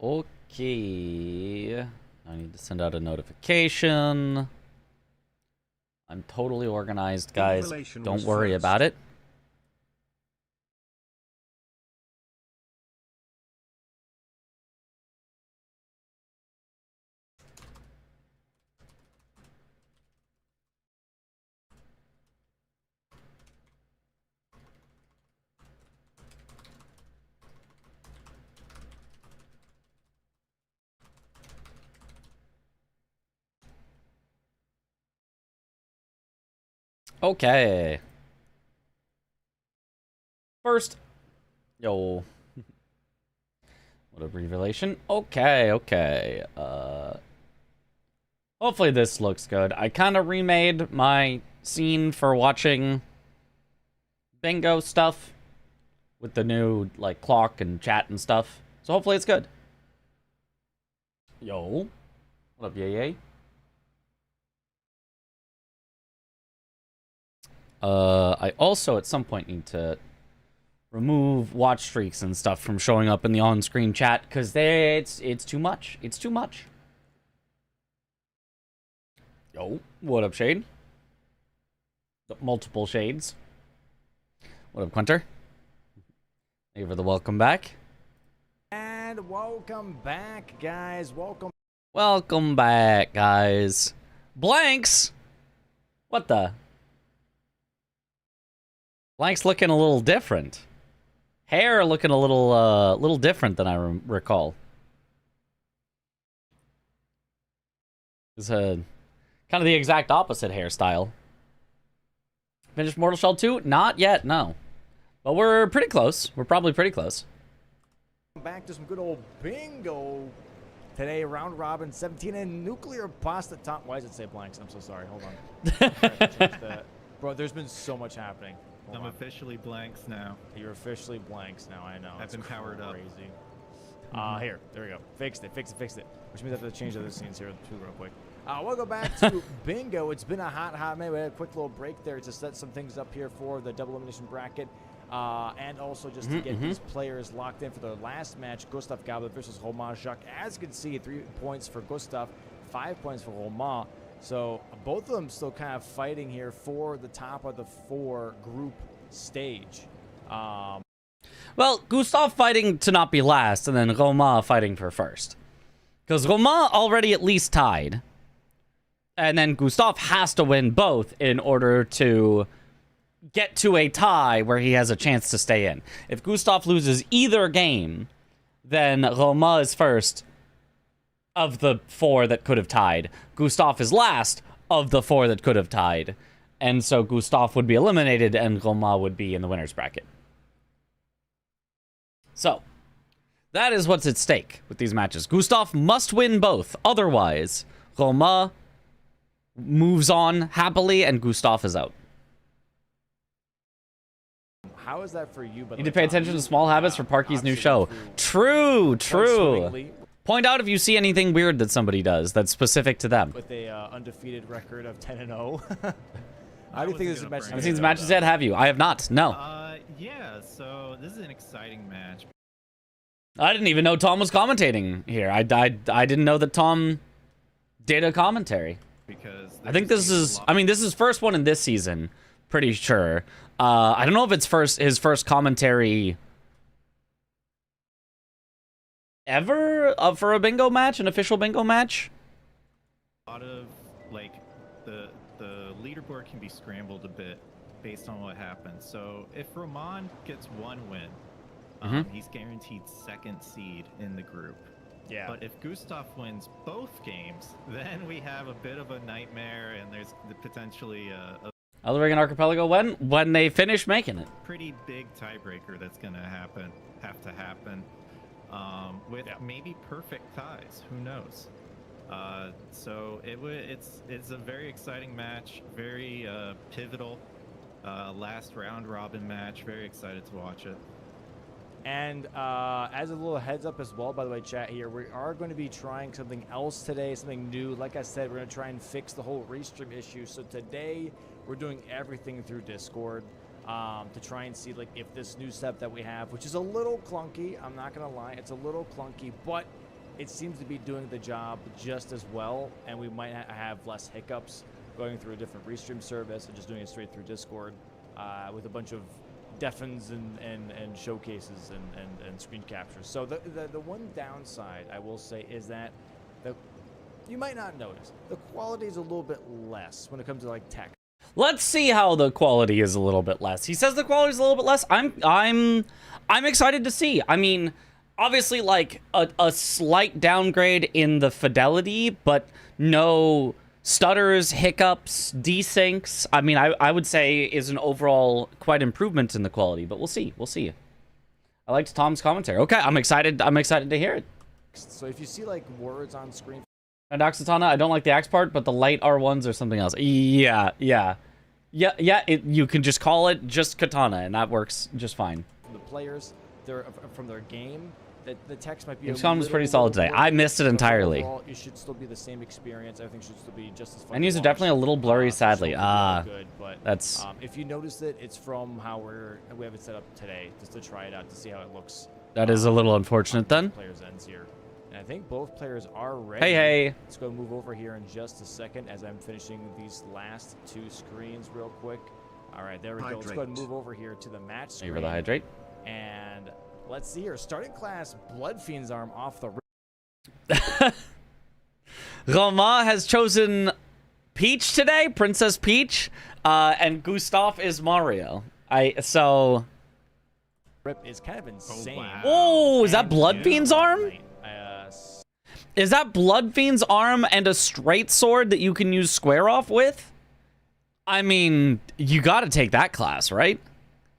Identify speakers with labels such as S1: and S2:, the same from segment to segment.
S1: Okay. I need to send out a notification. I'm totally organized, guys. Don't worry about it. Okay. First. Yo. What a revelation. Okay, okay. Hopefully this looks good. I kind of remade my scene for watching bingo stuff with the new, like, clock and chat and stuff. So hopefully it's good. Yo. What up, yay? I also at some point need to remove watch streaks and stuff from showing up in the on-screen chat because it's too much. It's too much. Yo, what up, Shade? Multiple shades. What up, Quinter? Thank you for the welcome back.
S2: And welcome back, guys.
S1: Welcome back, guys. Blanks. What the? Blank's looking a little different. Hair looking a little different than I recall. It's kind of the exact opposite hairstyle. Finished Mortal Shell 2? Not yet, no. But we're pretty close. We're probably pretty close.
S2: Back to some good old bingo. Today, round robin 17 and nuclear pasta top. Why does it say blanks? I'm so sorry. Hold on. Bro, there's been so much happening.
S3: I'm officially blanks now.
S2: You're officially blanks now, I know.
S3: I've been powered up.
S2: Crazy. Here, there we go. Fixed it. Which means I have to change other scenes here too real quick. We'll go back to bingo. It's been a hot minute. We had a quick little break there to set some things up here for the double elimination bracket. And also just to get these players locked in for the last match, Gustaf Goblet versus Romain Jacques. As you can see, 3 points for Gustaf, 5 points for Romain. So both of them still kind of fighting here for the top of the 4 group stage.
S1: Well, Gustaf fighting to not be last, and then Romain fighting for first. Because Romain already at least tied. And then Gustaf has to win both in order to get to a tie where he has a chance to stay in. If Gustaf loses either game, then Romain is first of the 4 that could have tied. Gustaf is last of the 4 that could have tied. And so Gustaf would be eliminated and Romain would be in the winner's bracket. So, that is what's at stake with these matches. Gustaf must win both. Otherwise, Romain moves on happily and Gustaf is out.
S2: How is that for you?
S1: Need to pay attention to small habits for Parky's new show. True. Point out if you see anything weird that somebody does that's specific to them.
S2: With a undefeated record of 10-0. How do you think this match?
S1: Have you seen these matches yet? Have you? I have not. No.
S3: Yeah. So this is an exciting match.
S1: I didn't even know Tom was commentating here. I didn't know that Tom did a commentary.
S3: Because
S1: I think this is. I mean, this is first one in this season. Pretty sure. I don't know if it's his first commentary ever for a bingo match, an official bingo match.
S3: A lot of like the leaderboard can be scrambled a bit based on what happens. So if Romain gets 1 win, he's guaranteed 2nd seed in the group.
S2: Yeah.
S3: But if Gustaf wins both games, then we have a bit of a nightmare, and there's potentially a
S1: Elder Ring and Archipelago when they finish making it.
S3: pretty big tiebreaker that's gonna have to happen. With maybe perfect ties, who knows? So it's a very exciting match, very pivotal last round robin match. Very excited to watch it.
S2: And as a little heads up as well, by the way, chat here, we are going to be trying something else today, something new. Like I said, we're going to try and fix the whole restream issue. So today we're doing everything through Discord to try and see like if this new setup that we have, which is a little clunky, I'm not going to lie, it's a little clunky, but it seems to be doing the job just as well, and we might have less hiccups going through a different restream service and just doing it straight through Discord with a bunch of deafens and showcases and screen captures. So the one downside I will say is that you might not notice the quality is a little bit less when it comes to like tech.
S1: Let's see how the quality is a little bit less. He says the quality is a little bit less. I'm excited to see. I mean, obviously, like a slight downgrade in the fidelity, but no stutters, hiccups, desyncs. I mean, I would say is an overall quite improvement in the quality, but we'll see. We'll see. I liked Tom's commentary. Okay, I'm excited. I'm excited to hear it.
S2: So if you see like words on screen.
S1: And Oxitana, I don't like the Axe part, but the light R1s are something else. Yeah. You can just call it just Katana, and that works just fine.
S2: From the players, from their game, the text might be.
S1: Gamescom was pretty solid today. I missed it entirely.
S2: Overall, it should still be the same experience. Everything should still be just as fun.
S1: Menus are definitely a little blurry, sadly.
S2: Good, but
S1: that's.
S2: If you noticed it, it's from how we have it set up today, just to try it out to see how it looks.
S1: That is a little unfortunate then.
S2: Players ends here. And I think both players are ready.
S1: Hey.
S2: Let's go move over here in just a second as I'm finishing these last two screens real quick. All right, there we go. Let's go ahead and move over here to the match screen.
S1: For the hydrate.
S2: And let's see here. Starting class, Blood Fiend's arm off the
S1: Romain has chosen Peach today, Princess Peach, and Gustaf is Mario.
S2: Rip is kind of insane.
S3: Oh, wow.
S1: Oh, is that Blood Fiend's arm? Is that Blood Fiend's arm and a straight sword that you can use square off with? I mean, you gotta take that class, right?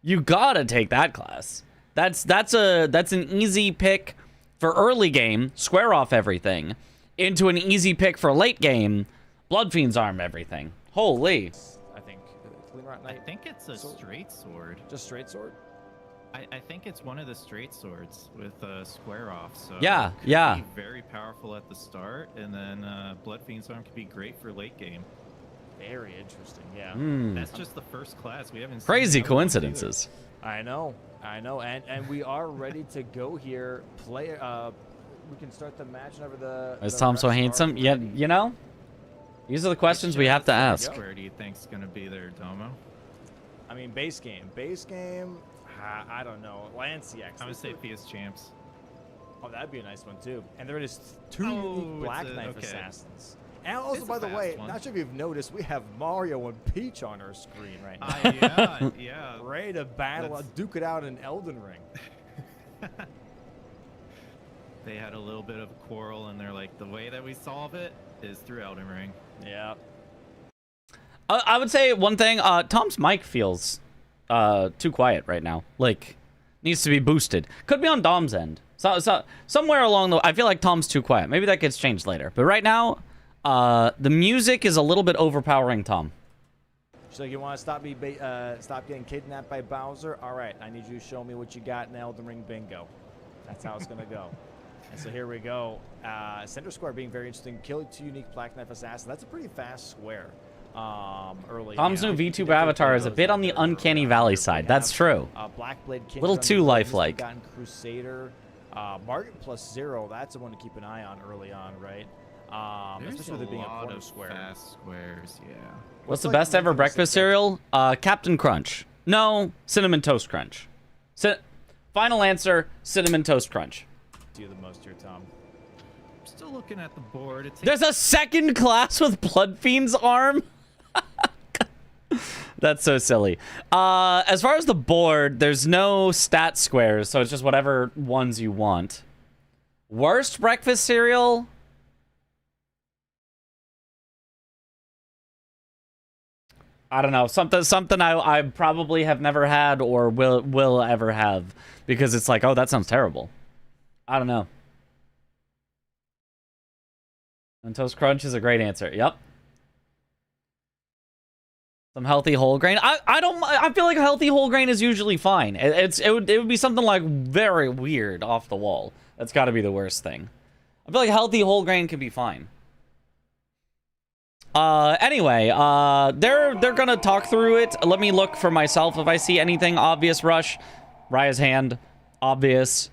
S1: You gotta take that class. That's an easy pick for early game, square off everything, into an easy pick for late game, Blood Fiend's arm everything. Holy.
S3: I think it's a straight sword.
S2: Just straight sword?
S3: I think it's one of the straight swords with a square off. So
S1: yeah.
S3: Be very powerful at the start, and then Blood Fiend's arm could be great for late game.
S2: Very interesting. Yeah.
S3: That's just the first class. We haven't.
S1: Crazy coincidences.
S2: I know, and we are ready to go here. We can start the match whenever the.
S1: Is Tom so handsome? Yeah, you know. These are the questions we have to ask.
S3: Where do you think's gonna be there, Domo?
S2: I mean, base game. I don't know. Lancia.
S3: I'm gonna say PS Champs.
S2: Oh, that'd be a nice one too. And there is two unique Black Knife Assassins. And also, by the way, not sure if you've noticed, we have Mario and Peach on our screen right now.
S3: Yeah.
S2: Ready to battle, duke it out in Elden Ring.
S3: They had a little bit of a quarrel, and they're like, the way that we solve it is through Elden Ring.
S2: Yeah.
S1: I would say one thing. Tom's mic feels too quiet right now. Like, needs to be boosted. Could be on Dom's end. So somewhere along the, I feel like Tom's too quiet. Maybe that gets changed later. But right now, the music is a little bit overpowering Tom.
S2: So you want to stop getting kidnapped by Bowser? All right, I need you to show me what you got in Elden Ring bingo. That's how it's gonna go. And so here we go. Center square being very interesting. Kill 2 unique Black Knife Assassins. That's a pretty fast square. Early. Tom's
S1: new VTuber avatar is a bit on the uncanny valley side. That's true.
S2: Blackblade,
S1: little too lifelike.
S2: Gotten Crusader, Market plus 0. That's the one to keep an eye on early on, right? Especially with it being a corner square.
S3: Fast squares, yeah.
S1: What's the best ever breakfast cereal? Captain Crunch. No, Cinnamon Toast Crunch. Final answer: Cinnamon Toast Crunch.
S2: Do the most here, Tom.
S3: I'm still looking at the board.
S1: There's a second class with Blood Fiend's arm. That's so silly. As far as the board, there's no stat squares, so it's just whatever ones you want. Worst breakfast cereal? I don't know. Something I probably have never had or will ever have, because it's like, oh, that sounds terrible. I don't know. And Toast Crunch is a great answer. Yep. Some healthy whole grain. I feel like a healthy whole grain is usually fine. It would be something like very weird off the wall. That's got to be the worst thing. I feel like healthy whole grain can be fine. Anyway, they're gonna talk through it. Let me look for myself if I see anything obvious. Rush, Raya's hand, obvious.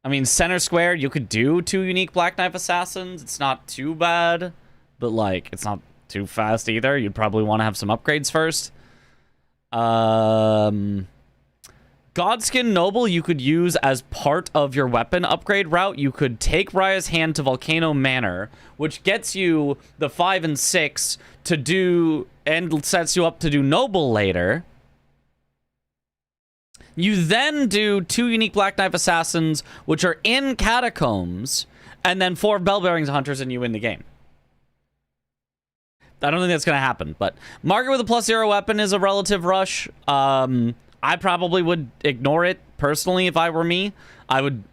S1: I mean, center square, you could do 2 unique Black Knife Assassins. It's not too bad, but, like, it's not too fast either. You'd probably want to have some upgrades first. Godskin Noble you could use as part of your weapon upgrade route. You could take Raya's Hand to Volcano Manor, which gets you the 5 and 6 to do, and sets you up to do Noble later. You then do 2 unique Black Knife Assassins, which are in Catacombs, and then 4 Bell Bearings Hunters, and you win the game. I don't think that's going to happen, but Margaret with a +0 weapon is a relative rush. I probably would ignore it personally if I were me. I would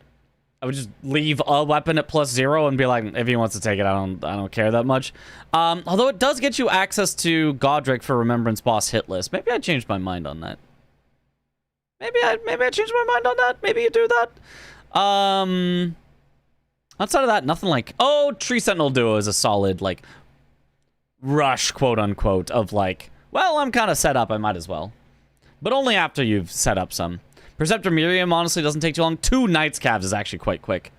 S1: just leave a weapon at +0 and be like, if he wants to take it, I don't care that much. Although it does get you access to Godric for Remembrance Boss hit list. Maybe I changed my mind on that. Maybe I changed my mind on that. Maybe you do that. Outside of that, nothing like, oh, Tree Sentinel Duo is a solid, like, rush, quote unquote, of like, well, I'm kind of set up, I might as well. But only after you've set up some. Preceptor Miriam honestly doesn't take too long. 2 Knights Calves is actually quite quick.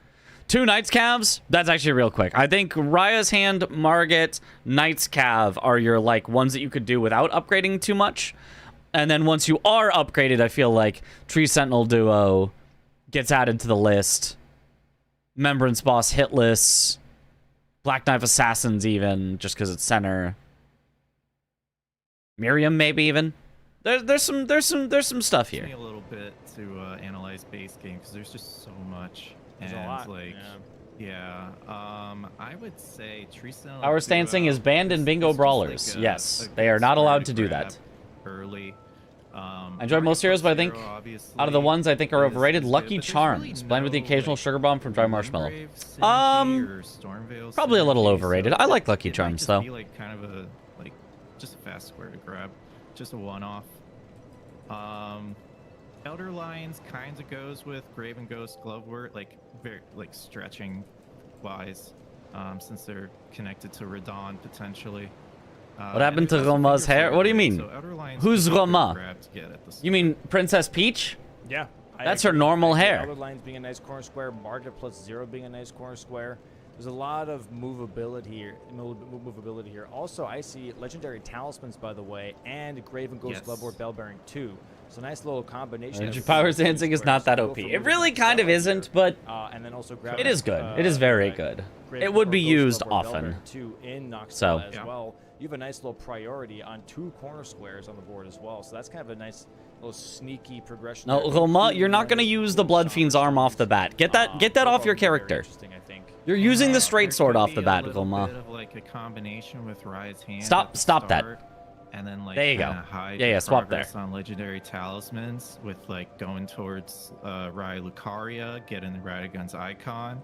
S1: 2 Knights Calves, that's actually real quick. I think Raya's Hand, Margit, Knights Cav are your like ones that you could do without upgrading too much. And then once you are upgraded, I feel like Tree Sentinel Duo gets added to the list. Remembrance Boss hit lists. Black Knife Assassins even, just because it's center. Miriam maybe even. There's some stuff here.
S3: It takes me a little bit to analyze base game because there's just so much.
S2: There's
S3: and
S2: a lot.
S3: like I would say Tree Sentinel
S1: Power Stancing
S3: Duo
S1: is banned in
S3: is
S1: Bingo
S3: just
S1: Brawlers.
S3: like
S1: Yes,
S3: a
S1: they
S3: good
S1: are not
S3: square
S1: allowed to do
S3: grab
S1: that.
S3: Early.
S1: I enjoy most heroes, but I think out of the ones I think are overrated, Lucky Charms, blend with the occasional Sugar Bomb from Dry Marshmallow. Probably a little overrated. I like Lucky Charms though.
S3: Be like kind of a just a fast square to grab, just a one-off. Elder Lions kinds of goes with Graven Ghost Glovewort, like very stretching wise, since they're connected to Radon potentially.
S1: What happened to Roma's hair? What do you mean? Who's Roma? You mean Princess Peach?
S2: Yeah.
S1: That's her normal hair.
S2: Elder Lions being a nice corner square, Margaret +0 being a nice corner square. There's a lot of movability here. Also, I see Legendary Talismans, by the way, and Graven Ghost Glovewort Bell Bearing 2. So nice little combination.
S1: Power Dancing is not that OP. It really kind of isn't, but
S2: and then also grab
S1: it is good. It is very good. It would be used often.
S2: So as well. You have a nice little priority on 2 corner squares on the board as well. So that's kind of a nice little sneaky progression.
S1: No, Roma, you're not going to use the Blood Fiend's arm off the bat. Get that off your character. You're using the straight sword off the bat, Roma.
S3: Like a combination with Raya's Hand.
S1: Stop that.
S3: And then
S1: there you go. Yeah, swap there.
S3: On Legendary Talismans with going towards Raya Lucaria, getting the Radagon's icon,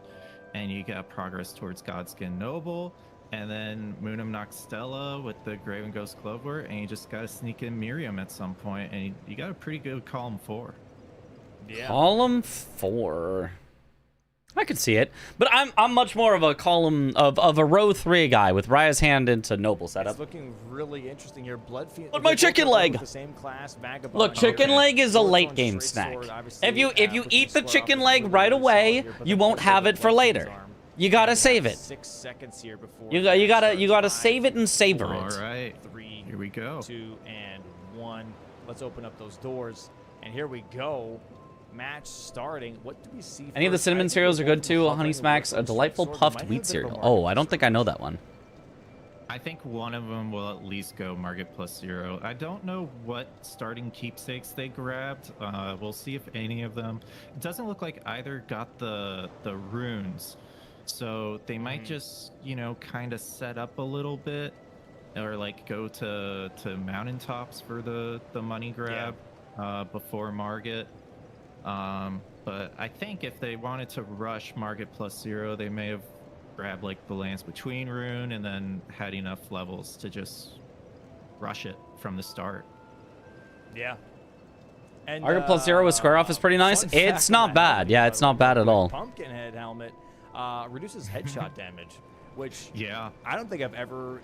S3: and you got progress towards Godskin Noble. And then Moonum Noxtella with the Graven Ghost Glovewort, and you just gotta sneak in Miriam at some point, and you got a pretty good column 4.
S2: Yeah.
S1: Column 4. I could see it, but I'm much more of a column of a row 3 guy with Raya's Hand into Noble setup.
S2: It's looking really interesting here. Blood Fiend.
S1: Look, my chicken leg.
S2: The same class, Vagabond.
S1: Look, chicken leg is a late game snack. If you eat the chicken leg right away, you won't have it for later. You gotta save it.
S2: 6 seconds here before.
S1: You gotta save it and savor it.
S3: All right,
S2: 3,
S3: here we go.
S2: 2 and 1. Let's open up those doors, and here we go. Match starting. What do we see?
S1: Any of the cinnamon cereals are good too. Honey Smacks, a delightful puffed wheat cereal. Oh, I don't think I know that one.
S3: I think one of them will at least go Margit +0. I don't know what starting keepsakes they grabbed. We'll see if any of them. It doesn't look like either got the runes. So they might just, kind of set up a little bit, or go to mountaintops for the money grab before Margit. But I think if they wanted to rush Margit +0, they may have grabbed the Lance Between rune and then had enough levels to just rush it from the start.
S2: Yeah. And,
S1: Margit +0 with square off is pretty nice. It's not bad. Yeah, it's not bad at all.
S2: Pumpkinhead helmet reduces headshot damage, which
S3: yeah,
S2: I don't think I've ever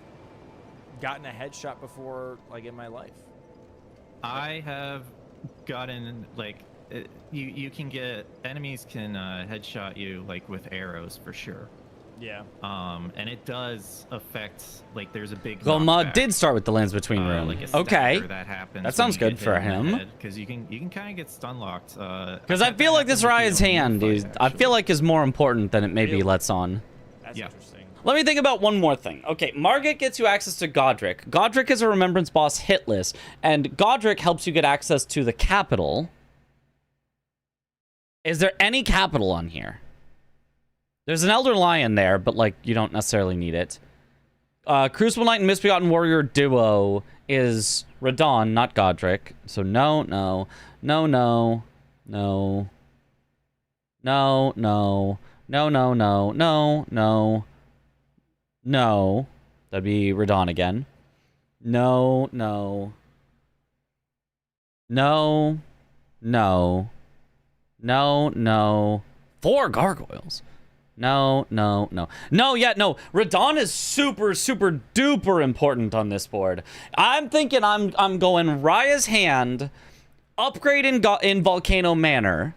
S2: gotten a headshot before in my life.
S3: I have gotten you can get enemies can headshot you like with arrows for sure.
S2: Yeah.
S3: And it does affect, like, there's a big
S1: Romain did start with the Lands Between Rune.
S3: like a
S1: Okay.
S3: stagger that happens.
S1: That sounds good for him.
S3: Because you can kind of get stun locked.
S1: Because I feel like this Raya's hand is more important than it maybe lets on.
S2: That's interesting.
S1: Let me think about one more thing. Okay, Margit gets you access to Godric. Godric is a Remembrance boss hitless, and Godric helps you get access to the capital. Is there any capital on here? There's an Elder Lion there, but, like, you don't necessarily need it. Crucible Knight and Misbegotten Warrior duo is Radahn, not Godric. So no, no, no, no, no, no, no, no, no, no, no, no, no. That'd be Radahn again. No, no. No, no, no, no. 4 gargoyles. No, no, no. No, yeah, no. Radahn is super, super duper important on this board. I'm thinking I'm going Raya's Hand, upgrade in Volcano Manor.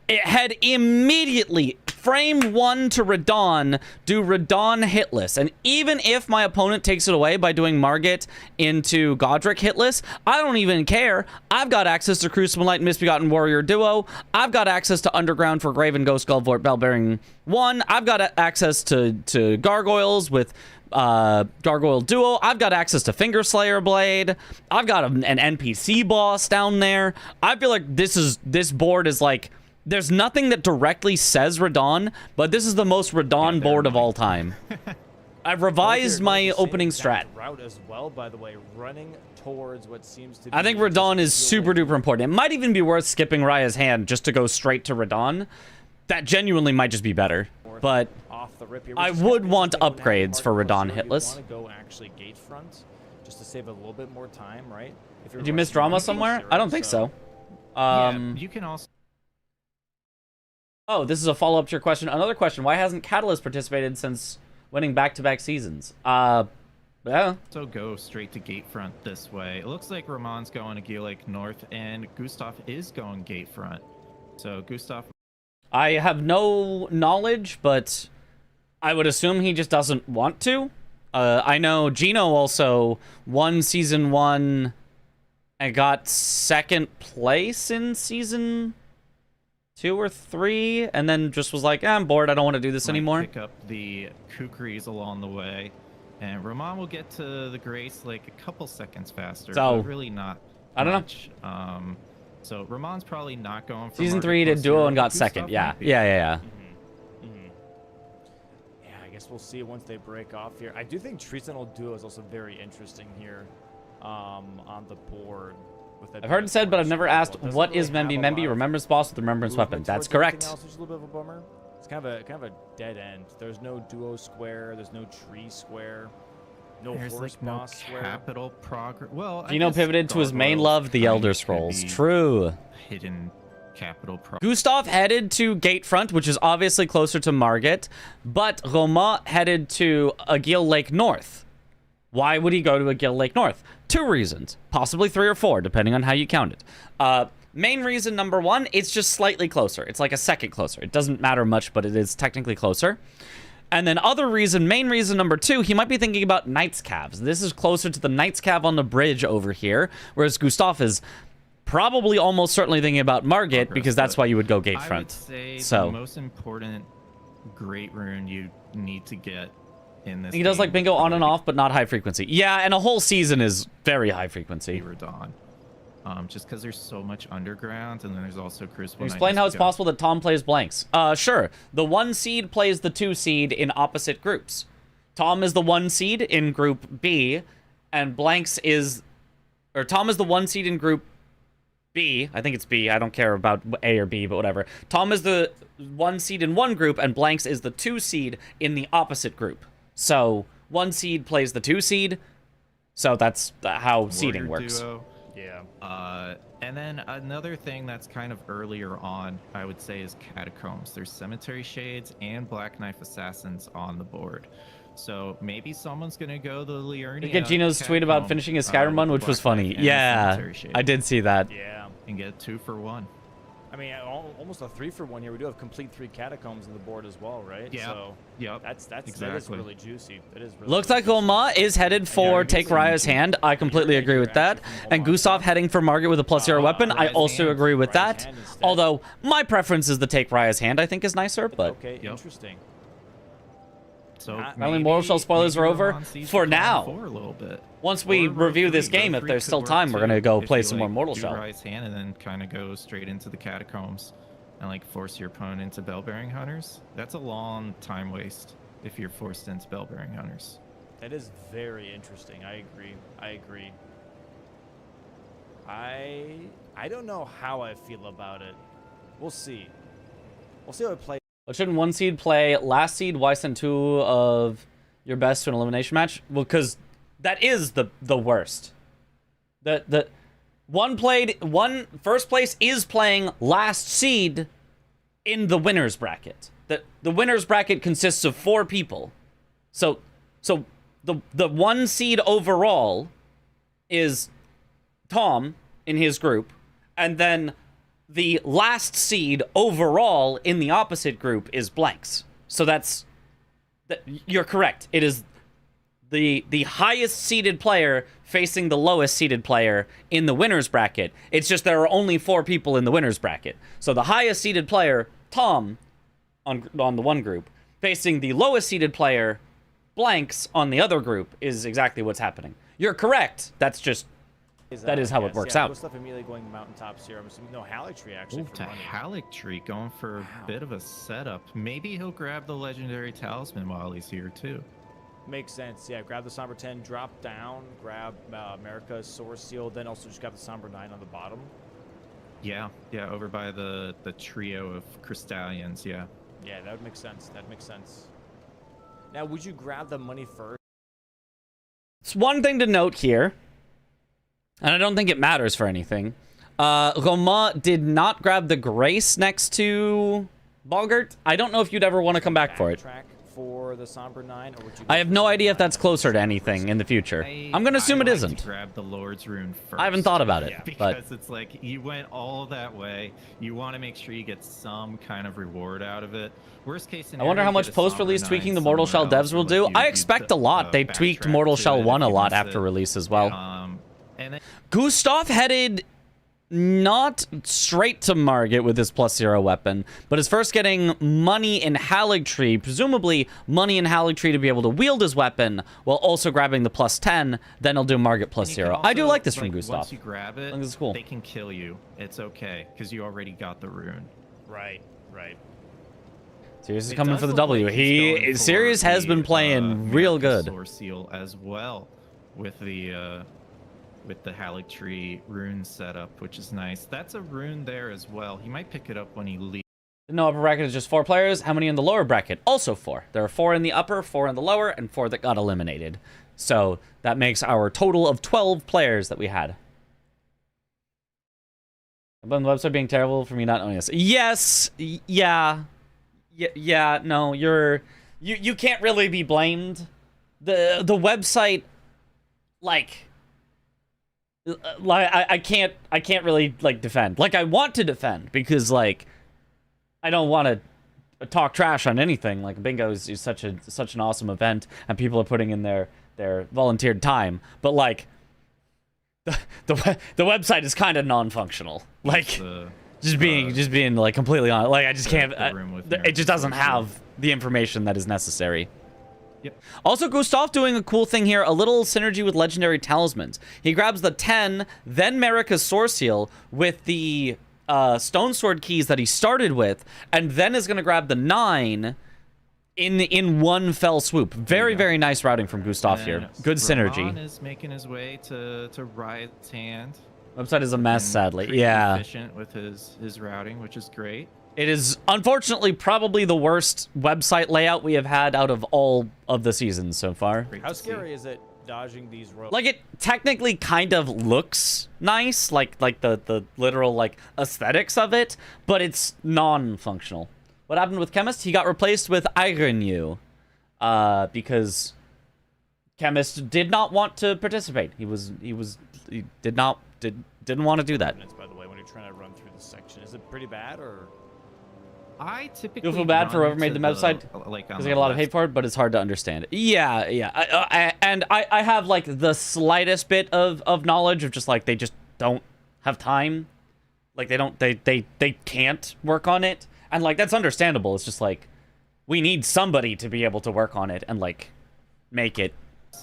S1: It head immediately, frame 1 to Radahn, do Radahn hitless. And even if my opponent takes it away by doing Margit into Godric hitless, I don't even care. I've got access to Crucible Knight and Misbegotten Warrior duo. I've got access to Underground for Graven Ghost Gullvort Bellbearing 1. I've got access to Gargoyles with Gargoyle duo. I've got access to Fingerslayer Blade. I've got an NPC boss down there. I feel like this board is like, there's nothing that directly says Radahn, but this is the most Radahn board of all time. I've revised my opening strat.
S2: Route as well, by the way, running towards what seems to be,
S1: I think Radahn is super duper important. It might even be worth skipping Raya's Hand just to go straight to Radahn. That genuinely might just be better. But
S2: off the rip here,
S1: I would want upgrades for Radahn hitless.
S2: Want to go actually gate front just to save a little bit more time, right?
S1: Did you miss drama somewhere? I don't think so.
S3: Yeah, you can also.
S1: Oh, this is a follow-up to your question. Another question. Why hasn't Catalyst participated since winning back-to-back seasons? Yeah.
S3: So go straight to gate front this way. It looks like Romain's going to Geel Lake North, and Gustaf is going gate front. So Gustaf...
S1: I have no knowledge, but I would assume he just doesn't want to. I know Gino also won Season 1 and got 2nd place in Season 2 or 3, and then just was like, I'm bored, I don't want to do this anymore.
S3: Pick up the Kukris along the way, and Romain will get to the Grace like a couple seconds faster,
S1: so,
S3: but really not
S1: I don't
S3: much. Know. So Romain's probably not going for
S1: Season 3 did duo and got 2nd. Yeah. Yeah.
S2: Yeah, I guess we'll see once they break off here. I do think Tree Sentinel duo is also very interesting here on the board.
S1: I've heard it said, but I've never asked, what is Memby? Memby, Remembrance boss with Remembrance weapon. That's correct.
S2: Else, which is a little bit of a bummer. It's kind of a dead end. There's no duo square. There's no tree square. No horse
S3: like
S2: boss square.
S3: Capital progress. Well,
S1: Gino pivoted to his main love, the Elder Scrolls. True.
S3: Hidden capital progress.
S1: Gustaf headed to Gatefront, which is obviously closer to Margit, but Romain headed to Geel Lake North. Why would he go to Geel Lake North? 2 reasons, possibly 3 or 4, depending on how you count it. Main reason number 1, it's just slightly closer. It's like a second closer. It doesn't matter much, but it is technically closer. And then main reason number 2, he might be thinking about Knight's Calves. This is closer to the Knight's Calf on the bridge over here, whereas Gustaf is probably almost certainly thinking about Margit, because that's why you would go Gatefront.
S3: I would say the most important Great Rune you need to get in this
S1: He does like bingo on and off, but not high frequency. Yeah, and a whole season is very high frequency.
S3: Radahn. Just because there's so much underground, and then there's also Crucible.
S1: Explain how it's possible that Tom plays blanks. Sure. The 1 seed plays the 2 seed in opposite groups. Tom is the 1 seed in Group B, and blanks is... Or Tom is the 1 seed in Group B. I think it's B. I don't care about A or B, but whatever. Tom is the 1 seed in one group, and blanks is the 2 seed in the opposite group. So 1 seed plays the 2 seed. So that's how seeding works.
S3: Duo. Yeah. And then another thing that's kind of earlier on, I would say, is Catacombs. There's Cemetery Shades and Black Knife Assassins on the board. So maybe someone's going to go the Liurnia.
S1: You get Gino's tweet about finishing his Skyrim run, which was funny. Yeah, I did see that.
S2: Yeah.
S3: And get 2 for 1.
S2: I mean, almost a 3-for-1 here. We do have complete 3 catacombs on the board as well, right?
S3: Yeah.
S2: So
S3: Yep.
S2: that is
S3: Exactly.
S2: really juicy. It is really
S1: Looks
S2: really
S1: like
S2: juicy.
S1: Romain is headed for take Raya's hand. I completely agree with that. And Gustaf heading for Margaret with a +0 weapon. I
S3: Raya's
S1: also
S3: hand.
S1: agree with
S2: Raya's
S1: that.
S2: hand instead.
S1: Although my preference is the take Raya's hand. I think is nicer, but
S2: Okay,
S3: Yep.
S2: interesting.
S3: So
S1: Finally, Mortal Shell spoilers are over
S3: Romain sees
S1: for
S3: the
S1: now.
S3: for a little bit.
S1: once we
S3: Or
S1: review
S3: row
S1: this
S3: 3.
S1: game,
S3: Row
S1: if
S3: 3
S1: there's
S3: could
S1: still
S3: work
S1: time, we're
S3: too,
S1: gonna go
S3: if
S1: play
S3: you,
S1: some more
S3: like,
S1: Mortal
S3: do
S1: Shell.
S3: Raya's hand and then kind of go straight into the catacombs and like force your opponent into bell-bearing hunters. That's a long time waste if you're forced into bell-bearing hunters.
S2: That is very interesting. I agree. I agree. I don't know how I feel about it. We'll see. We'll see how it plays.
S1: But shouldn't one seed play last seed? Why send 2 of your best to an elimination match? Well, because that is the worst. The first place is playing last seed in the winners bracket. The winners bracket consists of 4 people. So the 1 seed overall is Tom in his group, and then the last seed overall in the opposite group is blanks. So you're correct. It is the highest seeded player facing the lowest seeded player in the winners bracket. It's just there are only 4 people in the winners bracket. So the highest seeded player, Tom, on the one group, facing the lowest seeded player, blanks, on the other group, is exactly what's happening. You're correct. That is how it works out.
S2: Gustaf immediately going to mountaintops here. I'm assuming no Halleck actually.
S3: Ooh,
S2: for
S3: to
S2: money.
S3: Halleck going for a bit of a setup. Maybe he'll grab the legendary talisman while he's here too.
S2: Makes sense. Yeah, grab the Somber 10, drop down, grab America's Source Seal, then also just grab the Somber 9 on the bottom.
S3: Yeah, over by the trio of Crystallians, yeah.
S2: Yeah, that would make sense. That makes sense. Now, would you grab the money first?
S1: It's one thing to note here, and I don't think it matters for anything. Romain did not grab the Grace next to Bogart. I don't know if you'd ever want to come back for it.
S2: Backtrack for the Somber 9, or would you?
S1: I have no idea if that's closer to anything in the future. I'm going to assume it
S3: like
S1: isn't.
S3: To grab the Lord's Rune first.
S1: I haven't thought about it,
S3: because
S1: but
S3: it's like you went all that way. You want to make sure you get some kind of reward out of it. Worst case
S1: I
S3: scenario,
S1: wonder how
S3: you
S1: much
S3: get a
S1: post-release
S3: Somber
S1: tweaking
S3: 9
S1: the Mortal Shell
S3: somewhere
S1: devs
S3: else,
S1: will
S3: or, like,
S1: do.
S3: you
S1: I
S3: could,
S1: expect a lot. They tweaked
S3: backtrack
S1: Mortal
S3: to
S1: Shell
S3: it
S1: 1 a
S3: if you
S1: lot
S3: miss
S1: after
S3: it.
S1: release as well.
S3: And then
S1: Gustaf headed not straight to Margit with his +0 weapon, but is first getting money in Halleck, presumably money in Halleck to be able to wield his weapon, while also grabbing the +10. Then he'll do Margit
S3: you can
S1: +0. I do
S3: also,
S1: like this from
S3: Once
S1: Gustaf.
S3: you grab it,
S1: I think this is cool.
S3: they can kill you. It's okay because you already got the rune.
S2: Right.
S1: Sirius is
S3: It
S1: coming
S3: does
S1: for the
S3: look
S1: W.
S3: like he's going for
S1: Sirius has
S3: the,
S1: been playing real
S3: America's
S1: good.
S3: Source Seal as well with the Halleck rune setup, which is nice. That's a rune there as well. He might pick it up when he leaves.
S1: No, upper bracket is just 4 players. How many in the lower bracket? Also 4. There are 4 in the upper, 4 in the lower, and 4 that got eliminated. So that makes our total of 12 players that we had. About the website being terrible for me not knowing this. Yes, yeah, no, you can't really be blamed. The website, I can't really defend. I want to defend because I don't want to talk trash on anything. Bingo is such an awesome event, and people are putting in their volunteered time. But the website is kind of non-functional. Just being completely honest. I just can't. It just doesn't have the information that is necessary.
S3: Yep.
S1: Also, Gustaf doing a cool thing here, a little synergy with legendary talismans. He grabs the 10, then Marika's Source Seal with the Stone Sword keys that he started with, and then is going to grab the 9 in one fell swoop. Very nice routing from Gustaf here. Good synergy.
S3: Romain is making his way to Riot's hand.
S1: Website is a mess,
S3: and
S1: sadly.
S3: pretty
S1: Yeah.
S3: efficient with his routing, which is great.
S1: It is, unfortunately, probably the worst website layout we have had out of all of the seasons so far.
S3: Great
S2: How
S3: to see.
S2: scary is it dodging these ropes?
S1: It technically kind of looks nice, the literal, aesthetics of it, but it's non-functional. What happened with Chemist? He got replaced with Iron because Chemist did not want to participate. He didn't want to do that.
S2: By the way, when he trying to run through this section. Is it pretty bad or?
S3: I typically
S1: You'll feel bad for whoever made the website
S3: like
S1: because they get a lot of hate for it, but it's hard to understand. Yeah. I have like the slightest bit of knowledge of just like they just don't have time, like they can't work on it, and like that's understandable. It's just like we need somebody to be able to work on it and like make it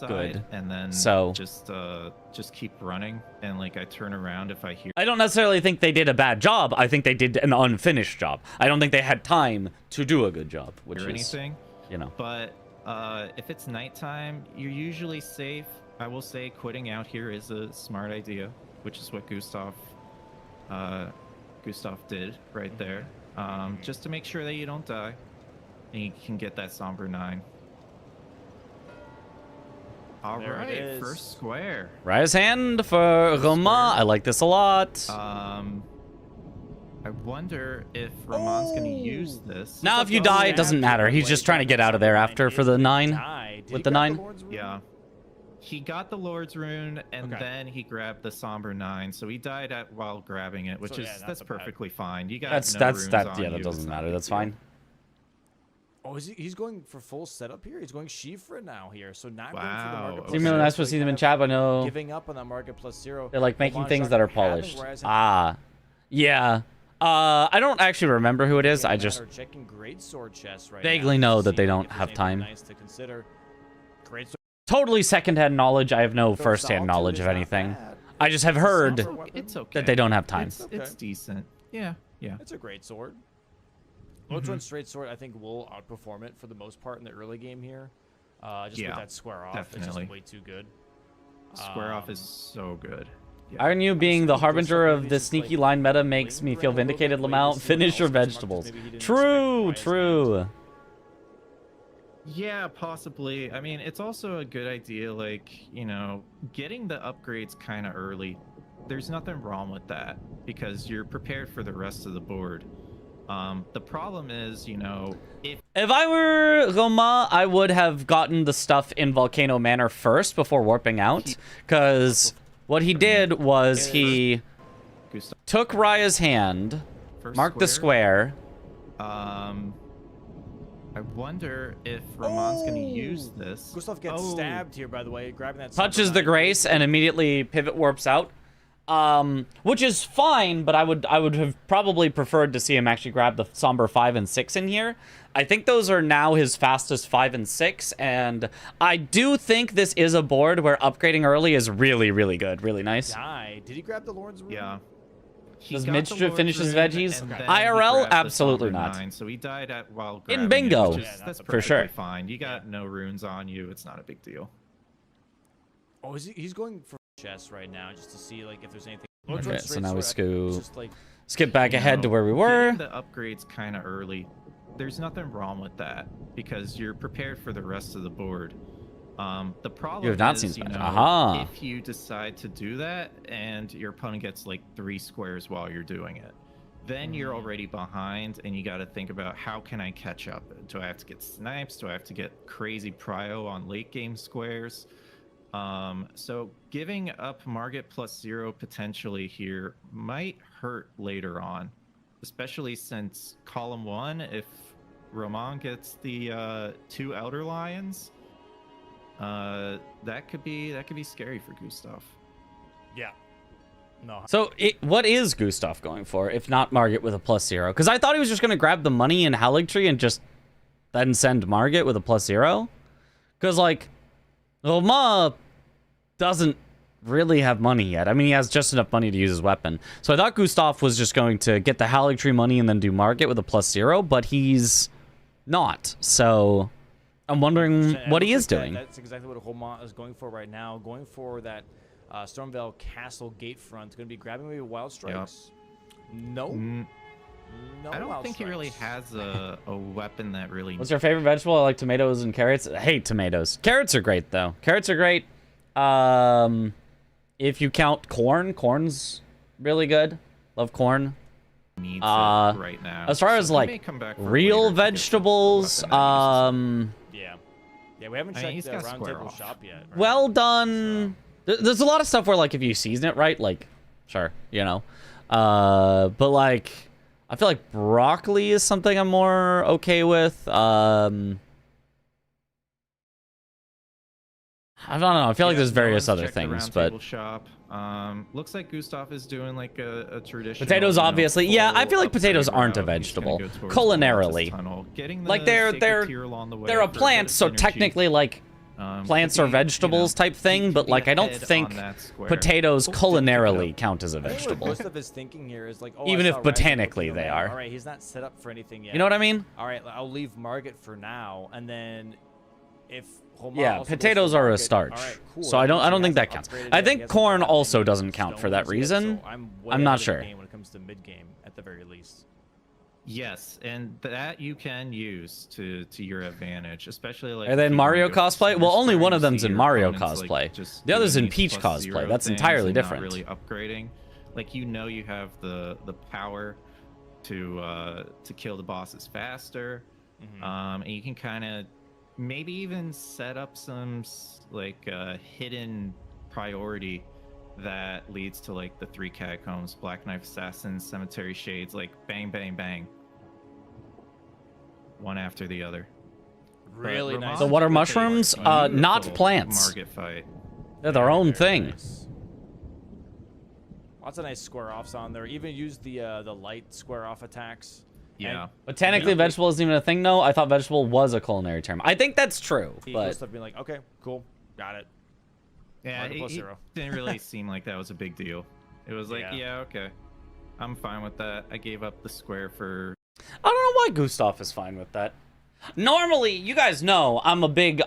S1: good.
S3: And then
S1: so
S3: just keep running, and like I turn around if I hear.
S1: I don't necessarily think they did a bad job. I think they did an unfinished job. I don't think they had time to do a good job, which is
S3: anything,
S1: you know.
S3: But if it's nighttime, you're usually safe. I will say quitting out here is a smart idea, which is what Gustaf did right there, just to make sure that you don't die and you can get that somber 9. All right, first square.
S1: Rise hand for Romain. I like this a lot.
S3: I wonder if Romain's going to use this.
S1: Now, if you die, it doesn't matter. He's just trying to get out of there after for the 9. With the 9.
S3: Yeah. He got the Lord's Rune, and then he grabbed the Somber 9, so he died while grabbing it, which that's perfectly fine. You got runes on you,
S1: that doesn't matter. That's fine.
S2: Oh, he's going for full setup here? He's going Shifra now here, so not going for the market plus
S1: Seems really nice to see them in chat, I know.
S2: Giving up on that market plus 0.
S1: They're like making things that are polished. Yeah. I don't actually remember who it is. I just vaguely know that they don't have time. Totally second-hand knowledge. I have no first-hand knowledge of anything. I just have heard that they don't have time.
S3: It's decent. Yeah.
S2: It's a great sword. Lord's Rune straight sword, I think, will outperform it for the most part in the early game here. Just with that square off, it's just way too good.
S3: Square off is so good.
S1: Iron You being the harbinger of the sneaky line meta makes me feel vindicated, Lamau. Finish your vegetables. True.
S3: Yeah, possibly. I mean, it's also a good idea, like, you know, getting the upgrades kind of early. There's nothing wrong with that because you're prepared for the rest of the board. The problem is, you know, if
S1: I were Romain, I would have gotten the stuff in Volcano Manor first before warping out, because what he did was he took Raya's hand, marked the square.
S3: I wonder if Romain's going to use this.
S2: Gustaf gets stabbed here, by the way, grabbing that.
S1: Touches the Grace and immediately pivot warps out. Which is fine, but I would have probably preferred to see him actually grab the Somber 5 and 6 in here. I think those are now his fastest 5 and 6, and I do think this is a board where upgrading early is really, really good, really nice.
S2: Did he grab the Lord's Rune?
S3: Yeah.
S1: Does Mitch finish his veggies? IRL, absolutely not.
S3: So he died while
S1: in bingo,
S3: that's
S1: for sure.
S3: Fine. You got no runes on you. It's not a big deal.
S2: Oh, he's going for chess right now just to see like if there's anything.
S1: Okay, so now we skip back ahead to where we were.
S3: The upgrades kind of early. There's nothing wrong with that because you're prepared for the rest of the board. The problem
S1: you have not seen Spanish.
S3: If you decide to do that and your opponent gets like 3 squares while you're doing it, then you're already behind and you got to think about how can I catch up? Do I have to get snipes? Do I have to get crazy prio on late game squares? So giving up Margit plus 0 potentially here might hurt later on, especially since column 1, if Romain gets the 2 Elder Lions, that could be scary for Gustaf.
S2: Yeah. No.
S1: So what is Gustaf going for if not Margit with a plus 0? Because I thought he was just going to grab the money in Haligtree and just then send Margit with a plus 0. Because like Romain doesn't really have money yet. I mean, he has just enough money to use his weapon. So I thought Gustaf was just going to get the Haligtree money and then do Margit with a plus 0, but he's not. So I'm wondering what he is doing.
S2: That's exactly what Romain is going for right now. Going for that Stormveil Castle gate front. Going to be grabbing maybe Wild Strikes. Yep. No.
S3: I don't think he really has a weapon that really...
S1: What's your favorite vegetable? I like tomatoes and carrots. I hate tomatoes. Carrots are great, though. Carrots are great. If you count corn, corn's really good. Love corn.
S3: Needs it right now.
S1: As far as like real vegetables,
S2: yeah, we haven't checked the roundtable shop yet. Right?
S1: Well done. So. There's a lot of stuff where like if you season it right, like sure, you know. But like, I feel like broccoli is something I'm more okay with. I don't know. I feel like there's various other things, but
S3: shop. Looks like Gustaf is doing like a traditional
S1: potatoes, obviously. Yeah, I feel like
S3: upgrade
S1: potatoes aren't a
S3: route. He's gonna
S1: vegetable.
S3: go towards
S1: Culinarily,
S3: the tunnel, getting
S1: like
S3: the
S1: they're
S3: sacred tear along the way
S1: a
S3: for bit
S1: plant,
S3: of
S1: so
S3: synergy.
S1: technically like plants
S3: Could
S1: or
S3: be,
S1: vegetables type thing.
S3: could
S1: But
S3: be
S1: like, I don't
S3: ahead
S1: think
S3: on that square.
S1: potatoes
S3: Oh, good to go.
S1: culinarily count as a
S2: I think
S1: vegetable.
S2: what Gustaf is thinking here is like, oh,
S1: Even
S2: I
S1: if
S2: saw Rise of the
S1: botanically
S2: Kingdom
S1: they
S2: Man.
S1: are.
S2: All right, he's not set up for anything yet.
S1: You know what I mean?
S2: All right, I'll leave Margit for now, and then if Romain
S1: Yeah,
S2: also goes
S1: potatoes
S2: for
S1: are a
S2: Margit,
S1: starch.
S2: all right, cool.
S1: So I
S2: That
S1: don't
S2: means he
S1: think that
S2: hasn't
S1: counts.
S2: upgraded
S1: I
S2: yet. He
S1: think
S2: hasn't
S1: corn
S2: gotten
S1: also
S2: any
S1: doesn't count for that
S2: stones yet,
S1: reason.
S2: so I'm
S1: I'm not
S2: ahead of the
S1: sure.
S2: game when it comes to mid game, at the very least.
S3: Yes, and that you can use to your advantage, especially like.
S1: And then
S3: if you
S1: Mario
S3: wanna go
S1: cosplay?
S3: super
S1: Well, only
S3: strong,
S1: one
S3: you
S1: of them's
S3: see
S1: in
S3: your
S1: Mario
S3: opponents, like,
S1: cosplay.
S3: just
S1: The other's
S3: doing
S1: in
S3: these
S1: Peach
S3: plus
S1: cosplay.
S3: zero
S1: That's
S3: things
S1: entirely
S3: and not
S1: different.
S3: really upgrading, like you know you have the power to kill the bosses faster, and you can kind of maybe even set up some like hidden priority that leads to like the 3 catacombs, Black Knife Assassins, Cemetery Shades, like bang bang bang, one after the other.
S2: Really nice.
S1: The water
S3: with a
S1: mushrooms, not
S3: beautiful
S1: plants.
S3: Margit fight.
S1: They're their own
S2: Very
S1: thing.
S2: nice. Lots of nice square offs on there. Even use the light square off attacks.
S3: Yeah.
S1: Botanically,
S3: Yeah.
S1: vegetable isn't even a thing, though. I thought vegetable was a culinary term. I think that's true, but
S2: Stuff being like, okay, cool, got it.
S3: Yeah,
S2: Margit plus
S3: it
S2: 0.
S3: didn't really seem like that was a big deal. It was like,
S2: Yeah.
S3: yeah, okay, I'm fine with that. I gave up the square for.
S1: I don't know why Gustaf is fine with that. Normally, you guys know I'm a big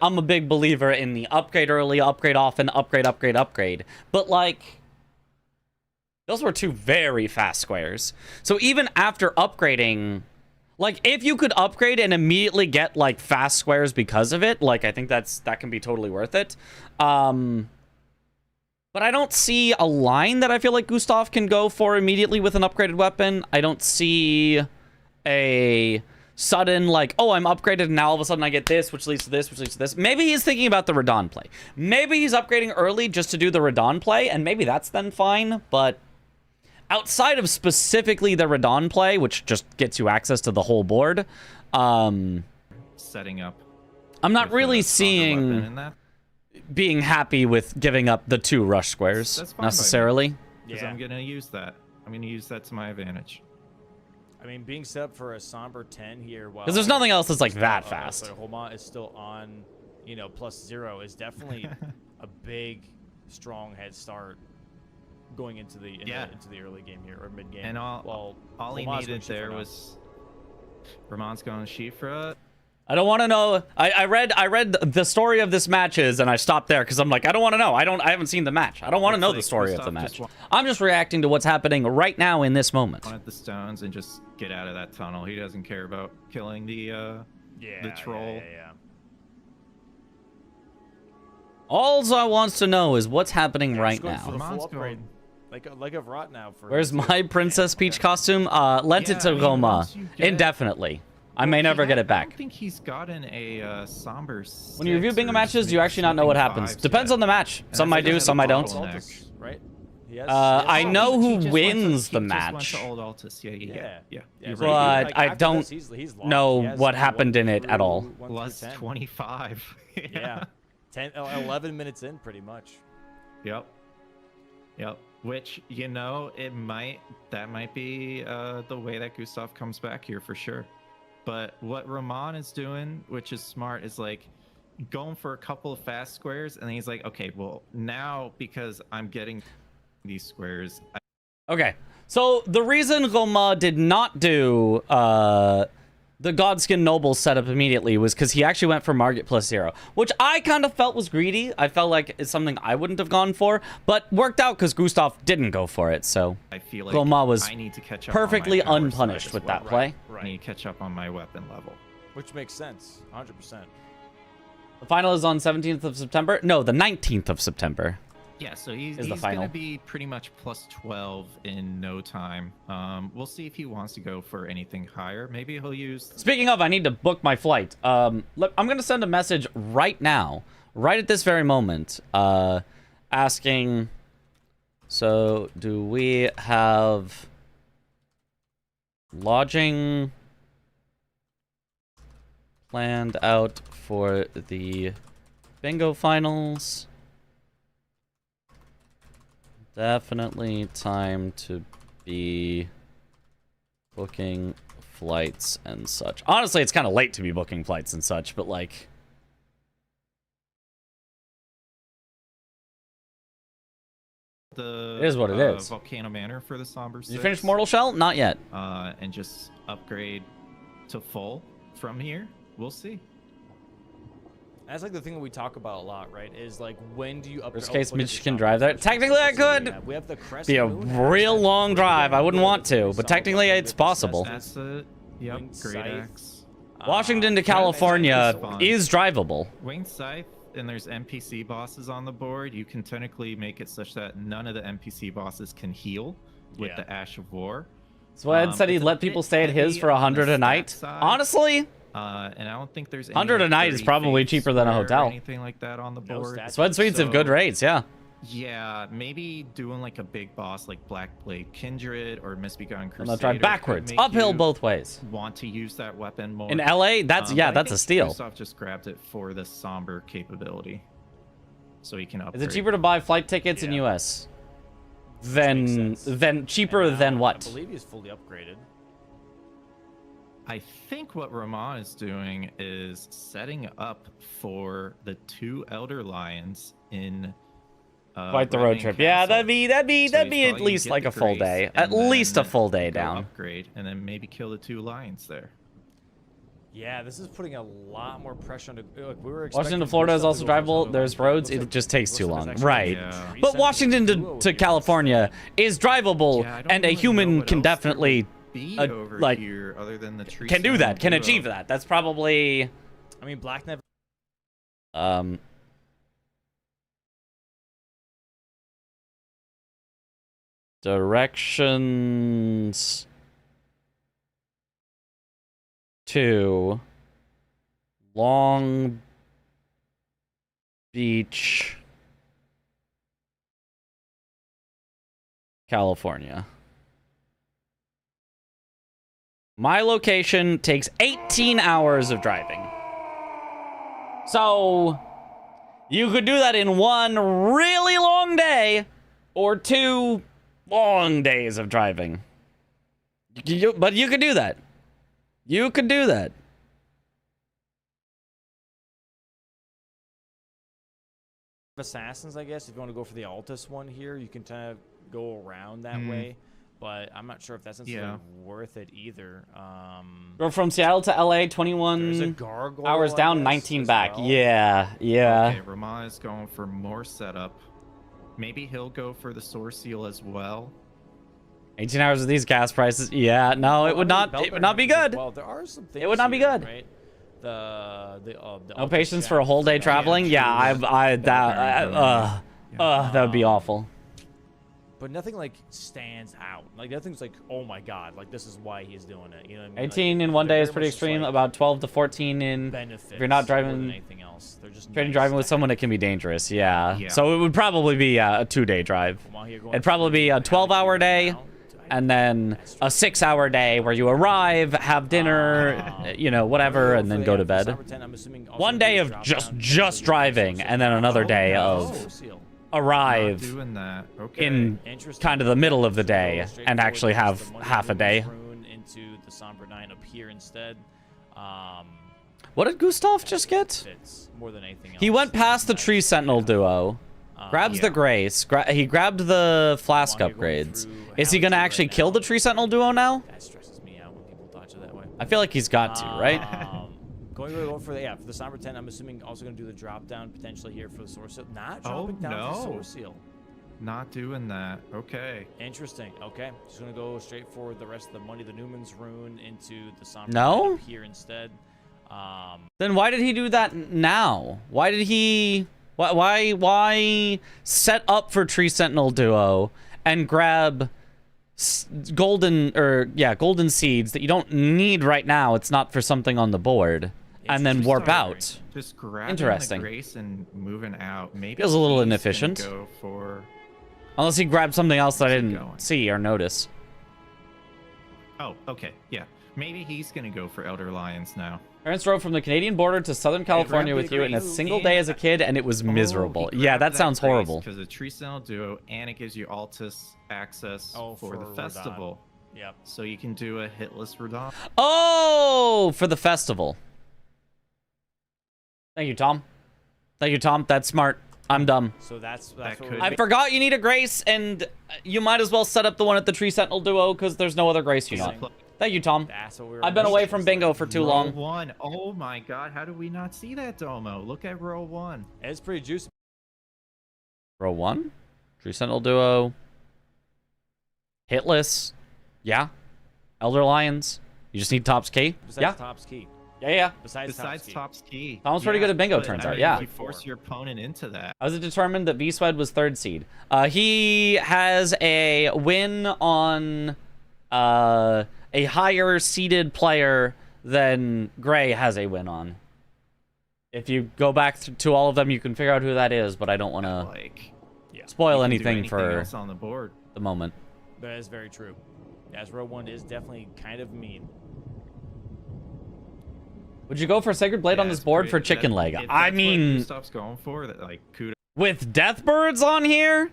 S1: believer in the upgrade early, upgrade often, upgrade. But like, those were 2 very fast squares. So even after upgrading, like if you could upgrade and immediately get like fast squares because of it, like I think that can be totally worth it. But I don't see a line that I feel like Gustaf can go for immediately with an upgraded weapon. I don't see a sudden like, oh, I'm upgraded and now all of a sudden I get this, which leads to this, which leads to this. Maybe he's thinking about the Radon play. Maybe he's upgrading early just to do the Radon play, and maybe that's then fine. But outside of specifically the Radon play, which just gets you access to the whole board,
S3: Setting up.
S1: I'm not
S3: with
S1: really
S3: a stronger weapon
S1: seeing
S3: in that.
S1: being happy with giving up the 2 rush squares
S3: That's fine by me.
S1: necessarily.
S3: Because I'm gonna use that. I'm gonna use that to my advantage.
S2: I mean, being set up for a somber 10 here, while
S1: Because there's nothing else that's like that fast.
S2: So Romain is still on, plus 0 is definitely a big, strong head start going into the into the early game here or mid game.
S3: And all he
S2: Romain's
S3: needed
S2: going
S3: there
S2: Shifa now.
S3: was Ramon's going Shifra.
S1: I don't want to know. I read the story of this matches and I stopped there because I'm like, I don't want to know. I haven't seen the match. I don't want to
S3: It's
S1: know
S3: like
S1: the story of
S3: Gustaf
S1: the
S3: just
S1: match. I'm just reacting to what's happening right now in this moment.
S3: Wanted the stones and just get out of that tunnel. He doesn't care about killing the troll.
S2: Yeah.
S1: All I wants to know is what's happening
S2: Yeah,
S1: right
S2: just going for the
S1: now.
S2: full
S3: Romain's
S2: upgrade. Like I've wrought now for.
S1: Where's my Princess Peach costume? Lent it
S3: Yeah,
S1: to
S3: I mean,
S1: Roma
S3: once you get-
S1: indefinitely. I may never get it
S3: I
S1: back.
S3: don't think he's gotten a somber.
S1: When you review
S3: 6
S1: bingo
S3: or
S1: matches, do you
S3: maybe
S1: actually not know what
S3: something
S1: happens?
S3: 5s
S1: Depends
S3: yet.
S1: on the match.
S3: And
S1: Some
S3: I
S1: I
S3: think
S1: do,
S3: that's
S1: some
S3: a
S1: I don't.
S3: bottleneck.
S2: Altus, right? Yes.
S1: I
S2: yes.
S1: know who
S3: He just
S1: wins the
S3: he just went
S1: match.
S3: to Old Altus. Yeah.
S2: Yeah.
S3: You're
S1: But
S3: right.
S2: Like,
S1: I
S2: after
S1: don't
S2: this, he's locked.
S1: know
S2: He has
S1: what
S2: 1
S1: happened in it at
S2: through-
S1: all.
S2: 1 through
S3: Plus
S2: 10.
S3: 25.
S2: Yeah. 11 minutes in, pretty much.
S3: Yep. Which, that might be the way that Gustaf comes back here for sure. But what Romain is doing, which is smart, is like going for a couple of fast squares, and then he's like, okay, well, now because I'm getting these squares,
S1: Okay, so the reason Roma did not do the Godskin Noble setup immediately was because he actually went for Margit plus 0, which I kind of felt was greedy. I felt like it's something I wouldn't have gone for, but worked out because Gustaf didn't go for it, so
S3: I feel like
S1: Roma was
S3: I need to catch up
S1: perfectly
S3: on my power
S1: unpunished
S3: side as
S1: with
S3: well.
S1: that play.
S3: I need to catch up on my weapon level.
S2: Which makes sense. 100%.
S1: The final is on 17th of September. No, the 19th of September.
S3: Yeah, so he's
S1: the
S3: going
S1: final.
S3: to be pretty much plus 12 in no time. We'll see if he wants to go for anything higher. Maybe he'll use...
S1: Speaking of, I need to book my flight. Look, I'm going to send a message right now, right at this very moment, asking So, do we have lodging planned out for the bingo finals? Definitely time to be booking flights and such. Honestly, it's kind of late to be booking flights and such, but like...
S3: The
S1: It is what it is.
S3: Volcano Manor for the Somber 6.
S1: Did you finish Mortal Shell? Not yet.
S3: And just upgrade to full from here. We'll see.
S2: That's like the thing that we talk about a lot, right? Is like, when do you upgrade?
S1: Worst case, Mitch can drive that. Technically, I could.
S2: We have the Crescent
S1: Be a
S2: Moon
S1: real
S2: has
S1: long
S2: that.
S1: drive. I wouldn't want to, but
S2: Solid
S1: technically,
S2: upgrade
S1: it's
S2: with
S1: possible.
S2: Cessna.
S3: That's it. Yep,
S2: Winged
S3: great
S2: Scythe.
S3: axe.
S1: Washington to
S3: Yeah,
S1: California
S3: it's fun.
S1: is drivable.
S3: Winged Scythe, and there's NPC bosses on the board. You can technically make it such that none of the NPC bosses can heal with
S2: Yeah.
S3: the Ash of War.
S1: So Ed said he'd
S3: it's a
S1: let people
S3: bit
S1: stay at his
S3: heavy
S1: for
S3: on the
S1: 100 a night.
S3: stat side.
S1: Honestly,
S3: And I don't think there's
S1: 100 a night is probably cheaper than a hotel.
S3: Or anything like that on the
S2: No
S3: board.
S2: stats.
S1: Sweat Suites have good
S3: So-
S1: rates, yeah.
S3: Yeah, maybe doing like a big boss like Black Blade Kindred or Misbegotten
S1: I'm
S3: Crusader.
S1: gonna drive
S3: could
S1: backwards,
S3: make
S1: uphill
S3: you
S1: both ways.
S3: Want to use that weapon more.
S1: In LA, that's yeah,
S3: But I
S1: that's a
S3: think
S1: steal.
S3: Gustaf just grabbed it for the somber capability, so he can upgrade.
S1: Is it cheaper to buy flight tickets in
S2: Yeah.
S1: US?
S2: Makes sense.
S1: Then cheaper
S2: And now,
S1: than what?
S2: I believe he's fully upgraded.
S3: I think what Romain is doing is setting up for the 2 Elder Lions in
S1: Quite the road
S3: Romain
S1: trip. Yeah,
S3: Castle.
S1: that'd be
S3: So
S1: at
S3: he's
S1: least
S3: probably
S1: like
S3: get
S1: a
S3: the
S1: full
S3: grace
S1: day.
S3: and
S1: At least a
S3: then
S1: full day
S3: go
S1: down.
S3: Upgrade and then maybe kill the 2 lions there.
S2: Yeah, this is putting a lot more pressure on. Like, we were expecting
S1: Washington to Florida is
S2: Gustaf
S1: also
S2: to go for
S1: drivable.
S2: something
S1: There's
S2: like
S1: roads.
S2: that.
S1: It
S2: Looks
S1: just
S2: like-
S1: takes too
S2: looks
S1: long.
S2: like there's
S1: Right.
S2: actually
S3: Yeah.
S2: three
S1: But
S2: centers
S1: Washington
S2: of duo
S1: to
S2: here.
S1: California is drivable,
S3: Yeah, I don't
S1: and a
S3: really know
S1: human
S3: what
S1: can
S3: else there
S1: definitely
S3: would be
S1: uh,
S3: over
S1: like,
S3: here other than the tree
S1: can do
S3: stand
S1: that, can
S3: duo.
S1: achieve that. That's probably
S2: I mean, Black Knight.
S1: Directions to Long Beach, California. My location takes 18 hours of driving. So you could do that in one really long day or 2 long days of driving. But you could do that. You could do that.
S2: Assassins, I guess. If you want to go for the Altus one here, you can kind of go around that way. But I'm not sure if that's necessarily worth it either.
S1: Go from Seattle to LA,
S2: There's a
S1: 21
S2: gargoyle,
S1: hours
S2: I
S1: down,
S2: guess,
S1: 19
S2: as
S1: back.
S2: well.
S1: Yeah, yeah.
S3: Okay, Romain is going for more setup. Maybe he'll go for the Source Seal as well.
S1: 18 hours of these gas prices. Yeah, no, it would not be good.
S2: Well, there are some things.
S1: It would not be
S2: here,
S1: good.
S2: Right? The
S1: No patience for a whole day traveling. Yeah, that would be awful.
S2: But nothing like stands out. Like nothing's like, oh my god, like this is why he's doing it. You know what I mean?
S1: 18
S2: like,
S1: in one
S2: they're
S1: day is
S2: very
S1: pretty
S2: much just,
S1: extreme.
S2: like,
S1: About 12 to 14 in.
S2: benefits
S1: If you're not
S2: more
S1: driving,
S2: than anything else. They're just
S1: driving
S2: nice
S1: with
S2: to
S1: someone,
S2: have.
S1: it can be dangerous. Yeah.
S3: Yeah.
S1: So it would probably be a 2-day drive.
S2: Come on here, going
S1: It'd probably be a
S2: through
S1: 12-hour day,
S2: Alligator
S1: and then a 6-hour day where you arrive, have dinner, you know, whatever, and then go to bed. One day of just driving, and then another day of arrive
S3: Not doing that. Okay.
S1: in kind of the middle of the day and actually have half a day.
S2: Into the Somber 9 up here instead.
S1: What did Gustaf just get?
S2: Fits more than anything else.
S1: He went past the Tree Sentinel duo. Grabs the Grace. He grabbed the Flask upgrades. Is he going to actually kill the Tree Sentinel duo now?
S2: That stresses me out when people dodge it that way.
S1: I feel like he's got to, right?
S2: Going for the Somber 10. I'm assuming also going to do the drop down potentially here for the Source Seal. Not dropping down for the
S3: no.
S2: Source Seal.
S3: Not doing that. Okay.
S2: Interesting. Okay, just gonna go straight for the rest of the money, the Newman's Rune into the Somber
S1: No?
S2: 9 up here instead.
S1: Then why did he do that now? Why did he... Why set up for Tree Sentinel duo and grab golden seeds that you don't need right now? It's not for something on the board. And then warp out.
S3: Just grabbing
S1: Interesting.
S3: the Grace and moving out. Maybe
S1: Feels a little
S3: he's gonna
S1: inefficient.
S3: Go for
S1: Unless he grabbed something else that I
S3: Where's he
S1: didn't
S3: going?
S1: see or notice.
S3: Oh, okay, yeah. Maybe he's gonna go for Elder Lions now.
S1: Parents drove from the Canadian border to Southern California
S3: grabbed
S1: with
S3: the
S1: you in a
S3: Grace
S1: single day as a kid, and it was miserable. Yeah, that sounds horrible.
S3: Because the Tree Sentinel Duo, and it gives you Altus access for the
S2: Radon.
S3: festival.
S2: Yep.
S3: So you can do a hitless Radon.
S1: Oh, for the festival. Thank you, Tom. Thank you, Tom. That's smart. I'm dumb.
S2: So that's
S3: That
S2: what
S3: could
S2: we're
S1: I forgot you need a Grace, and you might as well set up the one at the Tree Sentinel Duo because there's no other Grace you know. Thank you, Tom.
S2: That's what we were
S1: I've been away from
S2: missing.
S1: bingo for too
S3: Row
S1: long.
S3: 1. Oh my god, how did we not see that, Domo? Look at row 1.
S2: It's pretty juicy.
S1: Row 1? Tree Sentinel Duo. Hitless. Yeah. Elder Lions. You just need Top's key.
S2: Besides
S1: Yeah.
S2: Top's key.
S1: Yeah.
S2: Besides
S3: Besides
S2: Top's key.
S3: Top's key.
S1: Tom's pretty good at bingo,
S3: but,
S1: turns
S3: I
S1: out,
S3: mean,
S1: yeah.
S3: You force your opponent into that.
S1: How was it determined that V-Swed was 3rd seed? He has a win on a higher seeded player than Gray has a win on. If you go back to all of them, you can figure out who that is, but I don't want to
S3: Like,
S1: spoil
S3: you can do
S1: anything for
S3: else on the board.
S1: the moment.
S2: That is very true. As row 1 is definitely kind of mean.
S1: Would you go for Sacred Blade on
S3: Yeah,
S1: this
S3: it's
S1: board
S3: great.
S1: for Chicken Leg?
S3: If
S1: I
S3: that's what
S1: mean,
S3: Gustaf's going for that, like, kudos.
S1: with Deathbirds on here,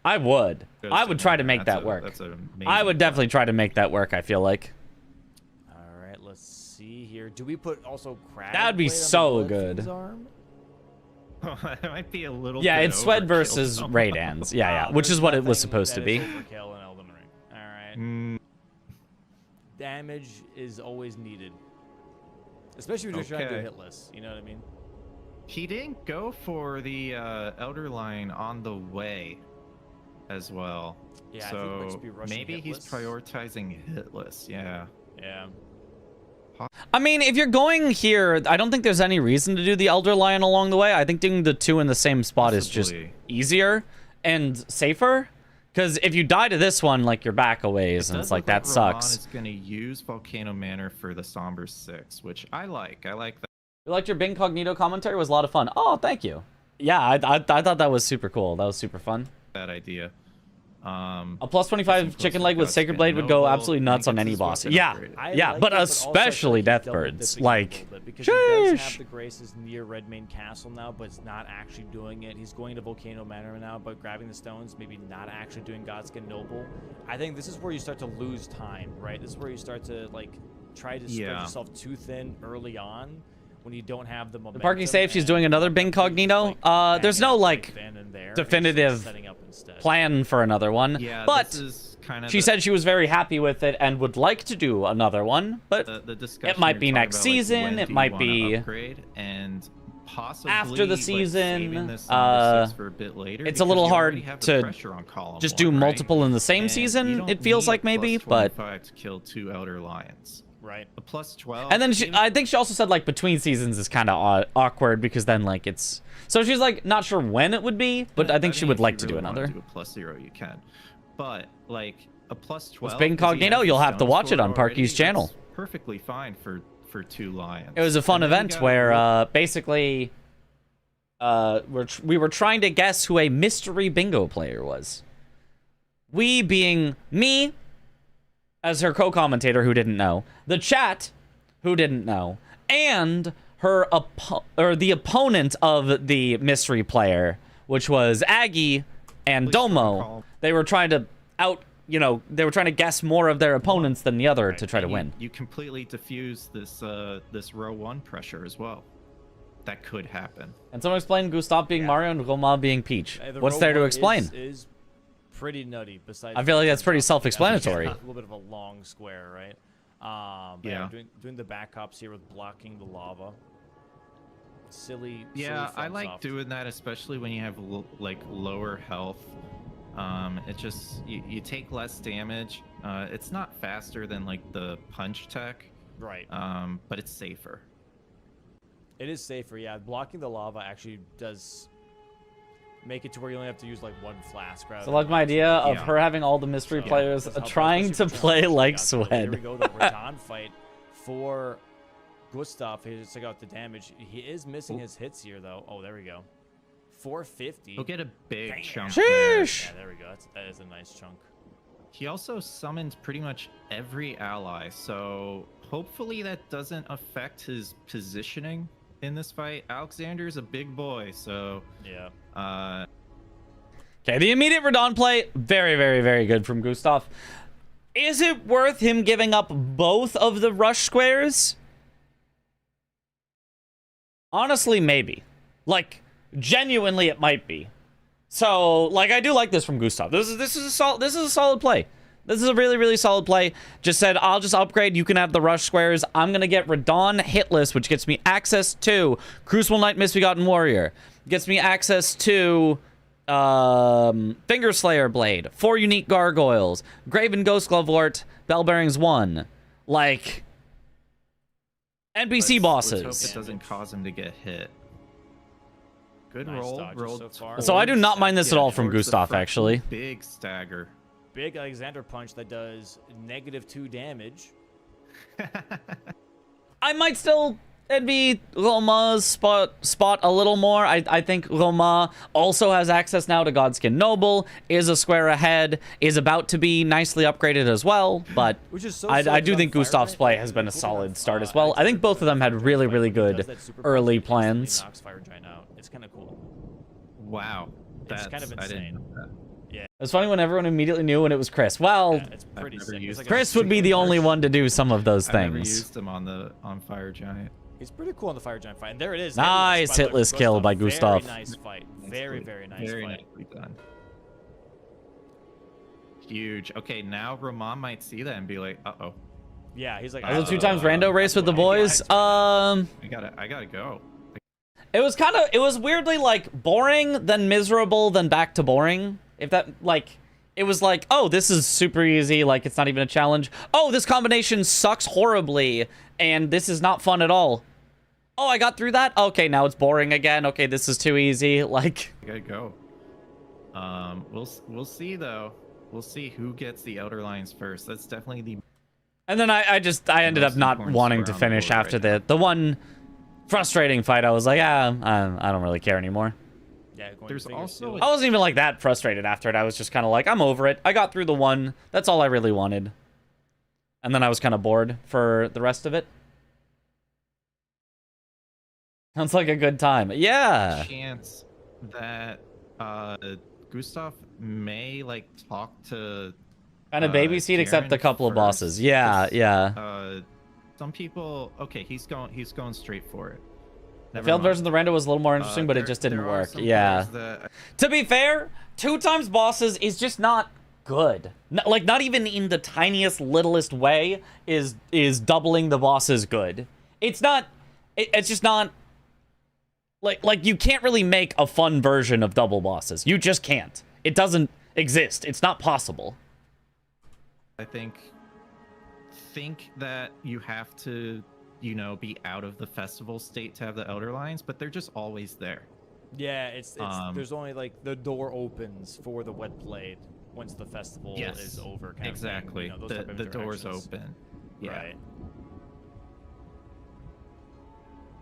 S1: I would. I would try to make
S3: That's
S1: that work.
S3: That's an amazing
S1: I would definitely try to make that work, I feel like.
S2: All right, let's see here. Do we put also Crab?
S1: That would be so good.
S2: Arm?
S3: That might be a little
S1: Yeah,
S3: bit
S1: it's Swed
S3: overkill,
S1: versus
S3: Domo.
S1: Raidans. Yeah, which
S2: There's
S1: is what it was
S2: nothing
S1: supposed to
S2: that
S1: be.
S2: is overkill in Elden Ring. All right.
S3: Mm,
S2: Damage is always needed. Especially when you're trying to
S3: Okay.
S2: do hitless. You know what I mean?
S3: he didn't go for the Elder Line on the way as well.
S2: Yeah, I think we might
S3: so
S2: just be rushing
S3: maybe he's
S2: hitless.
S3: prioritizing hitless. Yeah.
S2: Yeah.
S1: I mean, if you're going here, I don't think there's any reason to do the Elder Lion along the way. I think doing the 2 in the same spot is just
S3: Possibly.
S1: easier and safer. Because if you die to this one, like, you're back a ways, and
S3: Does
S1: it's like,
S3: look
S1: that
S3: Romain
S1: sucks.
S3: is going to use Volcano Manor for the Somber 6, which I like. I like
S1: You liked your Bing Cognito commentary? It was a lot of fun. Oh, thank you. Yeah, I thought that was super cool. That was super fun.
S3: that idea.
S1: A plus 25
S3: Some
S1: chicken
S3: close
S1: leg with
S3: cuts
S1: Sacred
S3: and
S1: Blade would go
S3: Noble,
S1: absolutely
S3: I
S1: nuts
S3: think
S1: on
S3: it's
S1: any
S3: his
S1: boss.
S3: weapon
S1: Yeah,
S3: upgrade.
S2: I
S1: yeah,
S2: like
S1: but
S2: it,
S1: especially
S2: also I feel like he's
S1: Deathbirds.
S2: double-dipping
S1: Like,
S2: a little bit because he does
S1: sheesh.
S2: have the Graces near Redmane Castle now, but it's not actually doing it. He's going to Volcano Manor now, but grabbing the stones, maybe not actually doing Godskin Noble. I think this is where you start to lose time, right? This is where you start to like try to spread
S3: Yeah.
S2: yourself too thin early on when you don't have the momentum.
S1: The parking safe, she's
S2: and
S1: doing another Bing
S2: just,
S1: Cognito.
S2: like,
S1: There's
S2: banging
S1: no,
S2: out
S1: like,
S2: right then and there and
S1: definitive
S2: setting up instead.
S1: plan for another one.
S3: Yeah,
S1: but
S3: this is kind of
S1: she said she was very happy with it and would like to do another one. But
S3: the discussion
S1: might
S3: you're
S1: be
S3: talking
S1: next
S3: about,
S1: season,
S3: Like, when
S1: it
S3: do you
S1: might
S3: wanna
S1: be
S3: upgrade and possibly
S1: after the
S3: like,
S1: season,
S3: saving this Somber 6 for a bit later
S1: it's a
S3: because
S1: little
S3: you already
S1: hard
S3: have the
S1: to
S3: pressure on column
S1: just
S3: 1,
S1: do
S3: right?
S1: multiple in the same
S3: And you
S1: season,
S3: don't
S1: it feels
S3: need
S1: like
S3: a
S1: maybe,
S3: plus
S1: but
S3: 25 to kill 2 Elder Lions.
S2: Right.
S3: A plus 12.
S1: and then
S3: even
S1: I think she also said like between seasons is kind of awkward because then like it's so she's like not sure when it would be, but I think she would
S3: if
S1: like
S3: you
S1: to do
S3: really wanna
S1: another.
S3: Do a plus 0, you can. But like a plus 12.
S1: With Bing
S3: 'cause he
S1: Cognito,
S3: has
S1: you'll
S3: the
S1: have to
S3: stones
S1: watch
S3: for
S1: it on
S3: already,
S1: Parky's channel.
S3: that's perfectly fine for 2 lions.
S1: It was a fun
S3: And then you
S1: event
S3: gotta
S1: where
S3: look-
S1: basically we were trying to guess who a mystery bingo player was. We being me as her co-commentator who didn't know, the chat who didn't know, and her the opponent of the mystery player, which was Aggie and
S3: Please
S1: Domo.
S3: recall.
S1: They were trying to they were trying to guess more of their opponents than the other
S3: Right,
S1: to try to
S3: and
S1: win.
S3: You completely diffuse this this row 1 pressure as well. That could happen.
S1: And someone explain Gustaf being Mario and Romain being Peach.
S2: The
S1: What's
S2: row
S1: there to
S2: one
S1: explain?
S2: Is pretty nutty. Besides,
S1: I feel like that's pretty
S2: a
S1: self-explanatory.
S2: little bit of a long square, right? But
S3: Yeah.
S2: doing the backups here with blocking the lava. Silly.
S3: Yeah,
S2: silly
S3: I like
S2: FromSoft.
S3: doing that, especially when you have like lower health. It just you take less damage. It's not faster than like the punch tech,
S2: Right.
S3: but it's safer.
S2: It is safer, yeah. Blocking the lava actually does make it to where you only have to use like one flask rather
S1: So like
S2: than
S1: my idea of
S3: Yeah.
S1: her having all the mystery
S2: So,
S1: players
S2: that's how
S1: trying to
S2: especially
S1: play
S2: with
S1: like
S2: John's got there. Here we
S1: Swed.
S2: go, the Radon fight for Gustaf. He just took out the damage. He is missing his hits here, though. Oh, there we go. 450.
S3: He'll get a big
S2: Damn.
S3: chunk there.
S1: Sheesh.
S2: Yeah, there we go. That is a nice chunk.
S3: He also summons pretty much every ally, so hopefully that doesn't affect his positioning in this fight. Alexander's a big boy, so
S2: yeah.
S1: Okay, the immediate Radon play, very, very, very good from Gustaf. Is it worth him giving up both of the rush squares? Honestly, maybe. Like, genuinely, it might be. So, like, I do like this from Gustaf. This is a solid play. This is a really, really solid play. Just said, I'll just upgrade. You can have the rush squares. I'm gonna get Radon hitless, which gets me access to Crucible Knight Misbegotten Warrior. Gets me access to Finger Slayer Blade, 4 unique gargoyles, Graven Ghost Glovewort, Bell Bearings 1. Like, NPC bosses.
S3: Let's hope it doesn't cause him to get hit. Good
S2: Nice
S3: roll.
S2: dodges
S3: Rolled
S2: so far.
S1: So I do not mind this at all from
S3: towards the
S1: Gustaf,
S3: front.
S1: actually.
S3: Big stagger.
S2: Big Alexander punch that does -2 damage.
S1: I might still envy Romain's spot a little more. I think Romain also has access now to Godskin Noble, is a square ahead, is about to be nicely upgraded as well, but
S2: Which is so
S1: I do think Gustaf's play has been a solid start as well. I think both of them had really, really good early plans.
S2: Knocks Fire Giant out. It's kind of cool.
S3: Wow.
S2: It's kind of
S3: I didn't
S2: insane.
S3: know that.
S1: It's funny when everyone immediately knew when it was Chris. Well,
S2: Yeah, it's pretty
S3: never
S2: sick.
S3: used
S2: It's like a
S1: Chris would be
S2: super
S1: the only
S2: harsh-
S1: one to do some of those
S3: I never
S1: things.
S3: used him on Fire Giant.
S2: He's pretty cool on the Fire Giant fight. And there it is.
S1: Nice
S2: Hitless, by the way,
S1: hitless
S2: from
S1: kill by
S2: Very
S1: Gustaf.
S2: nice fight. Very, very nice
S3: Very
S2: fight.
S3: nicely done. Huge. Okay, now Romain might see that and be like, uh-oh.
S2: Yeah, he's like.
S1: Was it
S2: "Uh-oh."
S1: 2 times rando race with the
S2: Yeah,
S1: boys?
S2: it's-
S3: I gotta go.
S1: It was weirdly like boring, then miserable, then back to boring. If that, like, it was like, oh, this is super easy, like it's not even a challenge. Oh, this combination sucks horribly, and this is not fun at all. Oh, I got through that? Okay, now it's boring again. Okay, this is too easy. Like,
S3: I gotta go. We'll see though. We'll see who gets the outer lines first. That's definitely the
S1: and then I ended up
S3: Most
S1: not
S3: important
S1: wanting to
S3: square on the
S1: finish
S3: board
S1: after
S3: right
S1: the one frustrating fight. I was like, I don't really care anymore.
S2: Yeah, going
S3: There's
S2: figure
S3: also
S2: two.
S1: I wasn't even like that frustrated after it. I was just kind of like, I'm over it. I got through the one. That's all I really wanted. And then I was kind of bored for the rest of it. Sounds like a good time. Yeah.
S3: chance that Gustaf may like talk to
S1: Kind of babysit except a
S3: Garen
S1: couple of bosses.
S3: first,
S1: Yeah,
S3: 'cause,
S1: yeah.
S3: Some people. Okay, he's going straight for it.
S1: The
S3: Never
S1: failed
S3: mind.
S1: version of the rando was a little more interesting, but it just didn't
S3: there are
S1: work.
S3: some
S1: Yeah.
S3: players that-
S1: To be fair, 2 times bosses is just not good. Like, not even in the tiniest, littlest way is doubling the bosses good. It's not... It's just not... Like, you can't really make a fun version of double bosses. You just can't. It doesn't exist. It's not possible.
S3: I think that you have to, be out of the festival state to have the outer lines, but they're just always there.
S2: Yeah, it's there's only like the door opens for the wet blade once the festival
S3: Yes,
S2: is over. Kind
S3: exactly.
S2: Of thing, those type of
S3: The door's
S2: interactions.
S3: open. Yeah.
S2: Right.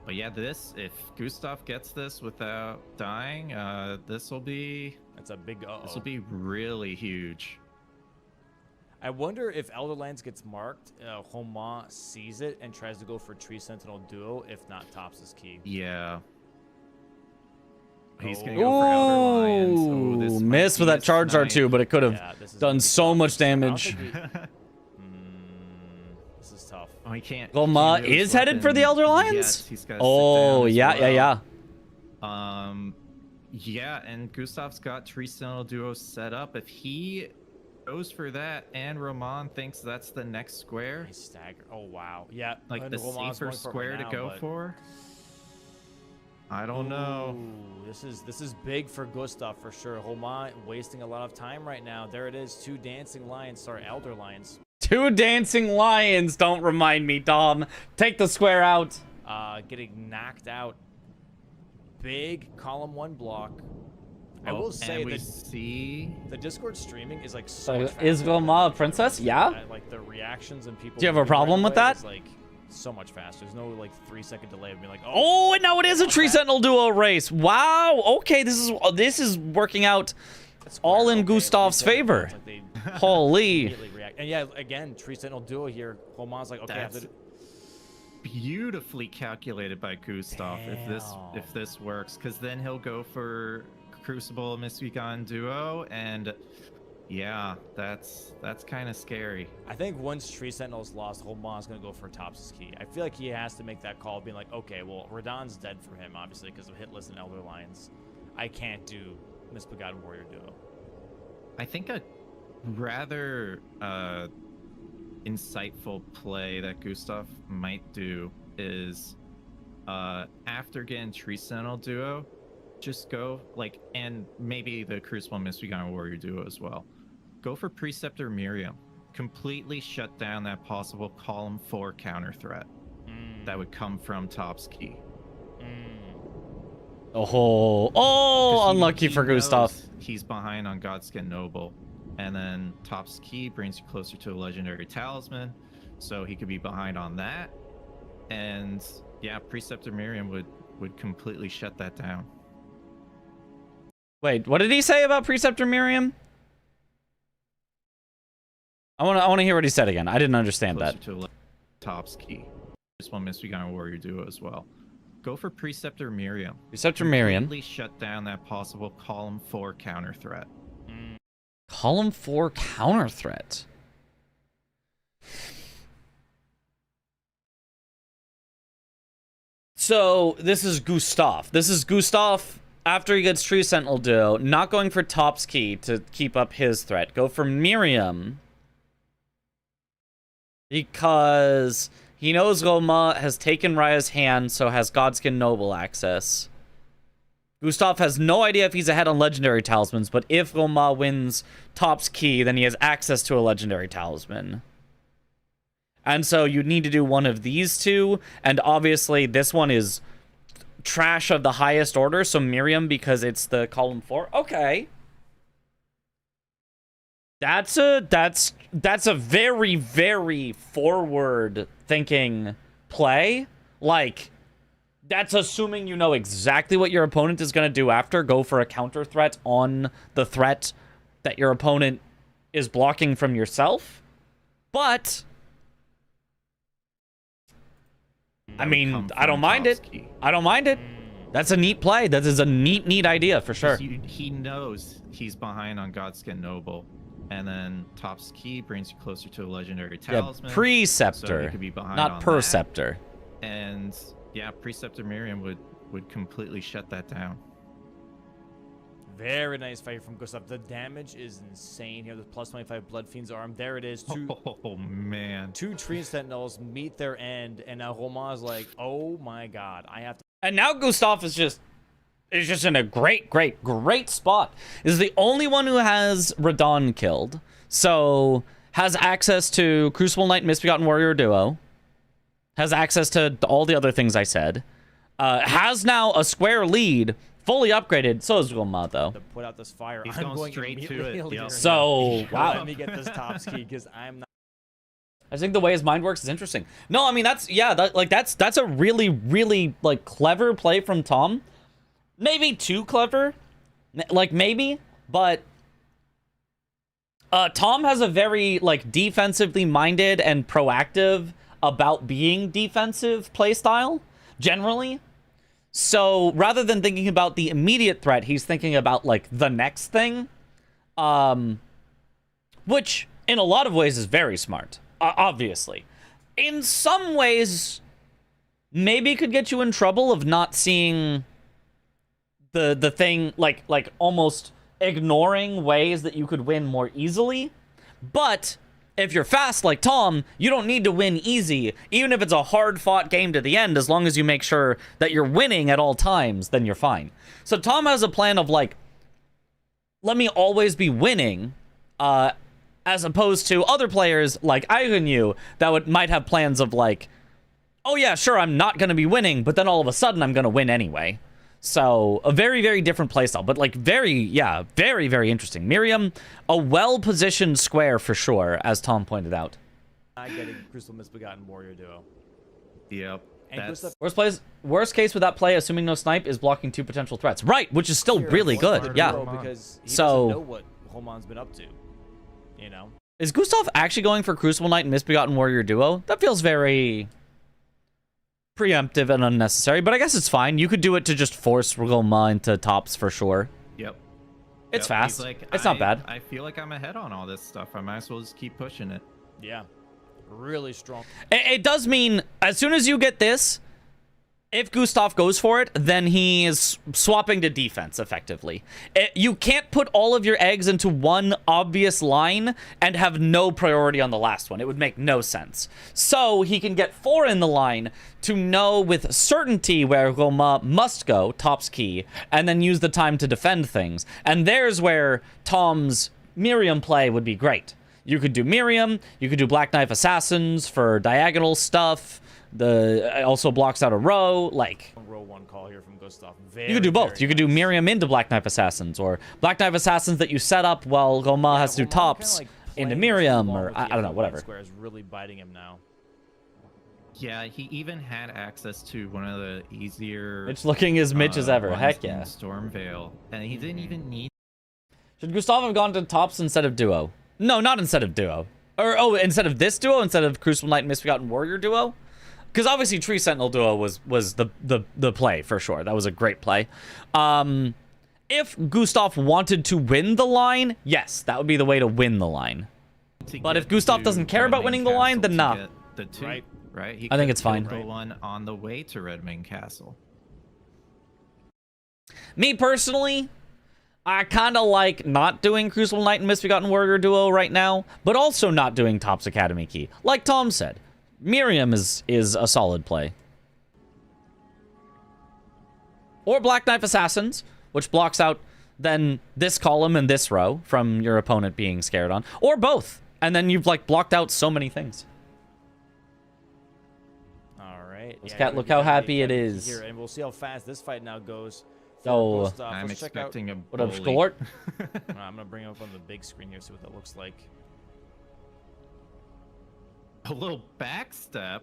S3: But yeah, if Gustaf gets this without dying, this will be
S2: That's a big
S3: really huge.
S2: I wonder if Elderlands gets marked, Romain sees it and tries to go for Tree Sentinel Duo, if not tops his key.
S3: Yeah. He's gonna go for Elder Lions. Ooh, this might
S1: Miss with
S3: be
S1: that
S3: a
S1: charge
S3: snipe.
S1: R2, but it could have
S2: Yeah, this is
S1: done
S2: gonna be
S1: so
S2: tough.
S1: much
S2: I don't
S1: damage.
S2: think this is tough.
S3: Oh, he can't.
S1: Roma
S3: he can't use
S1: is headed for the
S3: weapon.
S1: Elder Lions?
S3: Yes, he's gotta sit
S1: Oh,
S3: down as
S1: yeah, yeah,
S3: well.
S1: yeah.
S3: Yeah, and Gustaf's got Tree Sentinel Duo set up. If he goes for that, and Romain thinks that's the next square,
S2: Nice stagger. Oh wow. Yeah.
S3: like
S2: and
S3: the
S2: Romain's
S3: safer
S2: going for it
S3: square
S2: right
S3: to
S2: now,
S3: go
S2: but-
S3: for. I don't know.
S2: Ooh, this is big for Gustaf for sure. Romain wasting a lot of time right now. There it is. 2 dancing lions. Sorry, Elder Lions.
S1: 2 dancing lions. Don't remind me, Dom. Take the square out.
S2: Getting knocked out. Big column 1 block. I
S3: Oh,
S2: will say
S3: and we
S2: that
S3: see.
S2: the Discord streaming is like so
S1: So
S2: much
S1: is
S2: faster than
S1: Roma a
S2: the
S1: princess?
S2: Twitch.
S1: Yeah?
S2: Like the reactions and people.
S1: Do you have a
S2: moving
S1: problem
S2: right
S1: with
S2: away
S1: that?
S2: is, like so much faster. There's no like 3-second delay of being like,
S1: Oh, and now it is a Tree Sentinel duo race. Wow. Okay, this is working out all in Gustaf's favor.
S2: Like they
S1: Holy.
S2: immediately react. And yeah, again, Tree Sentinel duo here. Romain's like, okay, I have to.
S3: Beautifully calculated by Gustaf if this works, because then he'll go for Crucible Misbegotten duo, and yeah, that's kind of scary.
S2: I think once Tree Sentinel's lost, Romain's gonna go for Topps' key. I feel like he has to make that call, being like, okay, well, Radon's dead for him, obviously, because of Hitless and Elder Lions. I can't do Misbegotten Warrior duo.
S3: I think a rather insightful play that Gustaf might do is after getting Tree Sentinel duo, just go like, and maybe the Crucible Misbegotten Warrior duo as well. Go for Preceptor Miriam. Completely shut down that possible column 4 counter threat that would come from Topps key.
S1: Oh, unlucky for Gustaf.
S3: He's behind on Godskin Noble. And then Topps key brings you closer to a legendary talisman, so he could be behind on that. And yeah, Preceptor Miriam would completely shut that down.
S1: Wait, what did he say about Preceptor Miriam? I want to hear what he said again. I didn't understand that.
S3: To a Topps key. This one Misbegotten Warrior duo as well. Go for Preceptor Miriam.
S1: Preceptor Miriam.
S3: Completely shut down that possible column 4 counter threat.
S1: Column 4 counter threat. So this is Gustaf. This is Gustaf after he gets Tree Sentinel duo, not going for Topps key to keep up his threat. Go for Miriam because he knows Romain has taken Raya's hand, so has Godskin Noble access. Gustaf has no idea if he's ahead on legendary talismans, but if Romain wins Topps key, then he has access to a legendary talisman. And so you need to do one of these two, and obviously this one is trash of the highest order, so Miriam because it's the column 4. Okay. That's a very, very forward thinking play. Like, that's assuming you know exactly what your opponent is going to do after. Go for a counter threat on the threat that your opponent is blocking from yourself. But I mean, I don't mind it. I don't mind it. That's a neat play. That is a neat idea for sure.
S3: He knows he's behind on Godskin Noble, and then Topps key brings you closer to a legendary talisman.
S1: Yeah, Preceptor,
S3: so he could be behind
S1: not
S3: on
S1: Perceptor.
S3: That. And yeah, Preceptor Miriam would completely shut that down.
S2: Very nice fight from Gustaf. The damage is insane here. The plus 25 Blood Fiend's arm. There it is.
S3: Oh, man.
S2: 2 Tree Sentinels meet their end, and now Romain's like, oh my god, I have to.
S1: And now Gustaf is just in a great spot. Is the only one who has Radon killed, so has access to Crucible Knight Misbegotten Warrior duo, has access to all the other things I said, has now a square lead, fully upgraded. So is Romain, though.
S2: To put out this fire,
S3: He's
S2: I'm
S3: going straight to it. Yep.
S1: So wow.
S2: Let me get this Topps key because I'm not.
S1: I think the way his mind works is interesting. No, I mean that's that's a really like clever play from Tom. Maybe too clever, like maybe, but Tom has a very like defensively minded and proactive about being defensive playstyle generally. So rather than thinking about the immediate threat, he's thinking about like the next thing, which in a lot of ways is very smart. Obviously, in some ways, maybe could get you in trouble of not seeing the thing, like almost ignoring ways that you could win more easily. But if you're fast like Tom, you don't need to win easy, even if it's a hard-fought game to the end. As long as you make sure that you're winning at all times, then you're fine. So Tom has a plan of like, let me always be winning, as opposed to other players like Ironyu that might have plans of like, oh yeah, sure, I'm not going to be winning, but then all of a sudden I'm going to win anyway. So a very different playstyle, but like very interesting. Miriam, a well-positioned square for sure, as Tom pointed out.
S2: I get a Crucible Misbegotten Warrior duo.
S3: Yep.
S2: And
S3: That's
S1: Worst case with that play, assuming no snipe, is blocking 2 potential threats. Right, which is still really good. Yeah.
S2: Because he
S1: So
S2: doesn't know what Romain's been up to. You know.
S1: Is Gustaf actually going for Crucible Knight and Misbegotten Warrior duo? That feels very preemptive and unnecessary, but I guess it's fine. You could do it to just force Romain into tops for sure.
S3: Yep.
S1: It's fast.
S3: He's like,
S1: it's not bad.
S3: I feel like I'm ahead on all this stuff. I might as well just keep pushing it.
S2: Yeah. Really strong.
S1: It does mean as soon as you get this, if Gustaf goes for it, then he is swapping to defense effectively. You can't put all of your eggs into one obvious line and have no priority on the last one. It would make no sense. So he can get 4 in the line to know with certainty where Romain must go, tops key, and then use the time to defend things. And there's where Tom's Miriam play would be great. You could do Miriam, you could do Black Knife Assassins for diagonal stuff. It also blocks out a row, like...
S2: Row 1 call here from Gustaf.
S1: You could do both. You could do Miriam into Black Knife Assassins, or Black Knife Assassins that you set up while Romain has to do tops into Miriam, or I don't know, whatever.
S2: Square is really biting him now.
S3: Yeah, he even had access to one of the easier...
S1: Mitch looking as Mitch as ever. Heck yeah.
S3: Stormveil, and he didn't even need...
S1: Should Gustaf have gone to tops instead of duo? No, not instead of duo. Or, instead of this duo, instead of Crucible Knight and Misbegotten Warrior duo? Because obviously Tree Sentinel duo was the play for sure. That was a great play. If Gustaf wanted to win the line, yes, that would be the way to win the line. But if Gustaf doesn't care about winning the line, then nah.
S3: The 2, right? He
S1: I think it's fine.
S3: The one on the way to Redmane Castle.
S1: Me personally, I kind of like not doing Crucible Knight and Misbegotten Warrior duo right now, but also not doing Tops Academy key. Like Tom said, Miriam is a solid play. Or Black Knife Assassins, which blocks out then this column and this row from your opponent being scared on. Or both. And then you've like blocked out so many things.
S2: All right.
S1: Look how happy it is.
S2: Here, and we'll see how fast this fight now goes.
S1: So
S3: I'm expecting a
S1: what up,
S3: bully.
S1: Skolort?
S2: I'm gonna bring it up on the big screen here, see what that looks like.
S3: A little backstep.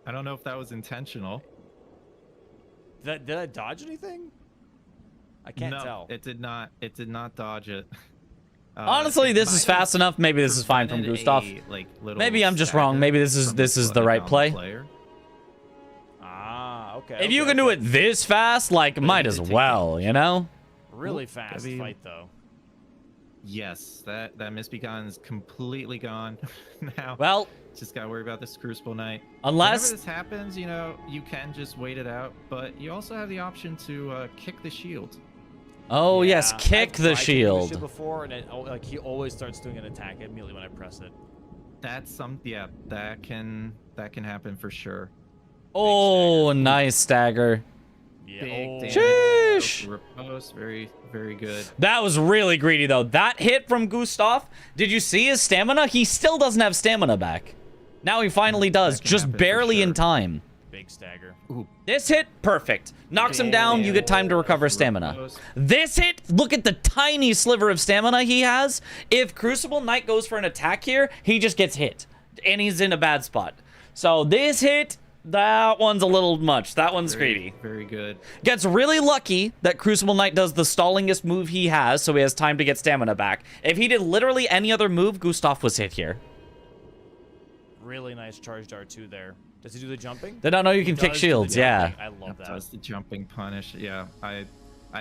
S3: I don't know if that was intentional.
S2: Did I dodge anything? I can't tell.
S3: It did not. It did not dodge it.
S1: Honestly, this is fast enough. Maybe this is fine from Gustaf. Maybe I'm just wrong. Maybe this is the right play.
S2: Ah, okay.
S1: If you can do it this fast, like, might as well, you know?
S2: Really fast fight, though.
S3: Yes, that Misbegotten is completely gone now.
S1: Well,
S3: just gotta worry about this Crucible Knight.
S1: Unless
S3: whenever this happens, you know, you can just wait it out, but you also have the option to kick the shield.
S1: Oh yeah, yes, kick the shield.
S2: I've before, and like he always starts doing an attack immediately when I press it.
S3: That's that can happen for sure.
S1: Oh, nice stagger.
S2: Yeah.
S1: Sheesh.
S3: Repose, very, very good.
S1: That was really greedy, though. That hit from Gustaf, did you see his stamina? He still doesn't have stamina back. Now he finally does, just barely in time.
S2: Big stagger.
S3: Ooh.
S1: This hit, perfect. Knocks him down, you get time to recover stamina. This hit, look at the tiny sliver of stamina he has. If Crucible Knight goes for an attack here, he just gets hit. And he's in a bad spot. So this hit... that one's a little much. That one's greedy.
S3: Very good.
S1: Gets really lucky that Crucible Knight does the stallingest move he has, so he has time to get stamina back. If he did literally any other move, Gustaf was hit here.
S2: Really nice charged R2 there. Does he do the jumping?
S1: Did not know you can kick shields, yeah.
S2: I love that.
S3: Does the jumping punish. Yeah, I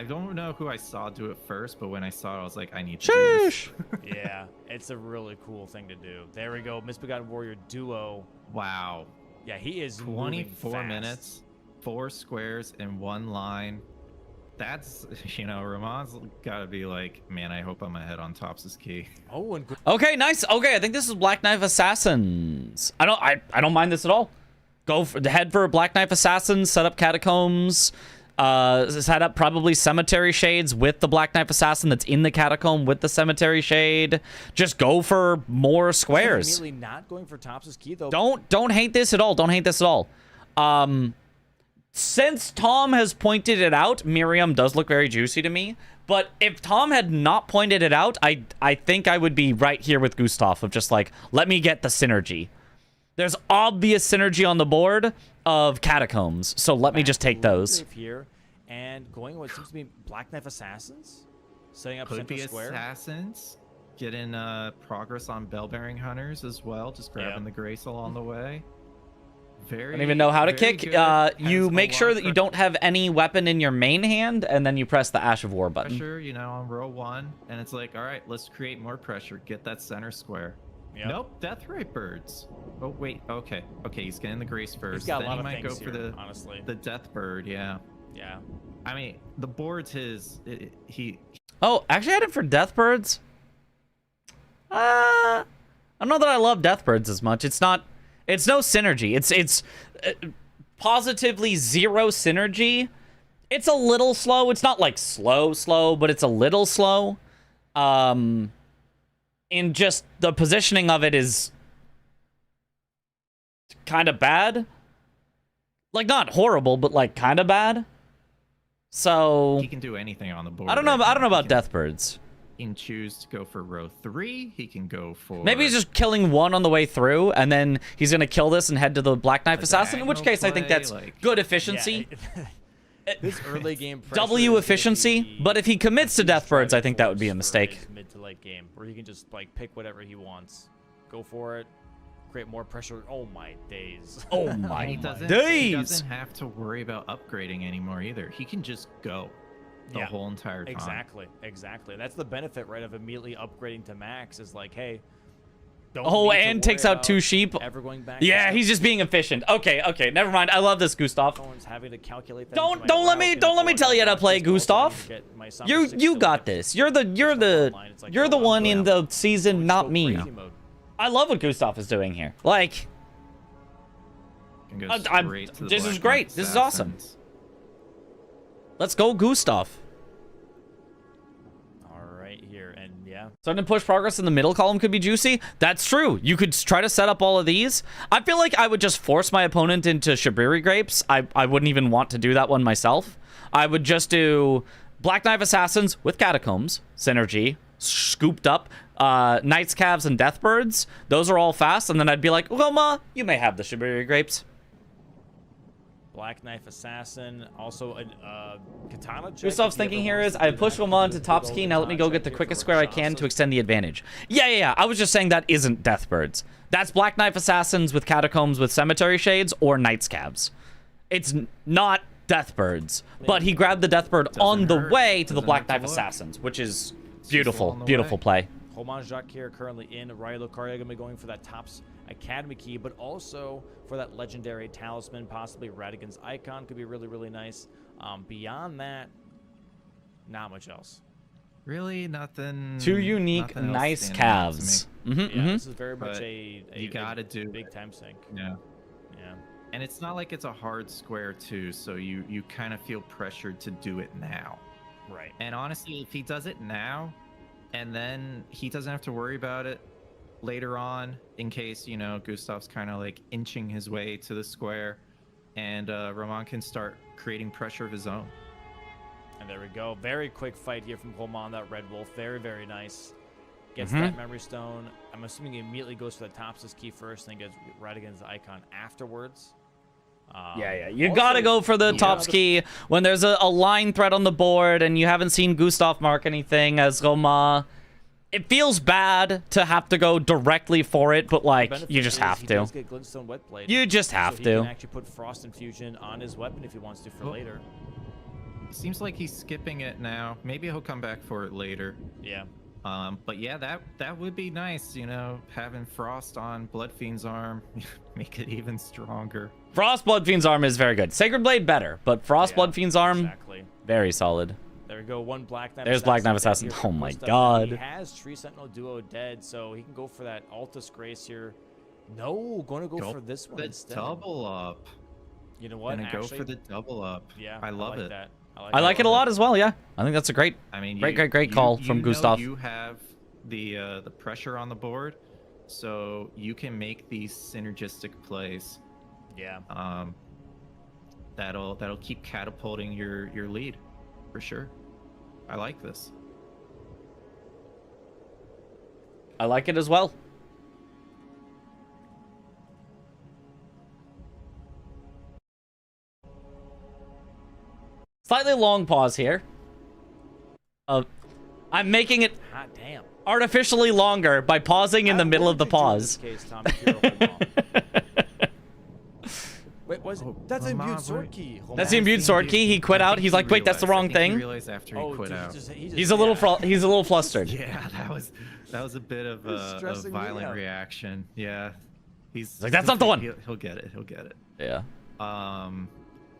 S3: don't know who I saw do it first, but when I saw it, I was like, I need to do this.
S2: Yeah, it's a really cool thing to do. There we go. Misbegotten Warrior duo.
S3: Wow.
S2: Yeah, he is
S3: 24 minutes, 4 squares in 1 line. That's, you know, Romain's gotta be like, man, I hope I'm ahead on Tops' key.
S2: Oh, and
S1: okay, nice. Okay, I think this is Black Knife Assassins. I don't mind this at all. Go for head for Black Knife Assassins, set up Catacombs, set up probably Cemetery Shades with the Black Knife Assassin that's in the Catacomb with the Cemetery Shade. Just go for more squares.
S2: Immediately not going for Tops' key though.
S1: Don't hate this at all. Don't hate this at all. Since Tom has pointed it out, Miriam does look very juicy to me. But if Tom had not pointed it out, I think I would be right here with Gustaf of just like, let me get the synergy. There's obvious synergy on the board of Catacombs, so let me just take those.
S2: Here, and going what seems to be Black Knife Assassins, setting up
S3: Could
S2: Central
S3: be
S2: Square.
S3: Assassins. Getting progress on Bell-Bearing Hunters as well, just grabbing the Grace along the way. Very.
S1: I don't even know how to
S3: very
S1: kick.
S3: good.
S1: You
S3: Has a
S1: make
S3: lot
S1: sure
S3: of
S1: that you don't have any weapon in your main hand, and then you press the Ash of War button.
S3: pressure, you know, on row 1, and it's like, all right, let's create more pressure. Get that center square.
S2: Yep.
S3: Nope, Deathray Birds. Oh wait, okay, he's getting the Grace first.
S2: He's got a
S3: then
S2: lot
S3: he
S2: of
S3: might go
S2: things
S3: for
S2: here, honestly.
S3: the Death Bird. Yeah.
S2: Yeah.
S3: I mean, the board's his. He.
S1: Oh, actually, I had it for Deathbirds. I don't know that I love Deathbirds as much. It's no synergy. It's positively zero synergy. It's a little slow. It's not like slow, but it's a little slow. And just the positioning of it is kind of bad. Like, not horrible, but like kind of bad. So
S3: He can do anything on the board.
S1: I don't know.
S3: right
S1: I don't know
S3: now.
S1: about Deathbirds.
S3: He can choose to go for row 3. He can go for.
S1: Maybe he's just killing one on the way through, and then he's gonna kill this and head to the Black Knife
S3: A
S1: Assassin. In which
S3: diagonal
S1: case, I think
S3: play,
S1: that's
S3: like-
S1: good efficiency.
S2: Yeah, this early game pressure
S1: W
S2: is gonna
S1: efficiency,
S2: be
S1: but if he commits to
S2: a huge
S1: Deathbirds, I
S2: driving
S1: think that would be a
S2: force for
S1: mistake.
S2: his mid to late game, where he can just like pick whatever he wants, go for it, create more pressure. Oh my days!
S1: Oh
S3: And
S1: my
S3: he doesn't,
S1: days!
S3: he doesn't have to worry about upgrading anymore either. He can just go the
S2: Yeah,
S3: whole entire time.
S2: Exactly. That's the benefit, right, of immediately upgrading to max. Is like, hey, don't
S1: Oh,
S2: need to
S1: and takes
S2: worry
S1: out 2
S2: about
S1: sheep.
S2: Ever going back?
S1: Yeah,
S2: to
S1: he's just being efficient. Okay, never mind. I love this, Gustaf.
S2: Someone's having to calculate that
S1: Don't
S2: into my
S1: let me
S2: route,
S1: don't let me
S2: and
S1: tell you how to play,
S2: just also
S1: Gustaf.
S2: get my Summer Six
S1: You
S2: to
S1: got
S2: like
S1: this. You're the
S2: online. It's like,
S1: you're the
S2: oh, I'm
S1: one
S2: going
S1: in
S2: out.
S1: the season,
S2: Let's
S1: not
S2: go
S1: me.
S2: crazy mode.
S1: I love what Gustaf is doing here. Like,
S3: Can go
S1: I'm-
S3: straight to the
S1: this is
S3: Black
S1: great.
S3: Knight
S1: This is awesome.
S3: Assassins.
S1: let's go, Gustaf.
S2: All right, here and yeah,
S1: Starting to push progress in the middle column could be juicy. That's true. You could try to set up all of these. I feel like I would just force my opponent into Shibiri Grapes. I wouldn't even want to do that one myself. I would just do Black Knife Assassins with Catacombs, Synergy, scooped up, Knights, Calves, and Deathbirds. Those are all fast, and then I'd be like, Roma, you may have the Shibiri Grapes.
S2: Black Knife Assassin, also a Katana check.
S1: Gustaf's thinking here is, I pushed Roma into Top's key, now let me go get the quickest square I can to extend the advantage. Yeah. I was just saying that isn't Deathbirds. That's Black Knife Assassins with Catacombs with Cemetery Shades or Knights Calves. It's not Deathbirds, but he grabbed the Deathbird on the
S3: hurt.
S1: way to the
S3: Doesn't
S1: Black
S3: hurt to
S1: Knife
S3: look.
S1: Assassins, which is
S3: just
S1: beautiful,
S3: along the
S1: beautiful
S3: way.
S1: play.
S2: Romain Jacques here currently in. Raya Lucaria gonna be going for that Topps Academy key, but also for that legendary talisman, possibly Radigan's Icon could be really, really nice. Beyond that, not much else.
S3: Really, nothing.
S1: Two unique,
S3: nothing else
S1: nice
S3: standing out to
S1: calves.
S3: me.
S2: This is very much
S3: But
S2: a
S3: you gotta do
S2: big
S3: it.
S2: time sink.
S3: Yeah.
S2: Yeah.
S3: And it's not like it's a hard square too, so you kind of feel pressured to do it now.
S2: Right.
S3: And honestly, if he does it now, and then he doesn't have to worry about it later on, in case, you know, Gustaf's kind of like inching his way to the square, and Romain can start creating pressure of his own.
S2: And there we go. Very quick fight here from Romain, that Red Wolf. Very, very nice. Gets
S1: Mhm.
S2: that Memory Stone. I'm assuming he immediately goes for the Topps key first, then gets Radigan's Icon afterwards.
S1: Yeah. You
S2: Also,
S1: gotta go for the
S2: yeah,
S1: Topps key when there's a line threat on the board and you haven't seen Gustaf mark anything as Roma. It feels bad to have to go directly for it, but
S2: the
S1: like,
S2: benefit
S1: you just
S2: is
S1: have
S2: he
S1: to.
S2: does get Glintstone Wetblade,
S1: You just have
S2: so he
S1: to.
S2: can actually put Frost Infusion on his weapon if he wants to for
S3: Oh.
S2: later.
S3: Seems like he's skipping it now. Maybe he'll come back for it later.
S2: Yeah.
S3: But yeah, that would be nice, you know, having Frost on Bloodfiend's arm, make it even stronger.
S1: Frost Bloodfiend's arm is very good. Sacred Blade better, but Frost
S2: Yeah,
S1: Bloodfiend's arm,
S2: Exactly.
S1: very solid.
S2: There we go. One Black Knife.
S1: There's Black Knife
S2: down
S1: Assassin.
S2: here
S1: Oh
S2: for
S1: my
S2: Gustaf.
S1: God.
S2: He has Tree Sentinel Duo dead, so he can go for that Altus Grace here. No, going to go for this one
S3: the
S2: instead.
S3: double up.
S2: You know what?
S3: Gonna go
S2: Actually,
S3: for the double up.
S2: yeah,
S3: I love
S2: like
S3: it.
S2: That.
S1: I like it a lot as well, yeah. I think that's a great,
S3: I mean,
S1: great call from
S3: you know
S1: Gustaf.
S3: You have the pressure on the board, so you can make these synergistic plays.
S2: Yeah.
S3: That'll keep catapulting your lead, for sure. I like this.
S1: I like it as well. Slightly long pause here. I'm making it
S2: Hot damn.
S1: artificially longer by pausing in the middle of the pause.
S2: Wait, was it? That's an imbued sword key.
S1: That's the imbued sword key. He quit out. He's like, wait, that's the wrong
S3: He
S1: thing.
S3: realized after he quit out.
S1: He's a little flustered.
S3: Yeah, that was a bit of a violent reaction. Yeah, he's
S1: like, that's not the one.
S3: He'll get it. He'll get it.
S1: Yeah.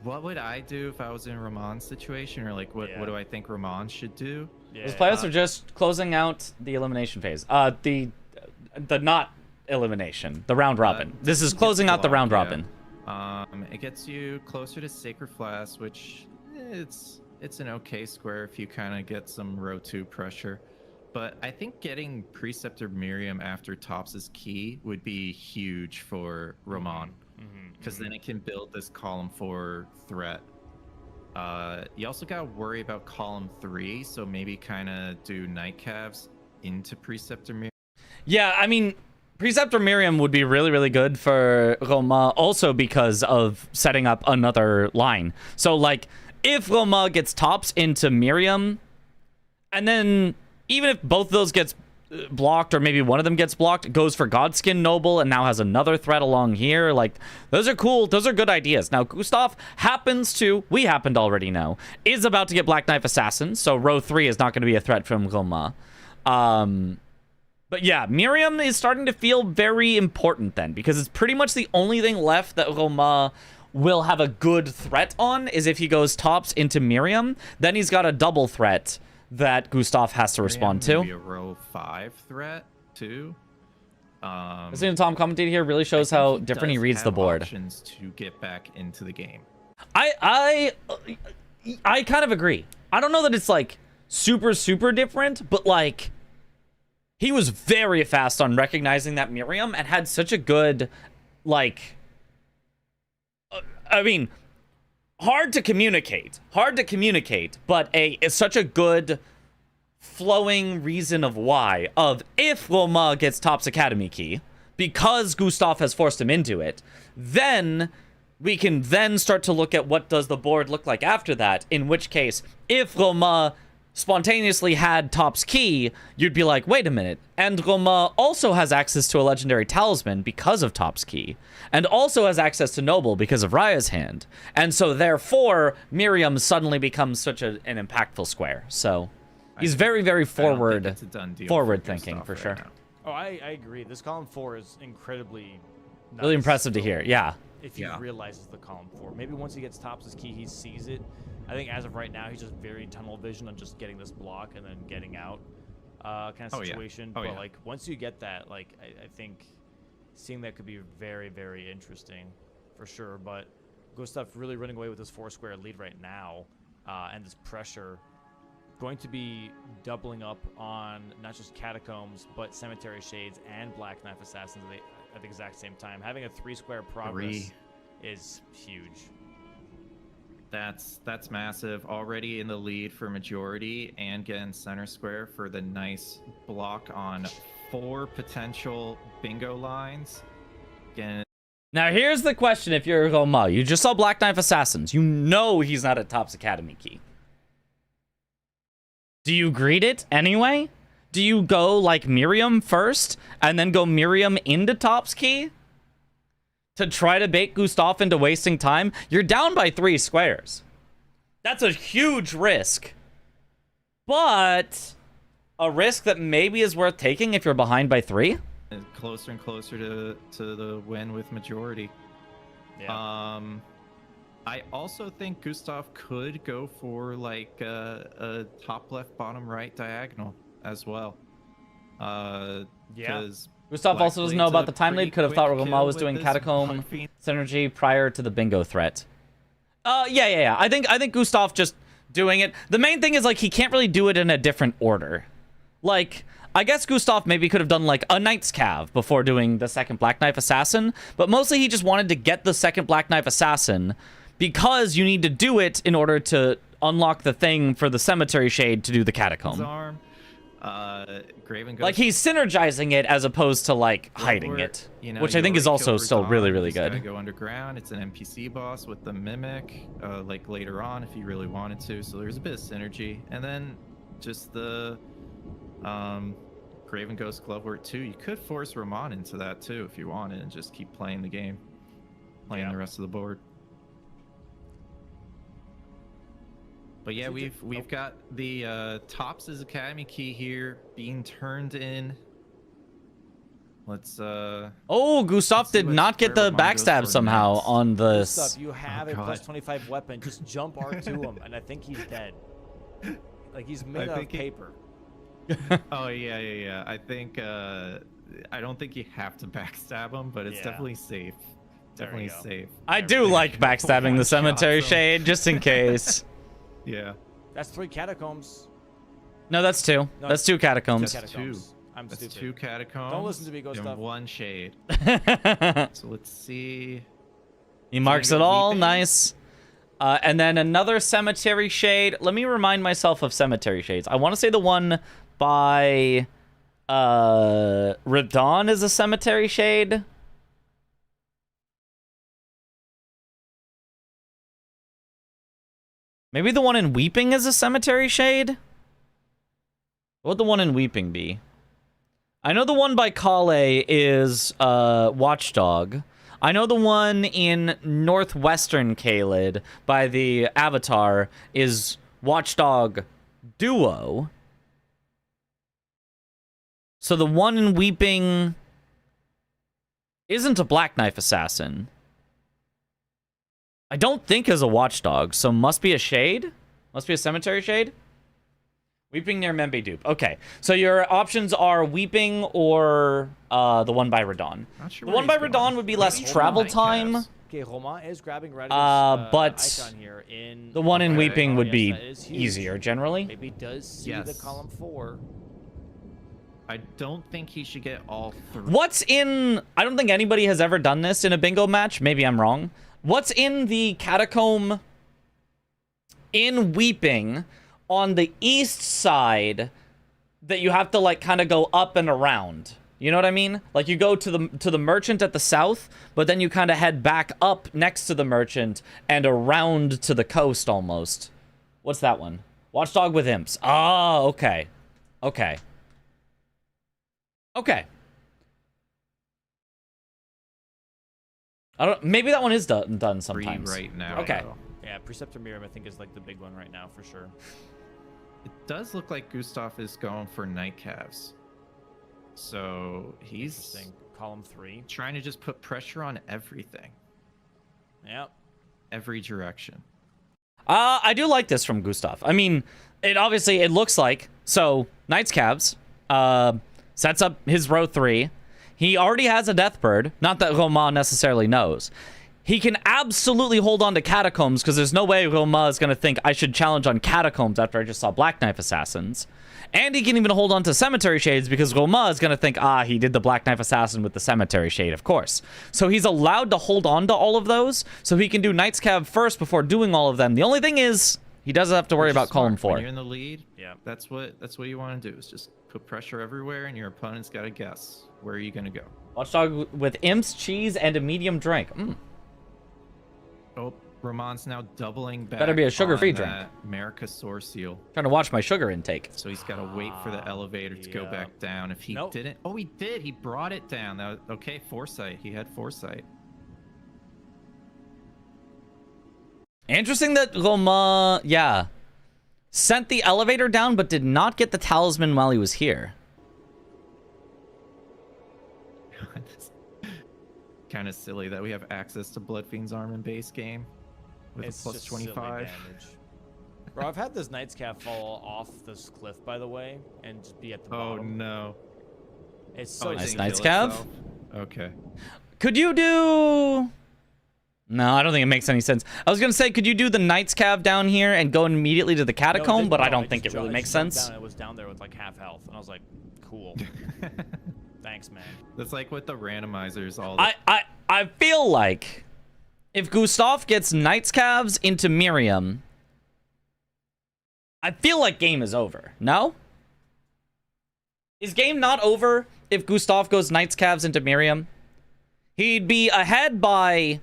S3: What would I do if I was in Romain's situation, or like what do I think Romain should do?
S2: Yeah.
S1: Those players are just closing out the elimination phase. The not elimination, the round robin. This is closing out the round robin.
S3: It gets you closer to Sacred Flask, which it's an okay square if you kind of get some row 2 pressure. But I think getting Preceptor Miriam after Tops is key would be huge for Romain, because then it can build this column 4 threat. You also got to worry about column 3, so maybe kind of do Night Calves into Preceptor Miriam.
S1: Yeah, I mean, Preceptor Miriam would be really, really good for Romain, also because of setting up another line. So, like, if Romain gets Tops into Miriam, and then even if both of those gets blocked, or maybe one of them gets blocked, goes for Godskin Noble and now has another threat along here, like, those are cool. Those are good ideas. Now, Gustaf we happen to already know, is about to get Black Knife Assassin, so row 3 is not going to be a threat from Romain. But yeah, Miriam is starting to feel very important then, because it's pretty much the only thing left that Romain will have a good threat on, is if he goes Tops into Miriam. Then he's got a double threat that Gustaf has to respond to.
S3: Maybe a row 5 threat too.
S1: Listening to Tom commentate here really shows how different he reads the board.
S3: Options to get back into the game.
S1: I kind of agree. I don't know that it's like super different, but like, he was very fast on recognizing that Miriam and had such a good, like, I mean, hard to communicate, but it's such a good flowing reason of why, of if Romain gets Tops Academy key, because Gustaf has forced him into it, then we can then start to look at what does the board look like after that, in which case, if Romain spontaneously had Tops key, you'd be like, wait a minute, and Romain also has access to a legendary talisman because of Tops key, and also has access to Noble because of Raya's hand, and so therefore Miriam suddenly becomes such an impactful square. So he's very forward thinking for sure.
S2: Oh, I agree. This column 4 is incredibly nice.
S1: Really impressive to hear. Yeah.
S2: If he realizes the column 4, maybe once he gets Tops' key, he sees it. I think as of right now, he's just very tunnel vision on just getting this block and then getting out kind of situation. But like, once you get that, like, I think seeing that could be very interesting for sure. But Gustaf really running away with this 4-square lead right now, and this pressure going to be doubling up on not just Catacombs, but Cemetery Shades and Black Knife Assassins at the exact same time. Having a 3-square progress is huge.
S3: That's massive. Already in the lead for majority, and getting center square for the nice block on 4 potential bingo lines. Again,
S1: now here's the question: if you're Romain, you just saw Black Knife Assassins, you know he's not at Tops Academy key. Do you greet it anyway? Do you go like Miriam first and then go Miriam into Tops key to try to bait Gustaf into wasting time? You're down by 3 squares. That's a huge risk, but a risk that maybe is worth taking if you're behind by 3.
S3: closer and closer to the win with majority.
S2: Yeah.
S3: I also think Gustaf could go for like a top left, bottom right diagonal as well.
S2: Yeah.
S1: Gustaf also doesn't know about the time lead. Could have thought Romain was doing Catacomb synergy prior to the bingo threat. Yeah. I think Gustaf just doing it. The main thing is like he can't really do it in a different order. Like, I guess Gustaf maybe could have done like a Knight's Cav before doing the second Black Knife Assassin, but mostly he just wanted to get the second Black Knife Assassin because you need to do it in order to unlock the thing for the Cemetery Shade to do the Catacomb.
S3: Arm. Graven Ghost.
S1: Like he's synergizing it as opposed to like hiding it, which I think is also still really, really good.
S3: Go underground. It's an NPC boss with the mimic, like later on if you really wanted to. So there's a bit of synergy, and then just the Graven Ghost Glovewort too. You could force Romain into that too if you wanted, and just keep playing the game, playing the rest of the board. But yeah, we've got the Tops' Academy key here being turned in. Let's
S1: Oh, Gustaf did not get the backstab somehow on the
S2: Gustaf, you have a plus 25 weapon. Just jump R to him, and I think he's dead. Like he's made out of paper.
S3: Oh yeah. I think I don't think you have to backstab him, but it's definitely safe. Definitely safe.
S1: I do like backstabbing the Cemetery Shade just in case.
S3: Yeah.
S2: That's 3 catacombs.
S1: No, that's 2. No, that's 2 catacombs.
S3: That's 2.
S2: I'm
S3: that's
S2: stupid.
S3: 2 catacombs.
S2: Don't listen to me, Gustaf.
S3: And 1 shade. So let's see.
S1: He marks it all. Nice. And then another Cemetery Shade. Let me remind myself of Cemetery Shades. I want to say the one by Radon is a Cemetery Shade. Maybe the one in Weeping is a Cemetery Shade? What would the one in Weeping be? I know the one by Kale is Watchdog. I know the one in Northwestern Caelid by the Avatar is Watchdog Duo. So the one in Weeping isn't a Black Knife Assassin. I don't think is a Watchdog, so must be a Shade? Must be a Cemetery Shade? Weeping near Membe Dupe. Okay, so your options are Weeping or the one by Radon.
S3: Sure
S1: the one by Radon would be less travel time.
S2: Okay, Romain is grabbing
S1: but
S2: icon here in
S1: the one in Weeping would be easier generally.
S2: Maybe does see the column 4.
S3: I don't think he should get all 3.
S1: What's in... I don't think anybody has ever done this in a bingo match. Maybe I'm wrong. What's in the catacomb in Weeping on the east side that you have to like kind of go up and around? You know what I mean? Like you go to the merchant at the south, but then you kind of head back up next to the merchant and around to the coast almost. What's that one? Watchdog with imps. Oh, okay. Okay. Okay. I don't. Maybe that one is done sometimes.
S3: 3 right now.
S1: Okay.
S2: Yeah, Preceptor Miriam I think is like the big one right now for sure.
S3: It does look like Gustaf is going for night calves. So he's
S2: column 3.
S3: Trying to just put pressure on everything.
S2: Yep.
S3: Every direction.
S1: I do like this from Gustaf. I mean, it looks like so Knight's Calves sets up his row 3. He already has a Deathbird. Not that Romain necessarily knows. He can absolutely hold on to Catacombs because there's no way Romain is going to think I should challenge on Catacombs after I just saw Black Knife Assassins. And he can even hold on to Cemetery Shades because Romain is going to think, he did the Black Knife Assassin with the Cemetery Shade, of course. So he's allowed to hold on to all of those, so he can do Knight's Cab first before doing all of them. The only thing is, he doesn't have to worry about column 4.
S3: When you're in the lead, that's what you want to do, is just put pressure everywhere, and your opponent's got to guess. Where are you going to go?
S1: Watchdog with imps, cheese, and a medium drink.
S3: Oh, Romain's now doubling back.
S1: Better be a sugar-free drink.
S3: America Source Seal.
S1: Trying to watch my sugar intake.
S3: So he's got to wait for the elevator to go back down. If he didn't... Oh, he did. He brought it down. That was, okay, foresight. He had foresight.
S1: Interesting that Romain, sent the elevator down, but did not get the talisman while he was here.
S3: Kind of silly that we have access to Bloodfiend's arm in base game with a plus 25.
S2: Bro, I've had this Knight's Cap fall off this cliff, by the way, and just be at the bottom.
S3: Oh no!
S2: It's so
S1: nice Knight's Cap.
S3: Okay.
S1: Could you do? No, I don't think it makes any sense. I was gonna say, could you do the Knight's Cab down here and go immediately to the catacomb? But I don't think it really makes sense.
S2: It was down there with like half health, and I was like, cool. Thanks, man.
S3: That's like with the randomizers.
S1: I feel like if Gustaf gets Knight's Calves into Miriam, I feel like game is over. No? Is game not over if Gustaf goes Knights Calves into Miriam? He'd be ahead by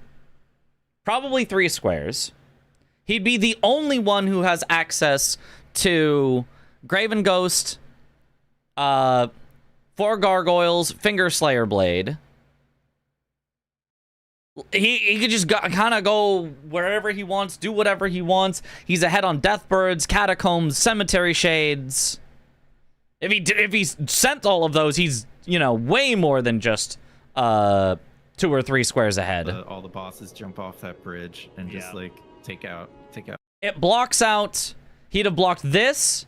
S1: probably 3 squares. He'd be the only one who has access to Graven Ghost, 4 Gargoyles, Finger Slayer Blade. He could just kind of go wherever he wants, do whatever he wants. He's ahead on Deathbirds, Catacombs, Cemetery Shades. If he sent all of those, he's, you know, way more than just 2 or 3 squares ahead.
S3: All the bosses jump off that bridge and just like take out.
S1: It blocks out. He'd have blocked this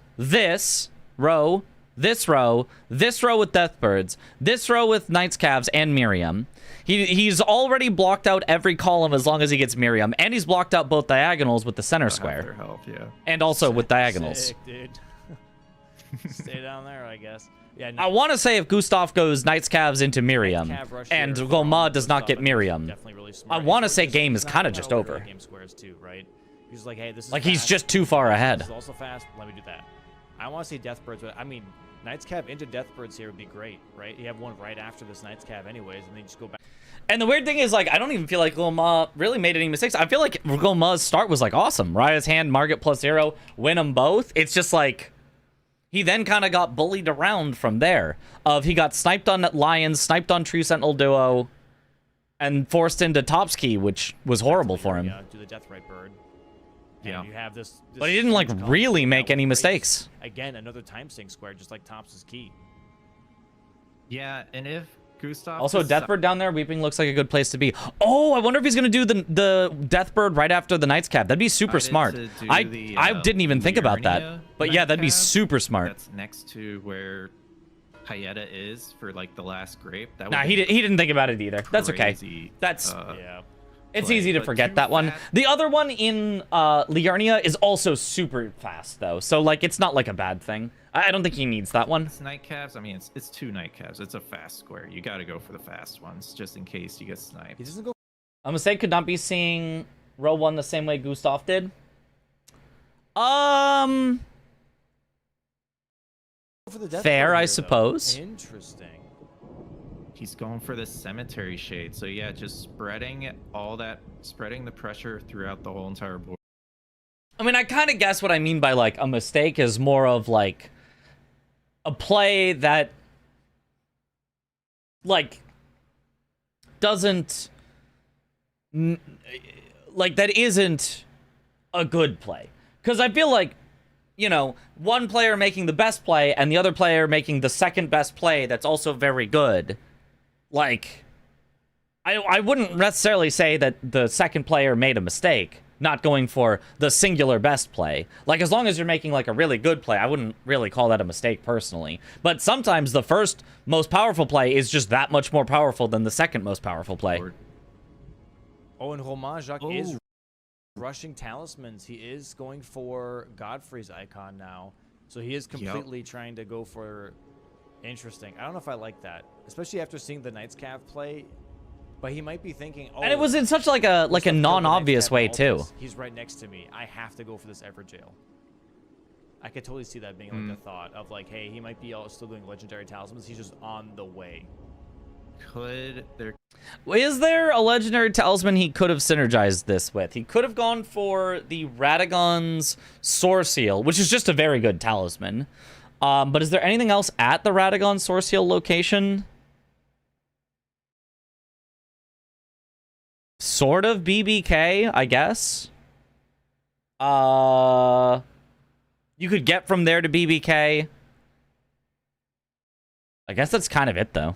S1: row, this row with Deathbirds, this row with Knights Calves and Miriam. He's already blocked out every column as long as he gets Miriam, and he's blocked out both diagonals with the center square.
S3: Their health, yeah.
S1: And also with diagonals.
S2: Sick, dude. Stay down there, I guess. Yeah.
S1: I want to say if Gustaf goes Knights Calves into Miriam, and Romain does not get Miriam,
S2: definitely really smart.
S1: I want to say game is kind of just over.
S2: Game squares too, right? He's like, hey, this is
S1: like
S2: fast.
S1: he's just too far ahead.
S2: This is also fast. Let me do that. I want to see Deathbirds, but I mean, Knights Cav into Deathbirds here would be great, right? You have one right after this Knights Cav anyways, and then you just go back.
S1: And the weird thing is, like, I don't even feel like Romain really made any mistakes. I feel like Romain's start was, like, awesome. Raya's Hand, Margit +0, win them both. It's just, like, he then kind of got bullied around from there. He got sniped on Lions, sniped on True Sentinel Duo, and forced into Topski, which was horrible for him.
S2: Do the Deathrite Bird.
S3: Yeah.
S2: You have this
S1: But he didn't, like, really make any mistakes.
S2: Again, another time sync square, just like Tops' key.
S3: Yeah, and if Gustaf
S1: Also, Deathbird down there, Weeping looks like a good place to be. Oh, I wonder if he's going to do the Deathbird right after the Knights Cap. That'd be super smart. I didn't even think about that. But yeah, that'd be super smart.
S3: That's next to where Hayeta is for, like, the last grape. That
S1: Nah, he didn't think about it either. That's okay. That's...
S2: yeah.
S1: It's easy to forget that one. The other one in Liurnia is also super fast, though. So, like, it's not, like, a bad thing. I don't think he needs that one.
S3: It's Night Calves. I mean, it's 2 Night Calves. It's a fast square. You got to go for the fast ones, just in case you get sniped.
S2: He doesn't go
S1: A mistake could not be seeing row 1 the same way Gustaf did.
S2: for the Death
S1: Fair,
S2: Bird
S1: I
S2: here,
S1: suppose.
S2: though. Interesting.
S3: He's going for the Cemetery Shade. So yeah, just spreading the pressure throughout the whole entire board.
S1: I mean, I kind of guess what I mean by, like, a mistake is more of, like, a play that, like, doesn't, like, that isn't a good play. Because I feel like, you know, one player making the best play and the other player making the second best play that's also very good, like, I wouldn't necessarily say that the second player made a mistake not going for the singular best play. Like, as long as you're making, like, a really good play, I wouldn't really call that a mistake personally. But sometimes the first most powerful play is just that much more powerful than the second most powerful play.
S2: Oh, and Romain Jacques is rushing talismans. He is going for Godfrey's icon now. So he is completely trying to go for... Interesting. I don't know if I like that. Especially after seeing the Knights Cav play... But he might be thinking, oh,
S1: and it was in such like a non-obvious way too.
S2: He's right next to me. I have to go for this Everjail. I could totally see that being like a thought of like, hey, he might be still doing legendary talismans. He's just on the way.
S1: Is there a legendary talisman he could have synergized this with? He could have gone for the Radagon's Soar Seal, which is just a very good talisman. But is there anything else at the Radagon Soar Seal location? Sort of BBK, I guess. You could get from there to BBK. I guess that's kind of it, though.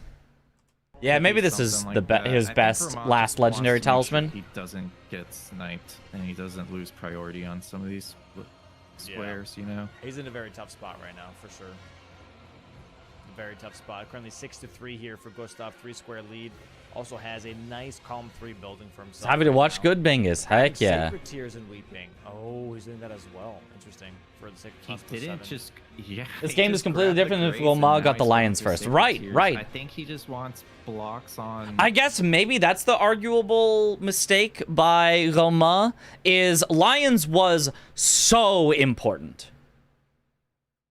S1: Yeah, maybe this is
S3: like
S1: his best last legendary talisman.
S3: He doesn't get sniped and he doesn't lose priority on some of these squares, you know.
S2: He's in a very tough spot right now, for sure. Very tough spot. Currently 6-3 here for Gustaf, 3-square lead. Also has a nice calm 3 building for himself.
S1: Happy to watch good Bingus. Heck yeah.
S2: Sacred Tears and Weeping. Oh, he's doing that as well. Interesting. For the
S3: he didn't just
S1: this game is completely different if Romain got the Lions first. Right.
S3: I think he just wants blocks on.
S1: I guess maybe that's the arguable mistake by Romain, is Lions was so important.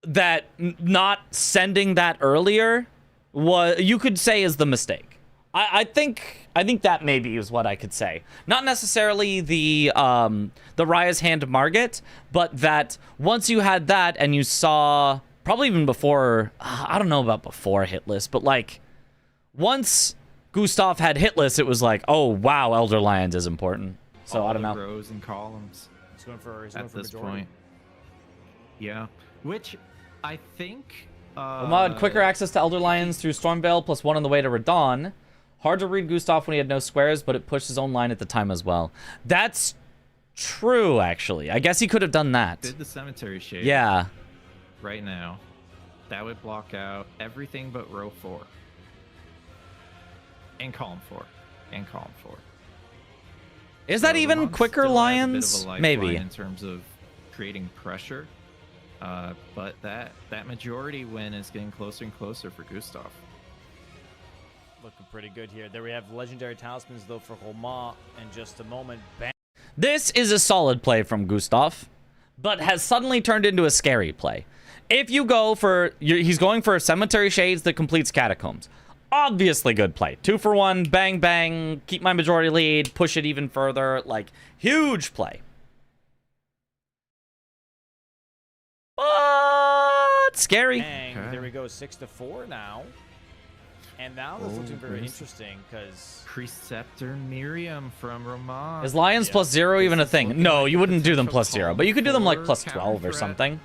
S1: that not sending that earlier was, you could say, is the mistake. I think that maybe is what I could say. Not necessarily the Raya's Hand Margit, but that once you had that and you saw, probably even before, I don't know about before Hitless, but like once Gustaf had Hitless, it was like, oh wow, Elder Lions is important. So
S3: All
S1: I don't know.
S3: Rows and columns.
S2: He's going for
S3: At this
S2: majority.
S3: point. Yeah, which I think.
S1: Mod, quicker access to Elder Lions through Stormveil +1 on the way to Radon. Hard to read Gustaf when he had no squares, but it pushed his own line at the time as well. That's true, actually. I guess he could have done that.
S3: Did the Cemetery Shade.
S1: Yeah.
S3: Right now, that would block out everything but row 4. And column 4. And column 4.
S1: Is that
S3: So
S1: even
S3: Romain
S1: quicker
S3: still has a bit
S1: Lions?
S3: of a lifeline
S1: Maybe.
S3: in terms of creating pressure. But that majority win is getting closer and closer for Gustaf.
S2: Looking pretty good here. There we have legendary talismans though for Romain in just a moment. Bang.
S1: This is a solid play from Gustaf, but has suddenly turned into a scary play. If you go for, he's going for Cemetery Shades that completes Catacombs. Obviously good play. 2 for 1, bang, bang, keep my majority lead, push it even further. Like, huge play. But scary.
S2: Bang.
S3: Okay.
S2: There we go. 6 to 4 now. And now this looking very interesting because
S3: Preceptor Miriam from Romain.
S1: Is Lions
S2: Yeah.
S1: +0 even a
S3: This is
S1: thing?
S3: looking
S1: No,
S3: like
S1: you wouldn't do them
S3: potential
S1: +0,
S3: column
S1: but you could do them like
S3: 4
S1: +12 or
S3: counter
S1: something,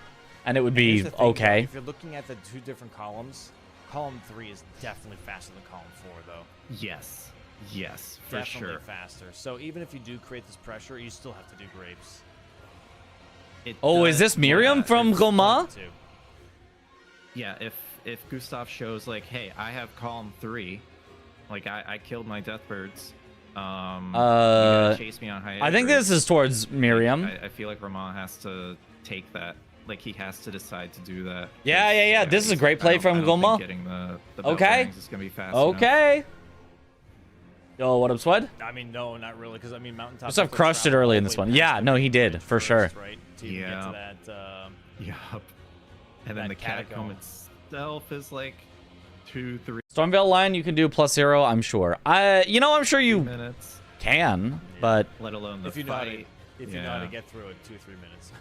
S1: and it would be
S2: here's the thing, though,
S1: okay.
S2: if you're looking at the 2 different columns, column 3 is definitely faster than column 4 though.
S3: Yes. Yes, for
S2: Definitely
S3: sure.
S2: faster. So even if you do create this pressure, you still have to do grapes.
S3: It
S1: Oh, is
S3: does-
S1: this Miriam
S3: yeah,
S1: from
S3: it's-
S1: Romain?
S2: Too.
S3: Yeah, if Gustaf shows like, hey, I have column 3, like I killed my deathbirds. You gotta chase me on high.
S1: I think this is towards Miriam.
S3: I feel like Romain has to take that. Like he has to decide to do that.
S1: Yeah, yeah, yeah. This is a great play from
S3: I don't
S1: Goma.
S3: think getting the belt
S1: Okay.
S3: bearings is gonna be fast enough.
S1: Okay. Yo, what up, Swed?
S2: I mean, no, not really, because I mean, Mountaintop.
S1: Gustaf
S2: has to
S1: crushed it
S2: travel
S1: early
S2: all
S1: in
S2: the
S1: this
S2: way
S1: one.
S2: past
S1: Yeah,
S2: the
S1: no, he did,
S2: bridge
S1: for sure.
S2: first, right? To even get to that.
S3: Yup. And then
S2: that
S3: the catacomb
S2: catacomb.
S3: itself is like 2-3
S1: Stormveil line, you can do +0, I'm sure. I'm sure you
S3: minutes,
S1: can, but
S3: let alone the
S2: If you know how to,
S3: fight.
S2: if you know how to get through it, 2-3 minutes.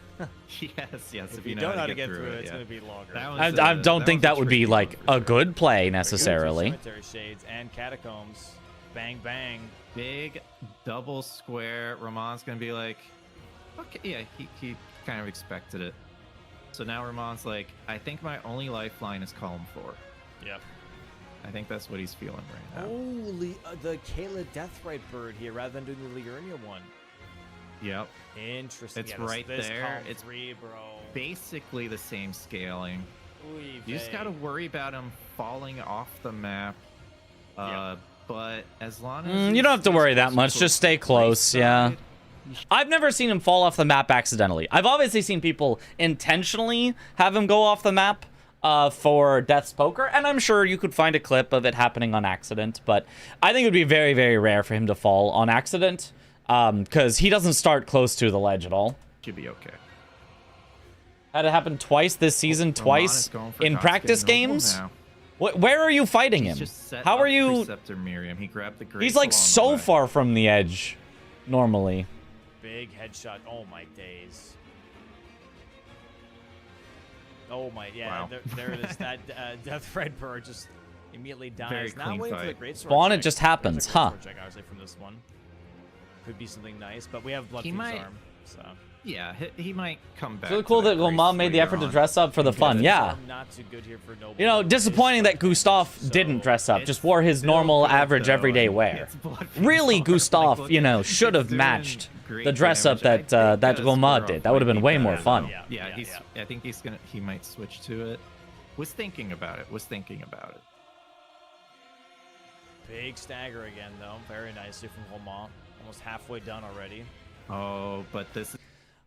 S3: Yes.
S2: If you don't know how to get through it, it's going to be longer.
S3: That was
S1: I
S3: a-
S1: don't think
S3: was a
S1: that would be
S3: tricky
S1: like
S3: one for
S1: a
S3: sure.
S1: good play
S2: Two
S1: necessarily.
S2: Cemetery Shades and Catacombs. Bang, bang.
S3: Big double square. Romain's gonna be like, okay, yeah, he kind of expected it. So now Romain's like, I think my only lifeline is column 4.
S2: Yep.
S3: I think that's what he's feeling right now.
S2: Holy, the Kayla Deathrite bird here rather than doing the Liurnia one.
S3: Yep.
S2: Interesting.
S3: It's
S2: Yeah, this-
S3: right
S2: this
S3: there.
S2: column
S3: It's
S2: 3, bro.
S3: Basically the same scaling.
S2: Oy
S3: You just
S2: vey.
S3: gotta worry about him falling off the map.
S2: Yep.
S3: But as long as
S1: You
S3: he
S1: don't have to
S3: stays
S1: worry that
S3: close
S1: much.
S3: to
S1: Just
S3: the
S1: stay close, yeah.
S3: side,
S1: I've never seen him fall off the map accidentally. I've obviously seen people intentionally have him go off the map for Death's Poker, and I'm sure you could find a clip of it happening on accident, but I think it would be very, very rare for him to fall on accident, because he doesn't start close to the ledge at all.
S3: should be okay.
S1: Had it happen twice this season,
S3: Romain
S1: twice
S3: is going for
S1: in
S3: Godskin
S1: practice
S3: Noble
S1: games?
S3: now.
S1: Where are you fighting
S3: He's
S1: him?
S3: just set
S1: How
S3: up
S1: are you...
S3: Preceptor Miriam. He grabbed the grace
S1: He's like
S3: along the
S1: so
S3: way.
S1: far from the edge, normally.
S2: Big headshot. Oh, my days. Oh, my. Yeah,
S3: Wow.
S2: there it is. That Deathrite bird just immediately dies.
S3: Very
S2: Now
S3: clean
S2: waiting for the
S3: fight.
S2: great sword
S1: Spawn, it
S2: check.
S1: just
S2: There's a
S1: happens,
S2: great
S1: huh?
S2: sword check, honestly, from this one. Could be something nice, but we have Blood
S3: He
S2: Fiend's
S3: might-
S2: arm, so.
S3: Yeah, he might come back.
S1: It's really
S3: to
S1: cool that
S3: grace
S1: Romain made the
S3: later
S1: effort to
S3: on.
S1: dress up for the fun.
S2: Fiend's
S1: Yeah.
S2: arm not too good here for Noble.
S1: You know, disappointing that Gustaf didn't dress up, just wore his normal, average, everyday wear. Really, Gustaf, should have matched the dress up that that Romain did. That would have been way more fun.
S2: Yeah.
S3: I think he might switch to it. Was thinking about it.
S2: Big stagger again, though. Very nicely from Romain. Almost halfway done already.
S3: Oh, but this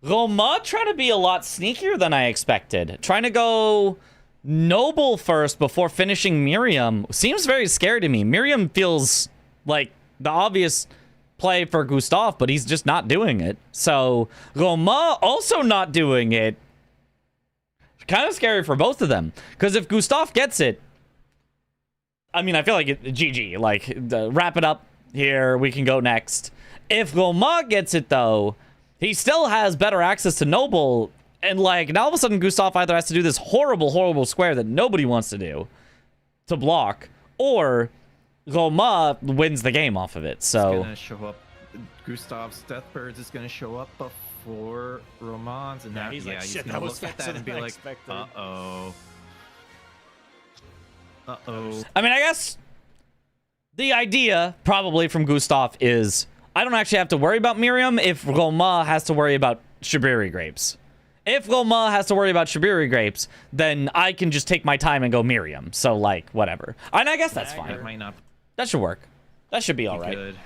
S1: Romain trying to be a lot sneakier than I expected. Trying to go Noble first before finishing Miriam seems very scary to me. Miriam feels like the obvious play for Gustaf, but he's just not doing it. So Romain also not doing it. kind of scary for both of them. Because if Gustaf gets it, I mean, I feel like GG. Like, wrap it up here. We can go next. If Romain gets it, though, he still has better access to Noble. And, like, now all of a sudden Gustaf either has to do this horrible, horrible square that nobody wants to do to block, or Romain wins the game off of it. So
S3: It's gonna show up. Gustaf's Deathbirds is gonna show up before Romain's, and
S2: Yeah,
S3: now
S2: he's like, shit,
S3: gonna
S2: that was
S3: look at
S2: faster
S3: that and
S2: than
S3: be
S2: I
S3: like,
S2: expected.
S3: uh-oh. Uh-oh.
S1: I mean, I guess the idea probably from Gustaf is I don't actually have to worry about Miriam if Romain has to worry about Shibiri Grapes. If Romain has to worry about Shibiri Grapes, then I can just take my time and go Miriam. So, like, whatever. And I guess that's
S3: That
S1: fine.
S3: might not
S1: That should work. That should be all
S3: be
S1: right.
S3: good.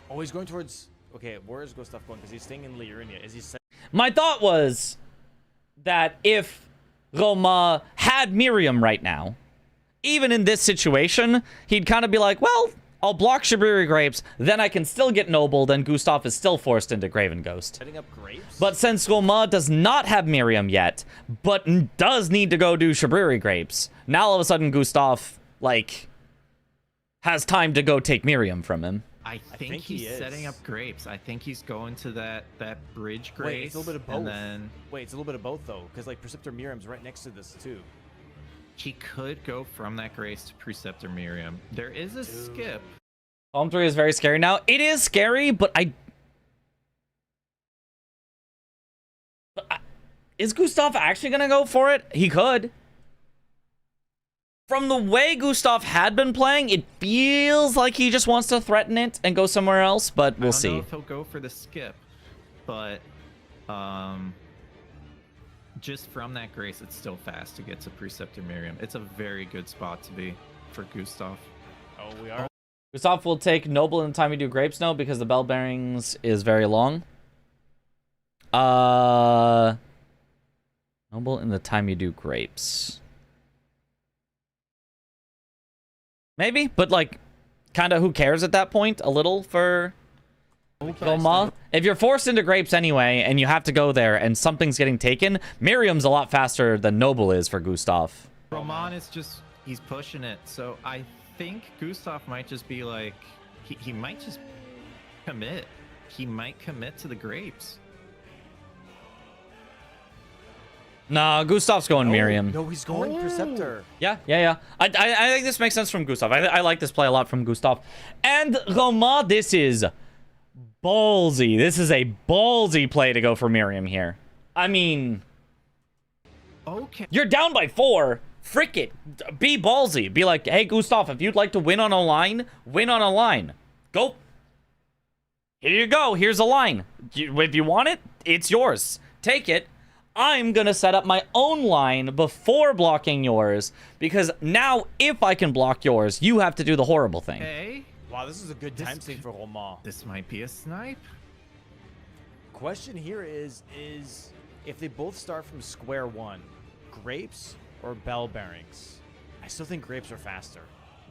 S2: Oh, he's going towards... Okay, where is Gustaf going? Because he's staying in Liurnia. Is he...
S1: My thought was that if Romain had Miriam right now, even in this situation, he'd kind of be like, well, I'll block Shibiri Grapes, then I can still get Noble, then Gustaf is still forced into Graven Ghost.
S2: Setting up grapes?
S1: But since Romain does not have Miriam yet, but does need to go do Shibiri Grapes, now all of a sudden Gustaf, like, has time to go take Miriam from him.
S3: I think
S2: he
S3: he's
S2: is.
S3: setting up grapes. I think he's going to that bridge grace.
S2: Wait, it's a little bit of both.
S3: And then
S2: Wait, it's a little bit of both, though. Because, like, Preceptor Miriam's right next to this, too.
S3: he could go from that grace to Preceptor Miriam. There is a skip.
S1: Home 3 is very scary now. It is scary, but is Gustaf actually going to go for it? He could. From the way Gustaf had been playing, it feels like he just wants to threaten it and go somewhere else, but we'll
S3: I don't
S1: see.
S3: know if he'll go for the skip, but just from that grace, it's still fast to get to Preceptor Miriam. It's a very good spot to be for Gustaf.
S2: Oh, we are?
S1: Gustaf will take Noble in the time you do Grapes now because the Bell Bearings is very long. Noble in the time you do Grapes. Maybe, but like, kind of who cares at that point? A little for Romain. If you're forced into Grapes anyway, and you have to go there, and something's getting taken, Miriam's a lot faster than Noble is for Gustaf.
S3: Romain is just, he's pushing it. So I think Gustaf might just be like, he might just commit. He might commit to the grapes.
S1: Nah, Gustaf's going Miriam.
S2: No, he's going Preceptor.
S1: Yeah. I think this makes sense from Gustaf. I like this play a lot from Gustaf. And Romain, this is ballsy. This is a ballsy play to go for Miriam here. I mean,
S3: Okay.
S1: you're down by 4. Frick it. Be ballsy. Be like, hey, Gustaf, if you'd like to win on a line, win on a line. Go. Here you go. Here's a line. If you want it, it's yours. Take it. I'm going to set up my own line before blocking yours, because now if I can block yours, you have to do the horrible thing.
S3: Hey,
S2: Wow, this is a good time sync for Romain.
S3: this might be a snipe.
S2: Question here is if they both start from square one, grapes or bell bearings? I still think grapes are faster.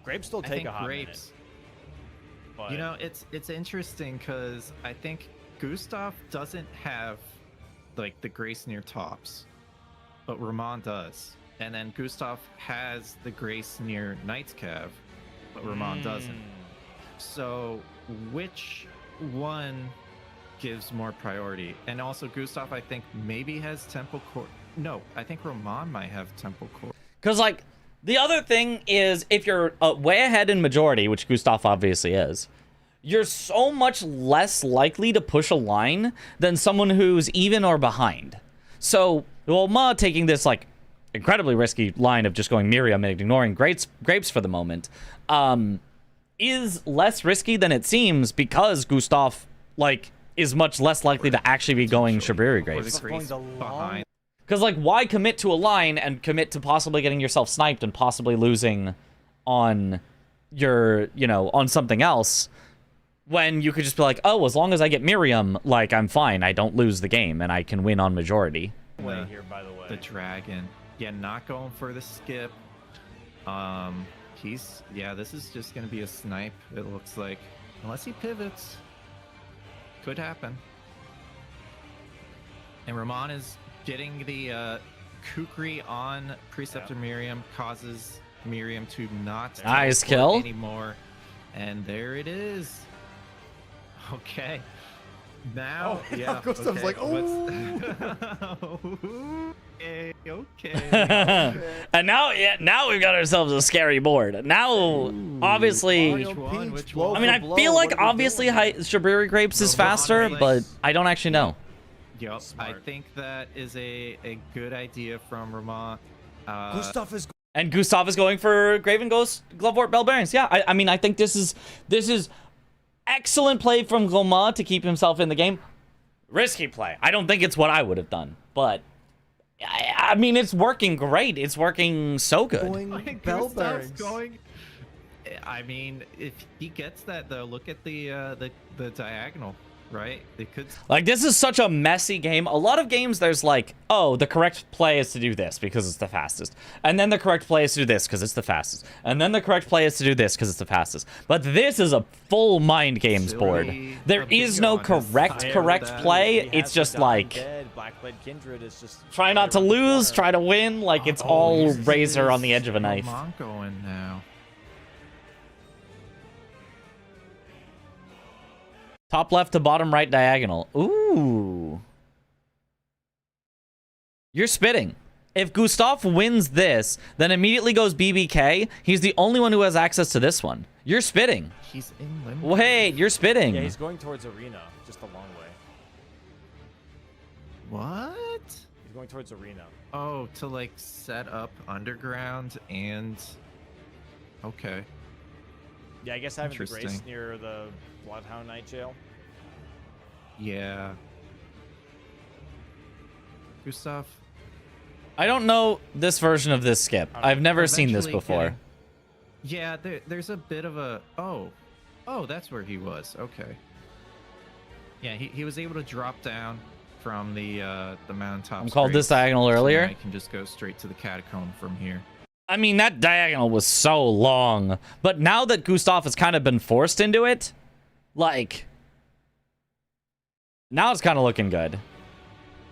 S2: Grapes still
S3: I
S2: take
S3: think
S2: a hot
S3: grapes.
S2: minute. But
S3: You know, it's interesting because I think Gustaf doesn't have like the grace near tops, but Romain does. And then Gustaf has the grace near Knight's Cav, but Romain doesn't. So which one gives more priority? And also Gustaf, I think, maybe has Temple Core. No, I think Romain might have Temple Core.
S1: Because, like, the other thing is, if you're way ahead in majority, which Gustaf obviously is, you're so much less likely to push a line than someone who's even or behind. So, Romain taking this, like, incredibly risky line of just going Miriam and ignoring grapes for the moment, is less risky than it seems because Gustaf, like, is much less likely to actually be going Shibiri
S3: Or
S1: Grapes.
S3: the grace
S2: Going the
S3: behind.
S1: Because, like, why commit to a line and commit to possibly getting yourself sniped and possibly losing on your, you know, on something else when you could just be like, oh, as long as I get Miriam, like, I'm fine. I don't lose the game and I can win on majority.
S2: play here, by the way.
S3: The dragon. Yeah, not going for the skip. This is just gonna be a snipe, it looks like. Unless he pivots. Could happen. And Romain is getting the Kukri on Preceptor Miriam causes Miriam to not
S1: Nice
S3: teleport
S1: kill.
S3: anymore. And there it is. Okay. Now,
S2: Oh,
S3: yeah.
S2: Gustav's
S3: okay,
S2: like,
S3: okay.
S1: And now we've got ourselves a scary board. Now, obviously,
S3: Which one? Which
S2: blow
S3: one?
S1: I mean, I
S2: for blow,
S1: feel
S2: what
S1: like
S2: are we
S1: obviously
S2: doing?
S1: Shabiri Grapes is
S3: Romain
S1: faster,
S3: is-
S1: but I don't actually know.
S3: Yep, I
S2: Smart.
S3: think that is a good idea from Romain.
S2: Gustaf is
S1: And Gustaf is going for Graven Ghost Glovewort Bell Bearings. Yeah, I mean, I think this is excellent play from Romain to keep himself in the game. Risky play. I don't think it's what I would have done, but I mean, it's working great. It's working so good.
S2: going bell
S3: Gustav's
S2: bearings.
S3: going. I mean, if he gets that though, look at the diagonal, right? They could.
S1: Like, this is such a messy game. A lot of games, there's like, oh, the correct play is to do this because it's the fastest. And then the correct play is to do this because it's the fastest. And then the correct play is to do this because it's the fastest. But this is a full mind games board.
S3: Silly.
S1: There
S3: A
S1: is
S3: big
S1: no
S3: one is
S1: correct
S3: higher than
S1: play.
S2: He
S1: It's
S2: has
S1: just
S2: the Dying
S1: like,
S2: Dead, Blackblade Kindred is just
S1: try not to
S2: right around the
S1: lose,
S2: corner.
S1: try to win. Like, it's
S3: Oh,
S1: all
S3: this
S1: razor on
S3: is
S1: the edge of a knife.
S3: Romain going now.
S1: Top left to bottom right diagonal. Ooh. You're spitting. If Gustaf wins this, then immediately goes BBK. He's the only one who has access to this one. You're spitting.
S3: He's in limbo.
S1: Wait, you're spitting.
S2: Yeah, he's going towards Arena, just a long way.
S3: What?
S2: He's going towards Arena.
S3: Oh, to like set up underground and. Okay.
S2: Yeah, I guess having the Grace
S3: Interesting.
S2: near the Bloodhound Night Jail.
S3: Yeah. Gustaf.
S1: I don't know this version of this skip. I've never seen this
S3: eventually
S1: before.
S3: Yeah, there's a bit of a. Oh, that's where he was. Okay. Yeah, he was able to drop down from the mountaintop.
S1: I'm called this diagonal earlier.
S3: I can just go straight to the catacomb from here.
S1: I mean, that diagonal was so long. But now that Gustaf has kind of been forced into it, like, now it's kind of looking good.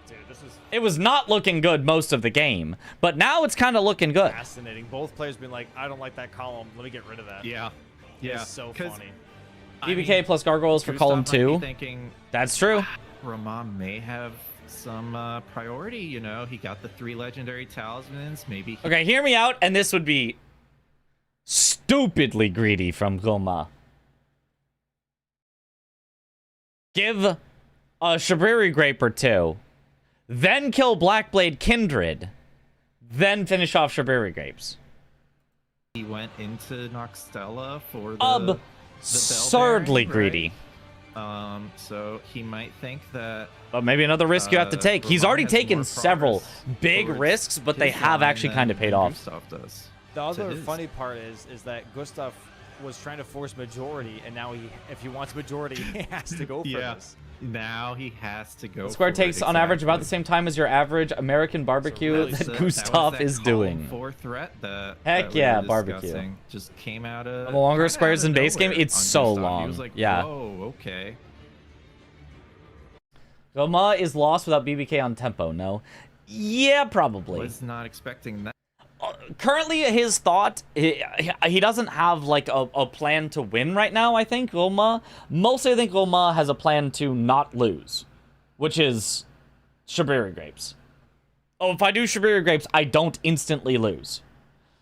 S2: Dude, this is
S1: It was not looking good most of the game, but now it's kind of looking good.
S2: fascinating. Both players been like, I don't like that column. Let me get rid of that.
S3: Yeah.
S2: It's so
S3: 'cause,
S2: funny.
S3: I
S1: BBK
S3: mean,
S1: plus gargoyles for
S3: Gustaf
S1: column
S3: might be
S1: 2.
S3: Thinking
S1: That's true.
S3: Romain may have some priority. You know, he got the 3 legendary talismans. Maybe. He
S1: Okay, hear me out, and this would be stupidly greedy from Goma. Give a Shabiri Grape or 2, then kill Blackblade Kindred, then finish off Shabiri Grapes.
S3: He went into Noxtella for the
S1: Absurdly
S3: bearing,
S1: greedy.
S3: right? So he might think that
S1: But maybe another risk you have to take. He's
S3: Romain
S1: already
S3: has
S1: taken
S3: more
S1: several
S3: progress
S1: big
S3: towards
S1: risks, but they
S3: his
S1: have
S3: line
S1: actually kind of
S3: than
S1: paid off.
S3: Gustaf does.
S2: The other
S3: his.
S2: funny part is that Gustaf was trying to force majority, and now if he wants majority, he has to go for
S3: Yeah.
S2: this.
S3: Now he has to go.
S1: Square
S3: for
S1: takes
S3: it,
S1: on average about the
S3: exactly.
S1: same time as your average American barbecue
S2: really
S1: that
S2: so
S3: That was
S1: Gustaf
S3: that
S1: is
S3: column
S1: doing.
S3: 4 threat that
S1: Heck
S3: that we
S1: yeah,
S3: were
S1: barbecue.
S3: discussing Just came out of
S1: The longer
S3: kinda
S1: squares
S3: out
S1: in
S3: of
S1: base game,
S3: nowhere
S1: it's
S3: on
S1: so
S3: Gustaf. He
S1: long.
S3: was like,
S1: Yeah.
S3: Whoa, okay.
S1: Goma is lost without BBK on tempo, no? Yeah, probably.
S3: Was not expecting that.
S1: Currently, his thought, he doesn't have, like, a plan to win right now, I think, Goma. Mostly, I think Goma has a plan to not lose, which is Shabiri Grapes. Oh, if I do Shabiri Grapes, I don't instantly lose.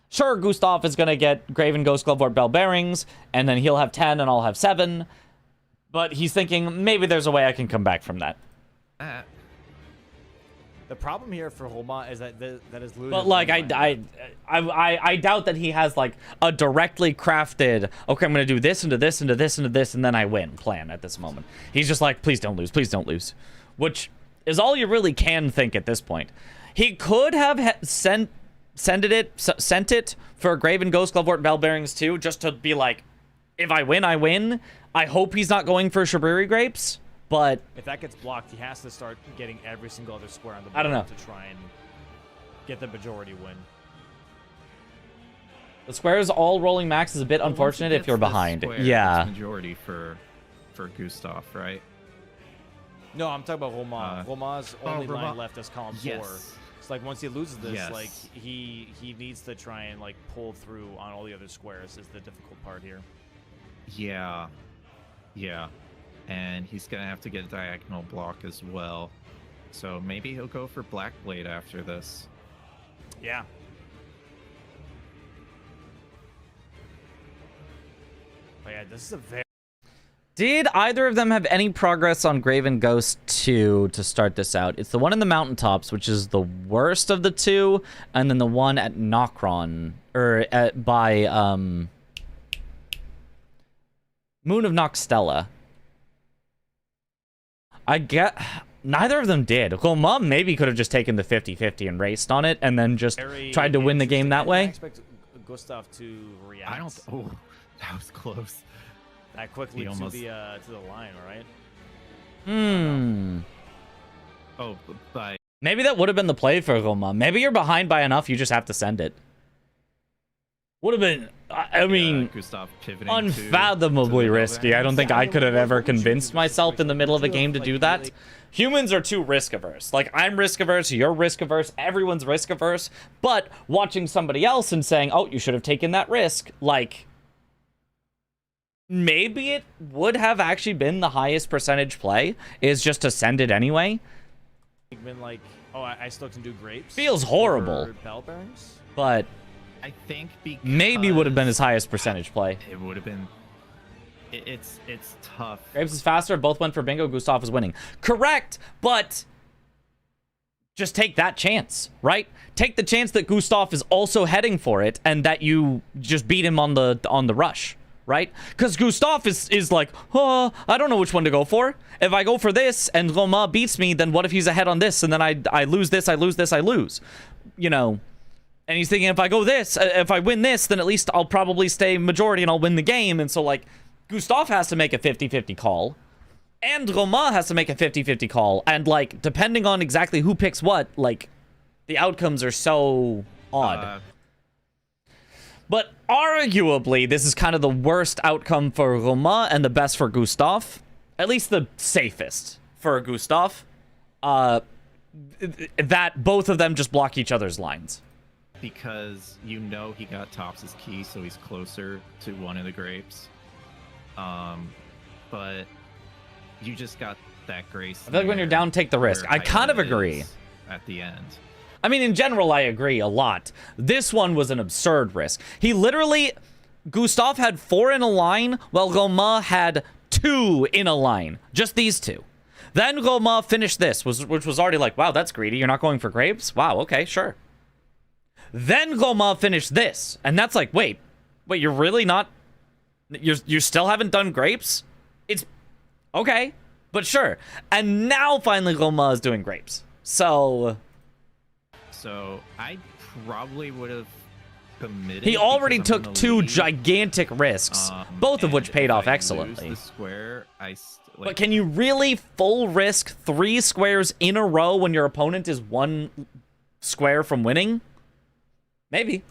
S1: Sure, Gustaf is going to get Graven Ghost Glovewort Bell Bearings, and then he'll have 10 and I'll have 7. But he's thinking, maybe there's a way I can come back from that.
S2: The problem here for Romain is that that is losing.
S1: But like I doubt that he has like a directly crafted, okay, I'm gonna do this into this into this into this and then I win plan at this moment. He's just like, please don't lose, which is all you really can think at this point. He could have sent it for Graven Ghost Glovewort Bell Bearings too, just to be like, if I win, I win. I hope he's not going for Shabiri Grapes. But
S2: if that gets blocked, he has to start getting every single other square on the board
S1: I don't know.
S2: to try and get the majority win.
S1: the squares all rolling max is a bit
S3: Well,
S1: unfortunate
S3: once he
S1: if you're
S3: gets the
S1: behind.
S3: square,
S1: Yeah.
S3: it's majority for Gustaf, right?
S2: No, I'm talking about Romain. Romain's only line
S3: Romain.
S2: left is column 4.
S3: Yes.
S2: So like once he loses this,
S3: Yes.
S2: like he needs to try and like pull through on all the other squares is the difficult part here.
S3: Yeah. Yeah. And he's going to have to get a diagonal block as well. So maybe he'll go for Black Blade after this.
S2: Yeah. Oh yeah, this is a very
S1: Did either of them have any progress on Graven Ghost 2 to start this out? It's the one in the mountaintops, which is the worst of the two, and then the one at Nokron, or by Moon of Nokstella. I get neither of them did. Well, Mom maybe could have just taken the 50-50 and raced on it, and then just tried to win the game that
S2: I
S1: way.
S2: expect Gustaf to react.
S3: I don't. Oh, that was close.
S2: That quickly
S3: He almost-
S2: to the line, right?
S3: Oh, but
S1: Maybe that would have been the play for Romain. Maybe you're behind by enough, you just have to send it. Would have been, I mean,
S3: Gustaf pivoting
S1: unfathomably
S3: to the
S1: risky. I don't think I could have ever convinced myself in the middle of a game to do that. Humans are too risk averse. Like, I'm risk averse, you're risk averse, everyone's risk averse. But watching somebody else and saying, oh, you should have taken that risk, like, maybe it would have actually been the highest percentage play, is just to send it anyway.
S2: Been like, oh, I still can do grapes.
S1: Feels horrible.
S2: Or bell bearings.
S1: But
S3: I think because
S1: maybe would have been his highest percentage play.
S3: It would have been. It's tough.
S1: Graves is faster. Both went for bingo. Gustaf is winning. Correct, but just take that chance, right? Take the chance that Gustaf is also heading for it, and that you just beat him on the rush, right? Because Gustaf is like, oh, I don't know which one to go for. If I go for this and Romain beats me, then what if he's ahead on this, and then I lose this, I lose this, I lose, you know? And he's thinking, if I go this, if I win this, then at least I'll probably stay majority and I'll win the game. And so, like, Gustaf has to make a 50-50 call. And Romain has to make a 50-50 call. And, like, depending on exactly who picks what, like, the outcomes are so odd. But arguably, this is kind of the worst outcome for Romain and the best for Gustaf. At least the safest for Gustaf. That both of them just block each other's lines.
S3: Because you know he got Tops' key, so he's closer to one of the grapes. But you just got that grace.
S1: I feel like when you're down, take the risk. I kind of agree.
S3: At the end.
S1: I mean, in general, I agree a lot. This one was an absurd risk. He literally... Gustaf had 4 in a line, while Romain had 2 in a line. Just these 2. Then Romain finished this, which was already like, wow, that's greedy. You're not going for grapes? Wow, okay, sure. Then Romain finished this, and that's like, wait, you're really not... You still haven't done grapes? It's... Okay, but sure. And now, finally, Romain is doing grapes. So I probably would have committed. He already took 2 gigantic risks, both of which paid off excellently.
S3: The square,
S1: but can you really full risk 3 squares in a row when your opponent is 1 square from winning? Maybe.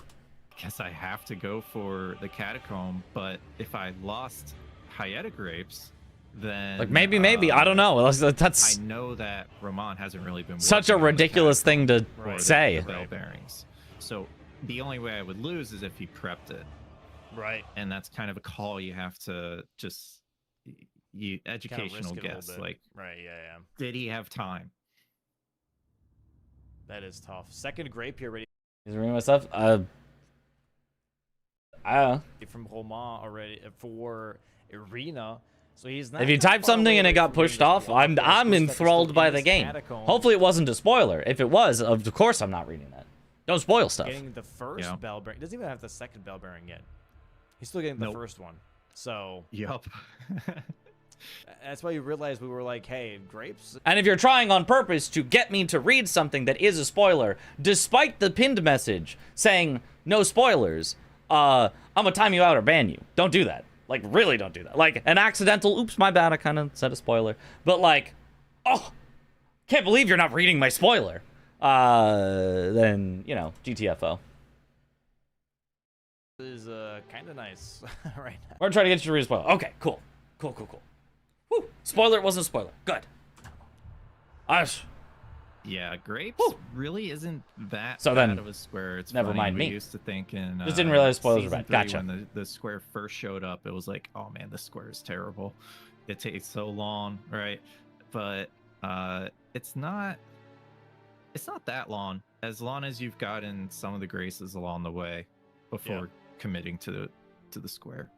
S3: Guess I have to go for the catacomb, but if I lost Hyena grapes, then
S1: like maybe I don't know. That's
S3: I know that Romain hasn't really been
S1: such a ridiculous thing to say.
S3: The bell bearings. So the only way I would lose is if he prepped it.
S2: Right.
S3: And that's kind of a call you have to just educational guess. Like,
S2: right, yeah.
S3: Did he have time?
S2: That is tough. Second grape here ready.
S1: He's reading my stuff.
S2: From Romain already for Arena. So he's not.
S1: If you typed something and it got pushed off, I'm enthralled by the game. Hopefully it wasn't a spoiler. If it was, of course I'm not reading that. Don't spoil stuff.
S2: Getting the first bell bearing. Doesn't even have the second bell bearing yet. He's still getting the first one. So.
S3: Yup.
S2: That's why you realize we were like, hey, grapes.
S1: And if you're trying on purpose to get me to read something that is a spoiler, despite the pinned message saying no spoilers, I'm gonna time you out or ban you. Don't do that. Like, really don't do that. Like, an accidental, oops, my bad, I kind of said a spoiler. But like, oh, can't believe you're not reading my spoiler. Then, you know, GTFO.
S2: This is kind of nice right now.
S1: We're trying to get you to read a spoiler. Okay, cool. Cool. Woo. Spoiler, it wasn't a spoiler. Good.
S3: Yeah, grapes
S1: Whew.
S3: really isn't that
S1: So
S3: bad
S1: then,
S3: of a square. It's
S1: never
S3: funny,
S1: mind
S3: we
S1: me.
S3: used to think in
S1: Just didn't realize spoilers were
S3: season
S1: bad.
S3: 3
S1: Gotcha.
S3: when the square first showed up, it was like, oh man, the square is terrible. It takes so long, right? But it's not that long, as long as you've gotten some of the graces along the way before committing to the square.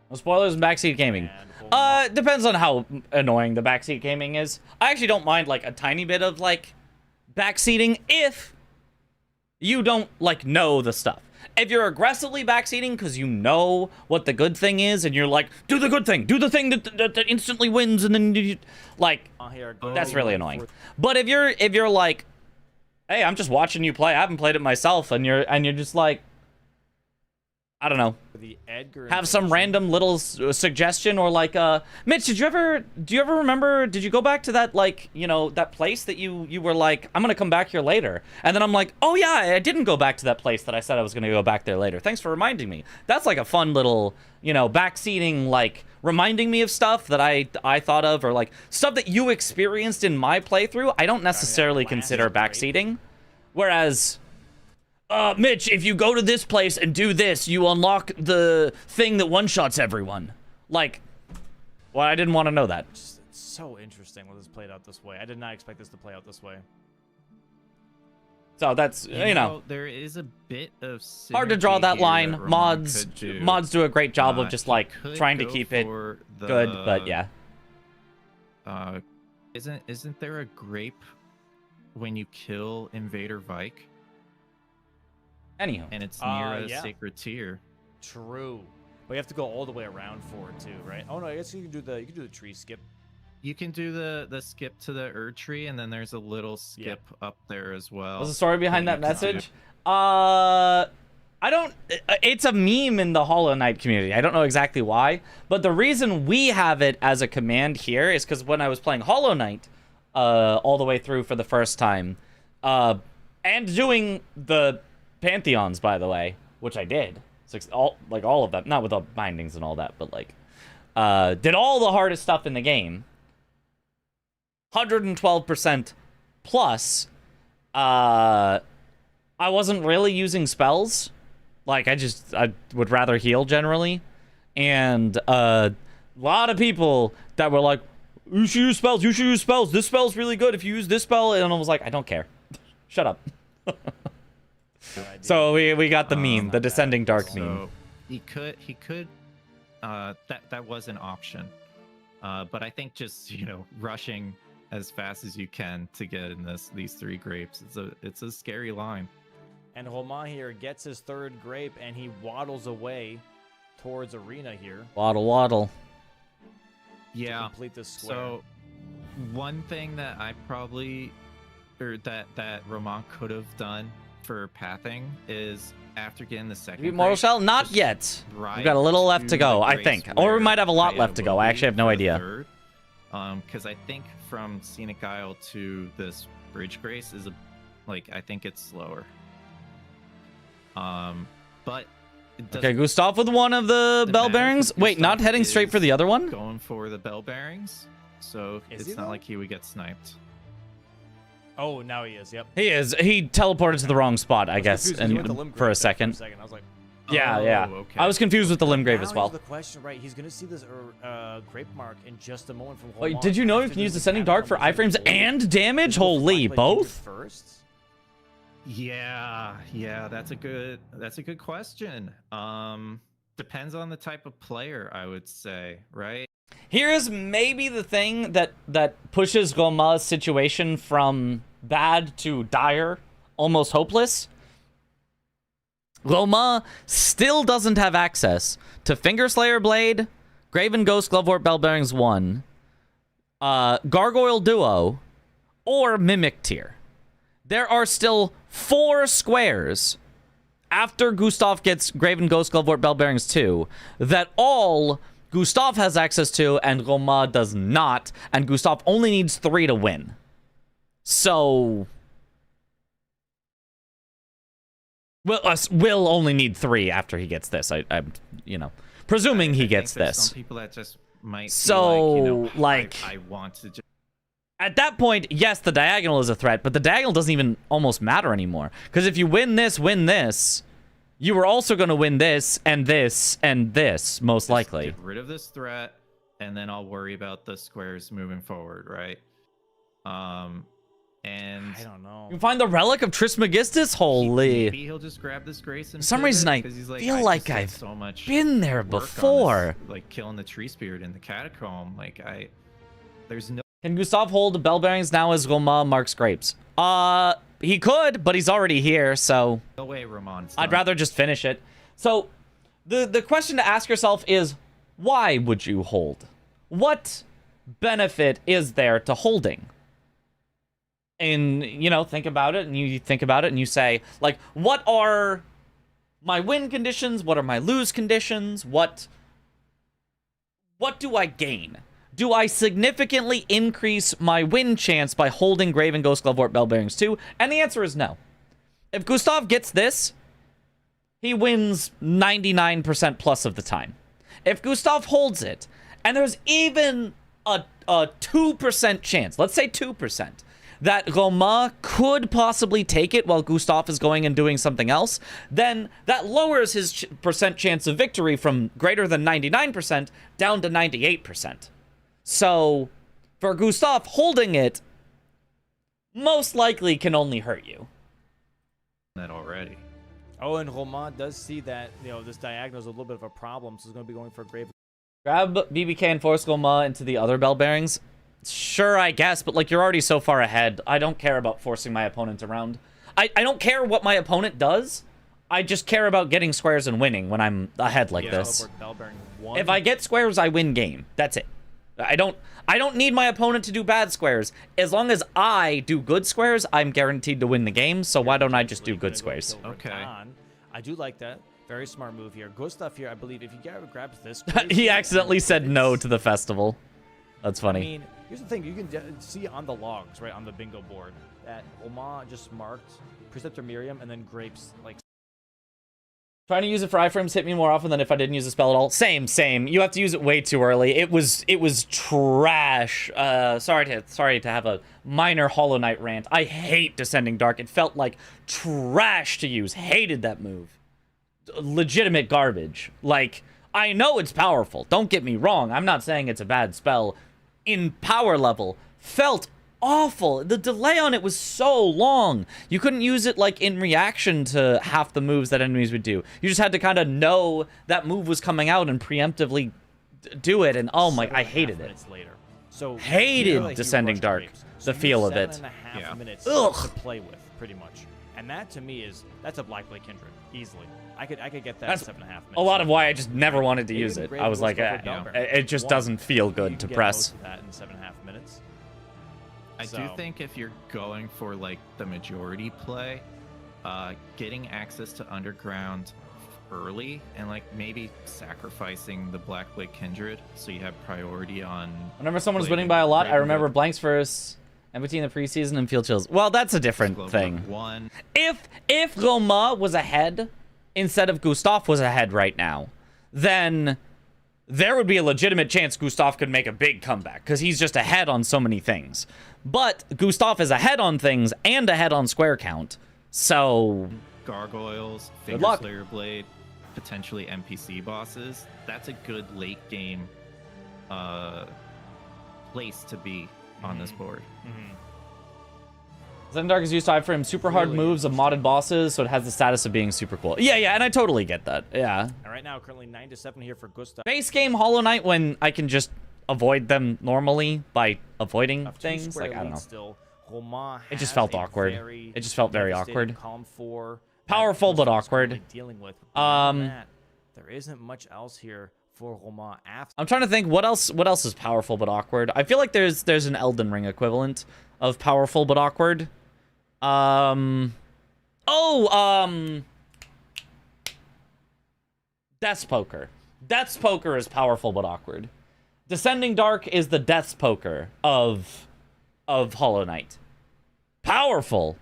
S1: No spoilers in backseat gaming. Depends on how annoying the backseat gaming is. I actually don't mind like a tiny bit of like backseating if you don't like know the stuff. If you're aggressively backseating because you know what the good thing is and you're like, do the good thing, do the thing that instantly wins, and then you, like, that's really annoying. But if you're like, hey, I'm just watching you play, I haven't played it myself, and you're just like, I don't know,
S2: The Edgar
S1: have some
S2: invasion.
S1: random little suggestion, or like, Mitch, do you ever remember, did you go back to that, like, you know, that place that you were like, I'm gonna come back here later, and then I'm like, oh yeah, I didn't go back to that place that I said I was gonna go back there later, thanks for reminding me. That's like a fun little, you know, backseating, like, reminding me of stuff that I thought of, or like stuff that you experienced in my playthrough. I don't necessarily consider backseating. Whereas, Mitch, if you go to this place and do this, you unlock the thing that one-shots everyone. Like, well, I didn't want to know that.
S2: It's so interesting when this played out this way. I did not expect this to play out this way.
S1: So that's, you know,
S3: there is a bit of
S1: hard to draw
S3: synergy
S1: that
S3: here
S1: line.
S3: that Romain
S1: Mods
S3: could do.
S1: do a great job of just
S3: He
S1: like
S3: could
S1: trying to
S3: go
S1: keep it
S3: for the,
S1: good, but yeah.
S3: Isn't there a grape when you kill Invader Vike?
S1: Anywho,
S3: And it's near a
S2: yeah.
S3: sacred tier.
S2: True. But you have to go all the way around for it too, right? Oh no, I guess you can do the tree skip.
S3: You can do the skip to the Erd-tree, and then there's a little skip up there as well.
S1: what's the story behind that
S3: you can do.
S1: message? I don't, it's a meme in the Hollow Knight community. I don't know exactly why, but the reason we have it as a command here is because when I was playing Hollow Knight all the way through for the first time, and doing the Pantheons, by the way, which I did, all of them, not with the bindings and all that, but like, did all the hardest stuff in the game, 112% plus, I wasn't really using spells. Like, I would rather heal generally. And a lot of people that were like, you should use spells, this spell's really good if you use this spell, and I was like, I don't care. Shut up. So we got the meme, the Descending Dark meme.
S3: So he could that was an option. But I think just, you know, rushing as fast as you can to get in these 3 grapes, it's a scary line.
S2: And Romain here gets his 3rd grape, and he waddles away towards Arena here.
S1: Waddle.
S3: Yeah.
S2: To complete this square.
S3: So one thing that I probably, or that Romain could have done for pathing is after getting the 2nd
S1: Mortal
S3: grape,
S1: Shell? Not
S3: just
S1: yet.
S3: right
S1: We've got a little left to
S3: to
S1: go,
S3: the
S1: I
S3: grace
S1: think. Or we
S3: where
S1: might have a lot
S3: Kaya
S1: left to go.
S3: will
S1: I actually have
S3: leave
S1: no
S3: for the
S1: idea.
S3: 3rd. Because I think from Scenic Isle to this Bridge Grace is I think it's slower. But it
S1: Okay,
S3: doesn't
S1: Gustaf with one of the bell
S3: matter
S1: bearings.
S3: because
S1: Wait, not
S3: Gustaf
S1: heading straight for
S3: is
S1: the other one?
S3: going for the bell bearings, so
S2: Is
S3: it's
S2: he,
S3: not
S2: though?
S3: like he would get sniped.
S2: Oh, now he is. Yep.
S1: He is. He teleported to the wrong spot, I
S2: was
S1: guess,
S2: confused 'cause he went to
S1: and
S2: Limb
S1: for a
S2: Grave
S1: second.
S2: I was like,
S1: Yeah,
S3: Oh,
S1: yeah.
S3: okay.
S1: I was confused with the Limb Grave
S2: now
S1: as well.
S2: here's the question, right? He's gonna see this grape mark in just a moment from.
S1: Wait,
S2: Romain.
S1: did you know you
S2: After
S1: can use
S2: doing
S1: Descending
S2: the
S1: Dark for
S2: add-on,
S1: iframes and damage? Holy, both?
S2: First.
S3: Yeah, that's a good question. Depends on the type of player, I would say, right?
S1: Here's maybe the thing that pushes Romain's situation from bad to dire, almost hopeless. Romain still doesn't have access to Fingerslayer Blade, Graven Ghost Glovewort Bell Bearings 1, Gargoyle Duo, or Mimic Tier. There are still 4 squares after Gustaf gets Graven Ghost Glovewort Bell Bearings 2 that all Gustaf has access to and Romain does not, and Gustaf only needs 3 to win. So will only need 3 after he gets this. I'm, presuming he gets
S3: I think there's
S1: this.
S3: Some people that just might
S1: So,
S3: feel like, you know,
S1: like-
S3: I want to just
S1: At that point, yes, the diagonal is a threat, but the diagonal doesn't even almost matter anymore. Because if you win this, you were also going to win this, and this, and this, most likely.
S3: get rid of this threat, and then I'll worry about the squares moving forward, right? And
S2: I don't know.
S1: You can find the relic of Trismegistus? Holy.
S3: maybe he'll just grab this grace and
S1: For some
S3: pivot,
S1: reason, I
S3: 'cause he's like,
S1: feel
S3: I
S1: like
S3: just had
S1: I've
S3: so much
S1: been there
S3: work on this,
S1: before.
S3: like killing the tree spirit in the catacomb. Like there's no
S1: Can Gustaf hold bell bearings now as Romain marks grapes? He could, but he's already here, so
S3: way, Romain.
S1: I'd rather just finish it. So, the question to ask yourself is, why would you hold? What benefit is there to holding? And, you know, think about it, and you think about it, and you say, like, what are my win conditions? What are my lose conditions? What do I gain? Do I significantly increase my win chance by holding Graven, Ghost Glove, or Bell Bearings 2? And the answer is no. If Gustaf gets this, he wins 99% plus of the time. If Gustaf holds it, and there's even a 2% chance, let's say 2%, that Romain could possibly take it while Gustaf is going and doing something else, then that lowers his percent chance of victory from greater than 99% down to 98%. So, for Gustaf, holding it most likely can only hurt you.
S3: that already.
S2: Oh, and Romain does see that, you know, this diagonal is a little bit of a problem, so he's going to be going for a grave.
S1: Grab BBK and force Romain into the other bell bearings. Sure, I guess, but like you're already so far ahead. I don't care about forcing my opponent around. I don't care what my opponent does. I just care about getting squares and winning when I'm ahead like this.
S2: Bell bearing 1.
S1: If I get squares, I win game. That's it. I don't need my opponent to do bad squares. As long as I do good squares, I'm guaranteed to win the game. So why don't I just do good squares?
S3: Okay.
S2: I do like that. Very smart move here. Gustaf here, I believe, if he grabs this,
S1: He accidentally said no to the festival. That's funny.
S2: I mean, here's the thing. You can see on the logs, right, on the bingo board, that Romain just marked Preceptor Miriam and then grapes, like...
S1: Trying to use it for iframes hit me more often than if I didn't use the spell at all. Same. You have to use it way too early. It was trash. Sorry to have a minor Hollow Knight rant. I hate Descending Dark. It felt like trash to use. Hated that move. Legitimate garbage. Like, I know it's powerful. Don't get me wrong. I'm not saying it's a bad spell. In power level, felt awful. The delay on it was so long. You couldn't use it like in reaction to half the moves that enemies would do. You just had to kind of know that move was coming out and preemptively do it. And oh my, I hated it.
S2: Later. So
S1: Hated Descending Dark. The feel of it.
S2: 7.5 minutes
S1: Ugh.
S2: to play with, pretty much. And that to me that's a Black Blade Kindred easily. I could get that
S1: That's
S2: in 7.5 minutes.
S1: a lot of why I just never wanted to
S2: Maybe
S1: use
S2: the
S1: it.
S2: Graven
S1: I was like,
S2: Ghost Glove or
S1: it just
S2: One.
S1: doesn't feel
S2: You
S1: good
S2: can
S1: to
S2: get
S1: press.
S2: most of that in 7.5 minutes.
S3: I do think if you're going for like the majority play, getting access to underground early and like maybe sacrificing the Black Blade Kindred so you have priority on.
S1: Whenever someone's
S3: Blade
S1: winning by a lot, I
S3: Graven
S1: remember
S3: Blade.
S1: blanks first, empty in the preseason, and field chills. Well, that's a different
S3: Glove
S1: thing.
S3: number 1.
S1: If Romain was ahead instead of Gustaf was ahead right now, then there would be a legitimate chance Gustaf could make a big comeback because he's just ahead on so many things. But Gustaf is ahead on things and ahead on square count, so
S3: Gargoyles,
S1: Good
S3: Finger
S1: luck.
S3: Slayer Blade, potentially NPC bosses. That's a good late game place to be on this board.
S1: Zen Dark is used to iframe super hard
S2: Really
S1: moves of modded bosses, so it has the status of being super cool. Yeah, and I totally get that. Yeah.
S2: And right now, currently 9-7 here for Gustaf.
S1: Base game Hollow Knight when I can just avoid them normally by avoiding things. Like, I don't know.
S2: Still. Romain
S1: It just
S2: has
S1: felt
S2: a
S1: awkward.
S2: very
S1: It just felt very
S2: devastating
S1: awkward.
S2: Column 4 that
S1: Powerful, but
S2: Gustaf's
S1: awkward.
S2: currently dealing with. Beyond that, there isn't much else here for Romain after.
S1: I'm trying to think what else is powerful but awkward. I feel like there's an Elden Ring equivalent of powerful but awkward. Death's Poker. Death's Poker is powerful but awkward. Descending Dark is the Death's Poker of Hollow Knight. Powerful.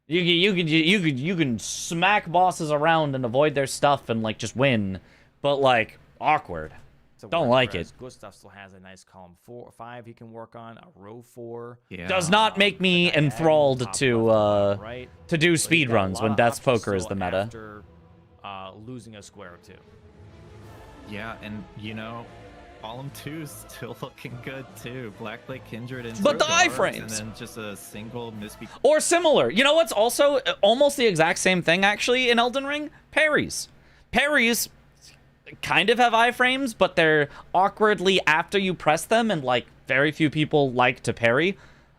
S1: You can smack bosses around and avoid their stuff and like just win, but like awkward.
S2: to
S1: Don't
S2: work,
S1: like
S2: whereas
S1: it.
S2: Gustaf still has a nice column 4 or 5 he can work on, a row 4.
S3: Yeah.
S1: Does not make me enthralled to do
S2: But
S1: speed
S2: he's got a
S1: runs
S2: lot
S1: when
S2: of
S1: Death's
S2: options
S1: Poker is
S2: still
S1: the meta.
S2: After losing a square or 2.
S3: Yeah, and you know, Column 2's still looking good too. Blackblade Kindred and
S1: But the
S3: guards,
S1: iframes!
S3: and then just a single misbeat.
S1: Or similar. You know what's also almost the exact same thing, actually, in Elden Ring? Parries. Parries kind of have iframes, but they're awkwardly after you press them, and, like, very few people like to parry.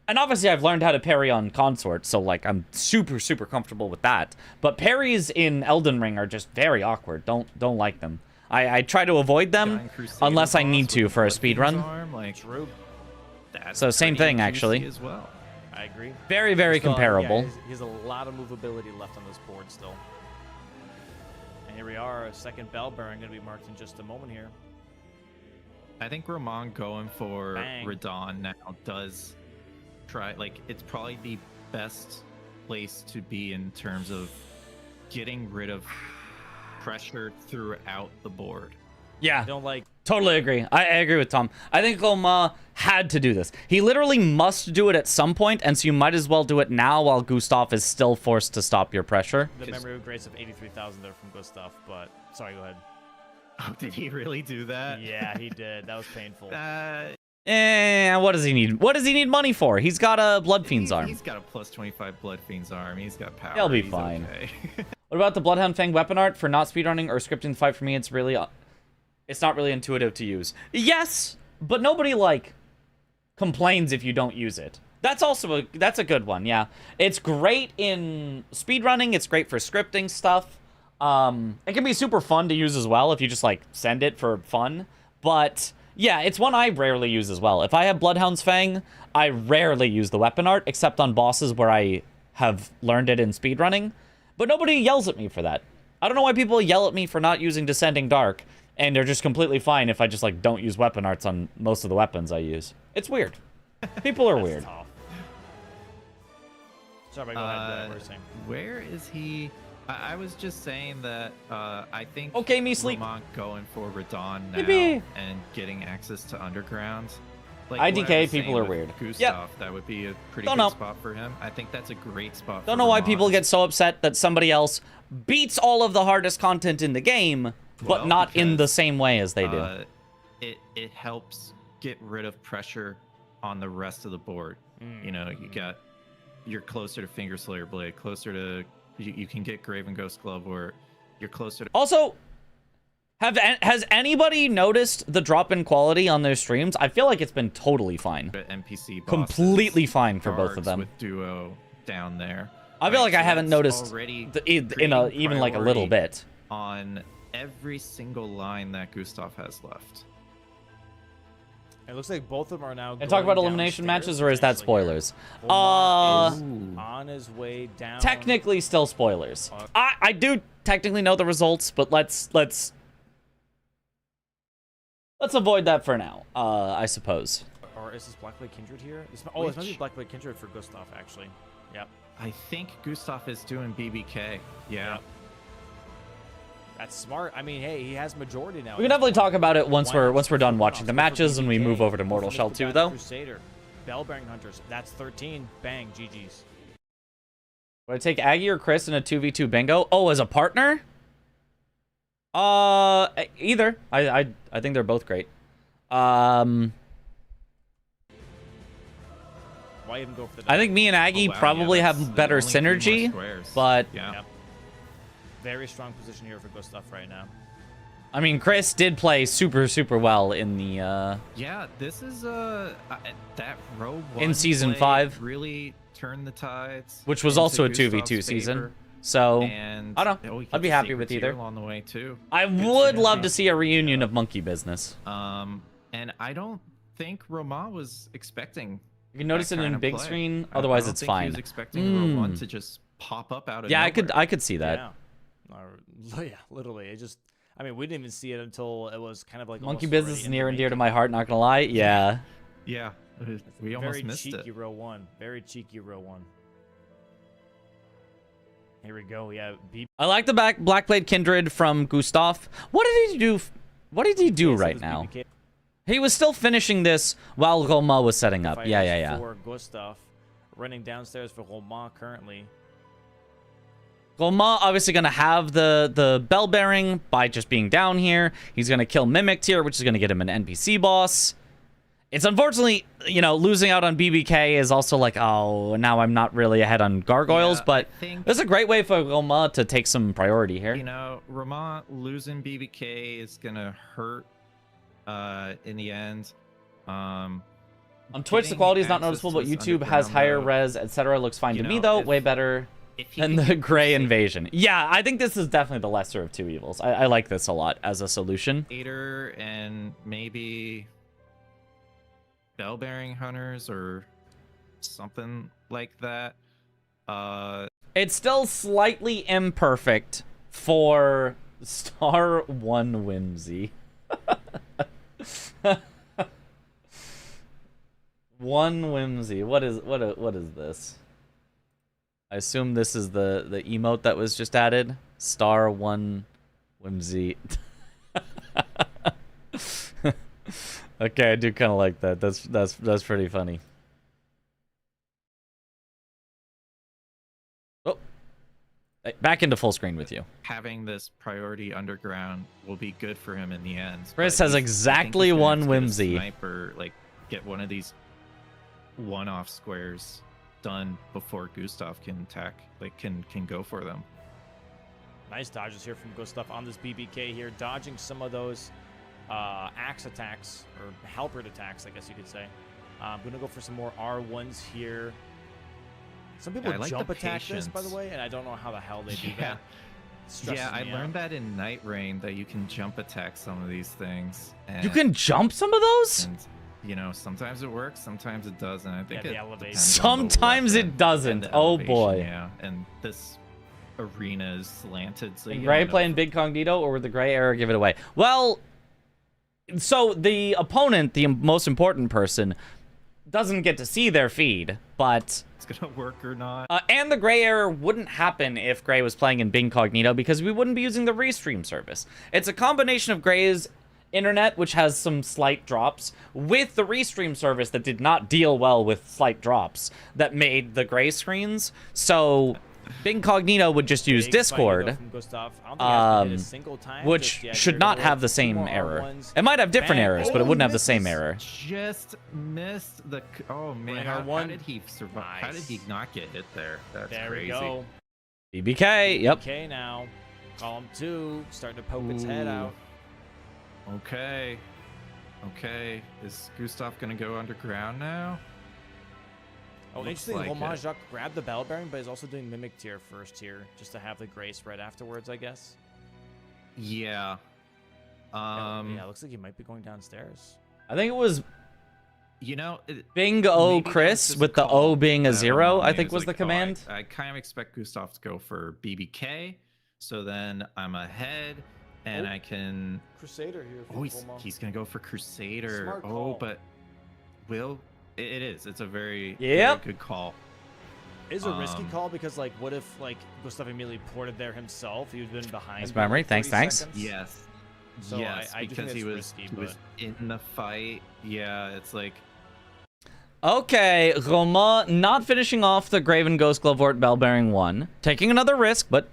S1: And obviously, I've learned how to parry on Consort, so, like, I'm super, super comfortable with that. But parries in Elden Ring are just very awkward. Don't like them. I try to avoid them
S3: Giant Crusader
S1: unless I
S3: boss
S1: need
S3: with
S1: to
S3: the
S1: for a
S3: Blood
S1: speed
S3: Fiend's
S1: run.
S3: arm, like,
S2: True.
S3: that's
S1: So same
S3: pretty
S1: thing,
S3: juicy
S1: actually.
S3: as well.
S2: I agree.
S1: Very, very
S2: Still,
S1: comparable.
S2: Yeah, he has a lot of movability left on this board still. And here we are, a second bell bearing going to be marked in just a moment here.
S3: I think Romain going for
S2: Bang.
S3: Radon now does try, like, it's probably the best place to be in terms of getting rid of pressure throughout the board.
S1: Yeah.
S2: I don't like...
S1: Totally agree. I agree with Tom. I think Romain had to do this. He literally must do it at some point, and so you might as well do it now while Gustaf is still forced to stop your pressure.
S2: The memory of grace of 83,000 there from Gustaf, but... Sorry, go ahead.
S3: Oh, did he really do that?
S2: Yeah, he did. That was painful.
S1: What does he need? What does he need money for? He's got a Blood Fiend's arm.
S3: He's got a plus 25 Blood Fiend's arm. He's got power.
S1: He'll be
S3: He's
S1: fine.
S3: okay.
S1: What about the Bloodhound Fang weapon art for not speedrunning or scripting the fight? For me, it's really... It's not really intuitive to use. Yes, but nobody, like, complains if you don't use it. That's also that's a good one, yeah. It's great in speedrunning. It's great for scripting stuff. It can be super fun to use as well if you just, like, send it for fun. But, yeah, it's one I rarely use as well. If I have Bloodhound's Fang, I rarely use the weapon art, except on bosses where I have learned it in speedrunning. But nobody yells at me for that. I don't know why people yell at me for not using Descending Dark, and they're just completely fine if I just, like, don't use weapon arts on most of the weapons I use. It's weird. People are weird.
S2: Tough. Sorry, go ahead. What were you saying?
S3: Where is he? I was just saying that I think
S1: Okay, me sleep.
S3: Romain going for Radon now
S1: Yippee.
S3: and getting access to Underground. Like
S1: IDK
S3: what I was
S1: people
S3: saying
S1: are
S3: with
S1: weird.
S3: Gustaf,
S1: Yep.
S3: that would be a pretty
S1: Don't
S3: good
S1: know.
S3: spot for him. I think that's a great spot.
S1: Don't
S3: for
S1: know why
S3: Romain.
S1: people get so upset that somebody else beats all of the hardest content in the game, but
S3: Well,
S1: not in the
S3: because,
S1: same way as they do.
S3: It helps get rid of pressure on the rest of the board. You know, you're closer to Finger Slayer Blade, closer to you can get Graven Ghost Glove, where you're closer to.
S1: Also, has anybody noticed the drop in quality on their streams? I feel like it's been totally fine.
S3: NPC bosses,
S1: Completely fine for both of
S3: guards
S1: them.
S3: with Duo down there.
S1: I feel like I haven't
S3: that's
S1: noticed
S3: already
S1: even like a little
S3: creating
S1: bit.
S3: on every single line that Gustaf has left.
S2: It looks like both of them are now.
S1: And talk about
S2: going
S1: elimination
S2: downstairs
S1: matches, or is that
S2: potentially here.
S1: spoilers?
S2: Romain is on his way down.
S1: Technically still spoilers. I do technically know the results, but let's avoid that for now, I suppose.
S2: Or is this Blackblade Kindred here? This might be Blackblade Kindred for Gustaf, actually. Yep.
S3: I think Gustaf is doing BBK. Yeah.
S2: Yep. That's smart. I mean, hey, he has majority now.
S1: We can definitely talk about it once
S2: Why not
S1: we're done
S2: go
S1: watching
S2: for
S1: the
S2: runoffs?
S1: matches
S2: Go
S1: and
S2: for
S1: we
S2: BBK.
S1: move over to
S2: Go
S1: Mortal
S2: for
S1: Shell
S2: Mr.
S1: 2,
S2: Badass
S1: though.
S2: Crusader. Bellbearing Hunters. That's 13. Bang. GG's.
S1: Would I take Aggie or Chris in a 2v2 bingo? Oh, as a partner? Either. I think they're both great.
S2: Why even go for the...
S1: I think me and Aggie
S3: Oh, wow,
S1: probably
S3: yeah, that's
S1: have better
S3: only 3 more
S1: synergy,
S3: squares.
S1: but
S3: Yeah.
S2: Yep. Very strong position here for Gustaf right now.
S1: I mean, Chris did play super, super well in the
S3: Yeah, this is that row 1
S1: in season
S3: play
S1: 5,
S3: really turned the tides,
S1: which was
S3: into
S1: also a
S3: Gustaf's
S1: 2v2 season.
S3: favor.
S1: So
S3: And
S1: I don't know.
S3: he
S1: I'd be
S3: gets
S1: happy
S3: Sacred
S1: with either.
S3: Seal on the way too.
S1: I would love to see a reunion of Monkey Business.
S3: And I don't think Romain was expecting.
S1: You can notice
S3: that
S1: it in
S3: kind of
S1: big
S3: play.
S1: screen.
S3: I
S1: Otherwise,
S3: don't
S1: it's
S3: think
S1: fine.
S3: He was expecting row 1 to just pop up out of
S1: Yeah,
S3: nowhere.
S1: I could see that.
S2: Yeah. Yeah, literally. It just... I mean, we didn't even see it until it was kind of like...
S1: Monkey
S2: almost
S1: Business
S2: already
S1: is
S2: in the
S1: near and dear to
S2: making.
S1: my heart, not gonna lie. Yeah.
S3: Yeah, we almost
S2: Very
S3: missed
S2: cheeky
S3: it.
S2: row 1. Very cheeky row 1. Here we go. Yeah,
S1: I like the Blackblade Kindred from Gustaf. What did he do? What did he do
S2: Yeah, so
S1: right
S2: this
S1: now?
S2: BBK
S1: He was still finishing this while Romain was setting up. Yeah.
S2: For Gustaf, running downstairs for Romain currently.
S1: Romain obviously going to have the bell bearing by just being down here. He's going to kill Mimic here, which is going to get him an NPC boss. It's unfortunately, you know, losing out on BBK is also like, oh, now I'm not really ahead on Gargoyles,
S3: Yeah,
S1: but
S3: I think,
S1: this is a great way for Romain to take some priority here.
S3: you know, Romain losing BBK is gonna hurt in the end.
S1: On Twitch, the
S3: getting
S1: quality is not
S3: access
S1: noticeable,
S3: to
S1: but
S3: this
S1: YouTube has
S3: underground
S1: higher
S3: mode,
S1: res, etc. Looks fine
S3: you
S1: to me,
S3: know,
S1: though.
S3: if-
S1: Way better
S3: if he
S1: than
S3: can
S1: the
S3: get
S1: Gray
S3: Crusader
S1: Invasion. Yeah, I think this is definitely the lesser of two evils. I like this a lot as a solution.
S3: and maybe bell-bearing hunters or something like that.
S1: It's still slightly imperfect for Star 1 Whimsy. One Whimsy. What is this? I assume this is the emote that was just added. Star 1 Whimsy. Okay, I do kind of like that. That's pretty funny. Oh, hey, back into full screen with you.
S3: Having this priority underground will be good for him in the end.
S1: Chris
S3: but
S1: has
S3: I think
S1: exactly
S3: he's gonna
S1: one
S3: have to get a
S1: Whimsy.
S3: Sniper, like get one of these one-off squares done before Gustaf can attack. Like can go for them.
S2: Nice dodges here from Gustaf on this BBK here, dodging some of those axe attacks, or halberd attacks, I guess you could say. I'm going to go for some more R1s here. Some people
S3: I like
S2: jump
S3: the
S2: attack this, by the
S3: patience.
S2: way, and I don't know how the hell they do
S3: Yeah.
S2: that. It stresses
S3: Yeah, I
S2: me
S3: learned
S2: out.
S3: that in Night Rain that you can jump attack some of these things. And,
S1: You can jump some of those?
S3: and you know, sometimes it works, sometimes it doesn't. I think
S2: Yeah, the
S3: it
S2: elevation.
S3: depends on the
S1: Sometimes
S3: weapon
S1: it doesn't.
S3: and the
S1: Oh,
S3: elevation,
S1: boy.
S3: Yeah, and this arena is slanted, so you
S1: Gray
S3: don't know
S1: playing Big Cognito, or would the Gray Era give it away? Well, so the opponent, the most important person, doesn't get to see their feed, but...
S3: if it's gonna work or not.
S1: And the Gray Error wouldn't happen if Gray was playing in Bing Cognito because we wouldn't be using the Restream service. It's a combination of Gray's internet, which has some slight drops, with the Restream service that did not deal well with slight drops that made the Gray screens. So Bing Cognito would just use
S2: Big
S1: Discord,
S2: fight, though, from Gustaf. I don't think he has been hit a single time,
S1: which
S2: just, yeah,
S1: should
S2: here
S1: not
S2: we go.
S1: have the
S2: Two
S1: same
S2: more
S1: error.
S2: R1s.
S1: It might have different
S2: Bang.
S1: errors, but it
S2: Oh,
S1: wouldn't have the
S2: misses.
S1: same error.
S3: Just missed the. Oh man,
S2: Running
S3: how
S2: R1.
S3: did he survive? How did he
S2: Nice.
S3: not get hit there? That's
S2: There
S3: crazy.
S2: we go.
S1: BBK, yep.
S2: Okay, now. Column 2, starting to poke its head
S3: Ooh.
S2: out.
S3: Okay. Okay. Is Gustaf gonna go underground now?
S2: Oh,
S3: Looks
S2: interesting.
S3: like
S2: Romain
S3: it.
S2: Jacques grabbed the bell bearing, but he's also doing mimic tier first here, just to have the gray spread afterwards, I guess.
S3: Yeah.
S2: Yeah, looks like he might be going downstairs.
S1: I think it was
S3: You know,
S1: Bing O
S3: maybe
S1: Chris,
S3: that's just
S1: with
S3: a
S1: the
S3: call
S1: O being a
S3: that
S1: 0, I
S3: Romain
S1: think
S3: is
S1: was the
S3: like, oh,
S1: command.
S3: I kind of expect Gustaf to go for BBK, so then I'm ahead, and
S2: Oh.
S3: I can.
S2: Crusader here.
S3: Oh, he's gonna go for Crusader.
S2: Smart
S3: Oh,
S2: call.
S3: but it is. It's a very,
S1: Yep.
S3: very good call.
S2: Is a risky
S3: Um,
S2: call because, like, what if, like, Gustaf immediately ported there himself? He would have been behind.
S1: Nice
S2: by, like,
S1: memory. Thanks,
S2: 30
S1: thanks.
S2: seconds.
S3: Yes.
S2: So
S3: yes,
S2: I do think
S3: because he
S2: that's
S3: was
S2: risky,
S3: he was in the fight. Yeah, it's like
S1: Okay, Romain not finishing off the Graven Ghost Glovort Bellbearing 1. Taking another risk, but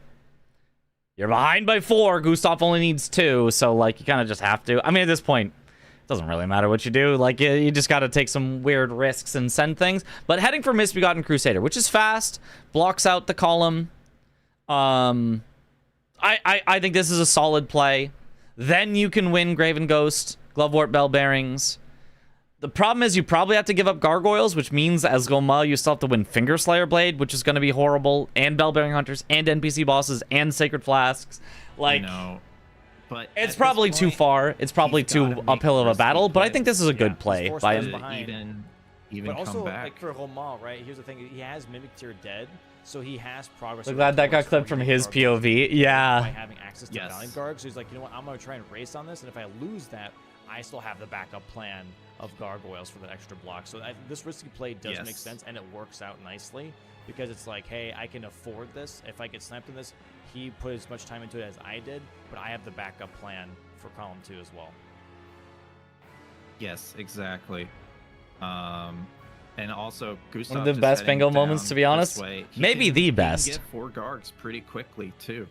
S1: you're behind by 4. Gustaf only needs 2, so, like, you kind of just have to. I mean, at this point, it doesn't really matter what you do. Like, you just got to take some weird risks and send things. But heading for Misbegotten Crusader, which is fast, blocks out the column. I think this is a solid play. Then you can win Graven Ghost, Glovewort Bellbearings. The problem is you probably have to give up Gargoyles, which means as Romain, you still have to win Finger Slayer Blade, which is going to be horrible, and Bellbearing Hunters, and NPC bosses, and Sacred Flasks. Like,
S3: you know, but
S1: it's
S3: at
S1: probably
S3: this
S1: too
S3: point,
S1: far. It's probably
S3: he's gotta
S1: too
S3: make
S1: uphill of a
S3: risky
S1: battle, but I think
S3: plays.
S1: this is a good
S2: Yeah,
S1: play
S2: he's forced
S1: by
S2: to
S1: him.
S2: behind.
S3: Even
S2: But also,
S3: come back.
S2: like, for Romain, right, here's the thing. He has Mimic Tier dead, so he has progress.
S1: So glad that got
S2: towards
S1: clipped from
S2: 40
S1: his
S2: Gargoyles
S1: POV.
S2: by
S1: Yeah.
S2: having access to
S3: Yes.
S2: Valiant Garg. So he's like, you know what, I'm going to try and race on this, and if I lose that, I still have the backup plan of Gargoyles for that extra block. So this risky play does make
S3: Yes.
S2: sense, and it works out nicely, because it's like, hey, I can afford this. If I get sniped in this, he put as much time into it as I did, but I have the backup plan for column 2 as well.
S3: Yes, exactly. And also, Gustaf
S1: One of the
S3: just
S1: best
S3: heading
S1: bingo moments,
S3: down
S1: to be honest.
S3: this way.
S1: Maybe the
S3: He
S1: best.
S3: can get 4 Gargs pretty quickly, too.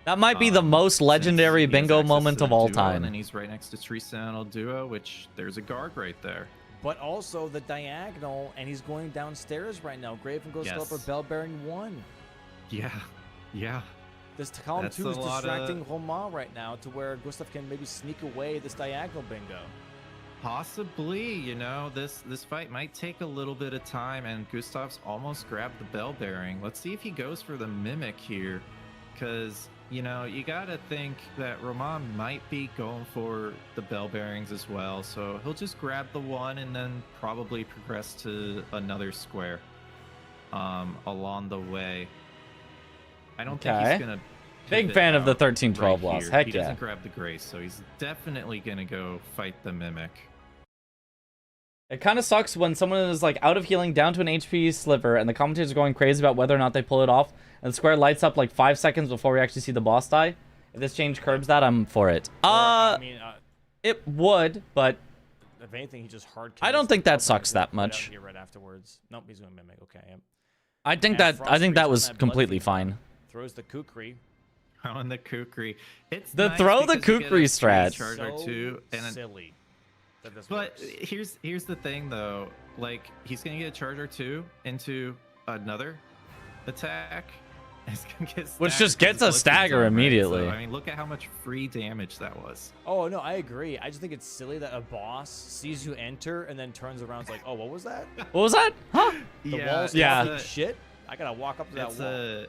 S1: That might be the most
S3: Since
S1: legendary
S3: he has
S1: bingo
S3: access
S1: moment
S3: to
S1: of
S3: the
S1: all
S3: duo,
S1: time.
S3: And then he's right next to Tree Sentinel Duo, which there's a Garg right there.
S2: But also the diagonal, and he's going downstairs right now. Graven goes
S3: Yes.
S2: up for Bell Bearing 1.
S3: Yeah, yeah.
S2: This column
S3: That's
S2: 2 is
S3: a lot
S2: distracting Romain right now to where Gustaf can maybe sneak away this diagonal bingo.
S3: Possibly, you know, this fight might take a little bit of time, and Gustaf's almost grabbed the bell bearing. Let's see if he goes for the mimic here, because you know you gotta think that Romain might be going for the bell bearings as well. So he'll just grab the one and then probably progress to another square along the way. I don't think he's gonna.
S1: Big
S3: pivot
S1: fan of the
S3: out
S1: 13-12
S3: right
S1: loss.
S3: here.
S1: Heck
S3: he
S1: yeah.
S3: doesn't grab the grace, so he's definitely gonna go fight the mimic.
S1: It kind of sucks when someone is like out of healing down to an HP sliver and the commentators are going crazy about whether or not they pull it off, and the square lights up like 5 seconds before we actually see the boss die. If this change curbs that, I'm for it.
S2: I mean,
S1: It would, but
S2: if anything, he just hard.
S1: I don't think that sucks that much.
S2: Here right afterwards. Nope, he's going to mimic. Okay. Yep.
S1: I think
S2: And
S1: that
S2: Frost
S1: was
S2: on that
S1: completely
S2: blood feed.
S1: fine.
S2: Throws the kukri.
S3: On the kukri. It's
S1: The
S3: nice
S1: throw the
S3: because you get a
S1: kukri strat.
S3: charge or
S2: So
S3: two, and
S2: silly that this
S3: but
S2: works.
S3: here's the thing though, like he's gonna get a charge or two into another attack. He's gonna get
S1: Which
S3: staggered
S1: just gets a
S3: because Blitzkrieg's
S1: stagger
S3: on, right?
S1: immediately.
S3: So, I mean, look at how much free damage that was.
S2: Oh no, I agree. I just think it's silly that a boss sees you enter and then turns around and is like, "Oh, what was that?
S1: What was that? Huh?
S2: The
S3: yeah,
S2: wall's
S1: yeah.
S2: talking shit. I gotta walk up to that wall."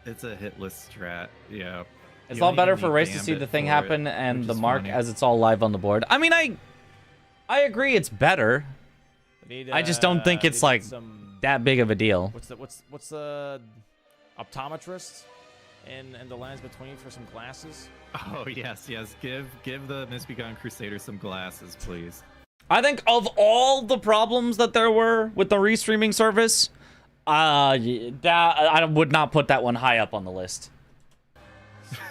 S3: It's a hitless strat. Yeah.
S1: It's
S3: You
S1: all
S3: don't
S1: better
S3: even
S1: for
S3: need
S1: Race to see
S3: Gambit
S1: the thing
S3: for
S1: happen
S3: it,
S1: and
S3: which
S1: the
S3: is
S1: mark
S3: funny.
S1: as it's all live on the board. I mean, I agree it's better. I just don't think it's like that big of a deal.
S2: What's the optometrist and the lines between for some glasses?
S3: Oh yes. Give the Misbegotten Crusader some glasses, please.
S1: I think of all the problems that there were with the restreaming service, I would not put that one high up on the list.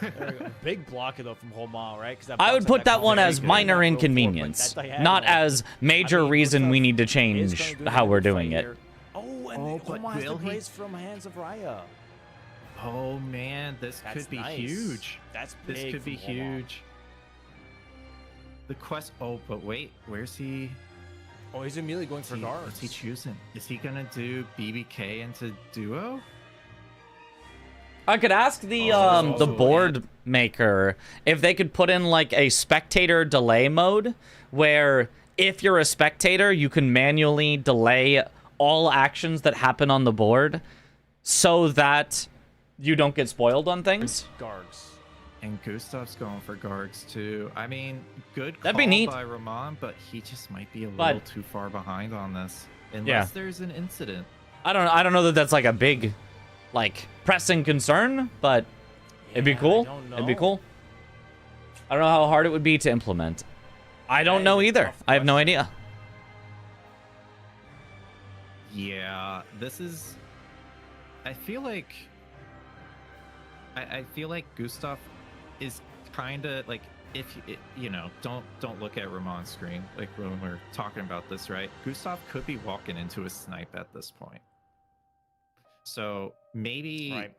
S2: There we go. Big block though from Romain, right?
S1: I would put that one as minor
S2: Very good.
S1: inconvenience,
S2: But that
S1: not
S2: diagonal,
S1: as major
S2: I mean,
S1: reason
S2: Gustaf
S1: we need to
S2: is
S1: change
S2: gonna do
S1: how
S2: the
S1: we're
S2: fight
S1: doing it.
S2: here. Oh, and
S3: Oh, but
S2: Romain has the
S3: will he-
S2: grace from Hands of Raya.
S3: Oh man, this
S2: That's
S3: could be
S2: nice.
S3: huge.
S2: That's
S3: This
S2: big
S3: could be
S2: from Romain.
S3: huge. The quest. Oh, but wait, where's he?
S2: Oh, he's immediately going for guards.
S3: What's he choosing? Is he gonna do BBK into duo?
S1: I could ask the
S3: Oh,
S1: the
S3: yeah.
S1: board maker if they could put in like a spectator delay mode where if you're a spectator, you can manually delay all actions that happen on the board so that you don't get spoiled on things.
S2: Guards.
S3: And Gustaf's going for Gargs too. I mean, good call
S1: That'd be neat.
S3: by Romain, but he just might be a
S1: But-
S3: little too far behind on this. Unless
S1: Yeah.
S3: there's an incident.
S1: I don't know that that's like a big like pressing concern, but it'd be
S2: Yeah,
S1: cool.
S2: I don't
S1: It'd be
S2: know.
S1: cool. I don't know how hard it would be to implement. I don't
S2: That
S1: know
S2: is a
S1: either.
S2: tough
S1: I have no
S2: question.
S1: idea.
S3: Yeah, this is. I feel like Gustaf is kind of like you know, don't look at Romain's screen like when we're talking about this, right? Gustaf could be walking into a snipe at this point. So maybe
S2: Right.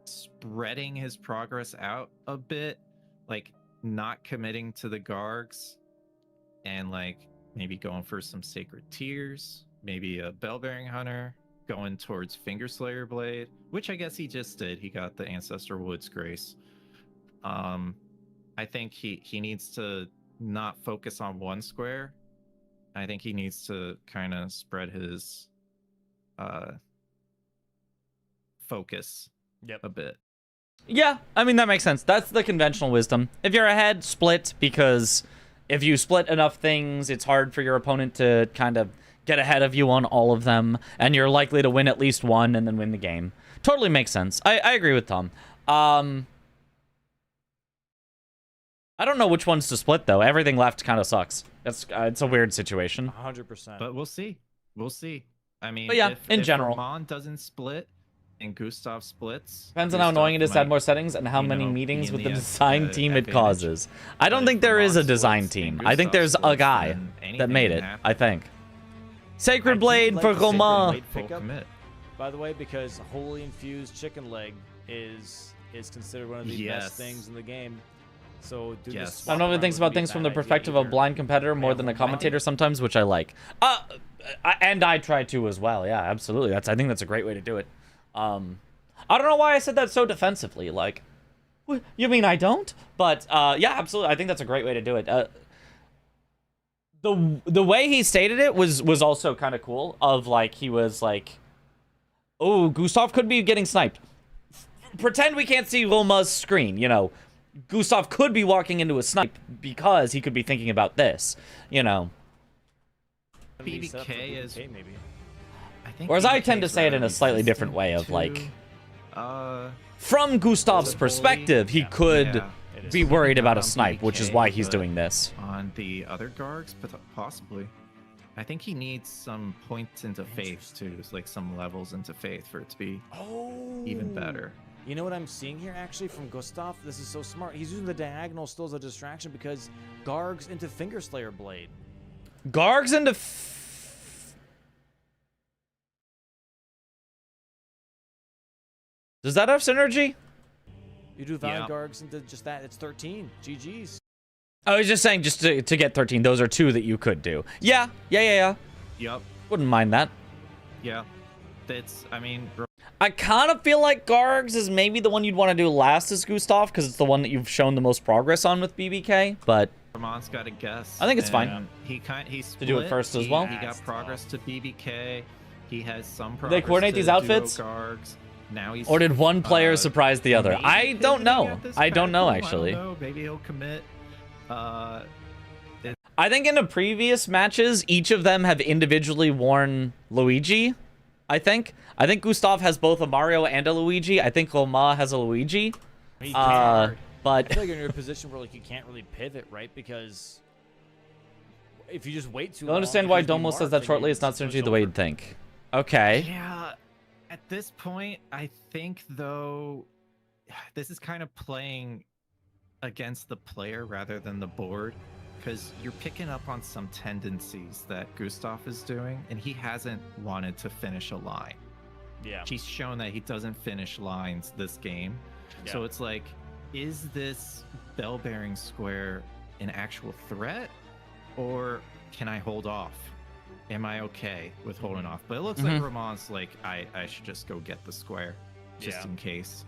S3: spreading his progress out a bit, like not committing to the Gargs, and like maybe going for some Sacred Tears, maybe a Bell-Bearing Hunter, going towards Fingerslayer Blade, which I guess he just did. He got the Ancestor Woods Grace. I think he needs to not focus on one square. I think he needs to kind of spread his focus
S2: Yep.
S3: a bit.
S1: Yeah, I mean, that makes sense. That's the conventional wisdom. If you're ahead, split, because if you split enough things, it's hard for your opponent to kind of get ahead of you on all of them, and you're likely to win at least one and then win the game. Totally makes sense. I agree with Tom. I don't know which ones to split, though. Everything left kind of sucks. It's a weird situation.
S2: 100%.
S3: But we'll see. We'll see. I mean,
S1: But yeah,
S3: if
S1: in general.
S3: Romain doesn't split, and Gustaf splits.
S1: Depends on how annoying it is to add more settings and how many meetings with the design team it causes. I don't think there is a design team. I think there's a guy that made it, I think. Sacred Blade for Romain.
S2: By the way, because Holy Infused Chicken Leg is considered one of the best things in the game. So
S1: I don't know if it thinks about things from the perspective of a blind competitor more than a commentator sometimes, which I like. And I try to as well. Yeah, absolutely. I think that's a great way to do it. I don't know why I said that so defensively. Like, you mean I don't? But yeah, absolutely. I think that's a great way to do it. The way he stated it was also kind of cool. Of like, he was like, "Oh, Gustaf could be getting sniped. Pretend we can't see Romain's screen. You know, Gustaf could be walking into a snipe because he could be thinking about this. You know."
S3: BBK is
S2: maybe.
S1: Whereas I tend to say it in a slightly different way of like, from Gustaf's perspective, he could be worried about a snipe, which is why he's doing this.
S3: On the other Gargs, but possibly. I think he needs some points into Faith too, like some levels into Faith for it to be even better.
S2: You know what I'm seeing here actually from Gustaf? This is so smart. He's using the diagonal still as a distraction because Gargs into Finger Slayer Blade.
S1: Gargs into... Does that have synergy?
S2: You do Valiant Gargs into just that. It's 13. GG's.
S1: I was just saying, just to get 13, those are 2 that you could do. Yeah.
S3: Yep.
S1: Wouldn't mind that.
S3: Yeah. That's, I mean...
S1: I kind of feel like Gargs is maybe the one you'd want to do last as Gustaf, because it's the one that you've shown the most progress on with BBK, but...
S3: Romain's got to guess.
S1: I think it's fine.
S3: He split.
S1: To do it first as well.
S3: He got progress to BBK. He has some progress.
S1: They coordinate these outfits?
S3: Gargs. Now he's,
S1: or did one player surprise the other? I don't know. I don't know, actually.
S3: I don't know. Maybe he'll commit.
S1: I think in the previous matches, each of them have individually worn Luigi. I think Gustaf has both a Mario and a Luigi. I think Romain has a Luigi. But
S2: I feel like you're in a position where like you can't really pivot, right? Because if you just wait too long...
S1: You'll understand why Domo says that shortly. It's not synergy the way you'd think. Okay.
S3: Yeah. At this point, I think, though, this is kind of playing against the player rather than the board, because you're picking up on some tendencies that Gustaf is doing, and he hasn't wanted to finish a line.
S2: Yeah.
S3: He's shown that he doesn't finish lines this game. Yeah. So it's like, is this bell-bearing square an actual threat, or can I hold off? Am I okay with holding off? But it looks like Romain's like, I should just go get the square, just in case.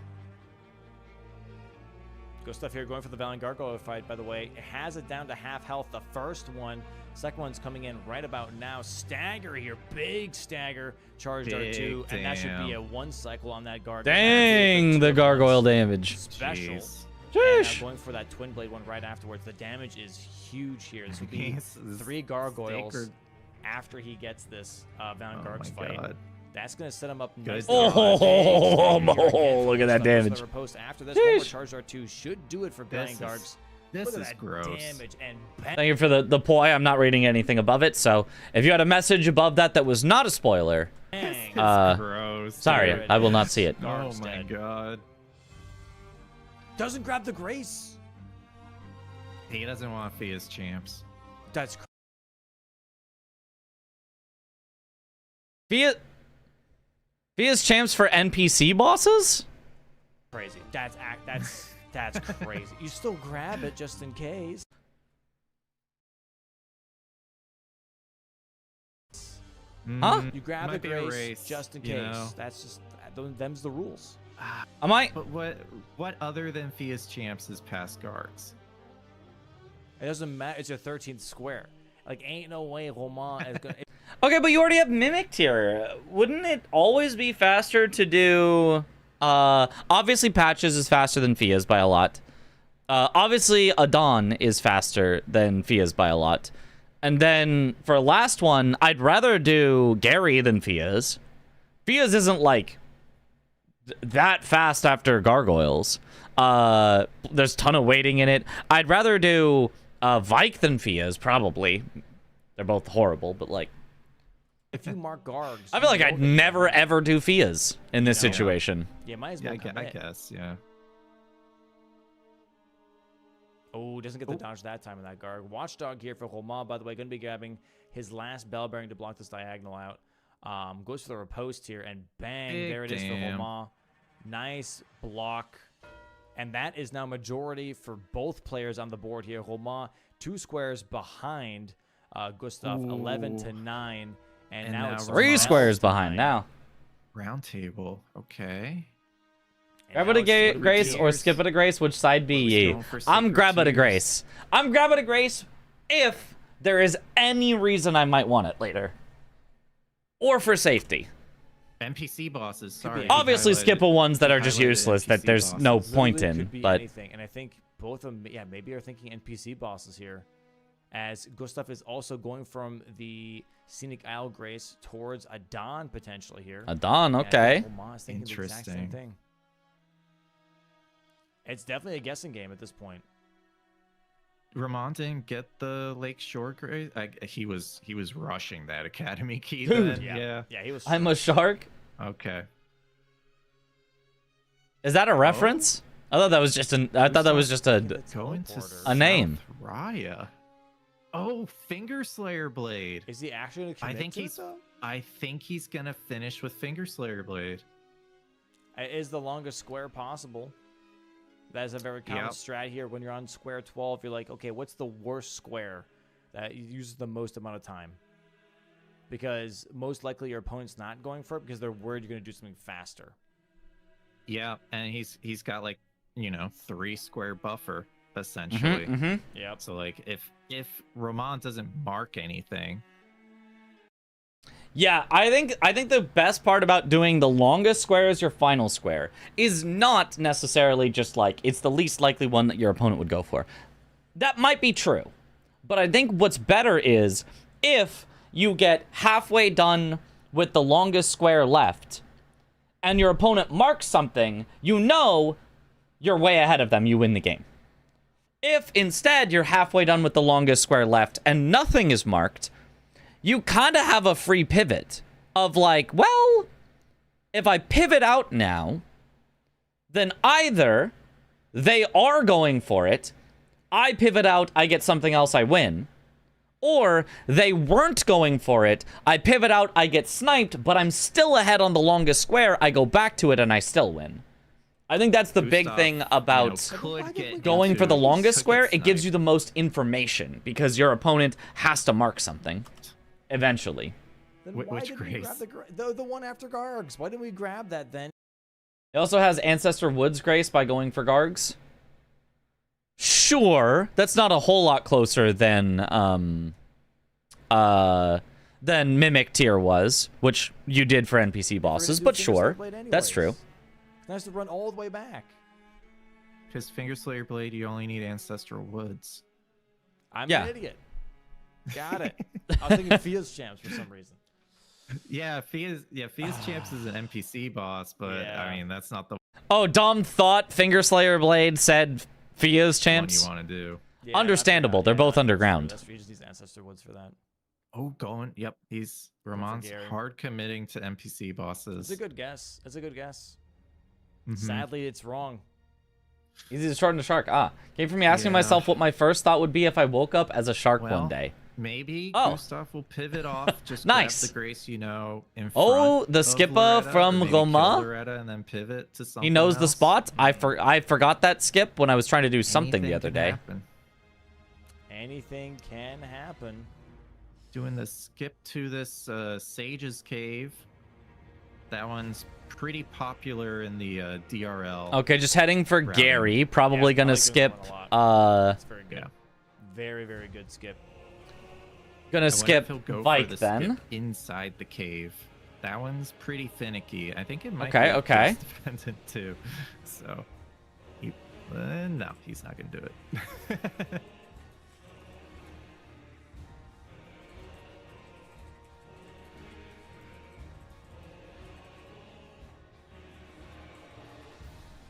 S2: Gustaf here going for the Valiant Gargoyle fight, by the way. It has it down to half health. The first one. Second one's coming in right about now. Stagger here. Big stagger. Charged R2. And that should be a 1 cycle on that Gargoyle.
S1: Dang, the Gargoyle damage.
S2: Special.
S1: Jeez.
S2: And going for that Twin Blade one right afterwards. The damage is huge here. This would be 3 Gargoyles after he gets this Valiant Gargs fight. God. That's going to set him up nice.
S1: Look at that damage.
S2: Post after this, one more Charged R2 should do it for Valiant Gargs.
S3: This is gross.
S2: Damage and
S1: thank you for the poi. I'm not reading anything above it, so if you had a message above that was not a spoiler,
S3: gross.
S1: Sorry, I will not see it.
S3: Oh my god.
S2: Doesn't grab the Grace.
S3: He doesn't want to be his champs.
S2: That's
S1: Via's champs for NPC bosses?
S2: Crazy. That's crazy. You still grab it just in case.
S1: Huh?
S2: You grab the Grace just in case. Know? That's just them's the rules.
S1: Am I?
S3: But what other than Fia's champs is past Gargs?
S2: It doesn't matter. It's your 13th square. Like, ain't no way Romain is gonna.
S1: Okay, but you already have mimicked here. Wouldn't it always be faster to do? Obviously, Patches is faster than Fia's by a lot. Obviously, Adon is faster than Fia's by a lot. And then for last one, I'd rather do Gary than Fia's. Fia's isn't like that fast after Gargoyles. There's a ton of waiting in it. I'd rather do Vike than Fia's, probably. They're both horrible, but like,
S2: If you mark Gargs,
S1: I feel like
S2: you
S1: I'd
S2: know that-
S1: never ever do Fias in this
S2: No.
S1: situation.
S2: Yeah, might as
S3: Yeah,
S2: well come
S3: I
S2: in.
S3: guess, yeah.
S2: Oh, doesn't get the dodge that time in that Garg. Watchdog here for Romain, by the way, going to be grabbing his last bell bearing to block this diagonal out. Goes for the riposte here, and bang,
S3: Big
S2: there it is for
S3: damn.
S2: Romain. Nice block. And that is now majority for both players on the board here. Romain, 2 squares behind Gustaf, 11 to 9. And now it's
S1: 3
S2: Romain
S1: squares
S2: to
S1: behind
S2: 9.
S1: now.
S3: Round table. Okay.
S2: And
S1: Grab
S2: now
S1: it a
S2: it's what do we
S1: grace
S2: do?
S1: or skip it a grace. Which side be
S3: What was
S1: ye?
S3: going for
S1: I'm
S3: secret
S1: grab it a
S3: tears?
S1: grace. I'm grab it a grace if there is any reason I might want it later. Or for safety.
S3: NPC bosses,
S2: be
S3: sorry.
S2: anything.
S1: Obviously,
S3: Highlighted-
S1: skip ones that are
S3: highlighted
S1: just useless that
S3: NPC
S1: there's no
S3: bosses.
S1: point
S2: Literally
S1: in.
S2: could be
S1: But
S2: anything. And I think both of them, yeah, maybe are thinking NPC bosses here, as Gustaf is also going from the Scenic Isle Grace towards a Dawn potentially here.
S1: Adon,
S2: And
S1: okay.
S2: Romain is thinking the exact same
S3: Interesting.
S2: thing. It's definitely a guessing game at this point.
S3: Romain didn't get the Lakeshore Grace. He was rushing that Academy key.
S1: Dude.
S3: Then.
S2: Yeah, he was.
S1: I'm a shark.
S3: Okay.
S1: Is that a reference? I thought that was just an. I thought that was just a.
S3: Going to
S2: teleporter.
S1: A name.
S3: South Raya. Oh, Finger Slayer Blade.
S2: Is he actually going to
S3: I
S2: commit
S3: think
S2: to
S3: he's.
S2: it, though?
S3: I think he's gonna finish with Finger Slayer Blade.
S2: It is the longest square possible. That is a very common
S3: Yep.
S2: strat here. When you're on square 12, you're like, okay, what's the worst square that uses the most amount of time? Because most likely your opponent's not going for it because they're worried you're going to do something faster.
S3: Yeah, and he's got like 3 square buffer essentially.
S1: Mm-hmm.
S2: Yep.
S3: So like if Romain doesn't mark anything,
S1: Yeah, I think the best part about doing the longest square as your final square is not necessarily just like it's the least likely one that your opponent would go for. That might be true. But I think what's better is if you get halfway done with the longest square left and your opponent marks something, you know you're way ahead of them, you win the game. If instead you're halfway done with the longest square left and nothing is marked, you kind of have a free pivot of like, well, if I pivot out now, then either they are going for it, I pivot out, I get something else, I win, or they weren't going for it, I pivot out, I get sniped, but I'm still ahead on the longest square, I go back to it, and I still win. I think that's the big
S3: Gustaf,
S1: thing about
S3: could get
S1: going for
S3: into-
S1: the longest
S3: could
S1: square.
S3: get
S1: It gives
S3: sniped.
S1: you the most information because your opponent has to mark something eventually.
S2: Then
S3: Which
S2: why didn't we
S3: grace?
S2: grab the one after Gargs? Why didn't we grab that then?
S1: It also has Ancestor Woods Grace by going for Gargs. Sure, that's not a whole lot closer than Mimic Tier was, which you did for NPC bosses, but sure, that's true.
S2: It's nice to run all the way back.
S3: Because Finger Slayer Blade, you only need Ancestral Woods.
S2: I'm
S1: Yeah.
S2: an idiot. Got it. I was thinking Fia's champs for some reason.
S3: Yeah, Fia's Champs is an NPC boss, but
S2: Yeah.
S3: I mean that's not the
S1: Oh, Dom thought Finger Slayer Blade said Fia's
S3: one
S1: champs.
S3: you want to do.
S2: Yeah, I
S1: Understandable,
S2: forgot.
S1: they're
S2: Yeah,
S1: both
S2: that's true.
S1: underground.
S2: That's true. He just needs Ancestor Woods for that.
S3: Oh, yep, he's Romain's
S2: Gary.
S3: hard committing to NPC bosses.
S2: It's a good guess. It's a good guess.
S3: Mhm.
S2: Sadly, it's wrong.
S1: Easy to shorten a shark. Came from me asking
S3: Yeah.
S1: myself what my first thought would be if I woke up as a shark
S3: Well,
S1: one day.
S3: Maybe
S1: Oh.
S3: Gustaf will pivot off. Just
S1: Nice.
S3: grab the Grace, in front
S1: Oh, the
S3: of
S1: skipper
S3: Loretta,
S1: from
S3: or maybe kill
S1: Romain?
S3: Loretta and then pivot to something
S1: He knows the
S3: else.
S1: spot. I forgot that skip when I was trying to do something the
S3: Anything
S1: other
S3: can
S1: day.
S3: happen.
S2: Anything can happen.
S3: Doing the skip to this Sage's Cave. That one's pretty popular in the DRL.
S1: Okay, just heading for
S3: Routing.
S1: Gary. Probably
S2: Yeah, I
S1: gonna
S2: like this
S1: skip.
S2: one a lot. That's very good.
S3: Yeah.
S2: Very, very good skip.
S1: Gonna
S3: I wonder
S1: skip
S3: if he'll go for
S1: Vike
S3: the
S1: then.
S3: skip inside the cave. That one's pretty finicky. I think it might
S1: Okay,
S3: be
S1: okay.
S3: dependent too. So, no, he's not gonna do it.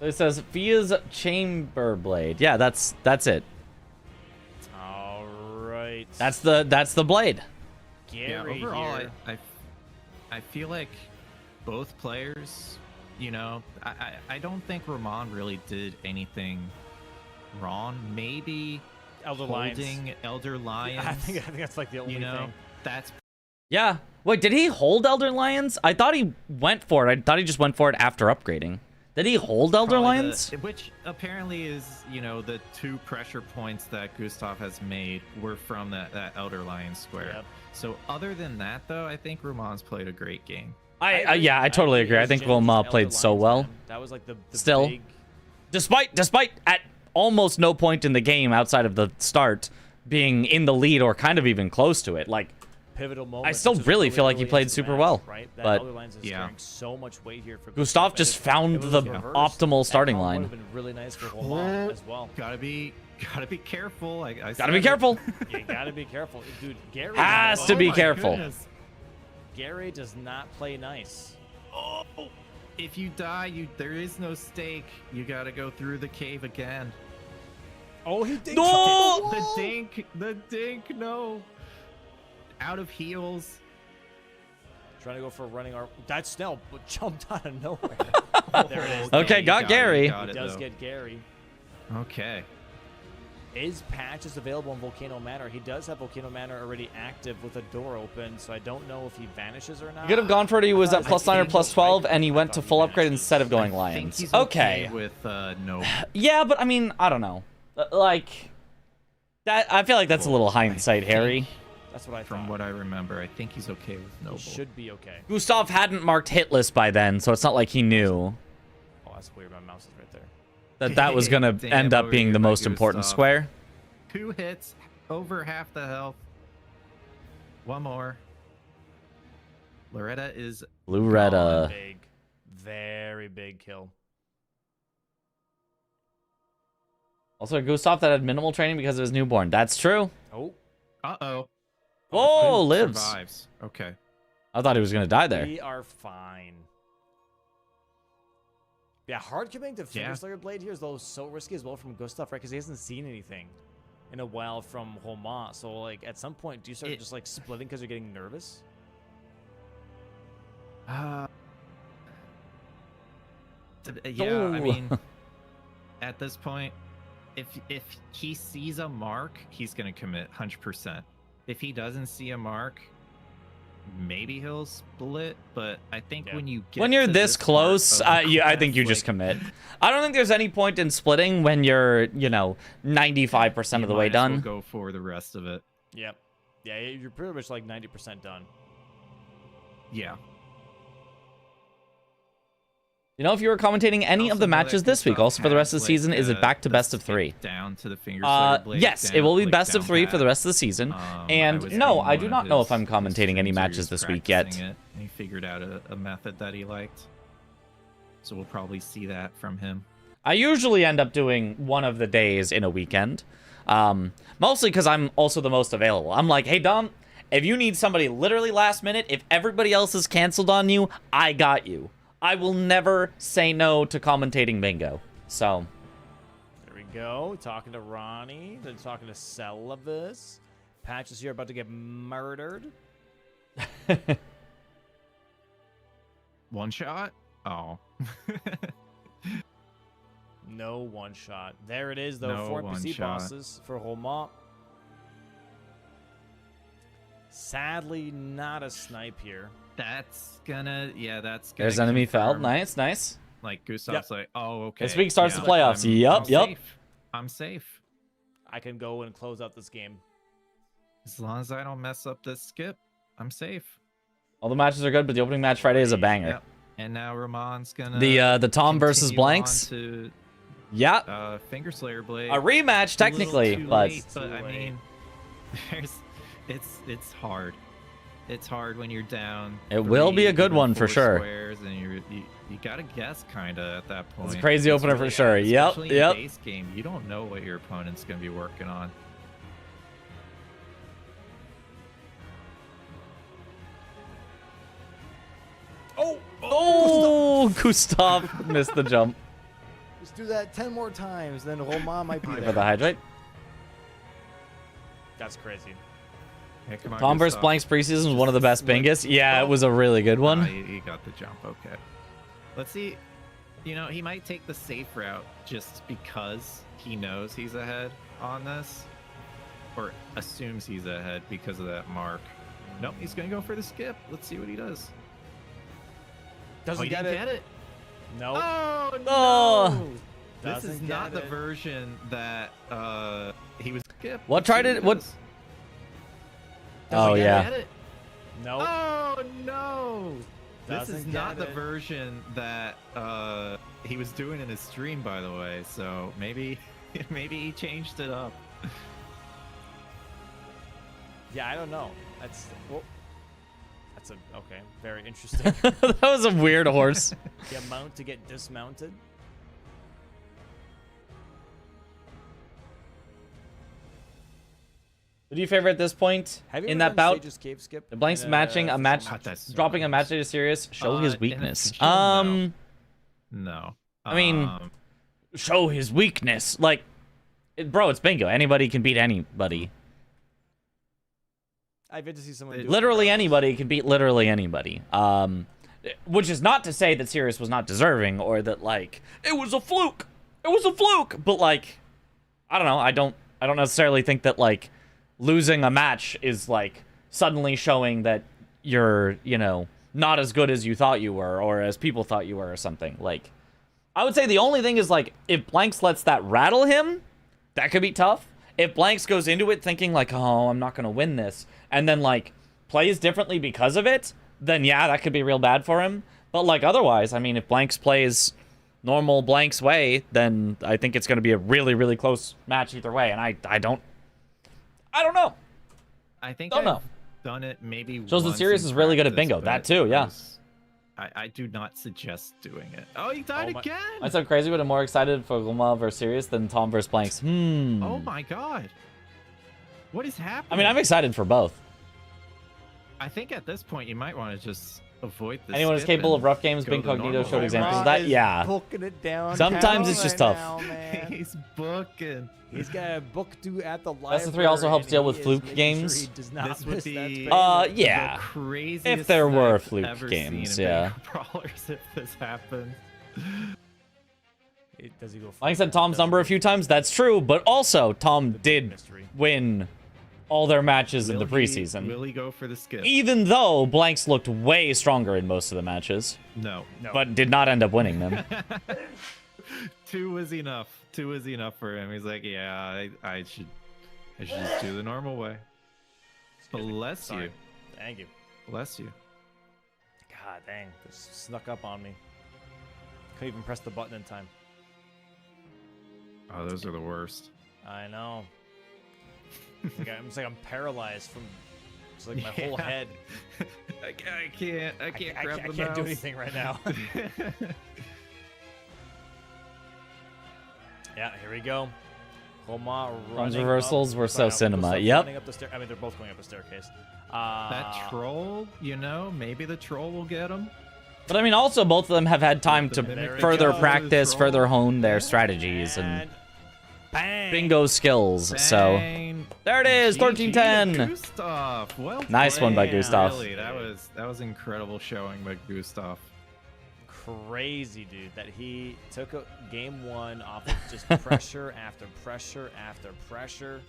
S1: It says Fia's Chamber Blade. Yeah, that's it.
S2: All right.
S1: That's the blade.
S2: Gary
S3: yeah, overall,
S2: here.
S3: I feel like both players, you know, I don't think Romain really did anything wrong. Maybe
S2: Elder
S3: holding
S2: Lions.
S3: Elder Lions.
S2: I think that's like the only thing.
S3: That's
S1: Yeah. Wait, did he hold Elder Lions? I thought he went for it. I thought he just went for it after upgrading. Did he hold Elder
S3: probably
S1: Lions?
S3: which apparently is, you know, the 2 pressure points that Gustaf has made were from that Elder Lion square.
S2: Yep.
S3: So other than that, though, I think Romain's played a great game.
S1: Yeah, I totally agree. I think Romain played so well.
S2: That was like the
S1: Still,
S2: big...
S1: despite at almost no point in the game outside of the start being in the lead or kind of even close to it, like,
S2: pivotal moment.
S1: I still really feel like he played super well,
S2: right? That
S1: but
S2: Elder Lions is carrying so much weight here for
S1: Gustaf just found the optimal starting line.
S2: Would have been really nice for Romain as well.
S3: Gotta be careful. I
S1: Gotta be careful.
S2: You gotta be careful, dude. Gary
S1: Has to be
S3: my
S1: careful.
S3: goodness.
S2: Gary does not play nice.
S3: Oh, if you die, there is no stake. You gotta go through the cave again.
S2: Oh, he did.
S1: No!
S3: The dink, no. Out of heals.
S2: Trying to go for a running arm. That Snell jumped out of nowhere. There it is.
S1: Okay, got Gary.
S2: He does get Gary.
S3: Okay.
S2: Is patches available on Volcano Manor? He does have Volcano Manor already active with a door open, so I don't know if he vanishes or not.
S1: You could have gone for it. He was at +9 or +12, and he went to full upgrade
S2: vanishes.
S1: instead of going
S3: I think
S1: Lions.
S3: he's
S1: Okay.
S3: with no.
S1: Yeah, but I mean, I don't know. Like, that. I feel like that's a little hindsight, Harry.
S2: That's what I thought.
S3: From what I remember, I think he's okay with Noble.
S2: He should be okay.
S1: Gustaf hadn't marked hit list by then, so it's not like he knew
S2: Oh, that's weird. My mouse is right there.
S1: that was going to
S3: Damn,
S1: end up
S3: over
S1: being
S3: here
S1: the
S3: by
S1: most important
S3: Gustaf.
S1: square.
S3: 2 hits, over half the health. One more. Loretta is
S1: Loretta.
S2: Big, very big kill.
S1: Also, a Gustaf that had minimal training because of his newborn. That's true.
S2: Oh,
S3: Uh-oh.
S1: Oh, lives.
S3: Survives. Okay.
S1: I thought he was going to die there.
S2: we are fine. Yeah, hard committing to Finger Slayer Blade here is though so risky as well from Gustaf, right? Because he hasn't seen anything in a while from Romain. So, like, at some point, do you start just, like, splitting because you're getting nervous?
S3: Yeah, I
S1: Oh.
S3: mean, at this point, if he sees a mark, he's going to commit 100%. If he doesn't see a mark, maybe he'll split, but I think when you get
S1: When you're
S3: to
S1: this
S3: part
S1: close,
S3: of the
S1: I think
S3: quest,
S1: you just
S3: like,
S1: commit. I don't think there's any point in splitting when you're, 95% of the way
S3: might as well
S1: done.
S3: go for the rest of it.
S2: Yep. Yeah, you're pretty much, like, 90% done.
S3: Yeah.
S1: If you were commentating any of the matches this week, also for the rest of the season, is it back to best of 3?
S3: Down to the Finger Slayer Blade,
S1: Yes, it will be best of 3 for the rest of the season. And no, I do not know if I'm commentating any matches this week yet.
S3: He figured out a method that he liked. So we'll probably see that from him.
S1: I usually end up doing one of the days in a weekend. Mostly because I'm also the most available. I'm like, hey, Dom, if you need somebody literally last minute, if everybody else is canceled on you, I got you. I will never say no to commentating bingo. So.
S2: There we go. Talking to Ronnie. Then talking to Celavis. Patches here about to get murdered.
S3: One shot? Oh.
S2: No one shot. There it is, though.
S3: No
S2: 4
S3: one
S2: NPC
S3: shot.
S2: bosses for Romain. Sadly, not a snipe here.
S3: That's gonna
S1: There's enemy fell.
S3: confirm.
S1: Nice, nice.
S3: Like Gustav's like, oh, okay.
S1: This week starts the
S3: like,
S1: playoffs.
S3: I'm
S1: Yup.
S3: safe. I'm safe.
S2: I can go and close out this game.
S3: As long as I don't mess up this skip, I'm safe.
S1: All the matches are good, but the opening match Friday is a banger.
S3: Yep. And now Romain's gonna
S1: The Tom versus
S3: continue
S1: Blanks.
S3: on to
S1: Yeah.
S3: Finger Slayer Blade.
S1: A rematch,
S3: A little
S1: technically,
S3: too
S1: but
S3: late, I mean, it's hard. It's hard when you're down.
S1: It will be a good
S3: even
S1: one for
S3: 4
S1: sure.
S3: Squares and you gotta guess kinda at that point.
S1: It's a crazy opener for sure. Yep,
S3: Especially in
S1: yep.
S3: base game, you don't know what your opponent's gonna be working on.
S1: Oh, Gustaf missed the jump
S2: Just do that 10 more times, then Romain might be
S1: for
S2: there.
S1: the hydrate.
S2: That's crazy.
S3: Hey, come on,
S1: Tom versus
S3: Gustaf.
S1: Blank's preseason was one of the best bingus. Yeah, it was a really good one.
S3: He got the jump. Okay. Let's see. You know, he might take the safe route just because he knows he's ahead on this, or assumes he's ahead because of that mark. Nope, he's gonna go for the skip. Let's see what he does.
S2: Doesn't
S3: he
S2: get
S3: didn't
S2: it.
S3: get it.
S2: No.
S3: Oh no!
S1: Oh.
S3: This is
S2: Doesn't
S3: not
S2: get
S3: the
S2: it.
S3: version that he was skipped.
S1: What
S3: Let's see
S1: tried it?
S3: he
S1: What?
S3: does.
S1: Oh,
S3: Doesn't
S1: yeah.
S3: get it.
S2: No.
S3: Oh no! This is
S2: Doesn't
S3: not
S2: get
S3: the
S2: it.
S3: version that he was doing in his stream, by the way. So maybe he changed it up.
S2: Yeah, I don't know. That's okay. Very interesting.
S1: That was a weird horse.
S2: The amount to get dismounted.
S1: Who do you favor at this point
S2: Have you
S1: in
S2: ever
S1: that
S2: done
S1: bout?
S2: Sage's cave skip?
S1: The Blank's
S2: in
S1: matching a
S2: official
S1: match,
S3: God, that's so
S1: dropping a
S3: nice.
S1: match to Sirius. Show his
S3: In
S1: weakness.
S3: official, no. No.
S1: I mean, show his weakness. Like, bro, it's bingo. Anybody can beat anybody.
S2: I've yet to see someone do it.
S1: Literally anybody can beat literally anybody. Which is not to say that Sirius was not deserving or that like it was a fluke. It was a fluke. But like, I don't know. I don't necessarily think that like losing a match is like suddenly showing that you're, you know, not as good as you thought you were or as people thought you were or something. Like, I would say the only thing is like if Blanks lets that rattle him, that could be tough. If Blanks goes into it thinking like, oh, I'm not gonna win this, and then like plays differently because of it, then yeah, that could be real bad for him. But like otherwise, I mean, if Blanks plays normal Blanks way, then I think it's gonna be a really, really close match either way. And I don't know.
S3: I think
S1: Don't
S3: I've
S1: know.
S3: done it maybe.
S1: Shows that
S3: once
S1: Sirius
S3: in
S1: is really good at
S3: practice,
S1: bingo. That
S3: but
S1: too, yeah.
S3: I do not suggest doing it. Oh, he died
S2: Oh my-
S3: again.
S1: I'm so crazy, but I'm more excited for Romain versus Sirius than Tom versus Blanks.
S3: Oh my god. What is happening?
S1: I mean, I'm excited for both.
S3: I think at this point you might want to just avoid this.
S1: Anyone who's capable of rough games,
S3: go
S1: Bing
S3: the
S1: Cognito
S3: normal
S1: showed
S3: way.
S1: examples of
S2: Romain
S1: that.
S2: is
S1: Yeah.
S2: booking it down.
S1: Sometimes it's just tough.
S2: Now, man.
S3: He's booking.
S2: He's got a book due at the library.
S1: Best of three also helps
S2: and
S1: deal
S2: he
S1: with
S2: is
S1: fluke
S2: making
S1: games.
S2: Sure he does not
S3: This would
S2: miss that
S3: be
S2: space.
S1: Yeah.
S3: the craziest
S1: If there were
S3: I've
S1: fluke
S3: ever
S1: games,
S3: seen in
S1: yeah.
S3: Bingo Brawlers if this happened.
S2: Does he go?
S1: Like I said Tom's number a few times. That's true, but also Tom did
S2: mystery.
S1: win all their matches in the
S3: Will he-
S1: preseason.
S3: Will he go for the skip?
S1: Even though Blanks looked way stronger in most of the matches,
S3: No.
S2: No.
S1: but did not end up winning them.
S3: Two was enough. Two was enough for him. He's like, yeah, I should just do the normal way. Bless
S2: Sorry.
S3: you.
S2: Thank you.
S3: Bless you.
S2: God dang, this snuck up on me. Couldn't even press the button in time.
S3: Oh, those are the worst.
S2: I know. It's like I'm paralyzed from. It's like my whole
S3: Yeah.
S2: head.
S3: I can't grab
S2: I
S3: the
S2: can't do
S3: mouse.
S2: anything right now. Yeah, here we go. Homa
S1: Tom's
S2: running
S1: reversals
S2: up-
S1: were so
S2: Gustaf
S1: cinema. Yep.
S2: running up the stair. I mean, they're both going up the staircase.
S3: That troll, you know, maybe the troll will get him.
S1: But I mean, also both of them have had time to
S3: There it
S1: further
S2: goes.
S1: practice,
S3: Troll.
S1: further hone their strategies and
S2: bang.
S1: bingo skills. So
S3: Bang.
S1: there it is,
S3: GG
S1: 13-10.
S3: to Gustaf. Well
S1: Nice one by
S3: played.
S1: Gustaf.
S3: Really, that was incredible showing by Gustaf.
S2: Crazy, dude, that he took a game one off of just pressure after pressure after pressure,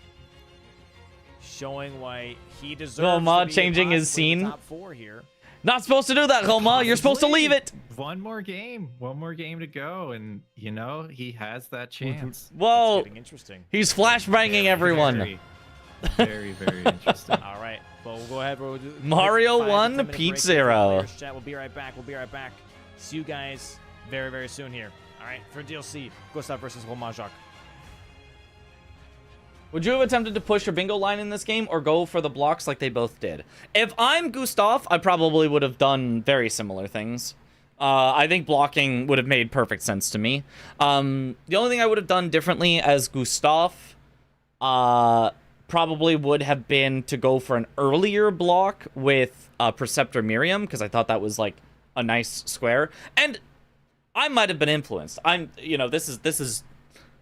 S2: showing why he deserves
S1: Roma
S2: to be
S1: changing his
S2: possibly in the
S1: scene.
S2: top four here.
S1: Not supposed to do that, Roma. You're supposed to leave it.
S3: One more game to go, and you know he has that chance.
S1: Whoa.
S2: It's getting interesting.
S1: He's flashbanging everyone.
S3: Very, very interesting.
S2: All right, but we'll go ahead. We'll do a quick
S1: Mario
S2: 5 to 10
S1: 1,
S2: minute
S1: Pete
S2: break here for
S1: 0.
S2: players chat. We'll be right back. We'll be right back. See you guys very, very soon here. All right, for DLC, Gustaf versus Romain Jacques.
S1: Would you have attempted to push your bingo line in this game or go for the blocks like they both did? If I'm Gustaf, I probably would have done very similar things. I think blocking would have made perfect sense to me. The only thing I would have done differently as Gustaf probably would have been to go for an earlier block with Preceptor Miriam, because I thought that was like a nice square. And I might have been influenced. This is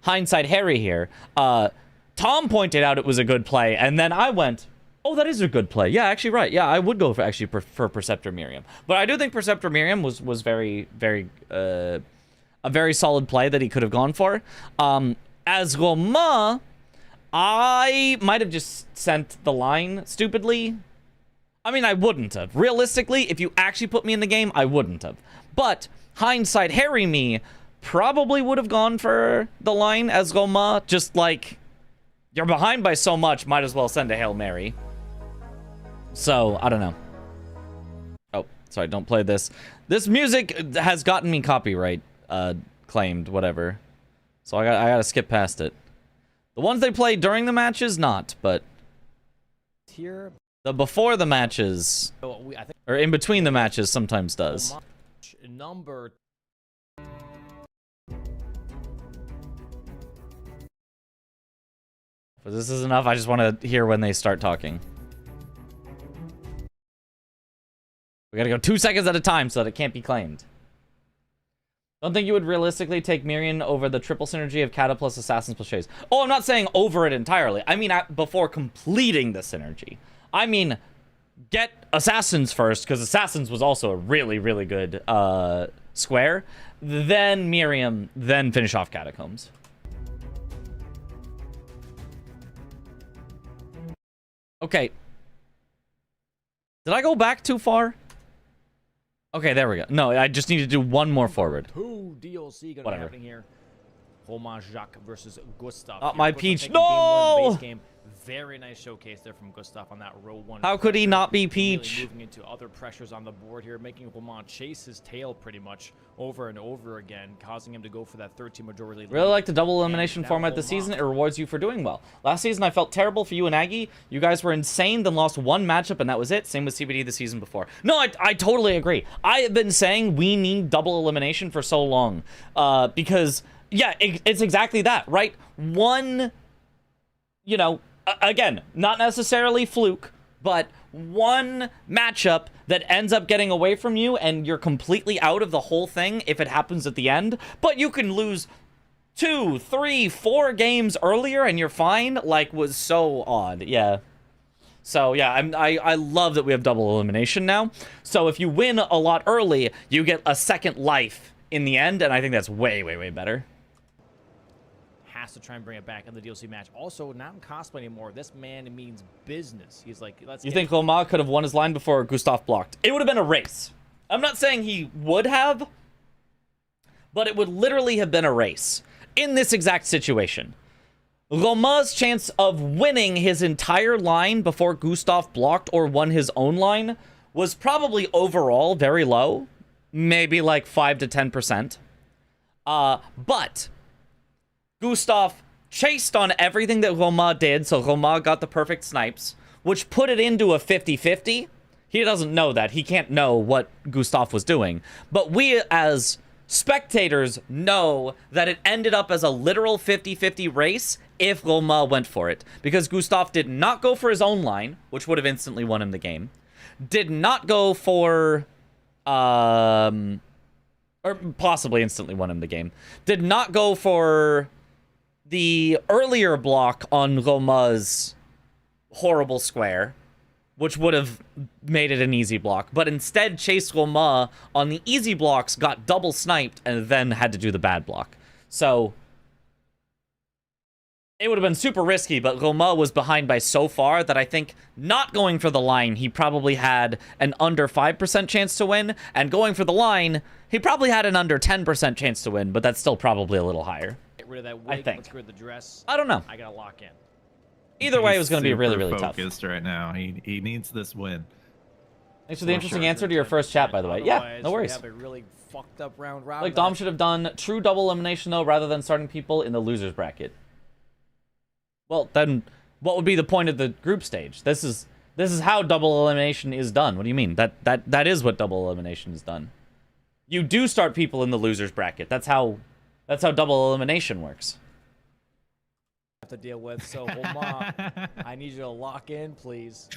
S1: hindsight Harry here. Tom pointed out it was a good play, and then I went, Oh, that is a good play. Yeah, actually, right. Yeah, I would go for for Preceptor Miriam. But I do think Preceptor Miriam was very, very, a very solid play that he could have gone for. As Romain, I might have just sent the line stupidly. I mean, I wouldn't have. Realistically, if you actually put me in the game, I wouldn't have. But hindsight Harry me probably would have gone for the line as Romain. Just like, you're behind by so much, might as well send a Hail Mary. So, I don't know. Oh, sorry, don't play this. This music has gotten me copyright claimed, whatever. So I gotta skip past it. The ones they play during the matches, not, but
S2: Here,
S1: the before the matches,
S2: I think
S1: or in between the matches, sometimes does.
S2: number.
S1: If this is enough, I just want to hear when they start talking. We gotta go 2 seconds at a time so that it can't be claimed. Don't think you would realistically take Miriam over the triple synergy of Kata plus Assassins plus Chase. Oh, I'm not saying over it entirely. I mean before completing the synergy. I mean, get Assassins first, because Assassins was also a really, really good square. Then Miriam, then finish off Catacombs. Okay. Did I go back too far? Okay, there we go. No, I just need to do one more forward.
S2: Two DLC gonna be happening here. Romain Jacques versus Gustaf.
S1: Not my Peach. No!
S2: Very nice showcase there from Gustaf on that row 1.
S1: How could he not be
S2: Really
S1: Peach?
S2: moving into other pressures on the board here, making Romain chase his tail pretty much over and over again, causing him to go for that 13 majority lead.
S1: Really like the double elimination format this season. It rewards you for doing well. Last season, I felt terrible for you and Aggie. You guys were insane, then lost one matchup, and that was it. Same with CBD the season before. No, I totally agree. I have been saying we need double elimination for so long. Because, yeah, it's exactly that, right? One, you know, again, not necessarily fluke, but one matchup that ends up getting away from you and you're completely out of the whole thing if it happens at the end, but you can lose 2, 3, 4 games earlier and you're fine, like, was so odd. Yeah. So yeah, I love that we have double elimination now. So if you win a lot early, you get a second life in the end, and I think that's way, way, way better.
S2: Has to try and bring it back in the DLC match. Also, not in cosplay anymore. This man means business. He's like, let's.
S1: You think Romain could have won his line before Gustaf blocked? It would have been a race. I'm not saying he would have, but it would literally have been a race in this exact situation. Romain's chance of winning his entire line before Gustaf blocked or won his own line was probably overall very low, maybe like 5 to 10%. But Gustaf chased on everything that Romain did, so Romain got the perfect snipes, which put it into a 50-50. He doesn't know that. He can't know what Gustaf was doing. But we, as spectators, know that it ended up as a literal 50-50 race if Romain went for it. Because Gustaf did not go for his own line, which would have instantly won him the game. Did not go for... or possibly instantly won him the game. Did not go for the earlier block on Romain's horrible square, which would have made it an easy block, but instead chased Romain on the easy blocks, got double sniped, and then had to do the bad block. So it would have been super risky, but Romain was behind by so far that I think not going for the line, he probably had an under 5% chance to win, and going for the line, he probably had an under 10% chance to win, but that's still probably a little higher.
S2: Get rid of that wig.
S1: I think.
S2: Let's get rid of the dress.
S1: I don't know.
S2: I gotta lock in.
S1: Either way, it was going to be really,
S3: Super
S1: really tough.
S3: focused right now. He needs this win.
S1: Thanks for the
S3: For
S1: interesting
S3: sure.
S1: answer to your first chat, by the way. Yeah,
S2: Otherwise,
S1: no
S2: we
S1: worries.
S2: have a really fucked up round.
S1: Like, Dom should have done true double elimination, though, rather than starting people in the losers bracket. Well, then, what would be the point of the group stage? This is how double elimination is done. What do you mean? That is what double elimination is done. You do start people in the losers bracket. That's how double elimination works.
S2: have to deal with. So, Romain, I need you to lock in, please.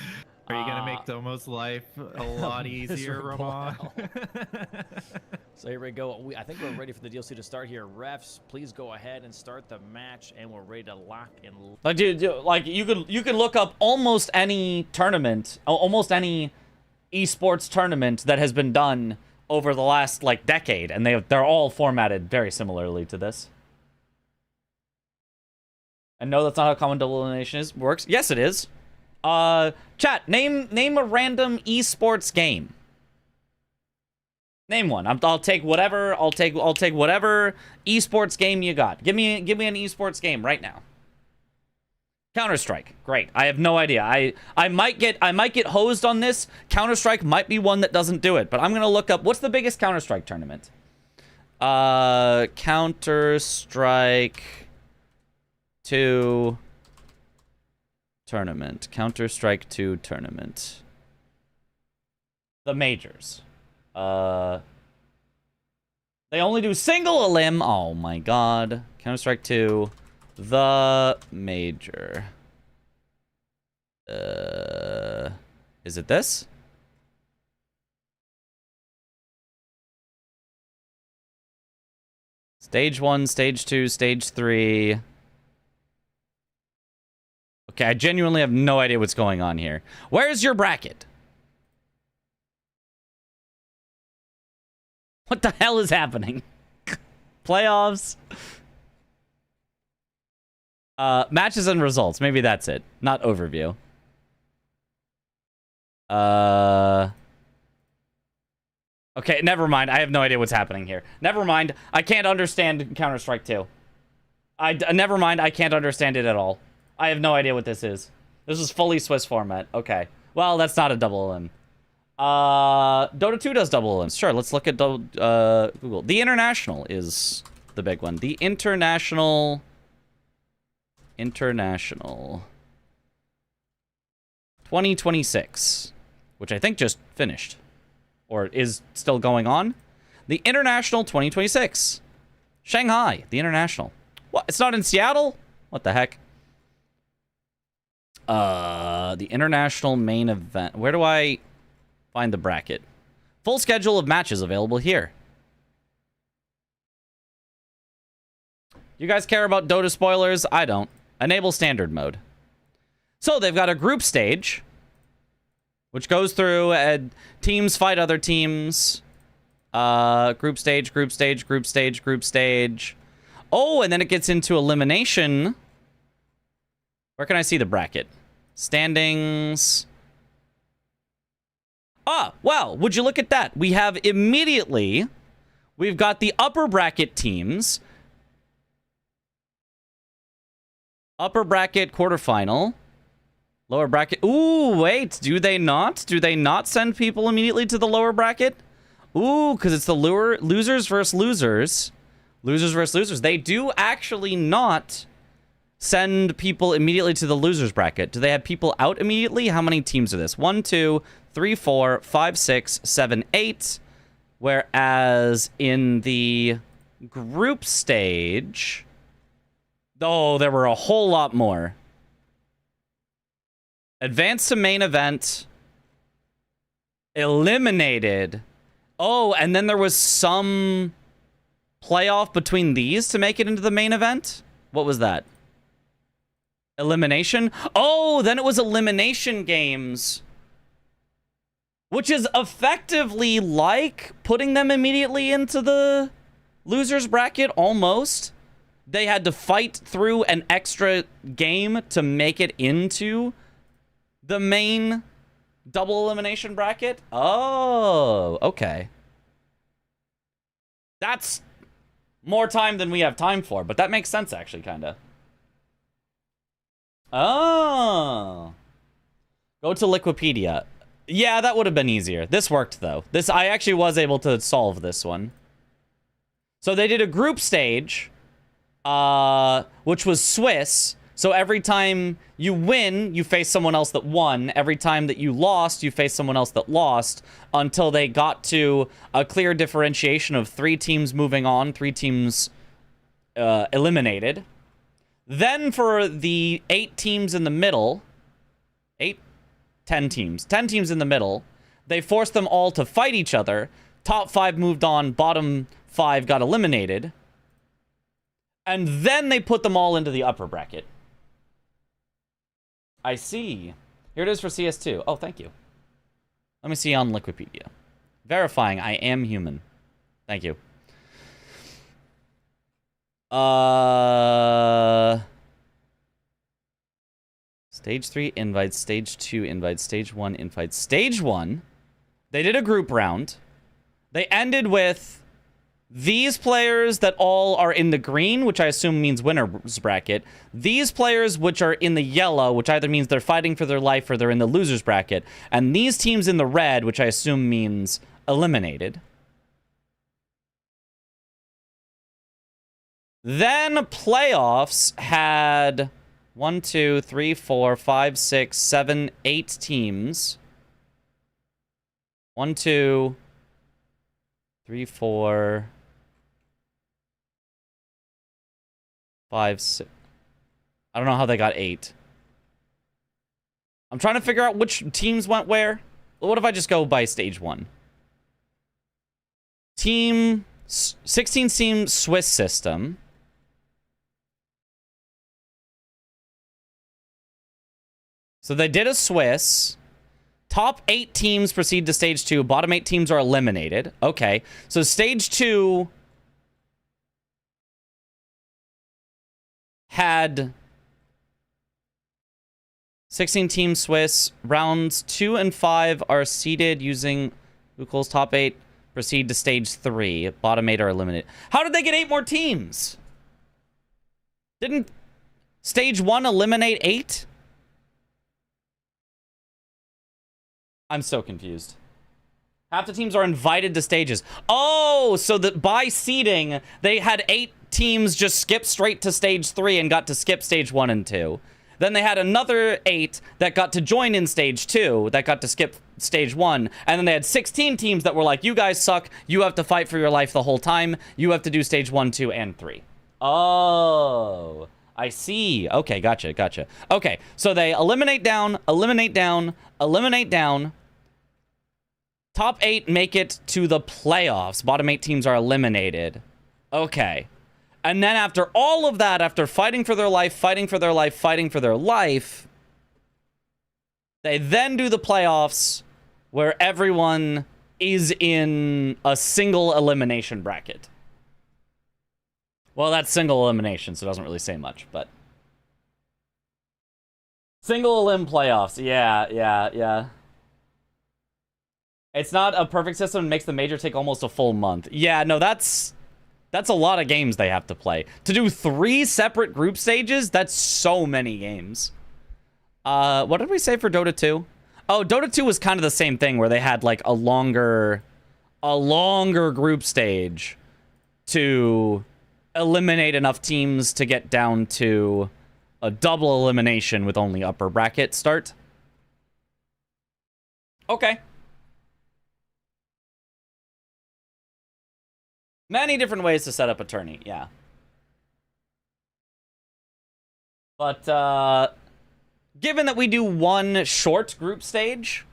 S3: Are you gonna make Domo's life a lot easier, Romain?
S2: So here we go. I think we're ready for the DLC to start here. Refs, please go ahead and start the match, and we're ready to lock in.
S1: Like, dude, like you can look up almost any tournament, almost any esports tournament that has been done over the last like decade, and they're all formatted very similarly to this. And no, that's not how common double elimination works. Yes, it is. Chat, name a random esports game. Name one. I'll take whatever. I'll take whatever esports game you got. Give me an esports game right now. Counter-Strike. Great. I have no idea. I might get hosed on this. Counter-Strike might be one that doesn't do it, but I'm gonna look up what's the biggest Counter-Strike tournament. Counter-Strike 2 tournament. Counter-Strike 2 tournament. The majors. They only do single elim. Oh my god. Counter-Strike 2. The major. Is it this? Stage 1, Stage 2, Stage 3. Okay, I genuinely have no idea what's going on here. Where's your bracket? What the hell is happening? Playoffs? Matches and results. Maybe that's it. Not overview. Okay, never mind. I have no idea what's happening here. Never mind. I can't understand Counter-Strike 2. Never mind. I can't understand it at all. I have no idea what this is. This is fully Swiss format. Okay. Well, that's not a double elim. Dota 2 does double elims. Sure, let's look at Google. The International is the big one. The International 2026, which I think just finished or is still going on. The International 2026. Shanghai, the International. What? It's not in Seattle? What the heck? The International main event. Where do I find the bracket? Full schedule of matches available here. You guys care about Dota spoilers? I don't. Enable standard mode. So they've got a group stage, which goes through and teams fight other teams. Group stage, group stage, group stage, group stage. Oh, and then it gets into elimination. Where can I see the bracket? Standings. Ah, well, would you look at that? We have immediately, we've got the upper bracket teams. Upper bracket quarterfinal. Lower bracket. Ooh, wait. Do they not? Do they not send people immediately to the lower bracket? Ooh, because it's the losers versus losers. Losers versus losers. They do actually not send people immediately to the losers bracket. Do they have people out immediately? How many teams are this? 1, 2, 3, 4, 5, 6, 7, 8. Whereas in the group stage... Oh, there were a whole lot more. Advanced to main event. Eliminated. Oh, and then there was some playoff between these to make it into the main event? What was that? Elimination? Oh, then it was elimination games. Which is effectively like putting them immediately into the losers bracket, almost. They had to fight through an extra game to make it into the main double elimination bracket. Oh, okay. That's more time than we have time for, but that makes sense, actually, kind of. Oh. Go to Liquipedia. Yeah, that would have been easier. This worked, though. I actually was able to solve this one. So they did a group stage... which was Swiss. So every time you win, you face someone else that won. Every time that you lost, you face someone else that lost, until they got to a clear differentiation of 3 teams moving on, 3 teams eliminated. Then for the 8 teams in the middle, 10 teams in the middle, they forced them all to fight each other. Top 5 moved on, bottom 5 got eliminated. And then they put them all into the upper bracket. I see. Here it is for CS2. Oh, thank you. Let me see on Wikipedia. Verifying I am human. Thank you. Stage 3 invites, stage 2 invites, stage 1 invites. Stage 1, they did a group round. They ended with these players that all are in the green, which I assume means winner's bracket. These players which are in the yellow, which either means they're fighting for their life or they're in the loser's bracket. And these teams in the red, which I assume means eliminated. Then playoffs had 1, 2, 3, 4, 5, 6, 7, 8 teams. 1, 2, 3, 4, 5, 6. I don't know how they got 8. I'm trying to figure out which teams went where. What if I just go by stage 1? 16 team Swiss system. So they did a Swiss. Top 8 teams proceed to stage 2. Bottom 8 teams are eliminated. Okay. So stage 2 had 16 team Swiss. Rounds 2 and 5 are seeded using Google's top 8. Proceed to stage 3. Bottom 8 are eliminated. How did they get 8 more teams? Didn't stage 1 eliminate 8? I'm so confused. Half the teams are invited to stages. Oh, so that by seeding, they had 8 teams just skip straight to stage 3 and got to skip stage 1 and 2. Then they had another 8 that got to join in stage 2 that got to skip stage 1. And then they had 16 teams that were like, you guys suck. You have to fight for your life the whole time. You have to do stage 1, 2, and 3. Oh, I see. Okay, gotcha. Okay, so they eliminate down, eliminate down, eliminate down. Top 8 make it to the playoffs. Bottom 8 teams are eliminated. Okay. And then after all of that, after fighting for their life, fighting for their life, fighting for their life, they then do the playoffs where everyone is in a single elimination bracket. Well, that's single elimination, so it doesn't really say much, but... Single elim playoffs. Yeah. It's not a perfect system. It makes the major take almost a full month. Yeah, no, that's a lot of games they have to play. To do 3 separate group stages, that's so many games. What did we say for Dota 2? Oh, Dota 2 was kind of the same thing where they had like a longer group stage to eliminate enough teams to get down to a double elimination with only upper bracket start. Okay. Many different ways to set up a tourney, yeah. But, given that we do one short group stage,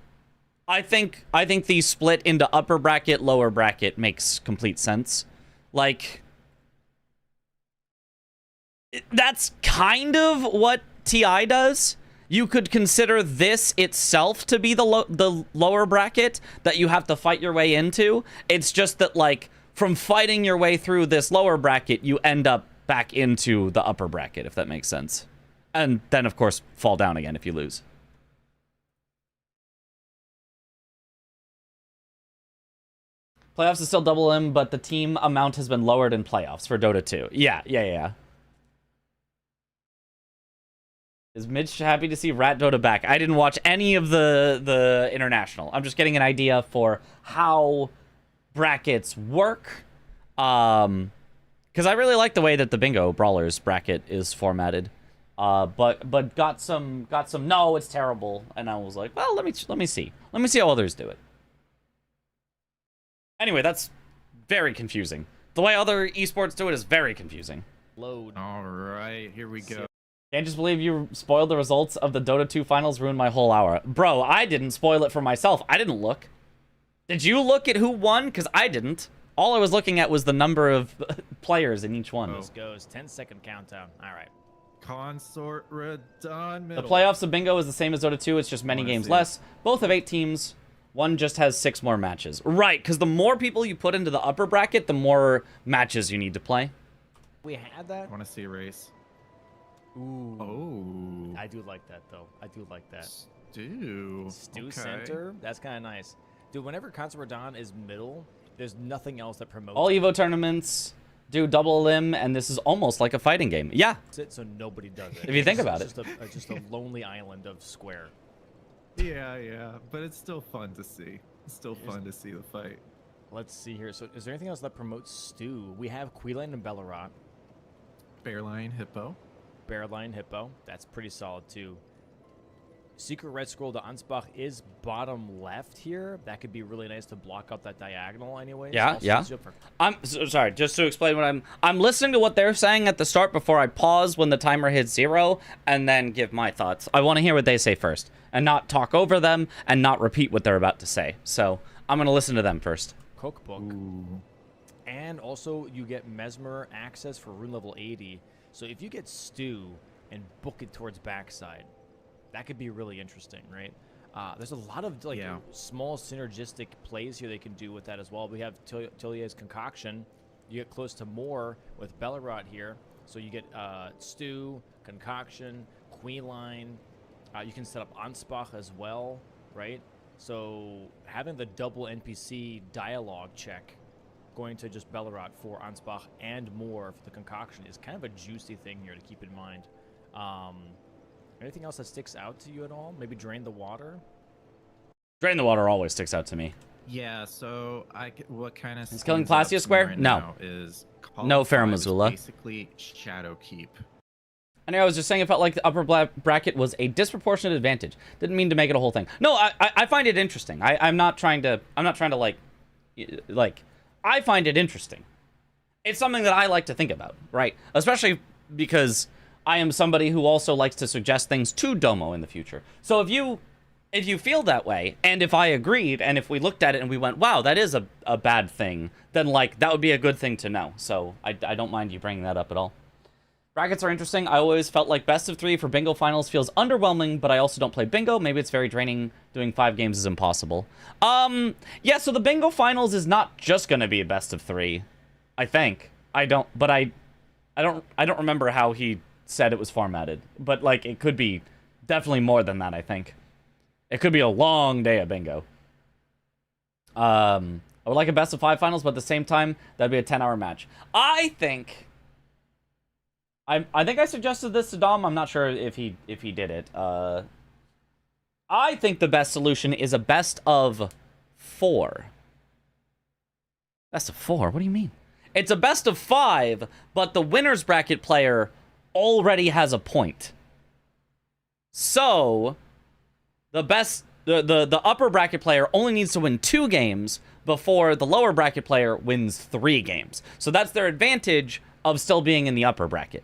S1: I think the split into upper bracket, lower bracket makes complete sense. Like, that's kind of what TI does. You could consider this itself to be the lower bracket that you have to fight your way into. It's just that, like, from fighting your way through this lower bracket, you end up back into the upper bracket, if that makes sense. And then, of course, fall down again if you lose. Playoffs is still double M, but the team amount has been lowered in playoffs for Dota 2. Yeah. Is Mitch happy to see Rat Dota back? I didn't watch any of the international. I'm just getting an idea for how brackets work, because I really like the way that the Bingo Brawlers bracket is formatted, but got some no, it's terrible, and I was like, well, let me see how others do it. Anyway, that's very confusing. The way other esports do it is very confusing.
S2: Load.
S3: All right, here we go.
S1: Can't just believe you spoiled the results of the Dota 2 finals, ruined my whole hour. Bro, I didn't spoil it for myself. I didn't look. Did you look at who won? Because I didn't. All I was looking at was the number of players in each one.
S2: This goes 10-second countdown. All right.
S3: Consort Radon
S1: The
S3: middle.
S1: playoffs of Bingo is the same as Dota 2. It's just many games less. Both have 8 teams. One just has 6 more matches. Right, because the more people you put into the upper bracket, the more matches you need to play.
S2: We had that.
S3: I want to see a race.
S2: Ooh.
S3: Oh.
S2: I do like that though. I do like that.
S3: Stew.
S2: Stew
S3: Okay.
S2: center. That's kind of nice. Dude, whenever Consort Radon is middle, there's nothing else that promotes.
S1: All Evo tournaments do double elim, and this is almost like a fighting game. Yeah.
S2: it, so nobody does it.
S1: If you think
S2: It's
S1: about it.
S2: just a lonely island of square.
S3: Yeah, but it's still fun to see. It's still fun to see the fight.
S2: Let's see here. So, is there anything else that promotes Stew? We have Queeland and Bellerotte.
S3: Bearline Hippo.
S2: Bearline Hippo. That's pretty solid too. Secret Red Scroll to Ansbach is bottom left here. That could be really nice to block out that diagonal anyways.
S1: Yeah,
S2: Also
S1: yeah.
S2: sets you up for-
S1: I'm sorry, just to explain what I'm listening to what they're saying at the start before I pause when the timer hits 0 and then give my thoughts. I want to hear what they say first and not talk over them and not repeat what they're about to say. So I'm going to listen to them first.
S2: Cookbook.
S3: Ooh.
S2: And also you get Mesmer access for rune level 80. So if you get Stew and book it towards backside, that could be really interesting, right? There's a lot of small synergistic plays here they can do with that as well. We have Tillier's Concoction. You get close to more with Bellerotte here. So you get Stew, Concoction, Queenline. You can set up Ansbach as well, right? So having the double NPC dialogue check going to just Bellerotte for Ansbach and more for the Concoction is kind of a juicy thing here to keep in mind. Anything else that sticks out to you at all? Maybe Drain the Water?
S1: Drain the Water always sticks out to me.
S3: Yeah, so what kind of
S1: Is killing Placia Square? No.
S3: Is
S1: No Fair Missoula.
S3: Basically Shadow Keep.
S1: I know I was just saying it felt like the upper bracket was a disproportionate advantage. Didn't mean to make it a whole thing. No, I find it interesting. I'm not trying to like I find it interesting. It's something that I like to think about, right? Especially because I am somebody who also likes to suggest things to Domo in the future. So if you feel that way, and if I agreed, and if we looked at it and we went, wow, that is a bad thing, then like that would be a good thing to know. So I don't mind you bringing that up at all. Brackets are interesting. I always felt like best of 3 for bingo finals feels underwhelming, but I also don't play bingo. Maybe it's very draining. Doing 5 games is impossible. Yeah, so the bingo finals is not just going to be a best of 3, I think. I don't remember how he said it was formatted, but like it could be definitely more than that. I think it could be a long day of bingo. I would like a best of 5 finals, but at the same time that'd be a 10-hour match. I think I suggested this to Dom. I'm not sure if he did it. I think the best solution is a best of 4. Best of 4? What do you mean? It's a best of 5, but the winner's bracket player already has a point. So the upper bracket player only needs to win 2 games before the lower bracket player wins 3 games. So that's their advantage of still being in the upper bracket,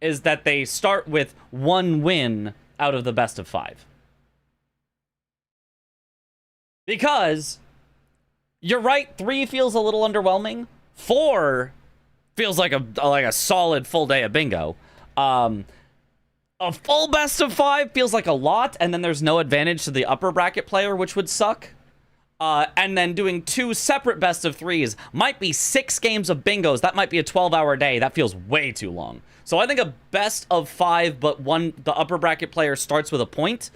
S1: is that they start with 1 win out of the best of 5. Because you're right, 3 feels a little underwhelming. 4 feels like a solid full day of bingo. A full best of 5 feels like a lot, and then there's no advantage to the upper bracket player, which would suck. And then doing 2 separate best of 3s might be 6 games of bingos. That might be a 12-hour day. That feels way too long. So I think a best of 5, but the upper bracket player starts with a point,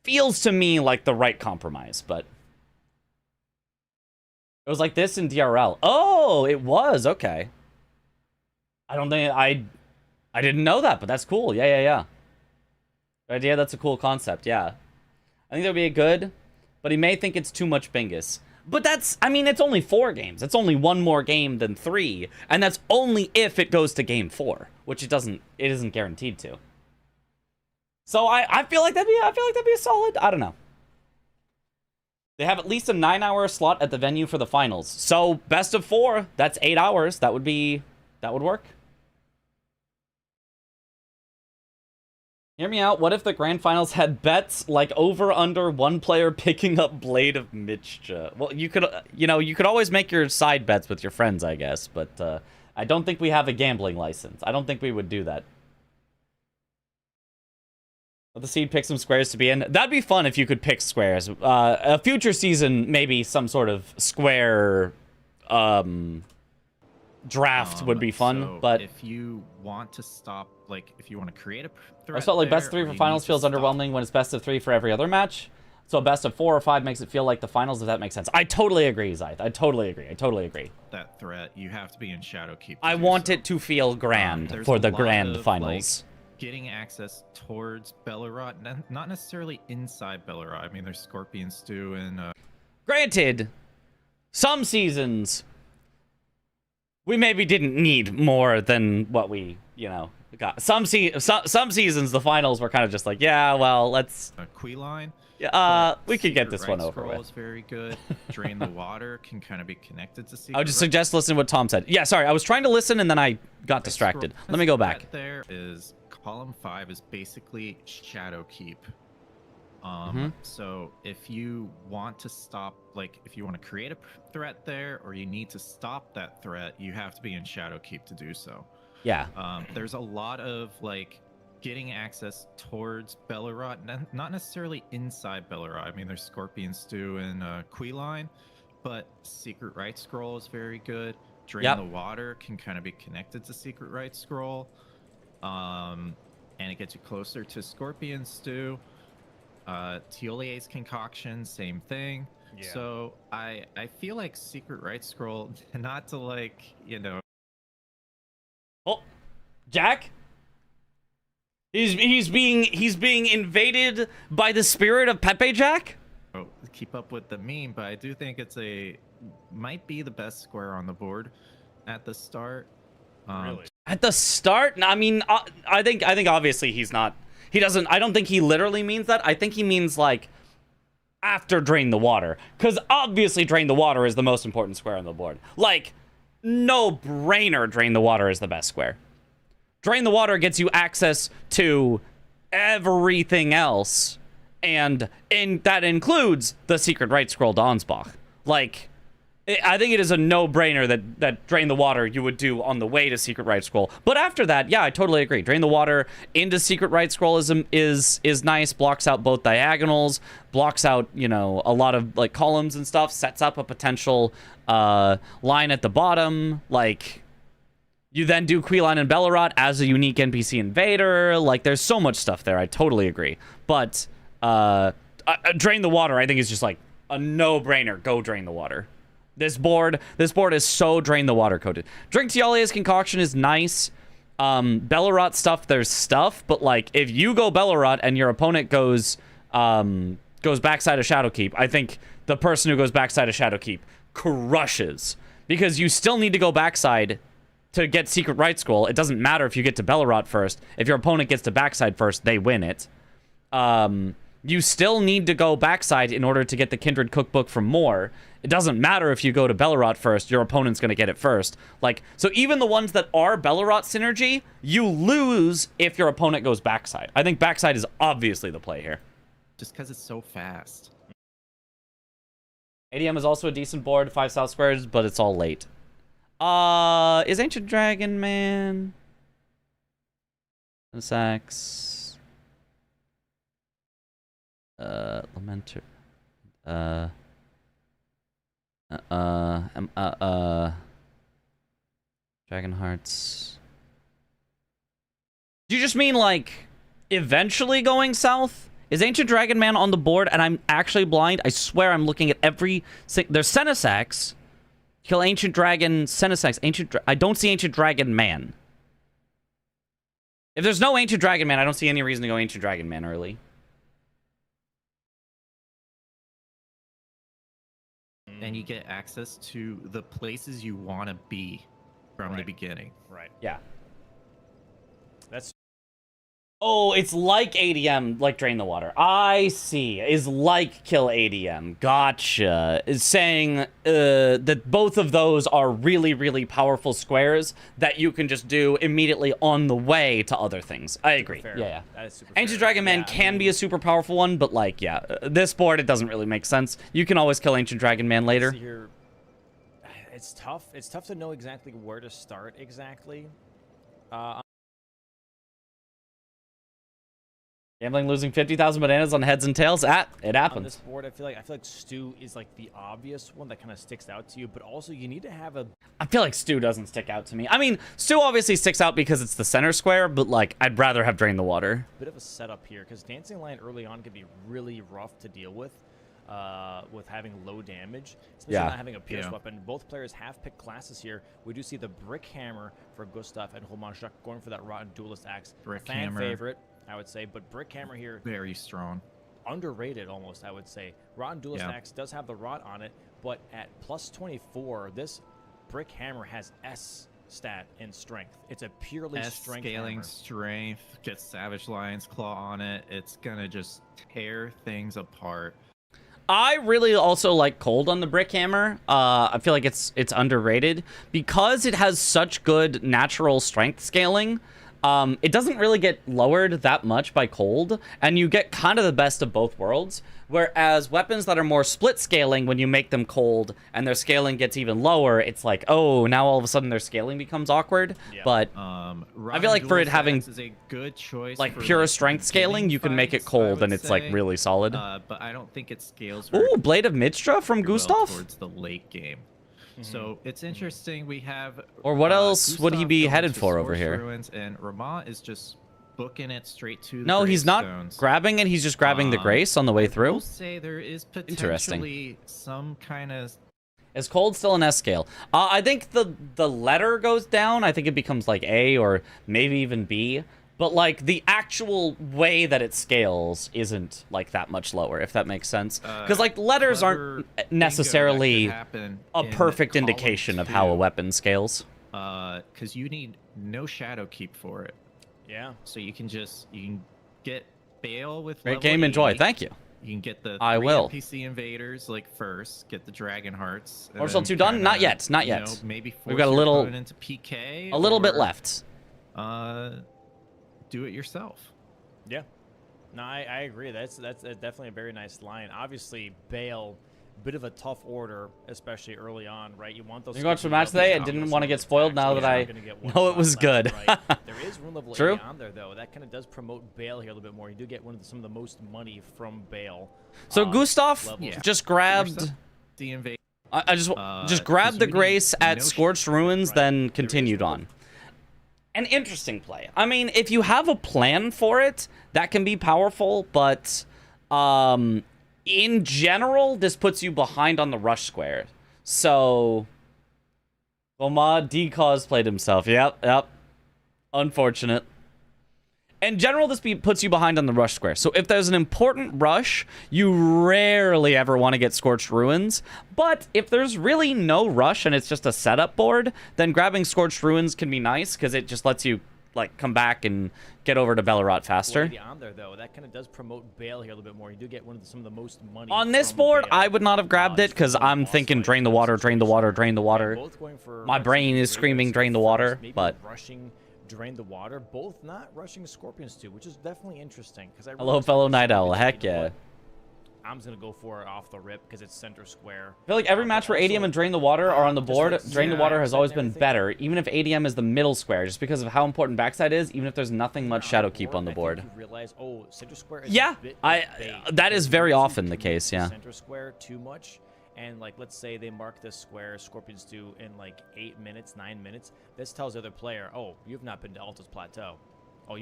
S1: feels to me like the right compromise, but it was like this in DRL. Oh, it was. Okay. I don't think I didn't know that, but that's cool. Yeah. Good idea. That's a cool concept. Yeah. I think that would be good, but he may think it's too much bingus. But it's only 4 games. It's only 1 more game than 3, and that's only if it goes to game 4, which it isn't guaranteed to. So I feel like that'd be a solid, I don't know. They have at least a 9-hour slot at the venue for the finals. So best of 4, that's 8 hours. That would work. Hear me out. What if the grand finals had bets like over under one player picking up Blade of Mixture? Well, you could always make your side bets with your friends, I guess, but I don't think we have a gambling license. I don't think we would do that. Let the seed pick some squares to be in. That'd be fun if you could pick squares. A future season, maybe some sort of square draft would be fun,
S3: so
S1: but
S3: if you want to stop, like, if you want to create a threat,
S1: I felt like best of
S3: there,
S1: 3
S3: or
S1: for
S3: you
S1: finals
S3: need to
S1: feels
S3: stop-
S1: underwhelming when it's best of 3 for every other match. So a best of 4 or 5 makes it feel like the finals, if that makes sense. I totally agree, Zyth. I totally agree.
S3: That threat, you have to be in Shadowkeep.
S1: I want it to feel grand
S3: There's
S1: for
S3: a
S1: the
S3: lot
S1: grand
S3: of,
S1: finals.
S3: like, getting access towards Bellerot, not necessarily inside Bellerot. I mean, there's Scorpion Stew and
S1: Granted, some seasons we maybe didn't need more than what we, got. Some seasons the finals were kind of just like, yeah, well, let's
S3: Queeline.
S1: we could get this one over
S3: Scroll
S1: with.
S3: is very good. Drain the Water can kind of be connected to Secret
S1: I would just
S3: Right.
S1: suggest listening to what Tom said. Yeah, sorry, I was trying to listen and then I got distracted.
S3: Scroll-
S1: Let me go back.
S3: There is column 5 is basically Shadowkeep. So if you want to stop, like, if you want to create a threat there, or you need to stop that threat, you have to be in Shadowkeep to do so.
S1: Yeah.
S3: There's a lot of, like, getting access towards Bellerot, not necessarily inside Bellerot. I mean, there's Scorpion Stew and Queeline, but Secret Right Scroll is very good. Drain the Water can kind of be connected to Secret Right Scroll, and it gets you closer to Scorpion Stew. Tiolier's Concoction, same thing.
S2: Yeah.
S3: So I feel like Secret Right Scroll, not to, like,
S1: Oh, Jack? He's being invaded by the spirit of Pepe Jack?
S3: keep up with the meme, but I do think might be the best square on the board at the start.
S2: Really?
S1: At the start? I mean, I think obviously he's not. He doesn't. I don't think he literally means that. I think he means like after Drain the Water, because obviously Drain the Water is the most important square on the board. Like, no brainer. Drain the Water is the best square. Drain the Water gets you access to everything else, and that includes the Secret Right Scroll Dawnsbach. Like, I think it is a no-brainer that Drain the Water you would do on the way to Secret Right Scroll. But after that, yeah, I totally agree. Drain the Water into Secret Right Scroll is nice, blocks out both diagonals, blocks out, a lot of like columns and stuff, sets up a potential line at the bottom. Like, you then do Queeline and Bellerot as a unique NPC invader. Like, there's so much stuff there. I totally agree. But Drain the Water, I think, is just like a no-brainer. Go Drain the Water. This board is so Drain the Water coded. Drink Tiolier's Concoction is nice. Bellerot stuff, there's stuff, but like if you go Bellerot and your opponent goes backside of Shadowkeep, I think the person who goes backside of Shadowkeep crushes, because you still need to go backside to get Secret Right Scroll. It doesn't matter if you get to Bellerot first. If your opponent gets to backside first, they win it. You still need to go backside in order to get the Kindred Cookbook from Moore. It doesn't matter if you go to Bellerot first, your opponent's going to get it first. Like, so even the ones that are Bellerot synergy, you lose if your opponent goes backside. I think backside is obviously the play here.
S3: just because it's so fast.
S1: ADM is also a decent board, 5 south squares, but it's all late. Is Ancient Dragon Man? Sax. Lamenter. Dragon Hearts. Do you just mean like eventually going south? Is Ancient Dragon Man on the board and I'm actually blind? I swear I'm looking at every... There's Senesax. Kill Ancient Dragon, Senesax. I don't see Ancient Dragon Man. If there's no Ancient Dragon Man, I don't see any reason to go Ancient Dragon Man early.
S3: And you get access to the places you want to be from the beginning.
S2: Right.
S1: Yeah.
S2: That's
S1: Oh, it's like ADM, like Drain the Water. I see. Is like kill ADM. Gotcha. Is saying that both of those are really, really powerful squares that you can just do immediately on the way to other things. I agree.
S2: Fair.
S1: Yeah.
S2: That is super
S1: Ancient
S2: fair.
S1: Dragon Man
S2: Yeah,
S1: can be a super powerful one, but like, yeah, this board, it doesn't really make sense. You can always kill Ancient Dragon Man later.
S2: See here, it's tough. It's tough to know exactly where to start exactly.
S1: Gambling, losing 50,000 bananas on heads and tails. It
S2: On
S1: happens.
S2: this board, I feel like Stu is like the obvious one that kind of sticks out to you, but also you need to have a
S1: I feel like Stu doesn't stick out to me. I mean, Stu obviously sticks out because it's the center square, but like, I'd rather have Drain the Water.
S2: bit of a setup here because Dancing Lion early on can be really rough to deal with having low damage, especially
S1: Yeah.
S2: not having a pierce
S3: Yeah.
S2: weapon. Both players have picked classes here. We do see the Brick Hammer for Gustaf and Romain going for that Rotten Duelist Axe.
S3: Brick
S2: Fan
S3: Hammer.
S2: favorite, I would say, but Brick Hammer here,
S3: Very strong.
S2: underrated almost, I would say. Rotten Duelist
S3: Yeah.
S2: Axe does have the rot on it, but at plus 24, this Brick Hammer has S stat in strength. It's a purely
S3: S
S2: strength
S3: scaling
S2: hammer.
S3: strength, get Savage Lion's Claw on it. It's gonna just tear things apart.
S1: I really also like Cold on the Brick Hammer. I feel like it's underrated because it has such good natural strength scaling. It doesn't really get lowered that much by Cold, and you get kind of the best of both worlds. Whereas weapons that are more split scaling, when you make them Cold and their scaling gets even lower, it's like, oh, now all of a sudden their scaling becomes awkward.
S2: Yeah.
S1: But
S3: I
S1: feel like for it having,
S3: is a good choice
S1: like
S3: for,
S1: pure
S3: like,
S1: strength scaling,
S3: beginning
S1: you can make it
S3: fights, I
S1: Cold,
S3: would
S1: and it's like
S3: say.
S1: really solid.
S3: But I don't think it scales very
S1: Ooh, Blade of Midstra from
S3: well
S1: Gustaf.
S3: towards the late game. So it's interesting. We have.
S1: Or what else would he
S3: Gustaf
S1: be
S3: going
S1: headed
S3: to
S1: for over
S3: Source
S1: here?
S3: Ruins, and Romain is just booking it straight to the
S1: No, he's not
S3: gravestones.
S1: grabbing it. He's just grabbing the Grace on the way
S3: I
S1: through.
S3: will say there is
S1: Interesting.
S3: potentially some kind of.
S1: Is Cold still an S scale? I think the letter goes down. I think it becomes like A or maybe even B. But like the actual way that it scales isn't like that much lower, if that makes sense. Because like letters
S3: clever
S1: aren't necessarily
S3: bingo that could happen
S1: a
S3: in
S1: perfect
S3: column
S1: indication of how a
S3: 2,
S1: weapon scales.
S3: because you need no shadow keep for it.
S2: Yeah.
S3: So you can get Bale with
S1: Great
S3: level
S1: game, enjoy.
S3: 80.
S1: Thank you.
S3: You can get the
S1: I
S3: 3
S1: will.
S3: NPC invaders like first, get the Dragon Hearts. and
S1: Morsel
S3: then
S1: 2 done?
S3: kinda,
S1: Not yet, not
S3: you
S1: yet.
S3: know, maybe
S1: We've
S3: force
S1: got a
S3: your
S1: little-
S3: opponent into PK.
S1: A little bit
S3: or,
S1: left.
S3: Do it yourself.
S2: Yeah. No, I agree. That's definitely a very nice line. Obviously, Bale, bit of a tough order, especially early on, right? You want those.
S1: You watched the
S2: skipping
S1: match
S2: rope
S1: today
S2: and
S1: and didn't
S2: combos
S1: want to
S2: and
S1: get
S2: those
S1: spoiled
S2: attacks,
S1: now
S2: so
S1: that
S2: you're
S1: I
S2: gonna get
S1: know
S2: one
S1: it was
S2: shot left
S1: good.
S2: and right. There is rune level
S1: True.
S2: 80 on there though. That kind of does promote Bale here a little bit more. You do get some of the most money from Bale.
S1: So Gustaf
S2: levels.
S3: Yeah.
S1: just grabbed.
S3: The invade.
S1: I just
S3: 'cause
S1: grabbed the
S3: you need
S1: Grace at
S3: no
S1: Scorched
S3: shadow,
S1: Ruins,
S2: right?
S1: then
S2: There is
S1: continued
S2: no-
S1: on. An interesting play. I mean, if you have a plan for it, that can be powerful, but in general, this puts you behind on the rush square. So, Romain decosplayed himself. Yep. Unfortunate. In general, this puts you behind on the rush square. So if there's an important rush, you rarely ever want to get Scorched Ruins. But if there's really no rush and it's just a setup board, then grabbing Scorched Ruins can be nice because it just lets you like come back and get over to Bellerot faster.
S2: Lady on there though. That kind of does promote Bale here a little bit more. You do get some of the most money
S1: On this
S2: from
S1: board,
S2: Bale.
S1: I would not have grabbed it
S2: Just
S1: because
S2: for
S1: I'm
S2: boss
S1: thinking
S2: fights
S1: drain the
S2: and
S1: water, drain the water,
S2: situations.
S1: drain the
S2: Yeah,
S1: water.
S2: both going for
S1: My brain is
S2: rushing
S1: screaming
S2: Raiders
S1: drain the
S2: first,
S1: water,
S2: maybe
S1: but
S2: rushing drain the water. Both not rushing Scorpions too, which is definitely interesting. Because
S1: Hello, fellow Night Owl. Heck yeah.
S2: I'm just gonna go for it off the rip because it's center square.
S1: I feel like every match where ADM and Drain the Water are on the
S2: just
S1: board,
S2: like
S1: Drain the
S2: yeah,
S1: Water has
S2: set
S1: always
S2: and
S1: been
S2: everything.
S1: better, even if ADM is the middle square, just because of how important backside is, even if there's nothing much shadow keep on the board.
S2: I think you realize, oh, center square is
S1: Yeah,
S2: a bit
S1: that
S2: bait
S1: is
S2: because
S1: very
S2: you
S1: often the
S2: commit
S1: case,
S2: to
S1: yeah.
S2: Center square too much, and like let's say they mark this square, Scorpions do in like 8 minutes, 9 minutes. This tells the other player, oh, you've not been to Altos Plateau. Oh,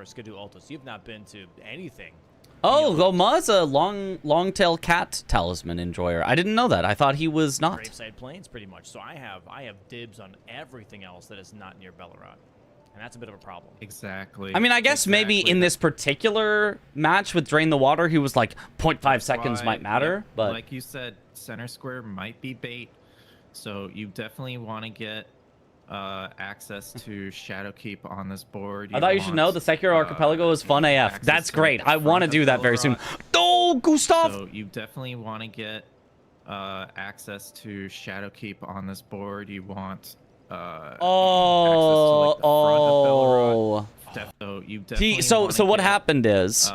S2: Skidoo Altos. You've not been to anything.
S1: Oh, Romain's a long-tail cat talisman enjoyer. I didn't know that. I thought he was not.
S2: Graveside Plains, pretty much. So I have dibs on everything else that is not near Bellerot, and that's a bit of a problem.
S3: Exactly.
S1: I mean, I guess maybe
S3: Exactly.
S1: in this particular match with Drain the Water, he was like 0.5 seconds
S3: Right,
S1: might matter,
S3: yep.
S1: but
S3: like you said, center square might be bait, so you definitely want to get access to Shadowkeep on this board.
S1: I thought you should know the Sekiro Archipelago is fun AF. That's great. I want to do that very soon. Oh, Gustaf!
S3: So you definitely want to get access to Shadowkeep on this board. You want access to, like, the front of Belrod. So you definitely
S1: So what happened is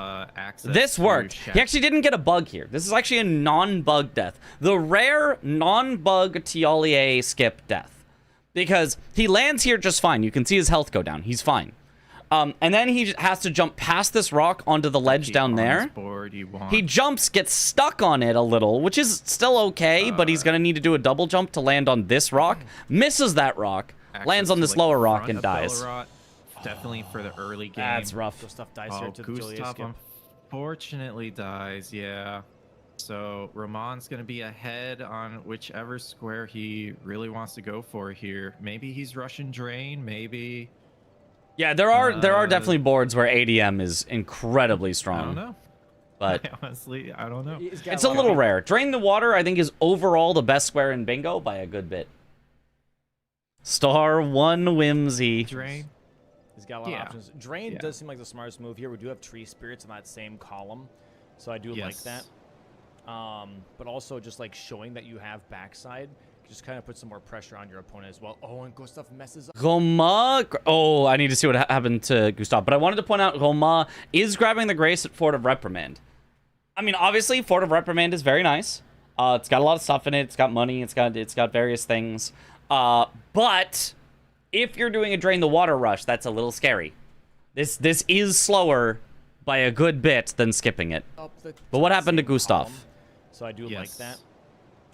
S1: this worked. He actually didn't get a bug here. This is actually a non-bug death. The rare non-bug Tialier skip death. Because he lands here just fine. You can see his health go down. He's fine. And then he has to jump past this rock onto the ledge down there. He jumps, gets stuck on it a little, which is still okay, but he's going to need to do a double jump to land on this rock. Misses that rock, lands on this lower rock, and dies.
S3: Definitely for the early game.
S1: That's rough.
S2: Gustaf dies here to the Julia skip.
S3: Unfortunately dies, yeah. So Romain's going to be ahead on whichever square he really wants to go for here. Maybe he's Russian Drain, maybe.
S1: Yeah, there are definitely boards where ADM is incredibly strong.
S3: I don't know.
S1: But
S3: honestly, I don't know.
S1: It's a little rare. Drain the Water, I think, is overall the best square in bingo by a good bit. Star 1 Whimsy.
S3: Drain.
S2: He's got a lot of options. Drain does seem like the smartest move here. We do have Tree Spirits in that same column, so I do like that. But also just like showing that you have backside, just kind of put some more pressure on your opponent as well. Oh, and Gustaf messes up.
S1: Romain. Oh, I need to see what happened to Gustaf. But I wanted to point out Romain is grabbing the Grace at Fort of Reprimand. I mean, obviously, Fort of Reprimand is very nice. It's got a lot of stuff in it. It's got money. It's got various things. But if you're doing a Drain the Water rush, that's a little scary. This is slower by a good bit than skipping it. But what happened to Gustaf?
S2: So I do like that.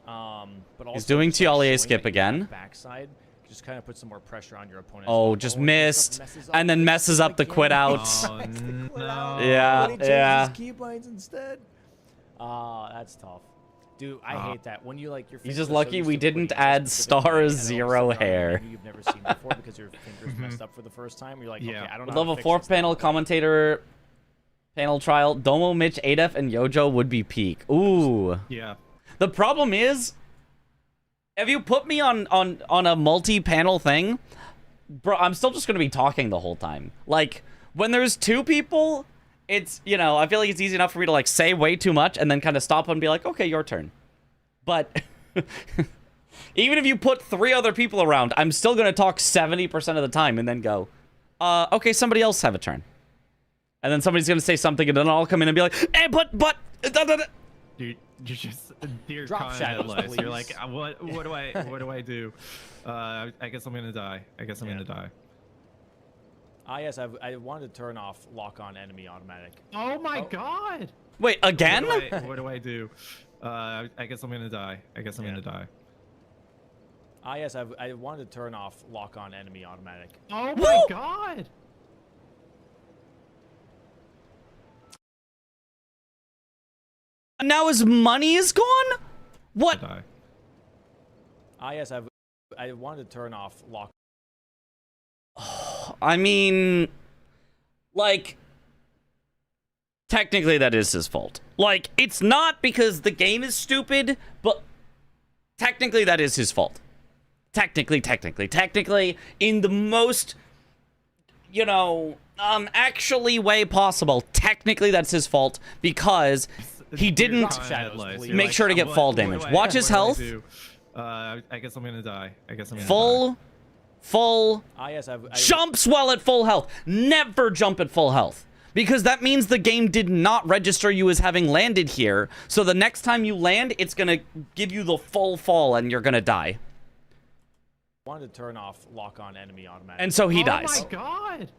S2: But also
S1: he's doing Tialier skip again.
S2: Backside, just kind of put some more pressure on your opponent.
S1: Oh, just missed, and then messes up the quit out.
S3: Oh, no.
S1: Yeah.
S2: Keybinds instead. That's tough. Dude, I hate that. When you like your
S1: he's just lucky we didn't add Star Zero hair.
S2: You've never seen before because your fingers messed up for the first time. You're like, okay, I don't know.
S1: Level 4 panel commentator panel trial. Domo, Mitch, Adef, and Yojo would be peak. Ooh.
S3: Yeah.
S1: The problem is, if you put me on a multi-panel thing, bro, I'm still just gonna be talking the whole time. Like when there's two people, it's, you know, I feel like it's easy enough for me to like say way too much and then kind of stop and be like, okay, your turn. But even if you put 3 other people around, I'm still gonna talk 70% of the time and then go, okay, somebody else have a turn. And then somebody's gonna say something and then I'll come in and be like, hey, but
S3: Dude, you're just dear
S2: Drop shadows, please.
S3: You're like, what do I do? I guess I'm gonna die. I guess I'm gonna die.
S2: Yes, I wanted to turn off lock on enemy automatic.
S3: Oh my god!
S1: Wait, again?
S3: What do I do? I guess I'm gonna die. I guess I'm gonna die.
S2: Yes, I wanted to turn off lock on enemy automatic.
S3: Oh my god!
S1: Now his money is gone? What?
S2: Yes, I wanted to turn off lock.
S1: I mean, like, technically that is his fault. Like, it's not because the game is stupid, but technically that is his fault. Technically, in the most, you know, actually way possible, technically that's his fault because he didn't make sure to get fall damage. Watch his health.
S3: I guess I'm gonna die. I guess I'm gonna
S1: die. Full jumps while at full health. Never jump at full health. Because that means the game did not register you as having landed here. So the next time you land, it's gonna give you the full fall and you're gonna die.
S2: Wanted to turn off lock on enemy automatic.
S1: And so he dies.
S3: Oh my god!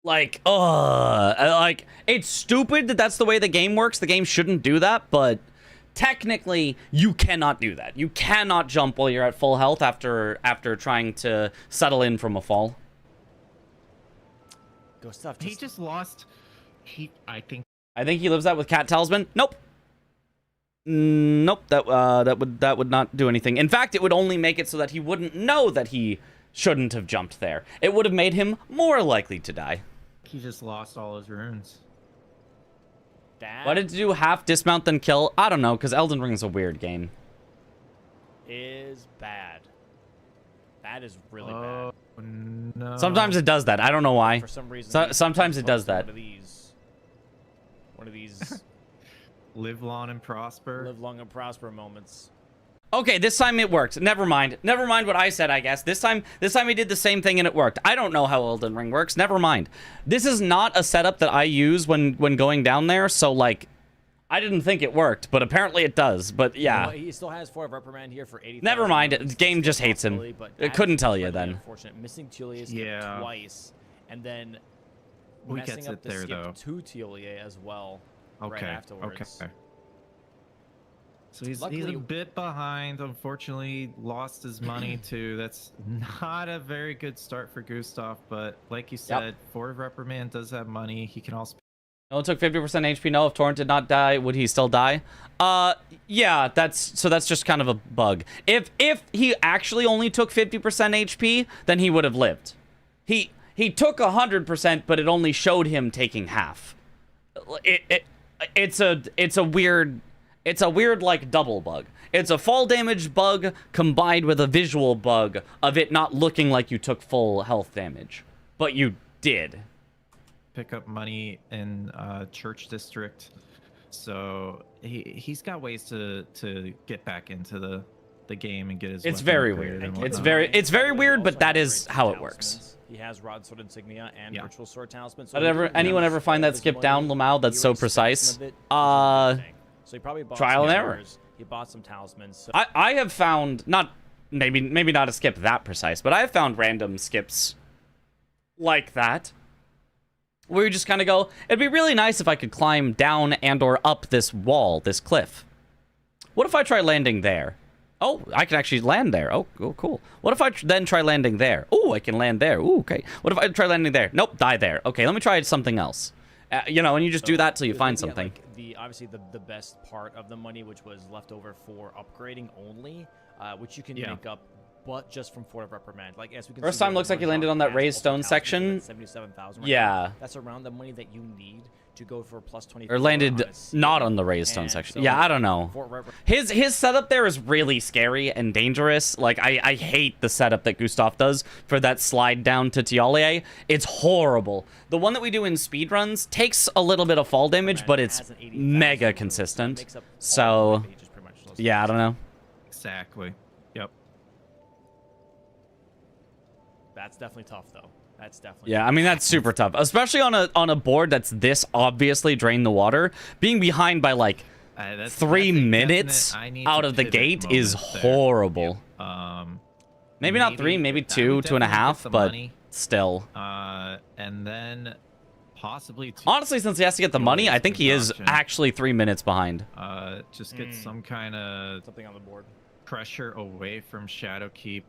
S1: Like, like, it's stupid that that's the way the game works. The game shouldn't do that, but technically, you cannot do that. You cannot jump while you're at full health after trying to settle in from a fall.
S2: Gustaf
S3: He just lost. I think
S1: he lives that with Cat Talisman. Nope. Nope. That would not do anything. In fact, it would only make it so that he wouldn't know that he shouldn't have jumped there. It would have made him more likely to die.
S3: he just lost all his runes.
S1: Why did you do half dismount then kill? I don't know, because Elden Ring is a weird game.
S2: Is bad. That is really bad.
S3: No.
S1: Sometimes it does that. I don't know why.
S2: For some reason,
S1: Sometimes it does that.
S2: One of these
S3: Live long and prosper.
S2: live long and prosper moments.
S1: Okay, this time it worked. Never mind. Never mind what I said, I guess. This time he did the same thing and it worked. I don't know how Elden Ring works. Never mind. This is not a setup that I use when going down there, so, like, I didn't think it worked, but apparently it does. But, yeah.
S2: You know, he still has 4 of Reprimand here for 80.
S1: Never mind. The game just hates him. It couldn't tell you then.
S2: Unfortunate. Missing Telia twice, and then
S3: We
S2: messing
S3: gets
S2: up
S3: it
S2: the
S3: there,
S2: skip
S3: though.
S2: to Telia as well. Right
S3: Okay.
S2: afterwards.
S3: Okay. So he's
S2: Luckily-
S3: a bit behind. Unfortunately, lost his money too. That's not a very good start for Gustaf. But like you said, 4 of Reprimand does have money. He can also.
S1: No one took 50% HP. No, if Torrent did not die, would he still die? Yeah, that's just kind of a bug. If he actually only took 50% HP, then he would have lived. He took 100%, but it only showed him taking half. It's a weird like double bug. It's a fall damage bug combined with a visual bug of it not looking like you took full health damage, but you did.
S3: Pick up money in Church District, so he's got ways to get back into the game and get his.
S1: It's
S3: weapon
S1: very
S3: upgraded
S1: weird.
S3: and
S1: It's
S3: whatnot.
S1: very weird,
S2: He
S1: but
S2: also
S1: that
S2: has
S1: is
S2: great
S1: how it
S2: talismans.
S1: works.
S2: He has Rod Sword Insignia and Virtual Sword Talisman.
S1: Did anyone ever find that skip down, Lamau? That's so precise.
S2: So he probably bought
S1: Trial
S2: some
S1: and error.
S2: powers. He bought some talismans. So
S1: I have found maybe not a skip that precise, but I have found random skips like that, where you just kind of go, it'd be really nice if I could climb down and or up this wall, this cliff. What if I try landing there? Oh, I can actually land there. Oh, cool. What if I then try landing there? Oh, I can land there. Ooh, okay. What if I try landing there? Nope, die there. Okay, let me try something else. And you just do that till you find something.
S2: Like obviously the best part of the money, which was left over for upgrading only, which you can make up, but just from Fort of Reprimand. Like as we can
S1: First
S2: see,
S1: time looks like you landed on that raised stone section.
S2: 77,000.
S1: Yeah.
S2: That's around the money that you need to go for plus 20.
S1: Or landed not on the raised stone section.
S2: So
S1: Yeah, I don't know. His setup there is really scary and dangerous. Like, I hate the setup that Gustaf does for that slide down to Tialier. It's horrible. The one that we do in speedruns takes a little bit of fall damage, but it's mega consistent. So, yeah, I don't know.
S3: Exactly. Yep.
S2: That's definitely tough, though. That's definitely
S1: Yeah, I mean, that's super tough. Especially on a board that's this obviously drain the water. Being behind by, like, 3 minutes out of the gate is horrible. Maybe not 3, maybe 2, 2.5, but still.
S3: And then possibly 2.
S1: Honestly, since he has to get the money, I think he is actually 3 minutes behind.
S3: Just get some kind of
S2: something on the board.
S3: Pressure away from Shadowkeep.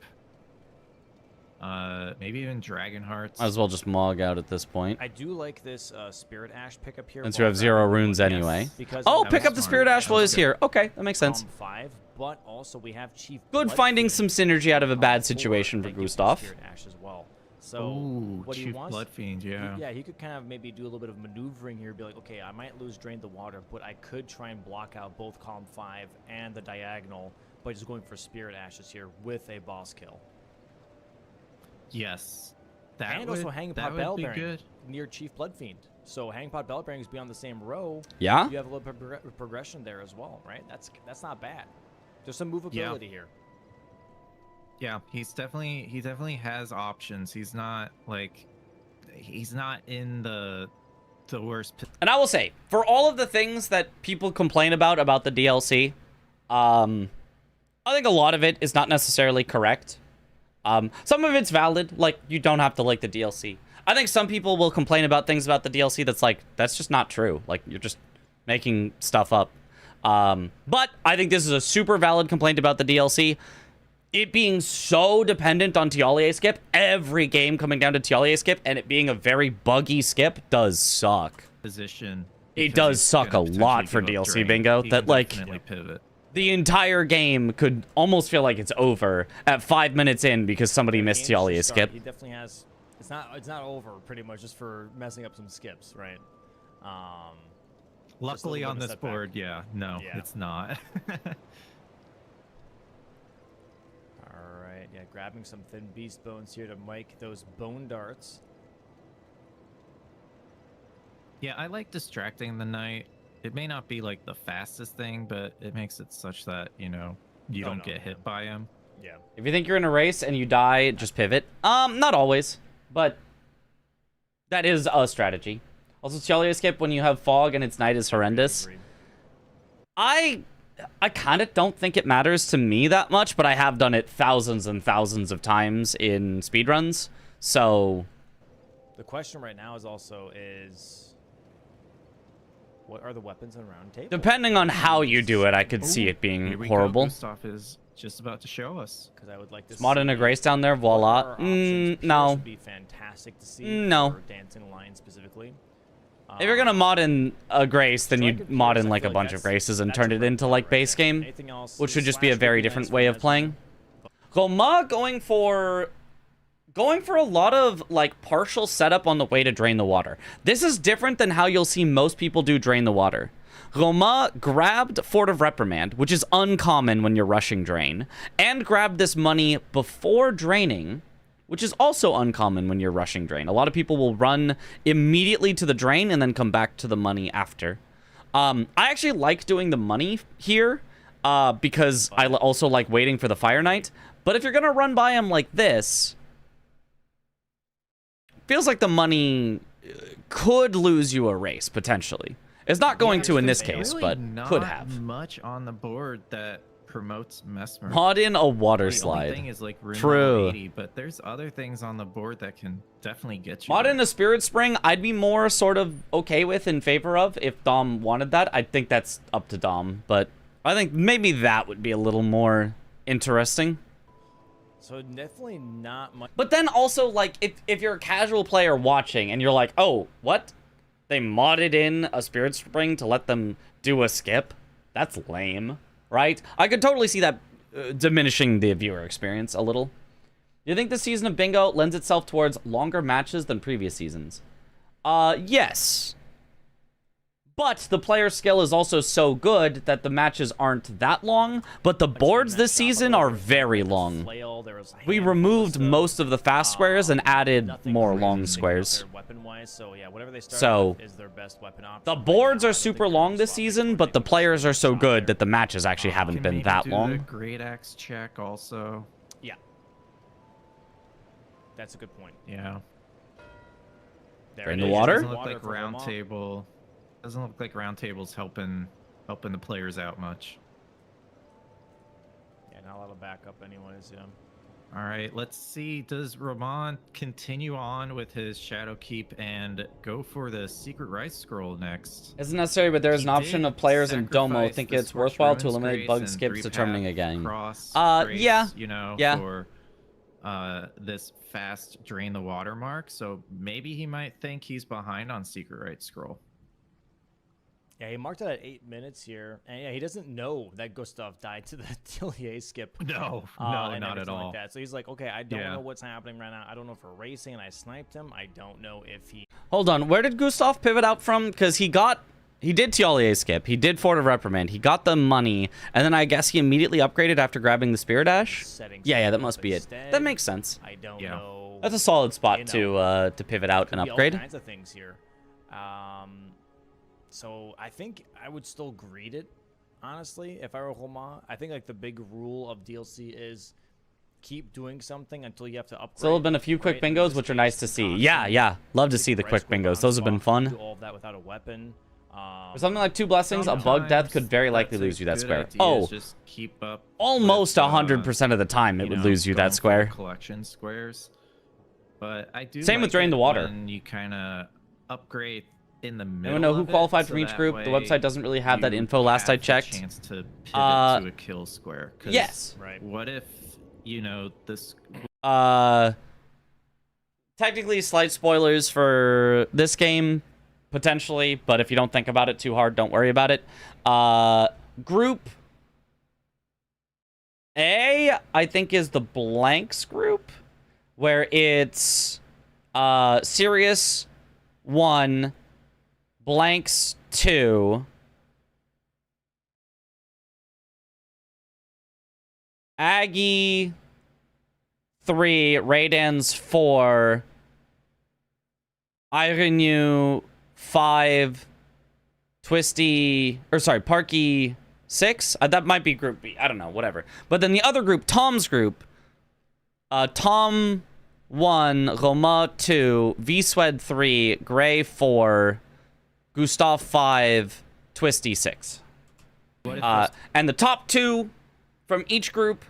S3: Maybe even Dragon Hearts.
S1: Might as well just mog out at this point.
S2: I do like this Spirit Ash pickup here.
S1: Since you have 0 runes anyway.
S2: Oh,
S1: pick up the Spirit Ash while he's here. Okay, that makes sense.
S2: 5, but also we have Chief
S1: Good finding some synergy out of a bad situation for Gustaf.
S2: Spirit Ash as well. So
S3: Ooh,
S2: what he
S3: Chief
S2: wants,
S3: Bloodfiend, yeah.
S2: Yeah, he could kind of maybe do a little bit of maneuvering here, be like, okay, I might lose Drain the Water, but I could try and block out both column 5 and the diagonal by just going for Spirit Ashes here with a boss kill.
S3: Yes.
S2: And also Hanging Pot
S3: would be
S2: Bellbearing
S3: good.
S2: near Chief Bloodfiend. So Hanging Pot Bellbearing is be on the same row.
S1: Yeah?
S2: You have a little bit of progression there as well, right? That's not bad. There's some movability here.
S3: Yeah, he definitely has options. He's not in the worst.
S1: And I will say, for all of the things that people complain about the DLC, I think a lot of it is not necessarily correct. Some of it's valid, like, you don't have to like the DLC. I think some people will complain about things about the DLC that's like, that's just not true. Like, you're just making stuff up. But I think this is a super valid complaint about the DLC. It being so dependent on Tialier skip, every game coming down to Tialier skip, and it being a very buggy skip does suck.
S3: Position.
S1: It does suck a lot for DLC Bingo. That, like,
S3: pivot.
S1: the entire game could almost feel like it's over at 5 minutes in because somebody missed Tialier skip.
S2: He definitely has. It's not over pretty much just for messing up some skips, right?
S3: Luckily on this board, yeah, it's not.
S2: All right, yeah, grabbing some thin beast bones here to make those bone darts.
S3: Yeah, I like distracting the knight. It may not be like the fastest thing, but it makes it such that, you know, you don't get hit by him.
S2: Yeah.
S1: If you think you're in a race and you die, just pivot. Not always, but that is a strategy. Also, Chalier skip when you have fog and its night is horrendous. I kind of don't think it matters to me that much, but I have done it thousands and thousands of times in speedruns, so...
S2: The question right now is also what are the weapons on round table?
S1: Depending on how you do it, I could see it being horrible.
S3: Gustaf is just about to show us.
S2: Because I would like to
S1: Mod in a grace down there, voila. No.
S2: Would be fantastic to see.
S1: No.
S2: For Dancing Lion specifically.
S1: If you're gonna mod in a grace, then you'd mod in like a bunch of graces and turn it into like base game, which would just be a very different way of playing. Romain going for a lot of like partial setup on the way to drain the water. This is different than how you'll see most people do drain the water. Romain grabbed Fort of Reprimand, which is uncommon when you're rushing drain, and grabbed this money before draining, which is also uncommon when you're rushing drain. A lot of people will run immediately to the drain and then come back to the money after. I actually like doing the money here because I also like waiting for the Fire Knight. But if you're going to run by him like this, feels like the money could lose you a race, potentially. It's not going to in this case,
S3: really
S1: but could have.
S3: Not much on the board that promotes Mesmer.
S1: Mod in a water
S3: the
S1: slide.
S3: Only thing is like room
S1: True.
S3: 80, but there's other things on the board that can definitely get you.
S1: Mod
S3: there.
S1: in a Spirit Spring, I'd be more sort of okay with, in favor of, if Dom wanted that. I think that's up to Dom, but I think maybe that would be a little more interesting.
S2: So definitely not much.
S1: But then also, like, if you're a casual player watching and you're like, oh, what? They modded in a Spirit Spring to let them do a skip? That's lame, right? I could totally see that diminishing the viewer experience a little. Do you think this season of Bingo lends itself towards longer matches than previous seasons? Yes. But the player skill is also so good that the matches aren't that long, but the boards this season are very long. We removed most of the fast squares and added more long squares. So, the boards are super long this season, but the players are so good that the matches actually haven't been that long.
S3: Great axe check also.
S2: Yeah. That's a good point.
S3: Yeah.
S1: Drain the water?
S3: Doesn't look like round table. Doesn't look like round table's helping the players out much.
S2: Yeah, not a lot of backup anyways, yeah.
S3: All right, let's see. Does Romain continue on with his Shadow Keep and go for the Secret Rice Scroll next?
S1: Isn't necessary, but there is an option of players in Domo
S3: sacrifice
S1: think
S3: the
S1: it's
S3: Scorched
S1: worthwhile to
S3: Ruins
S1: eliminate
S3: Grace
S1: bug
S3: and
S1: skips determining a game.
S3: Cross Grace,
S1: Yeah.
S3: You know,
S1: Yeah.
S3: for this fast drain the water mark. So maybe he might think he's behind on Secret Rice Scroll.
S2: Yeah, he marked it at 8 minutes here, and yeah, he doesn't know that Gustaf died to the Tillier skip.
S3: No,
S2: and
S3: not at all.
S2: Like that. So he's like, okay, I don't know what's happening right now. I don't know if we're racing and I sniped him. I don't know if he...
S1: Hold on, where did Gustaf pivot out from? Because he did Tialier skip, he did Fort of Reprimand, he got the money, and then I guess he immediately upgraded after grabbing the Spear Dash? Yeah, that must be it. That makes sense.
S2: I don't know.
S1: That's a solid spot to pivot out and upgrade.
S2: All kinds of things here. So I think I would still greet it, honestly, if I were Romain. I think like the big rule of DLC is keep doing something until you have to upgrade.
S1: Still have been a few quick bingos, which are nice to see. Yeah. Love to see the quick bingos. Those have been fun.
S2: Do all of that without a weapon.
S1: For something like 2 blessings, a bug death could very likely lose you that square.
S3: Oh, just keep up
S1: almost 100% of the time it would lose you that square.
S3: Collection squares. But I do
S1: Same with Drain the Water.
S3: When you kind of upgrade in the middle.
S1: Anyone know who qualified from each group? The website doesn't really have that info last I checked.
S3: Chance to pivot to a kill square.
S1: Yes.
S2: Right.
S3: What if, this...
S1: Technically, slight spoilers for this game, potentially, but if you don't think about it too hard, don't worry about it. Group A, I think, is the blanks group, where it's Sirius 1, blanks 2, Aggie 3, Raiden's 4, Irenu 5, Parky 6. That might be Group B. I don't know, whatever. But then the other group, Tom's group, Tom 1, Romain 2, V-Swed 3, Gray 4, Gustaf 5, Twisty 6. And the top 2 from each group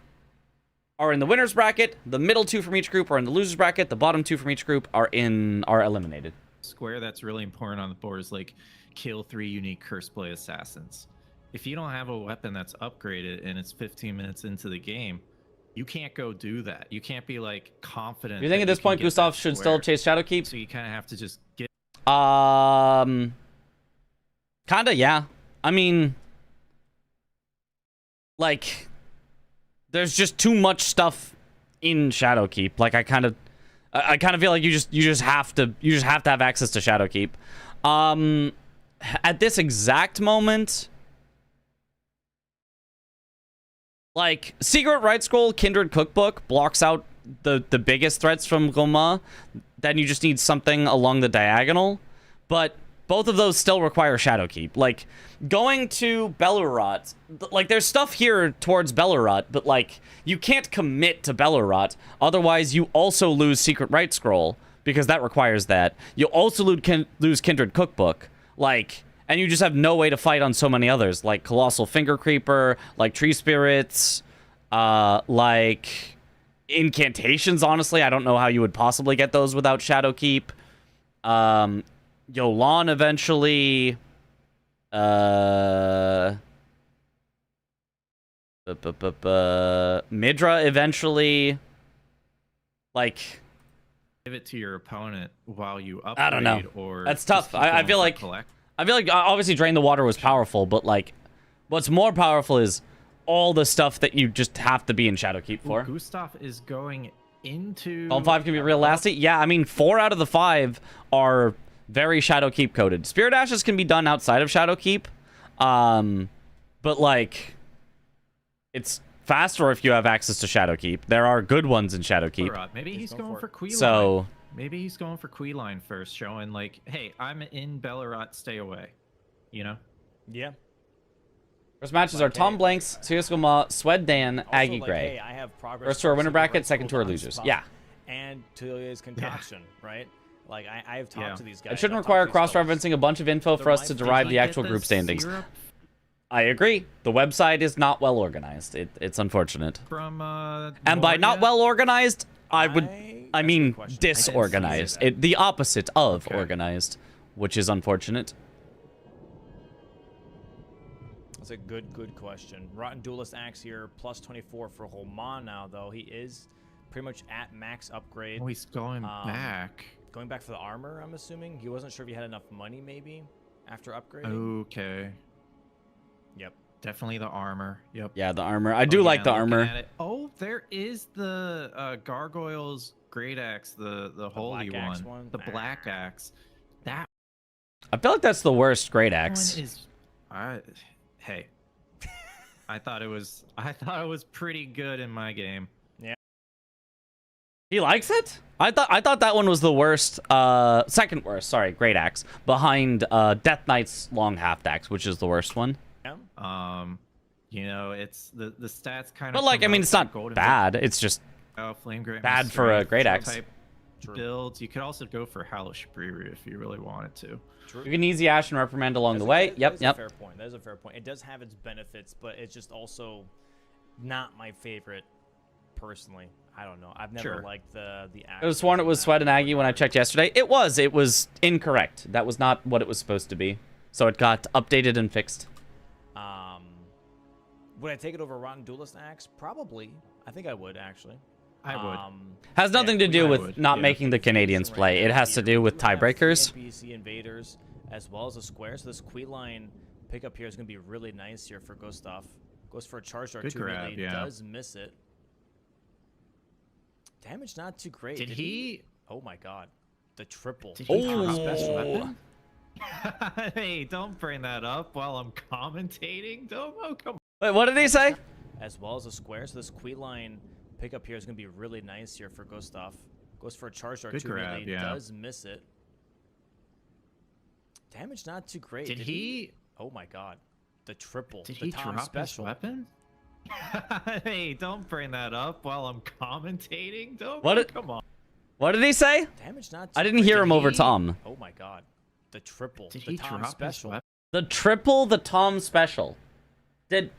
S1: are in the winner's bracket. The middle 2 from each group are in the loser's bracket. The bottom 2 from each group are eliminated.
S3: Square that's really important on the board is like kill 3 unique curse play assassins. If you don't have a weapon that's upgraded and it's 15 minutes into the game, you can't go do that. You can't be like confident.
S1: You think at this point Gustaf should still chase Shadowkeep?
S3: So you kind of have to just get.
S1: Kinda, yeah. I mean, like, there's just too much stuff in Shadowkeep. Like, I kind of feel like you just have to have access to Shadowkeep. At this exact moment, like, Secret Right Scroll, Kindred Cookbook blocks out the biggest threats from Romain. Then you just need something along the diagonal. But both of those still require Shadowkeep. Like, going to Bellerot, like, there's stuff here towards Bellerot, but, like, you can't commit to Bellerot. Otherwise, you also lose Secret Right Scroll, because that requires that. You also lose Kindred Cookbook. Like, and you just have no way to fight on so many others, like Colossal Finger Creeper, like Tree Spirits, like Incantations, honestly. I don't know how you would possibly get those without Shadowkeep. Yolan eventually. Midra eventually. Like,
S3: give it to your opponent while you upgrade.
S1: I don't know.
S3: Or
S1: that's tough. I feel like obviously Drain the Water was powerful, but like what's more powerful is all the stuff that you just have to be in Shadowkeep for.
S3: Gustaf is going into.
S1: All 5 can be real lasty. Yeah, I mean 4 out of the 5 are very Shadowkeep coded. Spirit Ashes can be done outside of Shadowkeep, but like it's faster if you have access to Shadowkeep. There are good ones in Shadowkeep.
S3: Maybe he's going for Queen.
S1: So
S3: maybe he's going for Queen first, showing like, hey, I'm in Bellerot, stay away. You know?
S2: Yeah.
S1: First matches are Tom Blanks, Sirius Goma, Swed Dan,
S2: Also,
S1: Aggie
S2: like,
S1: Gray.
S2: hey, I have progress
S1: First tour winner
S2: Secret
S1: bracket,
S2: Right
S1: second tour
S2: Scroll
S1: losers.
S2: spot
S1: Yeah.
S2: And Telia's Concoction, right? Like, I have talked to these guys.
S1: It shouldn't
S2: I've talked
S1: require
S2: to these folks.
S1: cross-referencing a bunch of info for us to derive the actual group standings. I agree. The website is not well organized. It's unfortunate.
S3: From
S1: and by not well organized, I mean
S2: question.
S1: disorganized. The opposite of organized, which is unfortunate.
S2: That's a good question. Rotten Duelist Axe here, plus 24 for Romain now, though. He is pretty much at max upgrade.
S3: Oh, he's going back.
S2: Going back for the armor, I'm assuming. He wasn't sure if he had enough money, maybe, after upgrading.
S3: Okay.
S2: Yep.
S3: Definitely the armor. Yep.
S1: Yeah, the armor. I do like the armor.
S3: Oh, there is the Gargoyle's Great Axe, the holy one. The Black Axe. That
S1: I feel like that's the worst Great
S3: one
S1: Axe.
S3: is. Hey. I thought it was pretty good in my game.
S1: He likes it? I thought that one was the worst, second worst, sorry, Great Axe, behind Death Knight's Long Half Axe, which is the worst one.
S2: Yeah.
S3: You know, it's the stats kind of.
S1: But like, I mean, it's not bad. It's just
S3: Flame Great
S1: bad for a Great Axe.
S3: Type builds. You could also go for Hallow Superior if you really wanted to.
S2: True.
S1: You can easy Ash and Reprimand along the way. Yep.
S2: That's a fair point. That is a fair point. It does have its benefits, but it's just also not my favorite personally. I don't know. I've never liked the
S1: I was sworn it was Sweat and Aggie when I checked yesterday. It was incorrect. That was not what it was supposed to be. So it got updated and fixed.
S2: Would I take it over Rotten Duelist Axe? Probably. I think I would, actually.
S3: I would.
S1: Has nothing to do with not making the Canadians play. It has to do with tiebreakers.
S2: NPC invaders as well as a square. So this Queen pickup here is going to be really nice here for Gustaf. Goes for a charge dart too. Really does miss it. Damage not too great.
S3: Did he?
S2: Oh my god. The triple.
S3: Did he have a special weapon? Hey, don't bring that up while I'm commentating, Domo. Come on.
S1: Wait, what did he say?
S2: As well as a square. So this Queen pickup here is going to be really nice here for Gustaf. Goes for a charge dart
S3: Good
S2: too.
S3: grab,
S2: Really
S3: yeah.
S2: does miss it. Damage not too great.
S3: Did he?
S2: Oh my god. The triple.
S3: Did
S2: the
S3: he
S2: Tom
S3: drop
S2: special.
S3: his weapon? Hey, don't bring that up while I'm commentating. Don't.
S1: What
S3: Come on.
S1: What did he say?
S2: Damage not too
S1: I didn't
S2: great.
S1: hear him over
S3: he-
S1: Tom.
S2: Oh my god. The triple.
S3: Did
S2: the
S3: he
S2: Tom
S3: drop his
S2: special.
S3: weapon?
S1: The triple, the Tom special. Did...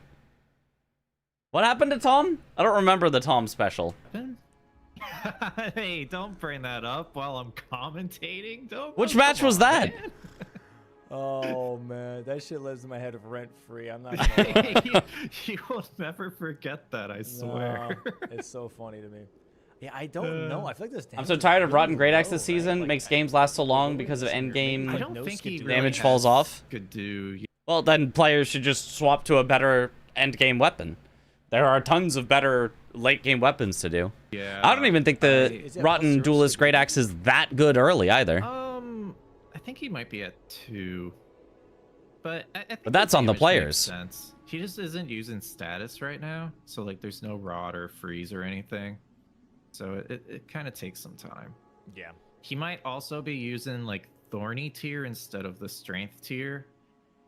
S1: What happened to Tom? I don't remember the Tom special.
S3: Hey, don't bring that up while I'm commentating. Don't.
S1: Which
S3: come
S1: match was
S3: on,
S1: that?
S3: man.
S2: Oh man, that shit lives in my head rent free. I'm not gonna lie.
S3: you will never forget that, I swear.
S2: No, it's so funny to me. Yeah, I don't know. I feel like this.
S1: I'm so tired of Rotten Great Axe this season. Makes games last so long because of endgame
S3: I don't think he really
S1: damage falls off.
S3: could do.
S1: Well, then players should just swap to a better endgame weapon. There are tons of better late game weapons to do.
S3: Yeah.
S1: I don't even think the
S2: Is it
S1: Rotten
S2: plus
S1: Duelist
S2: zero
S1: Great Axe is that good early either.
S3: I think he might be at 2. But I think
S1: But that's on the
S3: damage makes
S1: players.
S3: Sense. He just isn't using status right now, so like there's no rot or freeze or anything. So it kind of takes some time.
S2: Yeah.
S3: He might also be using like Thorny tier instead of the Strength tier,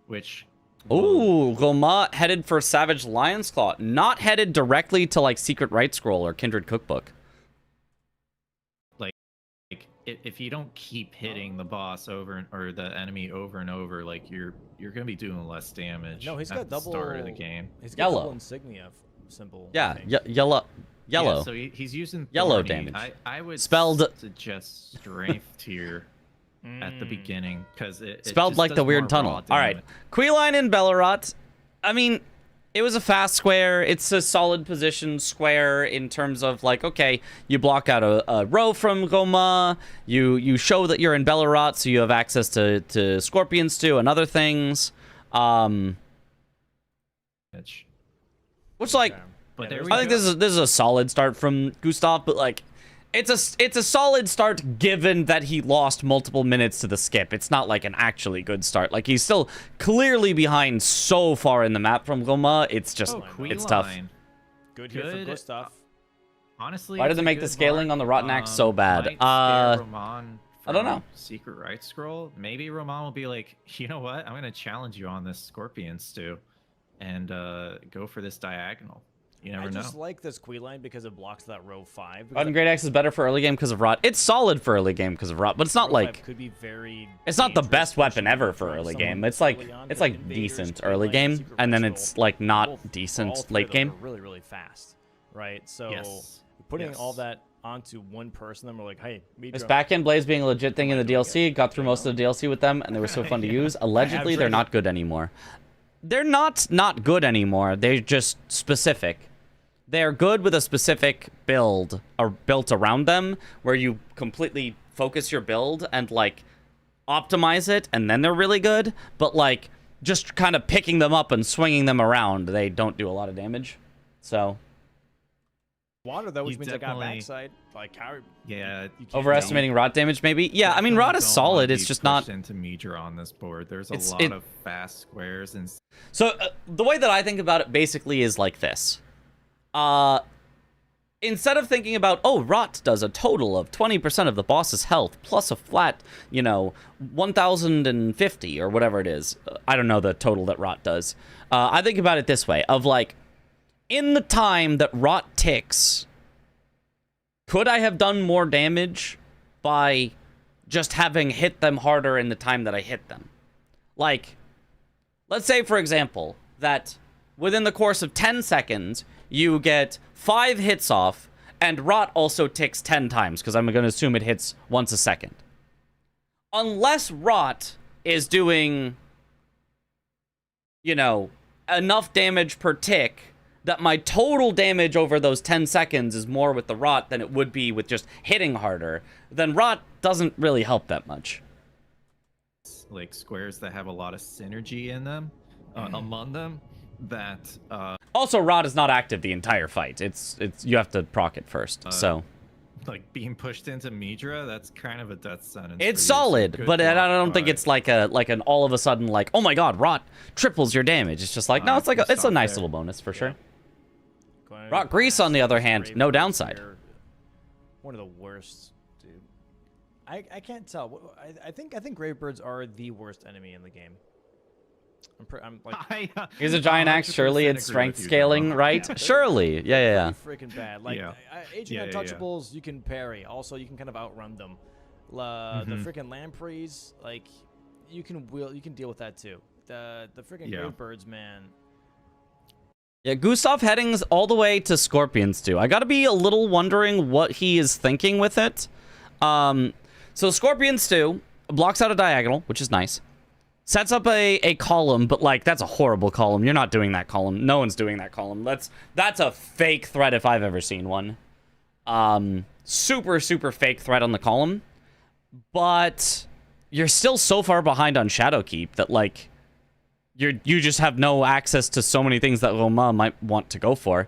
S3: which.
S1: Ooh, Romain headed for Savage Lion's Claw. Not headed directly to like Secret Right Scroll or Kindred Cookbook.
S3: Like if you don't keep hitting the boss or the enemy over and over, like you're gonna be doing less damage.
S2: No, he's
S3: at
S2: got
S3: the start of the
S2: double-
S3: game.
S2: He's got
S1: Yellow.
S2: double insignia symbol. I
S1: Yeah,
S2: think.
S1: yellow.
S3: Yeah, so he's using
S1: Yellow
S3: Thorny.
S1: damage.
S3: I would
S1: Spelled-
S3: suggest Strength tier at the beginning because it
S1: Spelled
S3: just
S1: like
S3: does
S1: the weird
S3: more
S1: tunnel.
S3: raw
S1: All right.
S3: damage.
S1: Queeline and Bellerot. I mean, it was a fast square. It's a solid position square in terms of like, okay, you block out a row from Romain. You show that you're in Bellerot, so you have access to Scorpion Stew and other things. Which like,
S3: But
S2: Yeah,
S3: there
S2: there's-
S3: we
S1: I think
S3: go.
S1: this is a solid start from Gustaf, but like, it's a solid start given that he lost multiple minutes to the skip. It's not like an actually good start. Like he's still clearly behind so far in the map from Romain. It's just it's tough.
S3: Queeline.
S2: Good here for
S3: Good.
S2: Gustaf.
S3: Honestly,
S1: Why did
S3: it's
S1: they
S3: a
S1: make the
S3: good
S1: scaling
S3: mark.
S1: on the Rotten Axe so bad?
S3: Might scare Romain
S1: I don't
S3: from
S1: know.
S3: Secret Right Scroll. Maybe Romain will be like, you know what? I'm gonna challenge you on this Scorpion Stew, and go for this diagonal. You never
S2: I
S3: know.
S2: just like this Queeline because it blocks that row 5. because
S1: Rotten Great Axe is better for early game because of rot. It's solid for early game because of rot, but it's not
S2: row 5
S1: like
S2: could be very
S1: it's not the
S2: dangerous,
S1: best weapon
S2: especially
S1: ever
S2: if
S1: for
S2: you're
S1: early
S2: someone
S1: game. It's like
S2: early on,
S1: it's
S2: like
S1: like
S2: Invaders,
S1: decent
S2: Queeline,
S1: early game,
S2: Secret
S1: and then
S2: Right
S1: it's
S2: Scroll.
S1: like
S2: All
S1: not
S2: all
S1: decent
S2: three
S1: late
S2: of those
S1: game.
S2: are really, really fast, right? So
S3: Yes.
S2: putting
S3: Yes.
S2: all that onto one person, then we're like, hey,
S1: This back-end Blaze being a legit thing in the DLC. Got through most of the DLC with them, and they were so fun to use. Allegedly, they're not good anymore. They're not good anymore. They're just specific. They're good with a specific build or built around them, where you completely focus your build and like optimize it, and then they're really good. But like just kind of picking them up and swinging them around, they don't do a lot of damage. So
S2: water though, which
S3: He's
S2: means I got
S3: definitely-
S2: backside. Like how
S3: Yeah.
S2: you can't
S1: overestimating rot damage, maybe. Yeah, I mean rot is solid. It's just not.
S3: into Midra on this board. There's a
S1: It's-
S3: lot
S1: it-
S3: of fast squares and
S1: So the way that I think about it basically is like this. Instead of thinking about, oh, rot does a total of 20% of the boss's health plus a flat, 1,050 or whatever it is. I don't know the total that rot does. I think about it this way, of like, in the time that rot ticks, could I have done more damage by just having hit them harder in the time that I hit them? Like, let's say, for example, that within the course of 10 seconds, you get 5 hits off, and rot also ticks 10 times, because I'm going to assume it hits once a second. Unless rot is doing, enough damage per tick that my total damage over those 10 seconds is more with the rot than it would be with just hitting harder, then rot doesn't really help that much.
S3: like squares that have a lot of synergy in them, among them. That
S1: Also, rot is not active the entire fight. It's you have to proc it first. So
S3: like being pushed into Midra, that's kind of a death sentence.
S1: it's
S3: for you, so
S1: solid,
S3: good
S1: but I
S3: block
S1: don't think
S3: by-
S1: it's like an all of a sudden like, oh my god, rot triples your damage. It's just like, no, it's like it's a nice
S2: fair.
S1: little bonus for sure.
S2: Going
S1: Rock Grease, on the other hand, no downside.
S2: One of the worst, dude. I can't tell. I think Gravebirds are the worst enemy in the game. I'm like,
S1: He's a giant axe. Surely it's strength scaling, right?
S2: Yeah,
S1: surely, yeah.
S2: Freaking bad. Like aging untouchables, you can parry. Also, you can kind of outrun them. The freaking lampreys, like you can deal with that too. The freaking Gravebirds, man.
S1: Yeah, Gustaf headings all the way to Scorpions too. I gotta be a little wondering what he is thinking with it. So Scorpions 2 blocks out a diagonal, which is nice. Sets up a column, but like that's a horrible column. You're not doing that column. No one's doing that column. That's a fake threat if I've ever seen one. Super fake threat on the column. But you're still so far behind on Shadowkeep that like you just have no access to so many things that Romain might want to go for.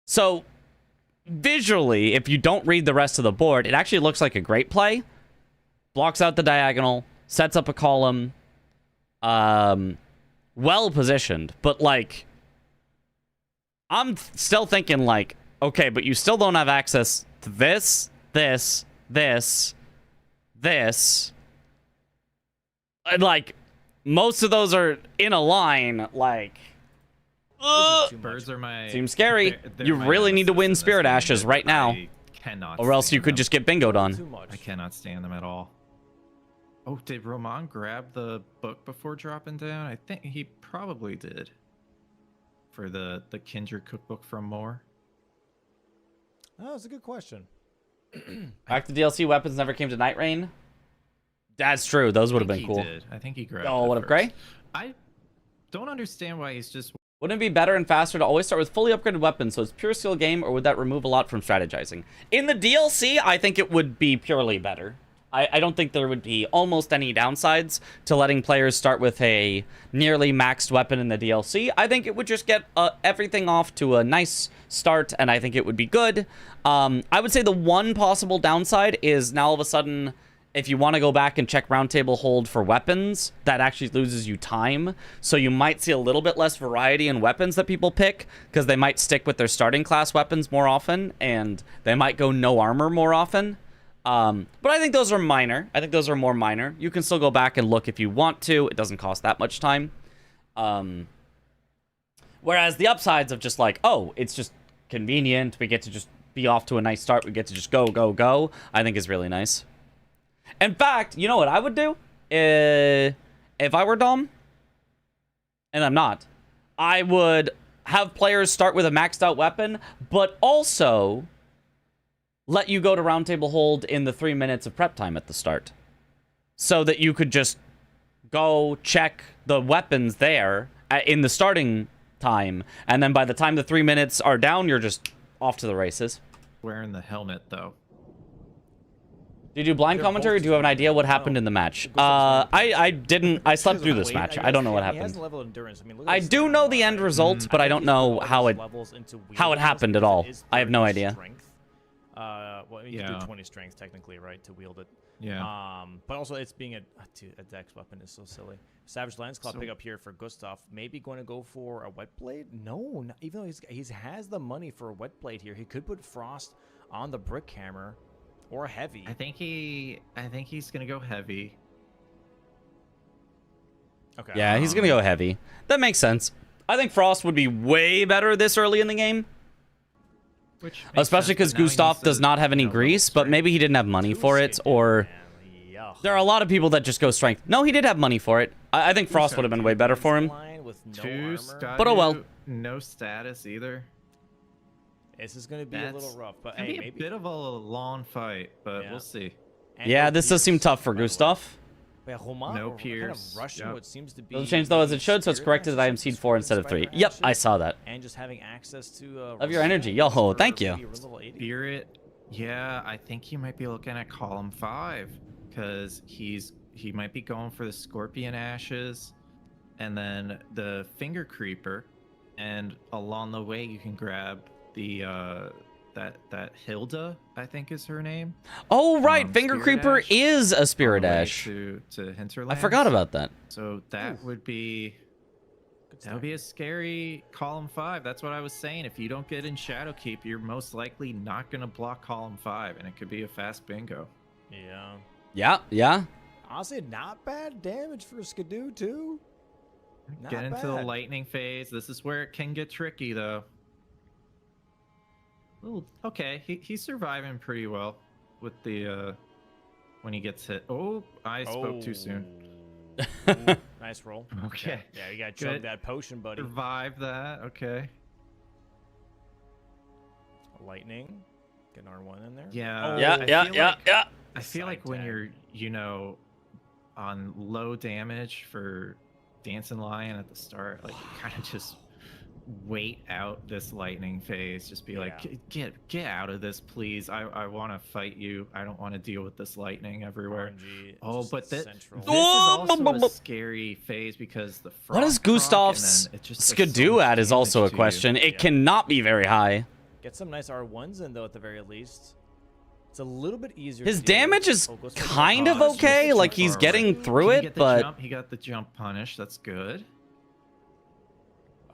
S1: So visually, if you don't read the rest of the board, it actually looks like a great play. Blocks out the diagonal, sets up a column, well positioned, but like I'm still thinking like, okay, but you still don't have access to this. And like most of those are in a line, like
S3: birds are my
S1: seems scary.
S3: They're
S1: You
S3: my
S1: really need to
S3: nemesis
S1: win
S3: in this
S1: Spirit
S3: game.
S1: Ashes right now,
S3: I cannot
S1: or else you
S3: stand
S1: could
S3: them.
S1: just get bingoed on.
S3: I cannot stand them at all. Oh, did Romain grab the book before dropping down? I think he probably did. For the Kindred cookbook from Moore.
S2: Oh, that's a good question.
S1: Back to DLC weapons never came to Night Rain. That's true. Those would have been cool.
S3: I think he grabbed.
S1: Oh,
S3: it
S1: what up,
S3: first.
S1: Gray?
S3: I don't understand why he's just.
S1: Wouldn't it be better and faster to always start with fully upgraded weapons so it's pure skill game, or would that remove a lot from strategizing? In the DLC, I think it would be purely better. I don't think there would be almost any downsides to letting players start with a nearly maxed weapon in the DLC. I think it would just get everything off to a nice start, and I think it would be good. I would say the one possible downside is now all of a sudden, if you want to go back and check roundtable hold for weapons, that actually loses you time. So you might see a little bit less variety in weapons that people pick, because they might stick with their starting class weapons more often, and they might go no armor more often. But I think those are minor. I think those are more minor. You can still go back and look if you want to. It doesn't cost that much time. Whereas the upsides of just like, oh, it's just convenient. We get to just be off to a nice start. We get to just go, I think is really nice. In fact, you know what I would do? If I were Dom, and I'm not, I would have players start with a maxed out weapon, but also let you go to roundtable hold in the 3 minutes of prep time at the start. So that you could just go check the weapons there in the starting time, and then by the time the 3 minutes are down, you're just off to the races.
S3: Wearing the helmet though.
S1: Do you do blind commentary, or do you have an idea what happened in the match? I didn't. I slept through this match. I don't know what happened. I do know the end result, but I don't know how it happened at all. I have no idea.
S2: Well, you can do 20 strength technically, right, to wield it.
S3: Yeah.
S2: But also it's being a dex weapon is so silly. Savage Lance Claw pick up here for Gustaf. Maybe going to go for a wet blade? No, even though he has the money for a wet blade here, he could put Frost on the brick hammer or heavy.
S3: I think he's gonna go heavy.
S2: Okay.
S1: Yeah, he's gonna go heavy. That makes sense. I think Frost would be way better this early in the game. Especially because Gustaf does not have any grease, but maybe he didn't have money for it, or there are a lot of people that just go strength. No, he did have money for it. I think Frost would have been way better for him. But oh well.
S3: No status either.
S2: This is going to be a little rough, but hey, maybe
S3: a bit of a long fight, but we'll see.
S1: Yeah, this does seem tough for Gustaf.
S2: Yeah, Romain,
S3: no Pierce.
S2: Kind of rushing what seems to be
S1: doesn't change though as it should, so it's corrected that I am seed 4 instead of 3. Yep, I saw that.
S2: And just having access to
S1: of your energy. Yo, thank you.
S3: Spirit. Yeah, I think he might be looking at column 5 because he might be going for the Scorpion Ashes and then the Finger Creeper, and along the way you can grab the that Hilda, I think is her name.
S1: Oh right, Finger
S3: Spirit
S1: Creeper
S3: Ash,
S1: is a Spirit Ash.
S3: to Hinterlands.
S1: I forgot about that.
S3: So that would be That would be a scary column 5. That's what I was saying. If you don't get in Shadowkeep, you're most likely not going to block column 5, and it could be a fast bingo.
S2: Yeah.
S1: Yeah, yeah.
S2: Honestly, not bad damage for Skidoo, too. Not
S3: Get into the
S2: bad.
S3: lightning phase. This is where it can get tricky, though. Ooh, okay, he's surviving pretty well with the when he gets hit. Oh, I spoke too soon.
S2: Ooh, nice roll.
S3: Okay.
S2: Yeah, you got to chug
S3: Good.
S2: that potion, buddy.
S3: Survive that. Okay.
S2: Lightning. Get an R1 in there.
S3: Yeah.
S2: Oh,
S1: Yeah, yeah, yeah, yeah.
S3: I feel like
S2: Side
S3: when
S2: tag.
S3: you're, on low damage for Dancing Lion at the start, like you kind of just wait out this lightning phase. Just be like, get out of this, please. I want to fight you. I don't want to deal with this lightning everywhere.
S2: RNG,
S3: Oh,
S2: just
S3: but this is
S2: central.
S3: also a scary phase because the
S1: What is
S3: frost proc, and
S1: Gustaf's
S3: then it just does so
S1: Skidoo
S3: much
S1: at is also a
S3: damage to you.
S1: question. It
S2: Yeah.
S1: cannot be very high.
S2: Get some nice R1s in, though, at the very least. It's a little bit easier.
S1: His
S2: to deal
S1: damage
S2: with.
S1: is
S2: Oh, goes for the
S1: kind of
S2: dodge.
S3: it's just
S1: okay.
S3: too
S1: Like,
S3: far
S1: he's
S3: away.
S1: getting through
S3: Can he
S1: it,
S3: get the
S1: but...
S3: jump? He got the jump punish. That's good.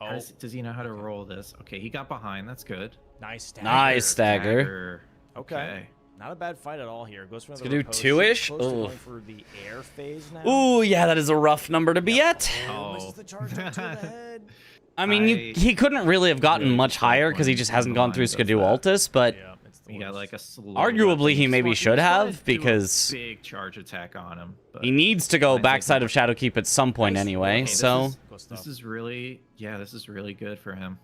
S2: Oh,
S3: Does he know how to roll this? Okay, he got behind. That's good.
S2: nice stagger.
S1: Nice stagger.
S2: Okay. Not a bad fight at all here. Goes for
S1: Let's
S2: another
S1: do
S2: riposte.
S1: two-ish?
S2: Close to
S1: Ooh.
S2: going for the air phase now.
S1: Ooh, yeah, that is a rough number to be at.
S2: Oh, misses the charge up to the head.
S1: I mean, he couldn't really have gotten
S3: really
S1: much
S3: dislike
S1: higher because he
S3: when
S1: just hasn't gone through
S3: Romain does
S1: Skidoo
S3: that.
S1: Altus, but
S2: Yeah, it's the
S3: He got
S2: worst.
S3: like a slow
S1: Arguably,
S3: weapon.
S1: he maybe
S3: Just
S1: should
S3: wanted
S1: have,
S3: to do a
S1: because-
S3: big charge attack on him. But
S1: he needs to go
S3: I think
S1: backside of Shadowkeep at some point
S2: Nice.
S1: anyway,
S2: Okay,
S1: so...
S3: this is really good for him.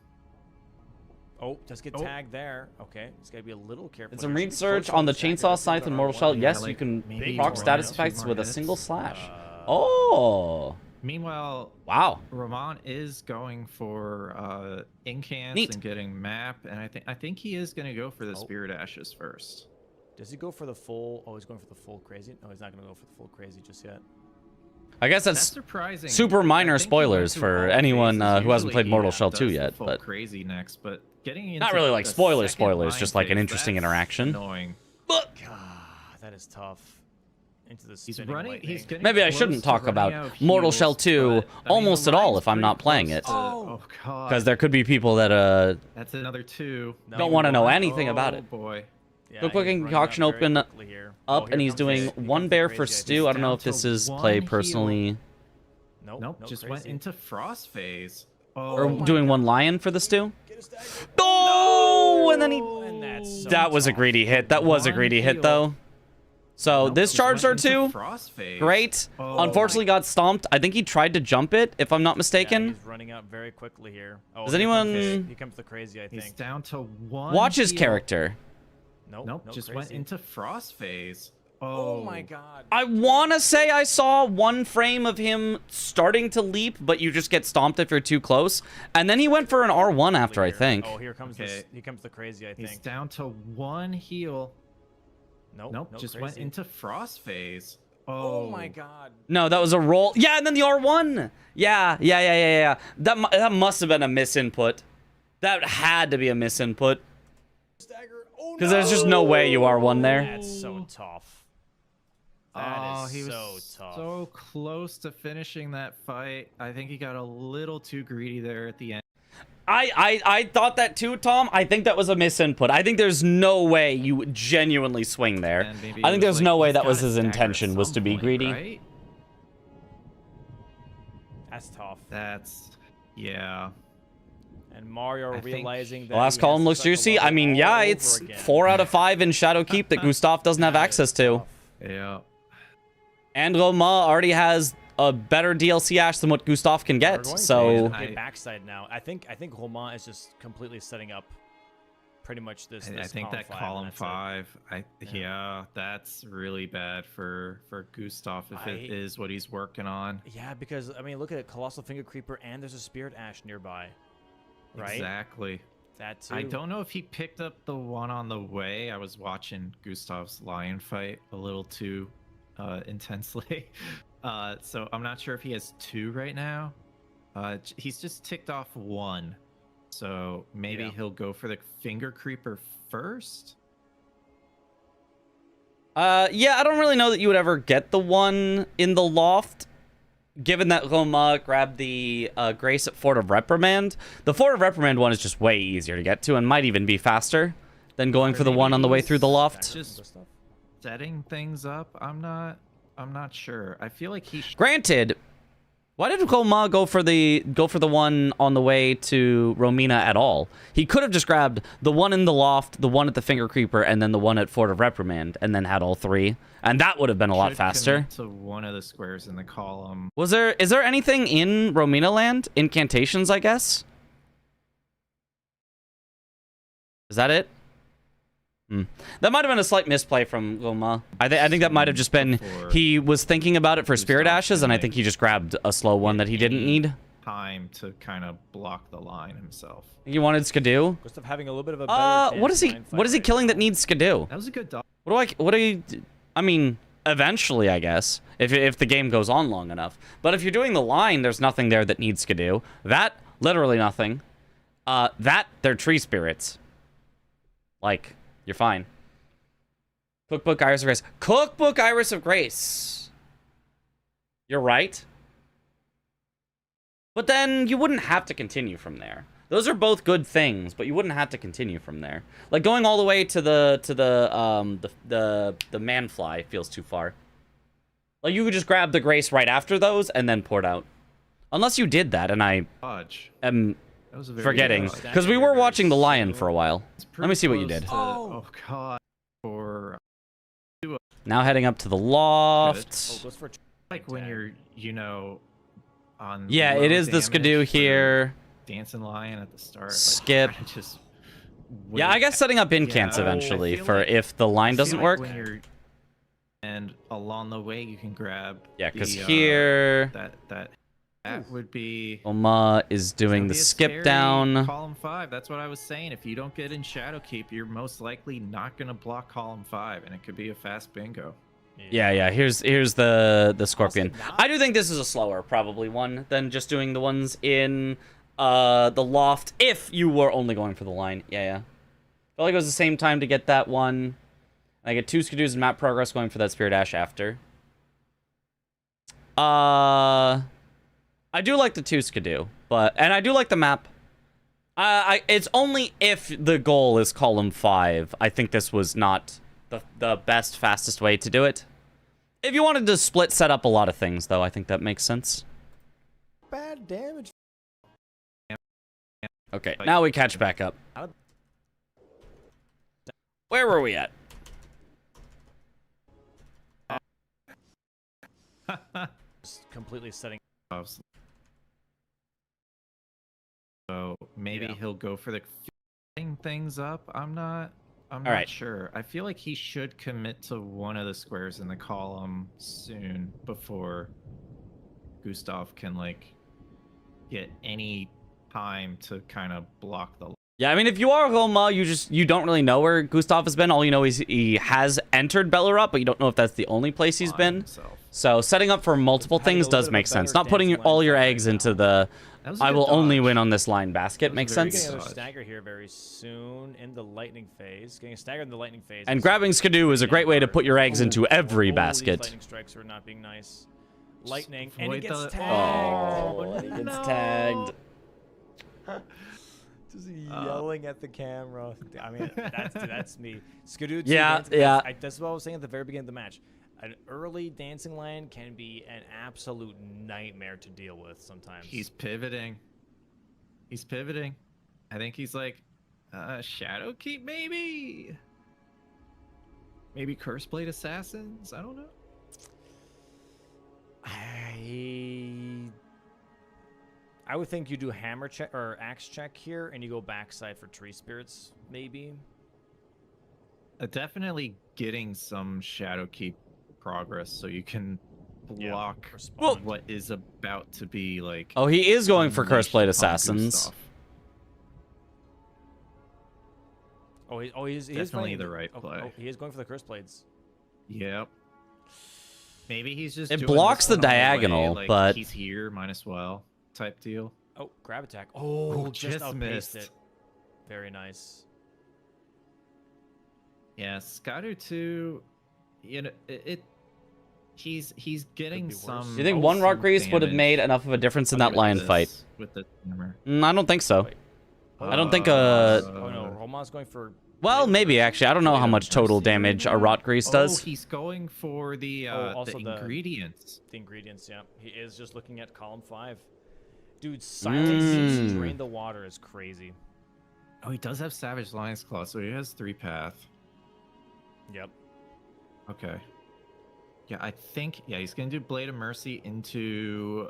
S2: Oh, just get tagged there. Okay, it's got to be a little careful.
S1: Did some
S2: here.
S1: research
S2: Close
S1: on the
S2: stagger,
S1: chainsaw
S2: just
S1: scythe
S2: another
S1: and Mortal
S2: R1.
S1: Shell.
S3: Yeah,
S1: Yes,
S3: like
S1: you can
S3: maybe
S1: proc
S3: more
S1: status
S3: hits,
S1: effects
S3: more
S1: with a
S3: hits.
S1: single slash.
S2: Uh,
S1: Oh,
S3: Meanwhile,
S1: wow.
S3: Romain is going for incants
S1: Neat.
S3: and getting map, and I think he is going to go for the
S2: Oh.
S3: Spirit Ashes first.
S2: Does he go for the full? Oh, he's going for the full crazy. No, he's not going to go for the full crazy just yet.
S1: I guess
S3: That's
S1: that's
S3: surprising.
S1: super minor
S3: I think he went
S1: spoilers
S3: through
S1: for
S3: all
S1: anyone
S3: phases.
S1: who hasn't
S3: Usually
S1: played
S3: he
S1: Mortal Shell
S3: does
S1: 2
S3: the
S1: yet,
S3: full
S1: but
S3: crazy next, but getting into
S1: not really like
S3: the
S1: spoilers,
S3: second line
S1: just like an
S3: phase,
S1: interesting
S3: that's
S1: interaction.
S3: Annoying.
S1: But
S2: God, that is tough. Into the
S3: He's
S2: spinning
S3: running.
S2: lightning.
S3: He's getting
S1: maybe I
S3: close
S1: shouldn't
S3: to
S1: talk
S3: running
S1: about
S3: out of
S1: Mortal
S3: heals,
S1: Shell 2
S3: but, I mean,
S1: almost
S3: the
S1: at all
S3: line's
S1: if I'm
S3: pretty
S1: not playing
S3: close
S1: it.
S3: to- oh god.
S1: because there could be people that
S3: That's another 2.
S1: don't want to know anything about it.
S3: Oh boy.
S2: Yeah,
S1: Real quick,
S2: he's running
S1: concoction
S2: up very
S1: open
S2: quickly here.
S1: up,
S2: Oh,
S1: and
S2: here
S1: he's
S2: comes
S1: doing
S2: the- here
S1: one
S2: comes the
S1: bear
S2: crazy
S1: for
S2: idea.
S1: stew. I don't know if
S3: down
S1: this
S3: to
S1: is
S3: one
S1: play
S3: heal.
S1: personally,
S2: Nope,
S3: Just
S2: crazy.
S3: went into Frost phase.
S1: or
S3: Oh,
S1: doing one lion for the stew.
S2: Get a stagger.
S1: Oh, and then he...
S2: And that's so
S1: That was a
S2: tough.
S1: greedy hit. That was a
S3: One
S1: greedy hit,
S3: heal.
S1: though. So
S3: nope,
S1: this
S3: just
S1: charged
S3: went
S1: our
S3: into
S1: 2.
S3: Frost phase.
S1: Great.
S3: Oh
S1: Unfortunately, got stomped. I think he tried to jump it, if I'm not
S2: Yeah,
S1: mistaken.
S2: he's running up very quickly here. Oh,
S1: Does
S2: here comes
S1: anyone-
S2: the- Here comes the crazy, I
S3: He's
S2: think.
S3: down to 1.
S1: Watch his
S3: heal.
S1: character.
S2: Nope,
S3: Nope,
S2: no
S3: just
S2: crazy.
S3: went into Frost phase.
S2: Oh my god.
S1: I want to say I saw one frame of him starting to leap, but you just get stomped if you're too close. And then he went for an R1 after, I
S2: Clear.
S1: think.
S2: Oh, here comes this.
S3: Okay.
S2: Here comes the crazy, I
S3: He's
S2: think.
S3: down to 1 heal.
S2: Nope,
S3: Nope,
S2: no
S3: just
S2: crazy.
S3: went into Frost phase.
S2: Oh my god.
S1: No, that was a roll. Yeah, and then the R1. Yeah. That must have been a misinput. That had to be a misinput.
S2: Stagger. Oh,
S1: Because there's just no way you R1 there.
S2: That's so tough. That
S3: Oh,
S2: is
S3: he was
S2: so tough.
S3: so close to finishing that fight. I think he got a little too greedy there at the end.
S1: I thought that too, Tom. I think that was a misinput. I think there's no way you genuinely swing there.
S3: And maybe
S1: I
S3: it
S1: think
S3: was
S1: there's
S3: like,
S1: no way
S3: he's
S1: that was
S3: gotta
S1: his
S3: stagger at
S1: intention, was
S3: some
S1: to be
S3: point,
S1: greedy.
S3: right?
S2: That's tough.
S3: That's yeah.
S2: And Mario
S3: I think-
S2: realizing that
S1: The last
S2: he
S1: column
S2: has to
S1: looks
S2: start the
S1: juicy. I
S2: level
S1: mean,
S2: all
S1: yeah,
S2: over
S1: it's
S2: again.
S1: 4 out of 5 in Shadowkeep that Gustaf doesn't have
S2: That
S1: access
S2: is
S1: to.
S2: tough.
S3: Yeah.
S1: And Romain already has a better DLC Ash than what Gustaf can
S2: We're
S1: get.
S2: going
S1: So
S2: for
S3: I-
S2: a backside now. I think Romain is just completely setting up pretty much this.
S3: I
S2: this
S3: think that
S2: and
S3: column
S2: that's it.
S3: 5. Yeah, that's really bad for Gustaf if it is what he's working on.
S2: Yeah, because I mean, look at it, Colossal Finger Creeper, and there's a Spirit Ash nearby. Right.
S3: Exactly.
S2: That too.
S3: I don't know if he picked up the one on the way. I was watching Gustav's lion fight a little too intensely. So I'm not sure if he has 2 right now. He's just ticked off 1. So maybe
S2: Yeah.
S3: he'll go for the finger creeper first.
S1: yeah, I don't really know that you would ever get the one in the loft. given that Romain grabbed the Grace at Fort of Reprimand, the Fort of Reprimand one is just way easier to get to and might even be faster than going for the one on the way through the loft.
S3: Just setting things up. I'm not sure. I feel like he.
S1: Granted, why did Romain go for the one on the way to Romina at all? He could have just grabbed the one in the loft, the one at the Finger Creeper, and then the one at Fort of Reprimand, and then had all three, and that would have been a lot faster.
S3: To one of the squares in the column.
S1: Is there anything in Romina land? Incantations, I guess. Is that it? That might have been a slight misplay from Romain. I think that might have just been he was thinking about it for Spirit Ashes, and I think he just grabbed a slow one that he didn't need.
S3: Time to kind of block the line himself.
S1: He wanted Skidoo.
S2: Gustaf having a little bit of a better
S1: what is he killing that needs Skidoo?
S3: That was a good dog.
S1: I mean, eventually, I guess, if the game goes on long enough. But if you're doing the line, there's nothing there that needs Skidoo. That, literally nothing. They're tree spirits. Like, you're fine. Cookbook Iris of Grace. Cookbook Iris of Grace. You're right. But then you wouldn't have to continue from there. Those are both good things, but you wouldn't have to continue from there. Like going all the way to the manfly feels too far. Like you could just grab the Grace right after those and then pour it out. Unless you did that, and I am forgetting because we were watching the lion for a while. Let me see what you did.
S3: Oh god.
S1: Now heading up to the loft.
S3: Like when you're, on.
S1: Yeah, it is the Skidoo here.
S3: Dancing lion at the start.
S1: Skip.
S3: Like, just
S1: yeah, I guess setting up incants eventually for
S3: like,
S1: if the line doesn't work.
S3: And along the way you can grab.
S1: Yeah, because here.
S3: That would be.
S1: Oma is doing the skip down.
S3: Column 5. That's what I was saying. If you don't get in Shadowkeep, you're most likely not gonna block column 5, and it could be a fast bingo.
S1: Yeah. Here's the scorpion. I do think this is a slower probably one than just doing the ones in the loft. If you were only going for the line, yeah. Felt like it was the same time to get that one. I get 2 Skidoos and map progress going for that Spirit Ash after. I do like the 2 Skidoo, and I do like the map. It's only if the goal is column 5. I think this was not the best, fastest way to do it. If you wanted to split set up a lot of things, though, I think that makes sense.
S2: Bad damage.
S1: Okay, now we catch back up. Where were we at?
S2: Just completely setting.
S3: So maybe he'll go for the setting things up. I'm not sure. I feel like he should commit to one of the squares in the column soon before Gustaf can get any time to kind of block the.
S1: Yeah, I mean, if you are Roma, you don't really know where Gustaf has been. All you know is he has entered Bellerup, but you don't know if that's the only place he's been.
S3: Himself.
S1: So setting up for multiple things does make sense. Not putting all your eggs into the I will only win on this line basket makes sense.
S2: Getting a stagger here very soon in the lightning phase. Getting a stagger in the lightning phase.
S1: And grabbing Skidoo is a great way to put your eggs into every basket.
S2: Lightning strikes are not being nice. Lightning, and he
S3: Avoid
S2: gets
S3: the-
S2: tagged.
S1: Oh, he gets tagged.
S2: Just yelling at the camera. I mean, that's me. Skidoo.
S1: Yeah.
S2: That's what I was saying at the very beginning of the match. An early dancing land can be an absolute nightmare to deal with sometimes.
S3: He's pivoting. I think he's like, Shadowkeep maybe? Maybe Curseblade Assassins? I don't know.
S2: I would think you do hammer check or axe check here, and you go backside for tree spirits, maybe.
S3: Definitely getting some Shadowkeep progress so you can block what is about to be like.
S1: Oh, he is going for Curseblade
S3: unleashed upon
S1: Assassins.
S3: Gustaf.
S2: He's
S3: Definitely the right play.
S2: He is going for the curse blades.
S3: Yep. Maybe he's just.
S1: It
S3: doing
S1: blocks
S3: this
S1: the
S3: one all way,
S1: diagonal,
S3: like,
S1: but
S3: he's here, might as well type deal.
S2: Oh, grab attack. Oh, just outpaced
S3: missed
S2: it. Very nice.
S3: Yeah, Skadu 2, He's getting
S2: be worse.
S3: some.
S1: Do you think one rock
S3: some
S1: grease would have made
S3: damage
S1: enough of a difference in that
S3: with
S1: lion
S3: this-
S1: fight?
S3: with the hammer.
S1: I don't think so.
S2: Wait.
S1: I don't think
S2: Oh no, Romain's going for.
S1: well, maybe actually. I don't know how
S3: Blade of
S1: much total
S3: Mercy.
S1: damage a rot grease does.
S3: Oh, he's going for the
S2: also the-
S3: ingredients.
S2: The ingredients, yeah. He is just looking at column 5. Dude, silencing drain the water is crazy.
S3: Oh, he does have Savage Lion's Claw, so he has 3 path.
S2: Yep.
S3: Okay. Yeah, I think he's gonna do Blade of Mercy into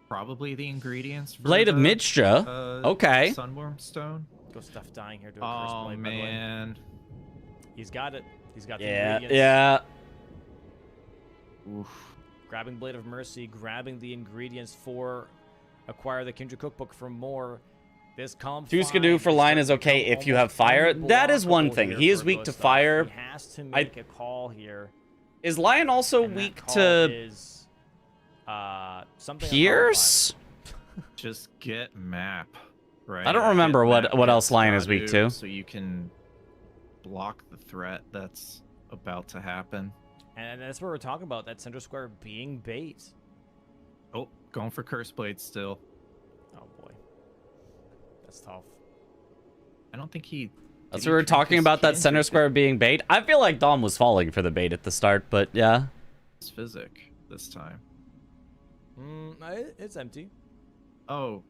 S3: probably the ingredients. For
S1: Blade of
S3: the,
S1: Mixture. Okay.
S3: Sunworm Stone.
S2: Gustaf dying here to a curse
S3: Oh
S2: blade, by the way.
S3: man.
S2: He's got it. He's got the
S1: Yeah,
S2: ingredients.
S1: yeah.
S3: Oof.
S2: Grabbing Blade of Mercy, grabbing the ingredients for acquire the Kindred Cookbook for more. This column
S1: 2
S2: 5
S1: Skidoo for Lion is okay
S2: become
S1: if you have
S2: almost
S1: fire. That is one
S2: unblockable
S1: thing.
S2: here
S1: He is
S2: for
S1: weak to
S2: Gustaf.
S1: fire.
S2: He has to make a call here.
S1: Is Lion also
S2: And that
S1: weak
S2: call
S1: to
S2: is, something on
S1: Pierce?
S3: Just get map. Right.
S1: I don't remember
S3: Get
S1: what
S3: map,
S1: what
S3: get
S1: else Lion is weak
S3: Skidoo,
S1: to.
S3: So you can block the threat that's about to happen.
S2: And that's what we're talking about. That center square being bait.
S3: Oh, going for Curse Blade still.
S2: Oh boy, that's tough.
S1: Uh,
S3: I don't think he.
S1: That's
S3: did
S1: what we
S3: he
S1: were
S3: drink
S1: talking
S3: his
S1: about, that
S3: Kindred?
S1: center square being bait. I feel like Dom was falling for the bait at the start, but yeah.
S3: It's Physic this time.
S2: It's empty.
S3: Oh.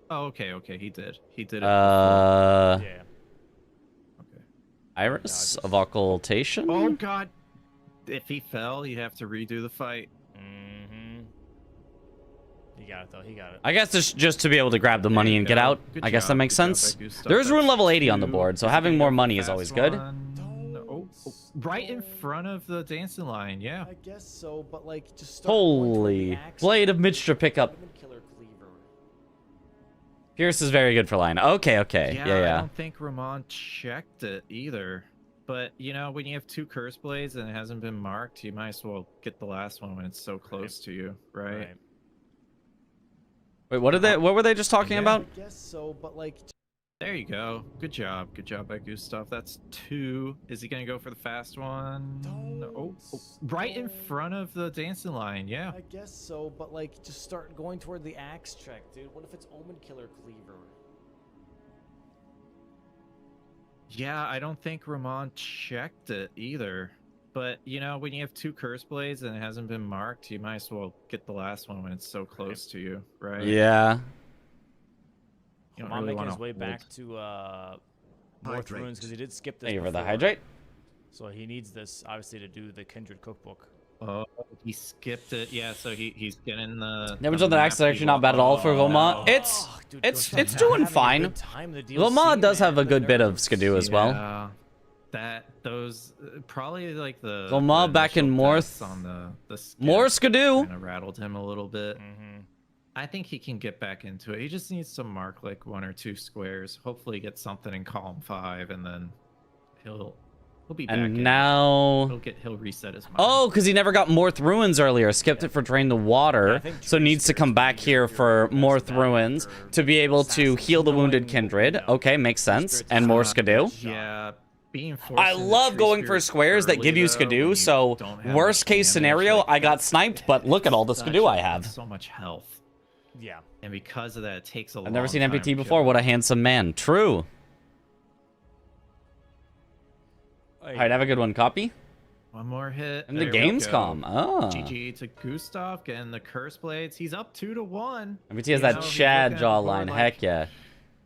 S3: Oh, okay. He did. He did it.
S1: Uh,
S2: Yeah.
S3: Okay.
S1: Iris
S2: just-
S1: of Occultation?
S3: Oh God! If he fell, you have to redo the fight.
S2: Mm-hmm. He got it though. He got it.
S1: I guess it's just to be able to grab the
S3: There
S1: money
S3: you
S1: and get
S3: go.
S1: out.
S3: Good
S1: I guess
S3: job,
S1: that makes
S3: good job
S1: sense.
S3: by Gustaf.
S1: There's rune
S3: That's
S1: level 80 on the
S3: 2.
S1: board, so
S3: Is he
S1: having
S3: gonna
S1: more
S3: go
S1: money
S3: for
S1: is always
S3: fast
S1: good.
S3: one? Oh, right in front of the dancing line. Yeah.
S2: I guess so, but like just
S1: Holy. Blade of Mixture pickup.
S2: Killer cleaver.
S1: Pierce is very good for Lion. Okay.
S3: I
S1: Yeah.
S3: don't think Romain checked it either. But you know, when you have 2 curse blades and it hasn't been marked, you might as well get the last one when it's so close to you, right?
S1: Wait, what were they just talking
S3: Yeah.
S1: about?
S2: I guess so, but like
S3: There you go. Good job by Gustaf. That's 2. Is he gonna go for the fast one? Oh, right in front of the dancing line. Yeah.
S2: I guess so, but like just start going toward the axe check, dude. What if it's Omen Killer Cleaver?
S3: Yeah, I don't think Romain checked it either. But you know, when you have 2 curse blades and it hasn't been marked, you might as well get the last one when it's so close to you, right?
S1: Yeah.
S3: You don't
S2: Romain
S3: really
S2: making
S3: want
S2: his
S3: to
S2: way
S3: hold.
S2: back to North Ruins because he did skip this.
S1: Thank you for the
S2: before.
S1: hydrate.
S2: So he needs this obviously to do the Kindred Cookbook.
S3: Oh, he skipped it. Yeah, so he's getting the
S1: Damage on the axe is actually not bad at all for Roma. It's
S2: Oh, dude,
S1: it's
S2: Gustaf,
S1: doing
S2: having a
S1: fine.
S2: good time in the
S1: Roma
S2: DLC,
S1: does
S2: man.
S1: have a
S2: The
S1: good bit of
S2: nerves.
S1: Skidoo as well.
S3: Yeah, those probably like the
S1: Roma
S3: the
S1: back in
S3: initial
S1: Morth.
S3: deaths on the skip
S1: More Skidoo.
S3: kind of rattled him a little bit.
S2: Mhm.
S3: I think he can get back into it. He just needs to mark like 1 or 2 squares. Hopefully, get something in column 5, and then he'll be back.
S1: And
S3: in.
S1: now...
S3: he'll reset his mind.
S1: Oh, because he never got Morth Ruins earlier. Skipped it for Drain the Water.
S2: I think
S1: So
S2: True
S1: needs to come
S2: Spirit's
S1: back
S2: gonna be
S1: here
S2: your
S1: for
S2: best
S1: Morth
S2: bet
S1: Ruins
S2: for
S1: to be able to
S2: assassins
S1: heal the wounded
S2: knowing,
S1: kindred.
S2: you know,
S1: Okay, makes sense.
S2: Spirit's
S1: And more
S2: gonna-
S1: Skidoo.
S3: Yeah, being forced
S1: I
S3: into
S1: love
S3: True
S1: going for
S3: Spirit
S1: squares that give
S3: early,
S1: you
S3: though, when
S1: Skidoo,
S3: you
S1: so
S3: don't have
S1: worst
S3: much
S1: case
S3: damage,
S1: scenario,
S3: like,
S1: I got sniped, but look at all the Skidoo I have.
S3: So much health,
S2: Yeah.
S3: and because of that, it takes a
S1: I've never
S3: long
S1: seen
S3: time
S1: MPT
S3: to
S1: before.
S3: kill.
S1: What a handsome man. True. Alright, have a good one. Copy.
S3: One more hit.
S1: And the
S3: there we go.
S1: Gamescom. Oh.
S3: GG to Gustaf getting the curse blades. He's up 2-1.
S1: MPT has
S3: You
S1: that
S3: know, he's
S1: Chad
S3: looking at the board
S1: jawline.
S3: like,
S1: Heck yeah.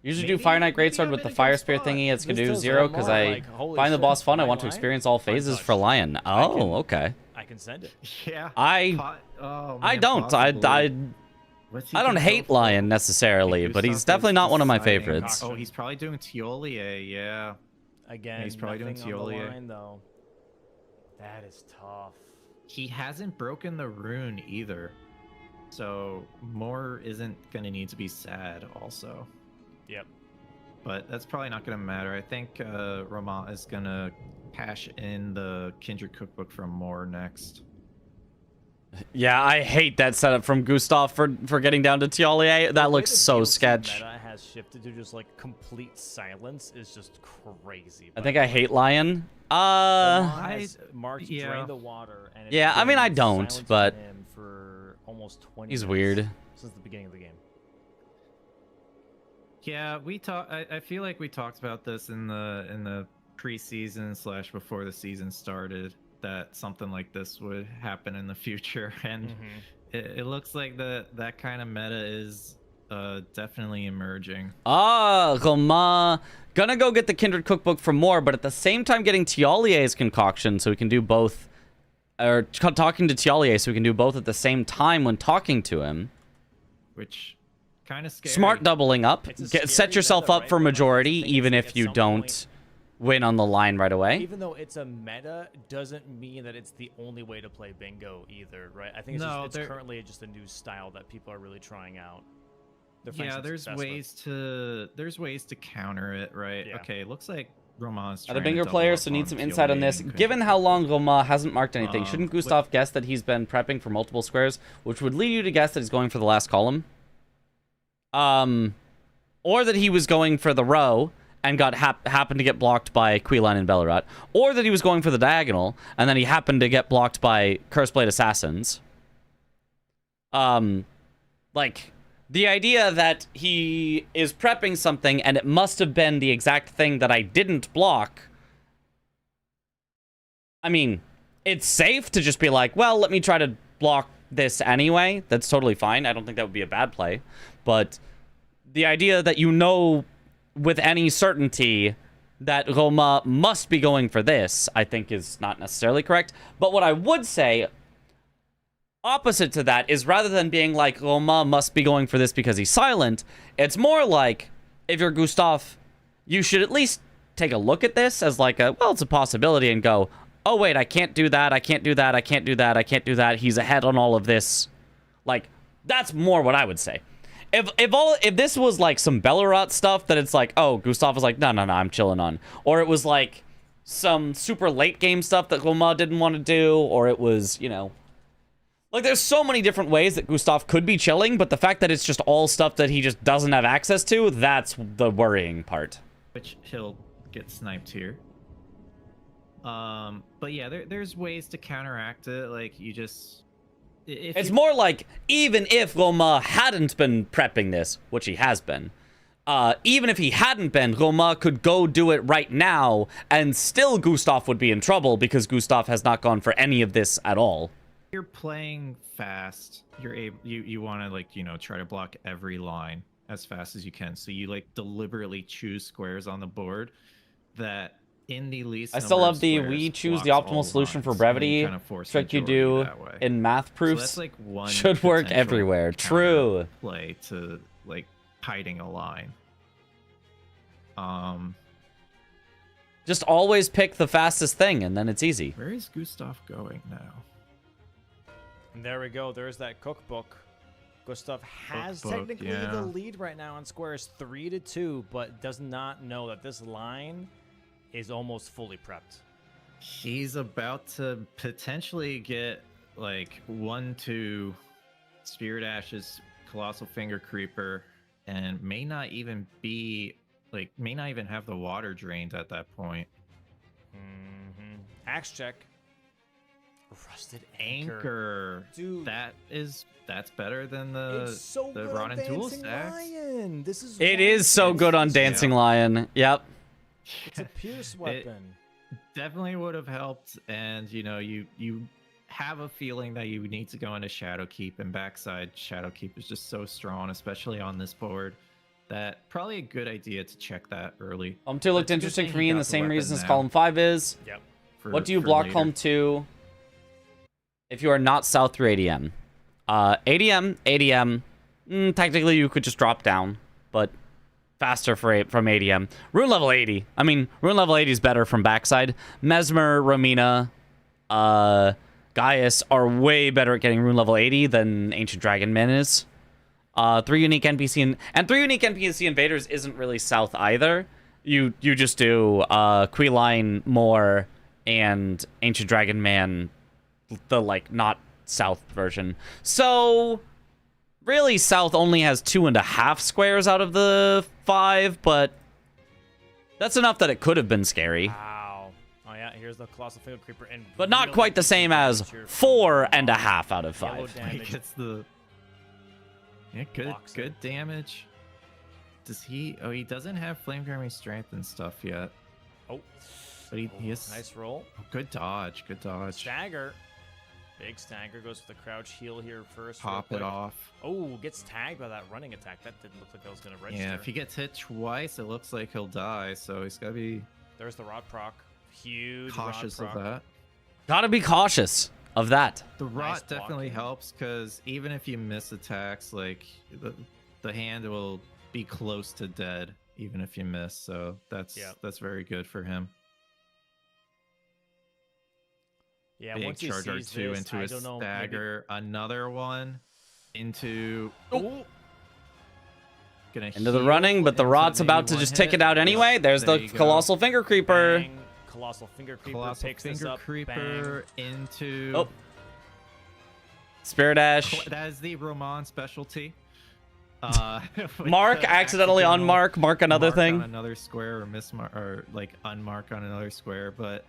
S1: Usually do
S3: maybe-
S1: Fire Knight
S3: maybe
S1: Greatsword
S3: I'm
S1: with
S3: in
S1: the
S3: a
S1: Fire
S3: good
S1: Spear
S3: spot.
S1: thingy at
S2: This
S1: Skidoo
S2: does
S1: 0
S2: more
S1: because I
S2: like, holy
S1: find the
S2: shit,
S1: boss fun. I
S2: my
S1: want to
S2: line?
S1: experience all phases for
S2: touch.
S1: Lion. Oh, okay.
S2: I can send it.
S3: Yeah.
S1: I
S3: Oh,
S1: I
S3: man,
S1: don't.
S3: possibly. What's he
S1: I don't
S3: gonna
S1: hate
S3: go for?
S1: Lion necessarily, but he's
S3: Gustaf
S1: definitely
S3: is
S1: not one of my
S3: deciding.
S1: favorites.
S3: Oh, he's probably doing Tiolier, yeah.
S2: Again,
S3: He's probably doing
S2: nothing on the
S3: Tiolier.
S2: line, though. That is tough.
S3: He hasn't broken the rune either. So more isn't going to need to be sad also.
S2: Yep.
S3: But that's probably not going to matter. I think Romain is going to cash in the Kindred Cookbook from Moore next.
S1: Yeah, I hate that setup from Gustaf for getting down to Tiolier. That
S2: The way
S1: looks
S2: the
S1: so
S2: DLC
S1: sketch.
S2: meta has shifted to just like complete silence is just crazy.
S1: I think I hate Lion.
S2: Has marked
S3: yeah.
S2: drain the water. And it's
S1: Yeah, I mean, I
S2: been
S1: don't,
S2: silence
S1: but
S2: from him for almost 20
S1: he's
S2: minutes
S1: weird.
S2: since the beginning of the game.
S3: Yeah, I feel like we talked about this in the preseason / before the season started, that something like this would happen in the future, and it looks like that kind of meta is definitely emerging.
S1: Romain gonna go get the Kindred Cookbook for more, but at the same time getting Tialier's concoction so we can do both, or talking to Tialier so we can do both at the same time when talking to him.
S3: Which kind of scary.
S1: Smart doubling up. Set yourself
S2: meta,
S1: up
S2: right?
S1: for
S2: But, like,
S1: majority,
S2: the thing is,
S1: even
S2: like,
S1: if
S2: at
S1: you
S2: some
S1: don't
S2: point,
S1: win on the line right away.
S2: even though it's a meta, doesn't mean that it's the only way to play bingo either, right? I think it's,
S3: No,
S2: it's currently just a new style that people are really trying out. They're finding
S3: Yeah,
S2: some
S3: there's
S2: success with.
S3: ways to counter it, right?
S2: Yeah.
S3: Okay, looks like Romain's
S1: Are
S3: trying
S1: the
S3: to
S1: bingo
S3: double
S1: players,
S3: up
S1: so need
S3: on
S1: some insight on
S3: Tiallier
S1: this.
S3: and
S1: Given
S3: Kindred
S1: how long
S3: Cookbook.
S1: Romain hasn't marked anything, shouldn't
S3: with-
S1: Gustaf guess that he's been prepping for multiple squares, which would lead you to guess that he's going for the last column? Or that he was going for the row and happened to get blocked by Queeline and Bellerat, or that he was going for the diagonal and then he happened to get blocked by Curseblade Assassins. Like, the idea that he is prepping something and it must have been the exact thing that I didn't block. I mean, it's safe to just be like, well, let me try to block this anyway. That's totally fine. I don't think that would be a bad play. But the idea that you know with any certainty that Romain must be going for this, I think is not necessarily correct. But what I would say, opposite to that, is rather than being like, Romain must be going for this because he's silent, it's more like, if you're Gustaf, you should at least take a look at this as like a, well, it's a possibility, and go, oh wait, I can't do that, I can't do that, I can't do that, I can't do that, he's ahead on all of this. Like, that's more what I would say. If this was like some Bellerat stuff that it's like, oh, Gustaf was like, no, I'm chilling on. Or it was like some super late game stuff that Romain didn't want to do, or it was, you know, like there's so many different ways that Gustaf could be chilling, but the fact that it's just all stuff that he just doesn't have access to, that's the worrying part.
S3: Which he'll get sniped here. But yeah, there's ways to counteract it. Like, you just...
S1: It's more like, even if Romain hadn't been prepping this, which he has been, even if he hadn't been, Romain could go do it right now, and still Gustaf would be in trouble because Gustaf has not gone for any of this at all.
S3: You're playing fast. You want to, like, you know, try to block every line as fast as you can. So you like deliberately choose squares on the board that in the least.
S1: I still
S3: number
S1: love
S3: of
S1: the
S3: squares
S1: we choose the
S3: blocks
S1: optimal
S3: all
S1: solution for
S3: lines, and
S1: brevity
S3: kind of force
S1: trick you
S3: majority
S1: do
S3: that way.
S1: in math
S3: So
S1: proofs.
S3: that's like one
S1: should work
S3: potential
S1: everywhere.
S3: counter
S1: True.
S3: Play to like hiding a line.
S1: Just always pick the fastest thing, and then it's easy.
S3: Where is Gustaf going now?
S2: And there we go. There's that cookbook. Gustaf has
S3: Cookbook,
S2: technically
S3: yeah.
S2: the lead right now on squares 3-2, but does not know that this line is almost fully prepped.
S3: He's about to potentially get like 1-2 Spirit Ashes, Colossal Finger Creeper, and may not even have the water drained at that point.
S2: Axe check. Rusted
S3: Anchor.
S2: Dude.
S3: That's better than the
S2: It's so
S3: the
S2: good
S3: Rod
S2: on
S3: and Tool
S2: Dancing
S3: stacks.
S2: Lion. This is
S1: It
S2: why
S1: is so
S2: it's
S1: good on
S2: used.
S1: Dancing Lion. Yep.
S2: It's a pierce weapon.
S3: Definitely would have helped, and you know, you have a feeling that you need to go into Shadowkeep, and backside Shadowkeep is just so strong, especially on this board, that probably a good idea to check that early.
S1: Column 2 looked
S3: That's a good
S1: interesting
S3: thing
S1: for
S3: he
S1: me in
S3: got
S1: the same
S3: weapon
S1: reasons
S3: now
S1: column 5 is.
S2: Yep.
S1: What do you
S3: for
S1: block
S3: later.
S1: column 2 if you are not south through ADM? ADM, technically you could just drop down, but faster from ADM. Rune level 80. I mean, rune level 80 is better from backside. Mesmer, Romina, Gaius are way better at getting rune level 80 than Ancient Dragon Man is. 3 unique NPC and 3 unique NPC invaders isn't really south either. You just do Queeline, Moor, and Ancient Dragon Man, the like not south version. So Really, South only has 2.5 squares out of the 5, but that's enough that it could have been scary.
S2: Wow. Oh yeah, here's the Colossal Finger Creeper. And
S1: But not
S2: real
S1: quite the same as
S2: damage here from
S1: 4.5 out of
S2: Yellow
S1: 5.
S2: damage.
S3: He gets the... Yeah,
S2: Blocks
S3: good damage. Does he... Oh, he doesn't have Flame Grammy Strength and stuff yet.
S2: Oh.
S3: But he has...
S2: Nice roll.
S3: Oh, good dodge, good dodge.
S2: Stagger. Big stagger goes for the crouch heal here first. real
S3: Pop
S2: quick.
S3: it off.
S2: Oh, gets tagged by that running attack. That didn't look like that was going to register.
S3: Yeah, if he gets hit twice, it looks like he'll die, so he's gotta be
S2: There's the rod proc. Huge
S3: cautious
S2: rod
S3: of
S2: proc.
S3: that.
S1: Gotta be cautious of that.
S3: The
S2: Nice
S3: rot definitely
S2: blocking.
S3: helps, because even if you miss attacks, like, the hand will be close to dead, even if you miss, so that's very good for him.
S2: Yeah,
S3: Big
S2: once he
S3: charger
S2: sees
S3: 2
S2: this,
S3: into
S2: I
S3: a
S2: don't know, maybe-
S3: stagger, another one into gonna
S1: Into the
S3: heal
S1: running, but the
S3: into
S1: rod's
S3: maybe
S1: about to
S3: one
S1: just take
S3: hit.
S1: it out anyway. There's
S3: There
S1: the
S3: you go.
S1: Colossal Finger Creeper.
S2: Bang. Colossal Finger Creeper
S3: Colossal
S2: picks this
S3: Finger
S2: up.
S3: Creeper into
S1: Oh. Spirit Ash.
S3: that is the Romain specialty. With
S1: Mark
S3: the
S1: accidentally
S3: accidental
S1: mark another
S3: mark
S1: thing.
S3: on another square, or mismark, or like unmark on another square, but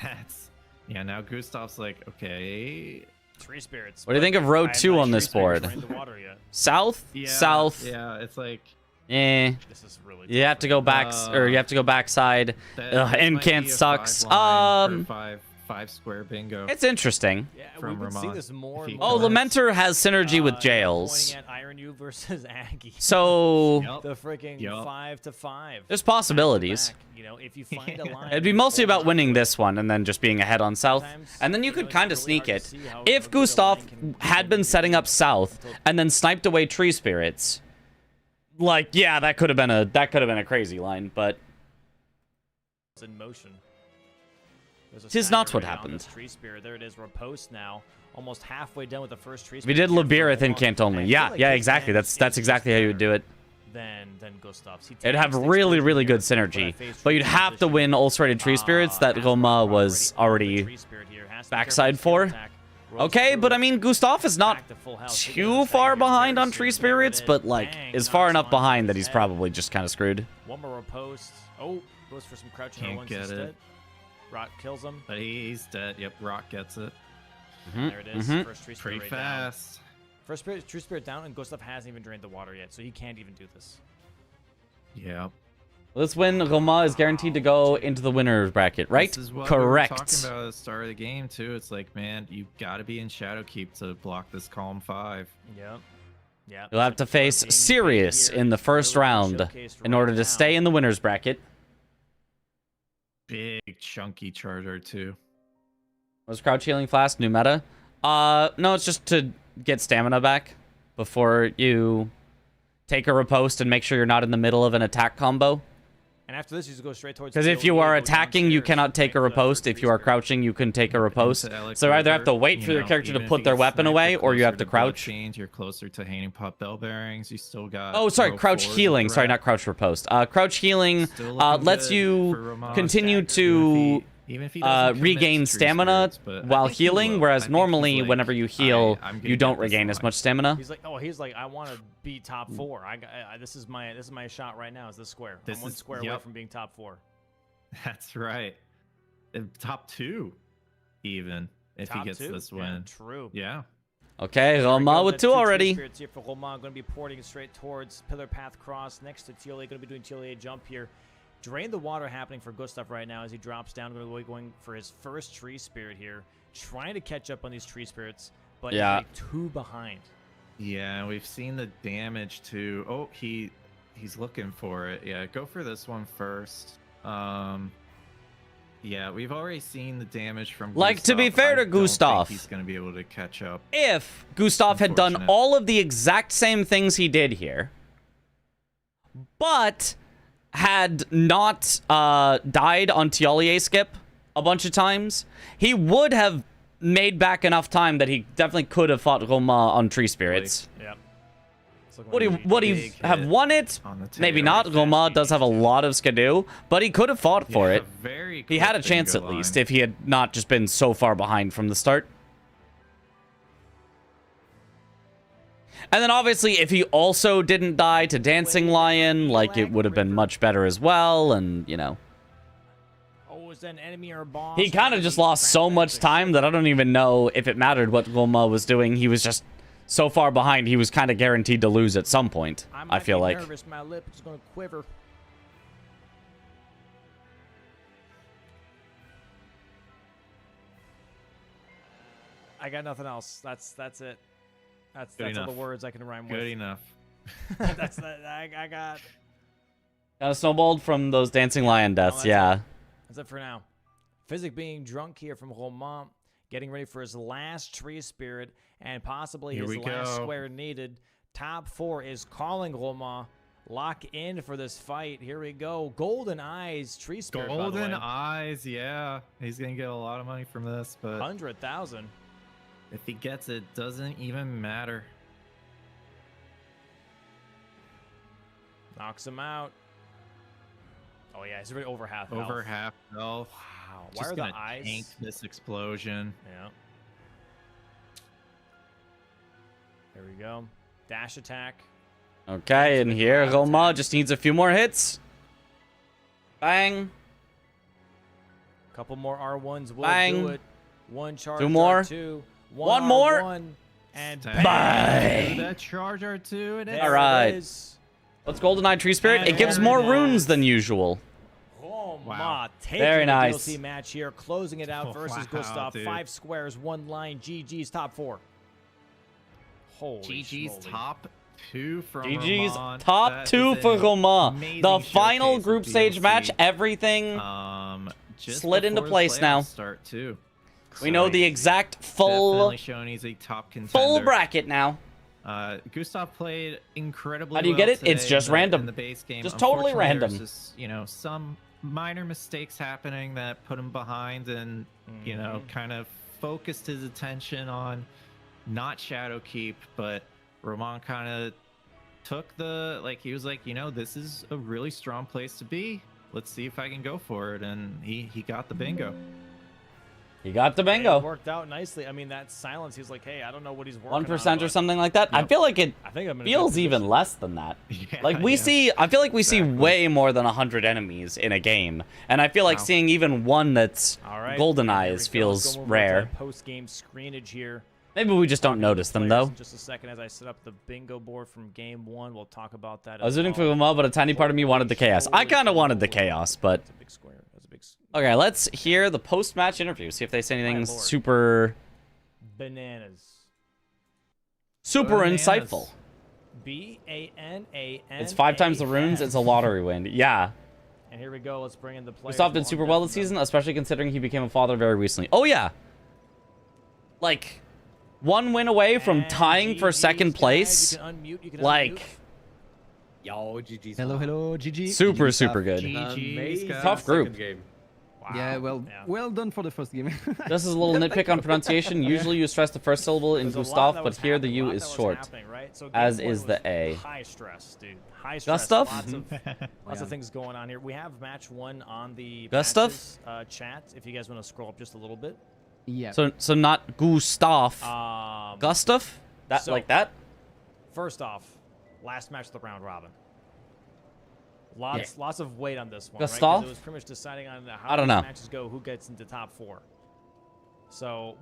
S3: that's now Gustaf's like, okay,
S2: Tree Spirits.
S1: What do you think of row 2 on this board? South?
S3: yeah,
S1: South?
S3: yeah, it's like
S1: Eh.
S2: This is really
S1: You have to go back, or you have to go backside. Ugh, Incant sucks.
S3: Five square bingo.
S1: It's interesting.
S2: Yeah,
S3: from
S2: we've been seeing
S3: Romain.
S2: this more
S3: If
S2: and
S3: he
S2: more.
S1: Oh,
S3: collects.
S1: Lamenter has synergy with
S2: Yeah,
S1: jails.
S2: pointing at Iron U versus Aggie.
S1: So
S3: Yep.
S2: The freaking
S3: Yup.
S2: 5-5.
S1: there's possibilities.
S2: Back, you know, if you find a line,
S1: It'd be mostly about winning this one and then just being ahead on South. And then you could kind of sneak it. If Gustaf had been setting up South and then sniped away Tree Spirits, like, yeah, that could have been a crazy line, but
S2: It's in motion. There's a
S1: Tis
S2: stagger
S1: not what
S2: right on
S1: happened.
S2: this Tree Spirit. There it is. Riposte now. Almost halfway done with the first Tree
S1: we
S2: Spirit.
S1: did
S2: here for
S1: Labirith
S2: Romain.
S1: Incant
S2: And
S1: only.
S2: I feel
S1: Yeah,
S2: like
S1: yeah,
S2: his
S1: exactly.
S2: damage
S1: That's
S2: is
S1: exactly how you would do it.
S2: Than Gustaf's.
S1: It'd have really, really good synergy, but you'd have to win ulcerated Tree Spirits that Romain was already backside for. Okay, but I mean, Gustaf is not too far behind on Tree Spirits, but like is far enough behind that he's probably just kind of screwed.
S2: One more riposte. Oh, goes for some crouching
S3: Can't
S2: ones
S3: get it.
S2: instead. Rot kills him.
S3: But he's dead. Yep, Rock gets it.
S2: There it is.
S1: mhm.
S2: First Tree Spirit
S3: Pretty
S2: right
S3: fast.
S2: down. First spirit, Tree Spirit down, and Gustaf hasn't even drained the water yet, so he can't even do this.
S3: Yep.
S1: This win, Romain is guaranteed to go into the winner's bracket, right?
S3: This is what
S1: Correct.
S3: we were talking about at the start of the game too. It's like, man, you got to be in Shadowkeep to block this column 5.
S2: Yep. Yeah.
S1: You'll have to face Sirius in the first round in order to stay in the winner's bracket.
S3: Big chunky charger too.
S1: Was Crouch Healing Flask new meta? No, it's just to get stamina back before you take a riposte and make sure you're not in the middle of an attack combo.
S2: And after this, you just go straight towards.
S1: Because if you are attacking, you cannot take a riposte. If you are crouching, you can take a riposte. So you either have to wait for your character to put their weapon away, or you have to crouch.
S3: Change. You're closer to Hanging Pop Bell Bearings. You still got.
S1: Oh, sorry,
S3: row
S1: crouch
S3: 4's
S1: healing. Sorry,
S3: threat.
S1: not crouch riposte. Crouch healing
S3: Still looking
S1: lets
S3: good
S1: you
S3: for Romain.
S1: continue
S3: Stagger,
S1: to
S3: even if he doesn't commit
S1: regain
S3: to Tree
S1: stamina
S3: Spirits, but I
S1: while
S3: think he
S1: healing,
S3: will. I
S1: whereas
S3: think
S1: normally
S3: he's like,
S1: whenever you heal,
S3: I'm gonna
S1: you don't
S3: get this
S1: regain as
S3: line.
S1: much stamina.
S2: He's like, I want to be top 4. This is my shot right now. Is this square?
S3: This
S2: I'm one
S3: is-
S2: square away
S3: yep.
S2: from being top 4.
S3: That's right. Top 2, even if
S2: Top
S3: he gets
S2: 2?
S3: this
S2: Yeah,
S3: win.
S2: true.
S3: Yeah.
S1: Okay,
S2: There we
S1: Romain
S2: go,
S1: with
S2: the
S1: 2
S2: Tree
S1: already.
S2: Spirits here for Romain, going to be porting it straight towards Pillar Path Cross next to TLA. Going to be doing TLA jump here. Drain the water happening for Gustaf right now as he drops down. Going to be going for his first Tree Spirit here, trying to catch up on these Tree Spirits, but
S1: Yeah.
S2: he's like 2 behind.
S3: Yeah, we've seen the damage to. Oh, he's looking for it. Yeah, go for this one first. Yeah, we've already seen the damage from.
S1: Like, to be
S3: Gustaf.
S1: fair to
S3: I don't think
S1: Gustaf,
S3: he's gonna be able to catch up.
S1: If Gustaf had done
S3: Unfortunate.
S1: all of the exact same things he did here, but had not died on Tialier skip a bunch of times, he would have made back enough time that he definitely could have fought Romain on Tree Spirits.
S2: Yep.
S1: Would he
S3: Big
S1: have
S3: hit
S1: won it?
S3: on the
S1: Maybe
S3: tail.
S1: not. Romain does have a lot of skidoo, but he could have fought for
S3: Yeah,
S1: it.
S3: very
S1: He had a
S3: quick
S1: chance
S3: bingo
S1: at least
S3: line.
S1: if he had not just been so far behind from the start. And then obviously, if he also didn't die to Dancing Lion, like, it would have been much better as well, and, you know.
S2: Oh, is that an enemy or a boss?
S1: He kind of just lost so much time that I don't even know if it mattered what Romain was doing. He was just so far behind, he was kind of guaranteed to lose at some point, I feel like.
S2: I'm nervous. My lip is going to quiver. I got nothing else. That's it. That's all the words I can rhyme with.
S3: Good enough.
S2: That's that. I got.
S1: Kind of snowballed from those Dancing Lion deaths, yeah.
S2: That's it for now. Physic being drunk here from Romain, getting ready for his last tree spirit and possibly his last square needed. Top 4 is calling Romain. Lock in for this fight. Here we go. Golden Eyes tree spirit.
S3: Golden Eyes, yeah. He's gonna get a lot of money from this, but
S2: 100,000.
S3: if he gets it, doesn't even matter.
S2: Knocks him out. Oh yeah, he's already over half health.
S3: Over half health.
S2: Wow. Why
S3: Just
S2: are the
S3: gonna
S2: eyes?
S3: tank this explosion.
S2: Yeah. There we go. Dash attack.
S1: Okay, and here, Romain just needs a few more hits. Bang.
S2: Couple more R1s will
S1: Bang.
S2: do it. One charge.
S1: Two more.
S2: R2.
S1: One more.
S2: R1, and
S1: Bang.
S3: That charge R2 and
S1: All right. What's GoldenEye Tree Spirit? It gives more runes than usual.
S2: Wow.
S1: Very nice.
S2: DLC match here, closing it out versus Gustaf.
S3: Dude.
S2: 5 squares, 1 line. GG's top 4. Holy
S3: GG's
S2: schmoly.
S3: top 2 from
S1: GG's
S3: Romain.
S1: top
S3: That
S1: 2
S3: is
S1: for
S3: an
S1: Romain.
S3: amazing
S1: The final
S3: showcase of
S1: group stage
S3: DLC.
S1: match, everything
S3: Just
S1: slid into
S3: before the
S1: place now.
S3: playoffs Start too.
S1: We know the exact full
S3: Definitely showing he's a top contender.
S1: full bracket now.
S3: Gustaf played incredibly
S1: How do you
S3: well
S1: get it? It's
S3: today
S1: just
S3: in
S1: random.
S3: the base game.
S1: Just totally
S3: Unfortunately,
S1: random.
S3: there's just, you know, some minor mistakes happening that put him behind and, you know, kind of focused his attention on not Shadowkeep, but Romain kind of took the, like, he was like, you know, this is a really strong place to be. Let's see if I can go for it. And he got the bingo.
S1: He got the
S2: It
S1: bingo.
S2: worked out nicely. I mean, that silence, he's like, hey, I don't know what he's working on.
S1: 1% or
S2: but
S1: something like that. I
S3: Yep.
S1: feel like it
S2: I think I'm in a good
S1: feels
S2: position.
S1: even less than that.
S3: Yeah,
S1: Like we
S3: yeah.
S1: see, I feel like we see
S3: Exactly.
S1: way more than 100 enemies in a game, and I feel like
S3: Wow.
S1: seeing even one that's
S2: All right.
S1: Golden
S2: There we
S1: Eyes
S2: go.
S1: feels
S2: Let's go over
S1: rare.
S2: to Post-game screenage here.
S1: Maybe we just don't notice them
S2: Players
S1: though.
S2: in just a second as I set up the bingo board from game 1. We'll talk about that.
S1: I was
S2: as
S1: rooting for
S2: well.
S1: Romain, but a tiny part of me wanted the chaos. I kind of wanted the chaos, but
S2: That's a big square. That's a big
S1: okay. Let's hear the post-match interview. See if they say anything
S2: My lord.
S1: super
S2: bananas.
S3: Bananas.
S1: insightful.
S2: BANAN.
S1: It's 5 times the runes. It's a lottery win. Yeah.
S2: And here we go. Let's bring in the players.
S1: Gustaf did super well this season, especially considering he became a father very recently. Oh yeah. Like, one win away from tying for second place. Like,
S4: Yo, GG's.
S5: Hello, hello, GG.
S1: super,
S5: GG
S1: super
S5: stuff.
S1: good.
S3: GG's, guys.
S1: Tough group.
S4: Second game.
S5: Yeah, well done for the first game.
S1: This is a little nitpick on pronunciation. Usually you stress the first syllable in Gustaf, but here the U is short, as is the A.
S2: High stress, dude. High stress.
S1: Gustaf?
S2: Lots of things going on here. We have match 1 on the
S1: Gustaf?
S2: matches, chat. If you guys want to scroll up just a little bit.
S5: Yeah.
S1: So not Gustaf. Gustaf? That
S2: so-
S1: like that?
S2: First off, last match of the round robin. Lots of weight on this one. Right? 'Cause
S1: Gustaf?
S2: it was pretty much deciding on how
S1: I don't
S2: these
S1: know.
S2: matches go, who gets into top 4. So,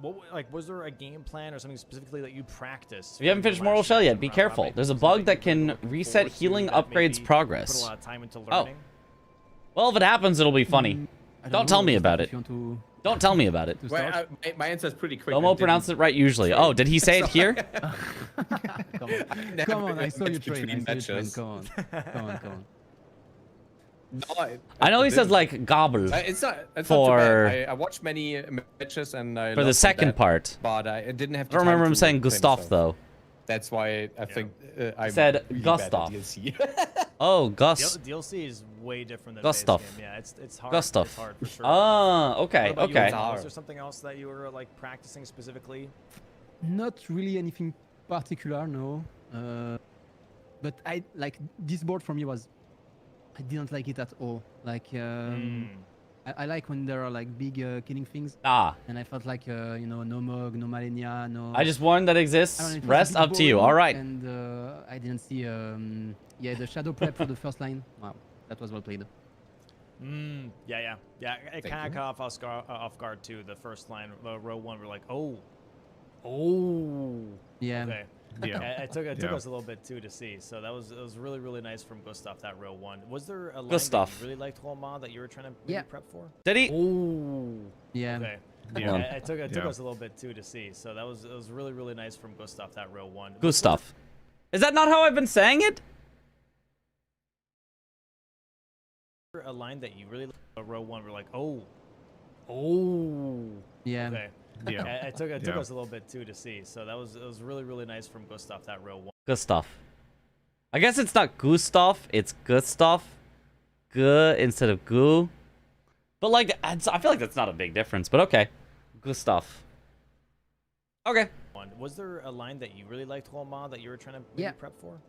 S2: was there a game plan or something specifically that you practiced?
S1: If you haven't finished Moral Shell yet, be careful. There's a bug that can reset healing upgrades progress.
S2: Put a lot of time into
S1: Oh.
S2: learning.
S1: Well, if it happens, it'll be funny.
S5: I
S1: Don't tell
S5: know,
S1: me
S5: Gustaf,
S1: about
S5: if
S1: it.
S5: You want to
S1: Don't tell me about it.
S5: to
S4: Well,
S5: start?
S4: my answer is pretty quick.
S1: Momo pronounced it right usually. Oh, did he say it here?
S5: Come on, I saw you train.
S4: between
S5: I saw you train.
S4: matches.
S5: Come on, come on, come on.
S4: No,
S1: I know he says like gobble
S4: It's not. It's
S1: For-
S4: not too bad. I watched many matches and I
S1: for the
S4: loved
S1: second
S4: that,
S1: part.
S4: but I didn't have.
S1: I don't remember him saying Gustaf though.
S4: That's why I think I
S1: said Gustaf. Oh, Gus.
S2: DLC is way different than
S1: Gustaf.
S2: base game. Yeah, it's hard.
S1: Gustaf.
S2: It's hard for sure.
S1: Ah, okay,
S2: What about you,
S1: okay.
S2: Romain? Was there something else that you were like practicing specifically?
S5: Not really anything particular, no. But this board for me was, I didn't like it at all. Like, I like when there are like big killing things,
S1: Ah,
S5: and I felt like you know, no Mog, no Malenia, no.
S1: I just warned that
S5: I don't know,
S1: exists.
S5: it was a
S1: Rest
S5: bit
S1: up to you.
S5: boring,
S1: All right.
S5: And I didn't see yeah, the shadow prep for the first line. Wow, that was well played.
S2: Yeah. It kind of caught off guard too. The first line, row 1, we're like, oh.
S5: Yeah.
S2: Okay.
S3: Yeah.
S2: It took
S3: Yeah.
S2: us a little bit too to see. So it was really nice from Gustaf, that row 1. Was there a line
S1: Gustaf.
S2: that you really liked, Romain, that you were trying to maybe
S5: Yeah.
S2: prep for?
S1: Did he?
S5: Yeah.
S2: Okay.
S3: Yeah.
S2: It took
S3: Yeah.
S2: us a little bit too to see. So it was really nice from Gustaf, that row 1.
S1: Gustaf. Is that not how I've been saying it?
S2: A line that you really row 1, we're like, oh.
S5: Yeah.
S2: Okay.
S3: Yeah.
S2: It took
S3: Yeah.
S2: us a little bit too to see. So it was really nice from Gustaf, that row 1.
S1: Gustaf. I guess it's not Gustaf, it's Gustaf. G instead of goo. But like, I feel like that's not a big difference, but okay. Gustaf. Okay.
S2: Was there a line that you really liked, Romain, that you were trying to maybe
S5: Yeah.
S2: prep for?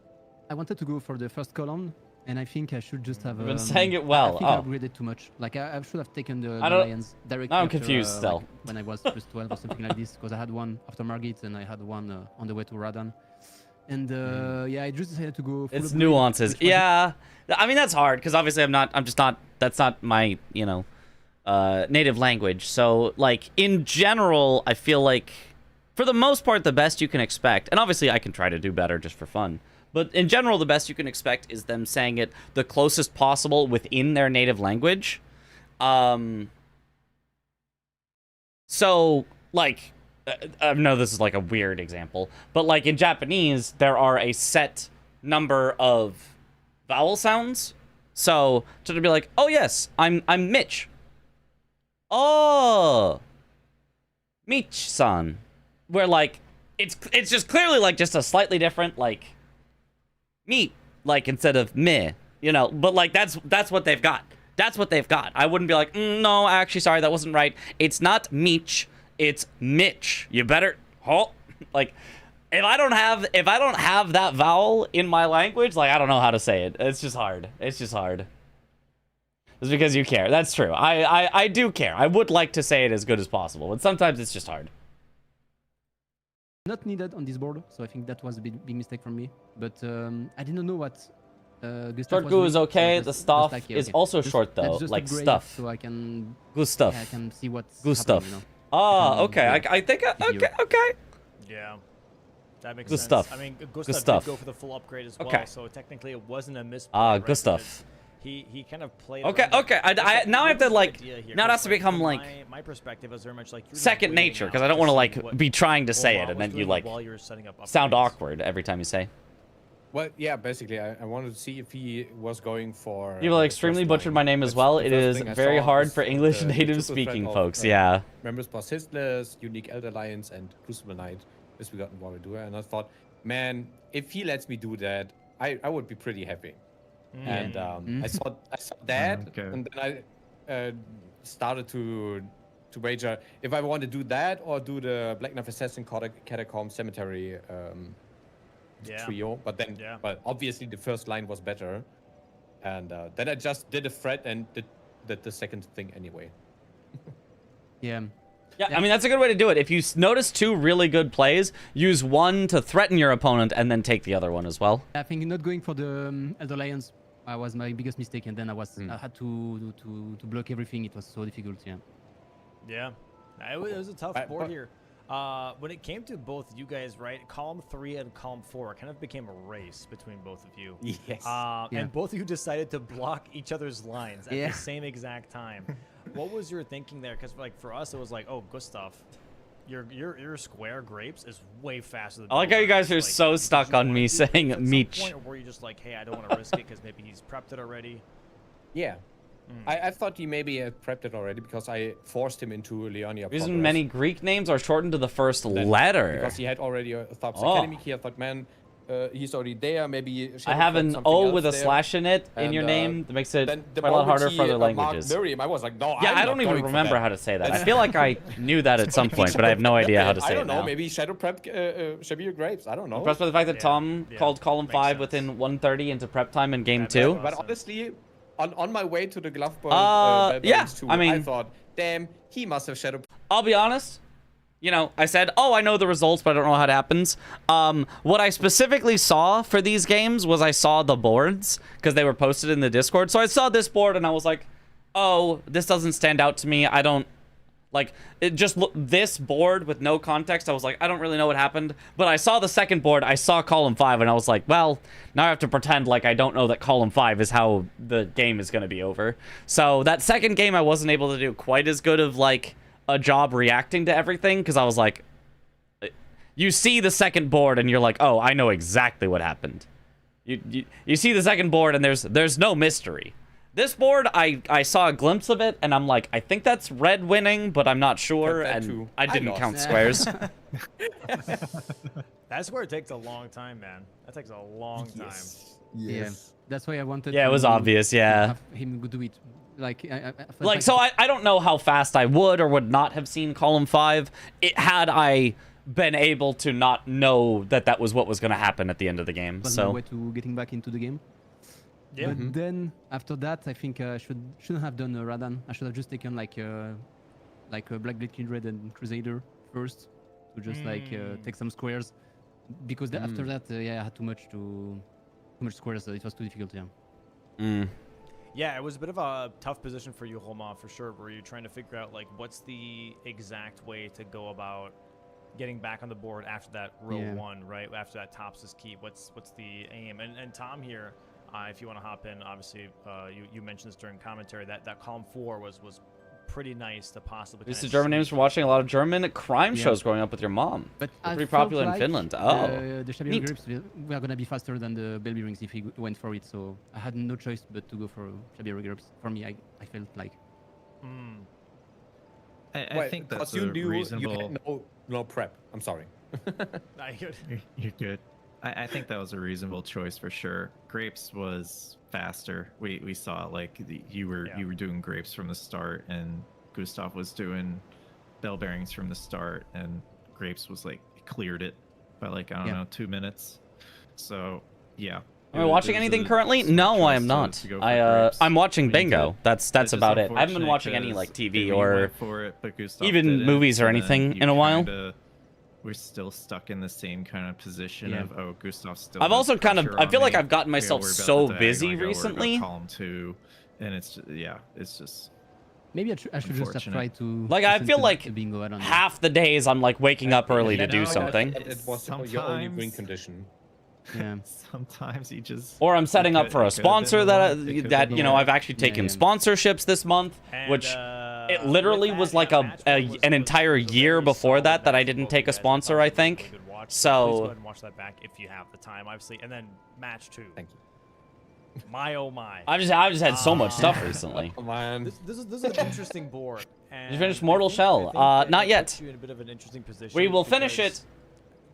S5: I wanted to go for the first column, and I think I should just have.
S1: You've been saying it well.
S5: I think I
S1: Oh.
S5: upgraded too much. Like I should have taken the
S1: I don't-
S5: Lions directly.
S1: Now I'm
S5: after,
S1: confused still.
S5: like, when I was plus 12 or something like this, because I had one after Margit and I had one on the way to Radan. And yeah, I just decided to go. Full
S1: It's
S5: upgrade,
S1: nuances.
S5: which was-
S1: Yeah. I mean, that's hard because obviously that's not my, native language. So like in general, I feel like for the most part, the best you can expect, and obviously I can try to do better just for fun. But in general, the best you can expect is them saying it the closest possible within their native language. So, like, I know this is like a weird example, but like in Japanese, there are a set number of vowel sounds. So to be like, oh yes, I'm Mitch. Oh, Mitch-san. Where like it's just clearly like just a slightly different like meat, like instead of meh, but like that's what they've got. That's what they've got. I wouldn't be like, no, actually, sorry, that wasn't right. It's not Meech, it's Mitch. You better like if I don't have that vowel in my language, like I don't know how to say it. It's just hard. It's because you care. That's true. I do care. I would like to say it as good as possible, but sometimes it's just hard.
S5: Not needed on this board, so I think that was a big mistake from me. But I didn't know what. Gustaf
S1: Short
S5: was
S1: goo
S5: doing,
S1: is
S5: so I
S1: okay.
S5: just-
S1: The
S5: just
S1: stuff
S5: like, yeah,
S1: is
S5: okay.
S1: also
S5: Just-
S1: short
S5: let's
S1: though,
S5: just
S1: like
S5: upgrade
S1: stuff.
S5: So I can.
S1: Gustaf.
S5: Yeah, I can see what's
S1: Gustaf.
S5: happening,
S1: Ah,
S5: can,
S1: okay.
S5: yeah,
S1: I think
S5: easier.
S2: Yeah. That makes
S1: Gustaf.
S2: sense. I mean, Gustaf
S1: Gustaf.
S2: did go for the full upgrade as well,
S1: Okay.
S2: so technically it wasn't a misplay.
S1: Ah,
S2: right?
S1: Gustaf.
S2: Because He kind of played.
S1: Okay,
S2: around it.
S1: okay.
S2: It's like,
S1: Now I have
S2: what's
S1: to
S2: the
S1: like.
S2: idea here?
S1: Now it
S2: 'Cause,
S1: has to become like
S2: my perspective is very much like you're just
S1: second
S2: waiting
S1: nature
S2: out
S1: because I don't
S2: to
S1: want to
S2: see
S1: like
S2: what
S1: be trying to say
S2: Romain
S1: it and
S2: was
S1: then you
S2: doing
S1: like
S2: while you were setting up
S1: sound
S2: upgrades.
S1: awkward every time you say.
S4: Well, yeah, basically, I wanted to see if he was going for.
S1: People
S4: the
S1: extremely
S4: first
S1: butchered
S4: line.
S1: my name as
S4: That's
S1: well.
S4: the
S1: It
S4: first
S1: is
S4: thing I
S1: very
S4: saw
S1: hard
S4: was
S1: for English
S4: the
S1: native
S4: triple
S1: speaking
S4: threat of,
S1: folks. Yeah.
S4: Members plus Hitler's, Unique Elder Alliance, and Crucible Knight, Misbegotten Warrior Duo. And I thought, man, if he lets me do that, I would be pretty happy. And I saw that,
S3: Okay.
S4: and then I started to wager if I want to do that or do the Black Knife Assassin Catacomb Cemetery trio. But then, but obviously the first line was better, and then I just did a threat and did the second thing anyway.
S5: Yeah.
S1: Yeah, I mean, that's a good way to do it. If you notice two really good plays, use one to threaten your opponent and then take the other one as well.
S5: I think not going for the Elder Lions was my biggest mistake, and then I had to block everything. It was so difficult. Yeah.
S2: Yeah, it was a tough board here. When it came to both you guys, right, column 3 and column 4 kind of became a race between both of you.
S4: Yes.
S2: And both of you decided to block each other's lines at
S5: Yeah.
S2: the same exact time. What was your thinking there? Because like for us, it was like, oh, Gustaf, your square grapes is way faster than
S1: I like how you guys are
S2: Like,
S1: so
S2: did
S1: stuck
S2: you
S1: on
S2: want
S1: me
S2: to do
S1: saying
S2: this at some
S1: Meech.
S2: point, or were you just like, hey, I don't want to risk it because maybe he's prepped it already?
S4: Yeah. I thought he maybe had prepped it already because I forced him into Leonia.
S1: Reason
S4: Progress.
S1: many Greek names are shortened to the first
S4: Then,
S1: letter.
S4: Because he had already a Thoughts
S1: Oh.
S4: Academy key. I thought, man, he's already there. Maybe
S1: I have an O with a slash in it in
S4: And,
S1: your name. That makes it
S4: then the
S1: quite a lot
S4: moment
S1: harder
S4: he,
S1: for other
S4: marked
S1: languages.
S4: Miriam, I was like, no,
S1: Yeah,
S4: I'm
S1: I
S4: not
S1: don't even
S4: going for
S1: remember
S4: that.
S1: how to say that. I
S4: That's-
S1: feel like I knew that at some point, but I have no idea how to say
S4: I
S1: it
S4: don't know.
S1: now.
S4: Maybe Shadow Prep Shabir Grapes. I don't know.
S1: Impressed by the fact that
S2: Yeah,
S1: Tom
S2: yeah,
S1: called column
S2: makes
S1: 5
S2: sense.
S1: within 1:30 into prep time in game
S2: That
S1: 2.
S2: makes
S4: But
S2: sense.
S4: honestly, on my way to the glove board,
S1: yeah, I mean,
S4: I thought, damn, he must have shadow.
S1: I'll be honest. You know, I said, oh, I know the results, but I don't know how it happens. What I specifically saw for these games was I saw the boards because they were posted in the Discord. So I saw this board and I was like, oh, this doesn't stand out to me. I don't, like, it just this board with no context. I was like, I don't really know what happened. But I saw the second board. I saw column 5 and I was like, well, now I have to pretend like I don't know that column 5 is how the game is going to be over. So that second game, I wasn't able to do quite as good of, like, a job reacting to everything because I was like, you see the second board and you're like, oh, I know exactly what happened. You see the second board and there's no mystery. This board, I saw a glimpse of it and I'm like, I think that's red winning, but I'm not sure, and I didn't count squares.
S2: That square takes a long time, man. That takes a long time.
S4: Yes.
S5: Yeah, that's why I wanted.
S1: Yeah, it was obvious. Yeah.
S5: Have him do it. Like,
S1: so I don't know how fast I would or would not have seen column 5 had I been able to not know that that was what was going to happen at the end of the game.
S5: So way to getting back into the game. Yeah. But then after that, I think I shouldn't have done a Radan. I should have just taken like a Black Blade Kindred and Crusader first to just take some squares, because after that, yeah, I had too much squares. So it was too difficult. Yeah.
S2: Yeah, it was a bit of a tough position for you, Romain, for sure, where you're trying to figure out, like, what's the exact way to go about getting back on the board after that row 1, right? After that Tops's keep, what's the aim? And Tom here, if you want to hop in, obviously, you mentioned this during commentary, that column 4 was pretty nice to possibly.
S1: This is German names for watching a lot of German crime shows growing up with your mom.
S5: But
S1: pretty popular in Finland. Oh,
S5: the Shabby Grips were gonna be faster than the Baby Rings if he went for it. So I had no choice but to go for Shabby Grips. For me, I felt like.
S3: I think that's reasonable.
S4: You had no prep. I'm sorry.
S3: You're good. I think that was a reasonable choice for sure. Grapes was faster. We saw like you were doing grapes from the start, and Gustaf was doing bell bearings from the start, and grapes was like cleared it by like I don't know 2 minutes. So yeah.
S1: Am I watching anything currently? No, I am not. I'm watching Bingo. That's about it. I haven't been watching any like TV or even movies or anything in a while.
S3: We're still stuck in the same kind of position of Gustaf still.
S1: I've also kind of I feel like I've gotten myself so busy recently.
S3: Column 2, and it's just.
S5: Maybe I should just have tried to.
S1: Like I feel like half the days I'm like waking up early to do something.
S4: It was your only win condition.
S3: Yeah. Sometimes you just.
S1: Or I'm setting up for a sponsor that you know I've actually taken sponsorships this month, which. It literally was like an entire year before that I didn't take a sponsor, I think. So
S2: please go ahead and watch that back if you have the time, obviously. And then match 2.
S4: Thank you.
S2: My oh my.
S1: I've just had so much stuff recently.
S4: Oh, man.
S2: This is an interesting board.
S1: You finished Mortal Shell? Not yet.
S2: You in a bit of an interesting position.
S1: We will finish it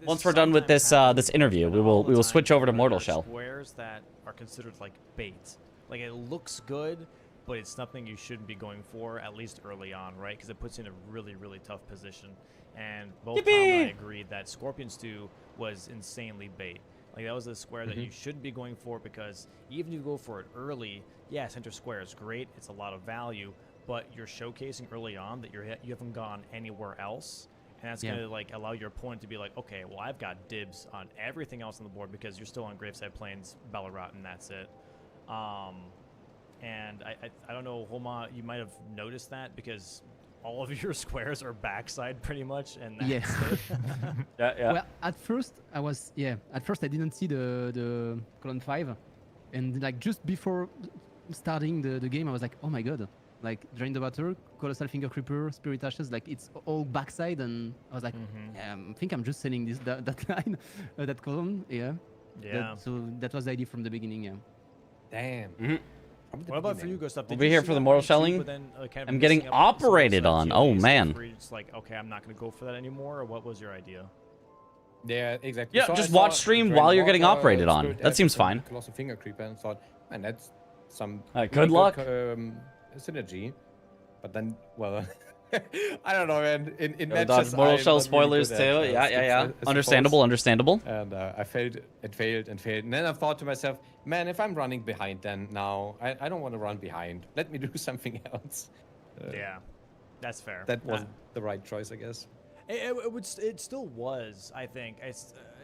S1: once we're done with this this interview. We will switch over to Mortal Shell.
S2: Squares that are considered like bait. Like it looks good, but it's nothing you shouldn't be going for, at least early on, right? Because it puts you in a really, really tough position. And both Tom and I agreed that Scorpion Stew was insanely bait. Like, that was a square that you shouldn't be going for, because even if you go for it early, yeah, center square is great. It's a lot of value, but you're showcasing early on that you haven't gone anywhere else. And that's going to, like, allow your opponent to be like, okay, well, I've got dibs on everything else on the board because you're still on Graveside Plains, Ballarat, and that's it. And I don't know, Romain, you might have noticed that because all of your squares are backside pretty much, and that's it.
S1: Yeah.
S5: Well, at first I didn't see the column 5, and like just before starting the game, I was like, oh my god, like Drain the Water, Colossal Finger Creeper, Spirit Ashes, like it's all backside, and I was like, I think I'm just selling that line, that column, so that was the idea from the beginning,
S4: Damn.
S2: What about for you, Gustaf?
S1: We'll be here for the Mortal Shelling. I'm getting operated on. Oh, man.
S2: It's like, okay, I'm not going to go for that anymore, or what was your idea?
S4: Yeah, exactly.
S1: Yeah, so just watch stream while you're getting operated on. That seems fine.
S4: Colossal Finger Creeper, and thought, man, that's some
S1: good luck.
S4: Synergy. But then, well, I don't know, man. In
S1: Dodge
S4: matches,
S1: Mortal
S4: I'm
S1: Shell
S4: not really
S1: spoilers
S4: good
S1: too.
S4: at,
S1: Yeah,
S4: skips, I suppose.
S1: Understandable.
S4: And I failed and failed and failed. And then I thought to myself, man, if I'm running behind then now, I don't want to run behind. Let me do something else.
S2: Yeah, that's fair.
S4: That wasn't the right choice, I guess.
S2: It still was, I think.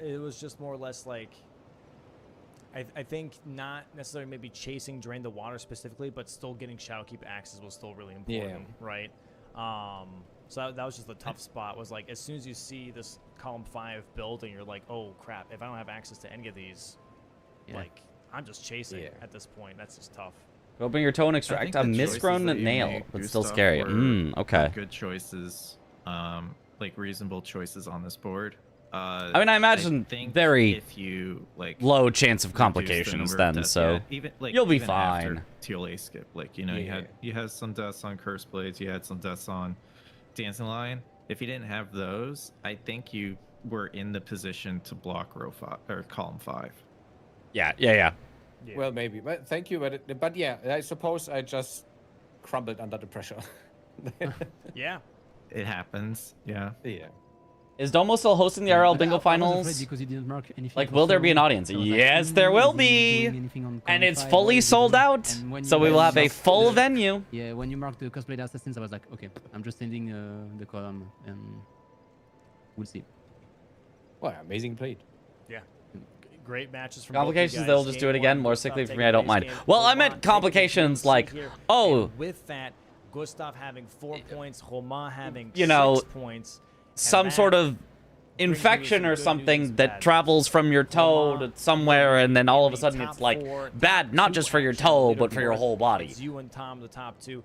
S2: It was just more or less like, I think not necessarily maybe chasing Drain the Water specifically, but still getting Shadowkeep axes was still really important, right? So that was just the tough spot, was like, as soon as you see this column 5 building, you're like, oh crap, if I don't have access to any of these, like, I'm just chasing at this point. That's just tough.
S1: Open your toe and extract a misgrown nail, but still scary. Okay.
S3: Good choices, like reasonable choices on this board.
S1: I mean, I imagine very
S3: if you like
S1: low chance of complications then, so
S3: even, like,
S1: you'll be
S3: even
S1: fine.
S3: after TLA skip, like, you know, you had some deaths on Curse Blades, you had some deaths on Dancing Lion. If you didn't have those, I think you were in the position to block row 5 or column 5.
S1: Yeah.
S4: Well, maybe, but thank you. But yeah, I suppose I just crumbled under the pressure.
S2: Yeah,
S3: it happens. Yeah.
S1: Is Domo still hosting the RL Bingo finals?
S5: Because he didn't mark anything.
S1: Like, will there be an audience? Yes, there will be. And it's fully sold out. So we will have a full venue.
S5: Yeah, when you marked the cosplay assassins, I was like, okay, I'm just sending the column and we'll see.
S4: Well, amazing played.
S2: Yeah. Great matches from
S1: Complications, they'll just do it again. More sickly for me, I don't mind. Well, I meant complications like, oh.
S2: With that, Gustaf having 4 points, Romain having 6 points.
S1: Some sort of infection or something that travels from your toe to somewhere, and then all of a sudden it's like bad, not just for your toe, but for your whole body.
S2: It's you and Tom, the top 2.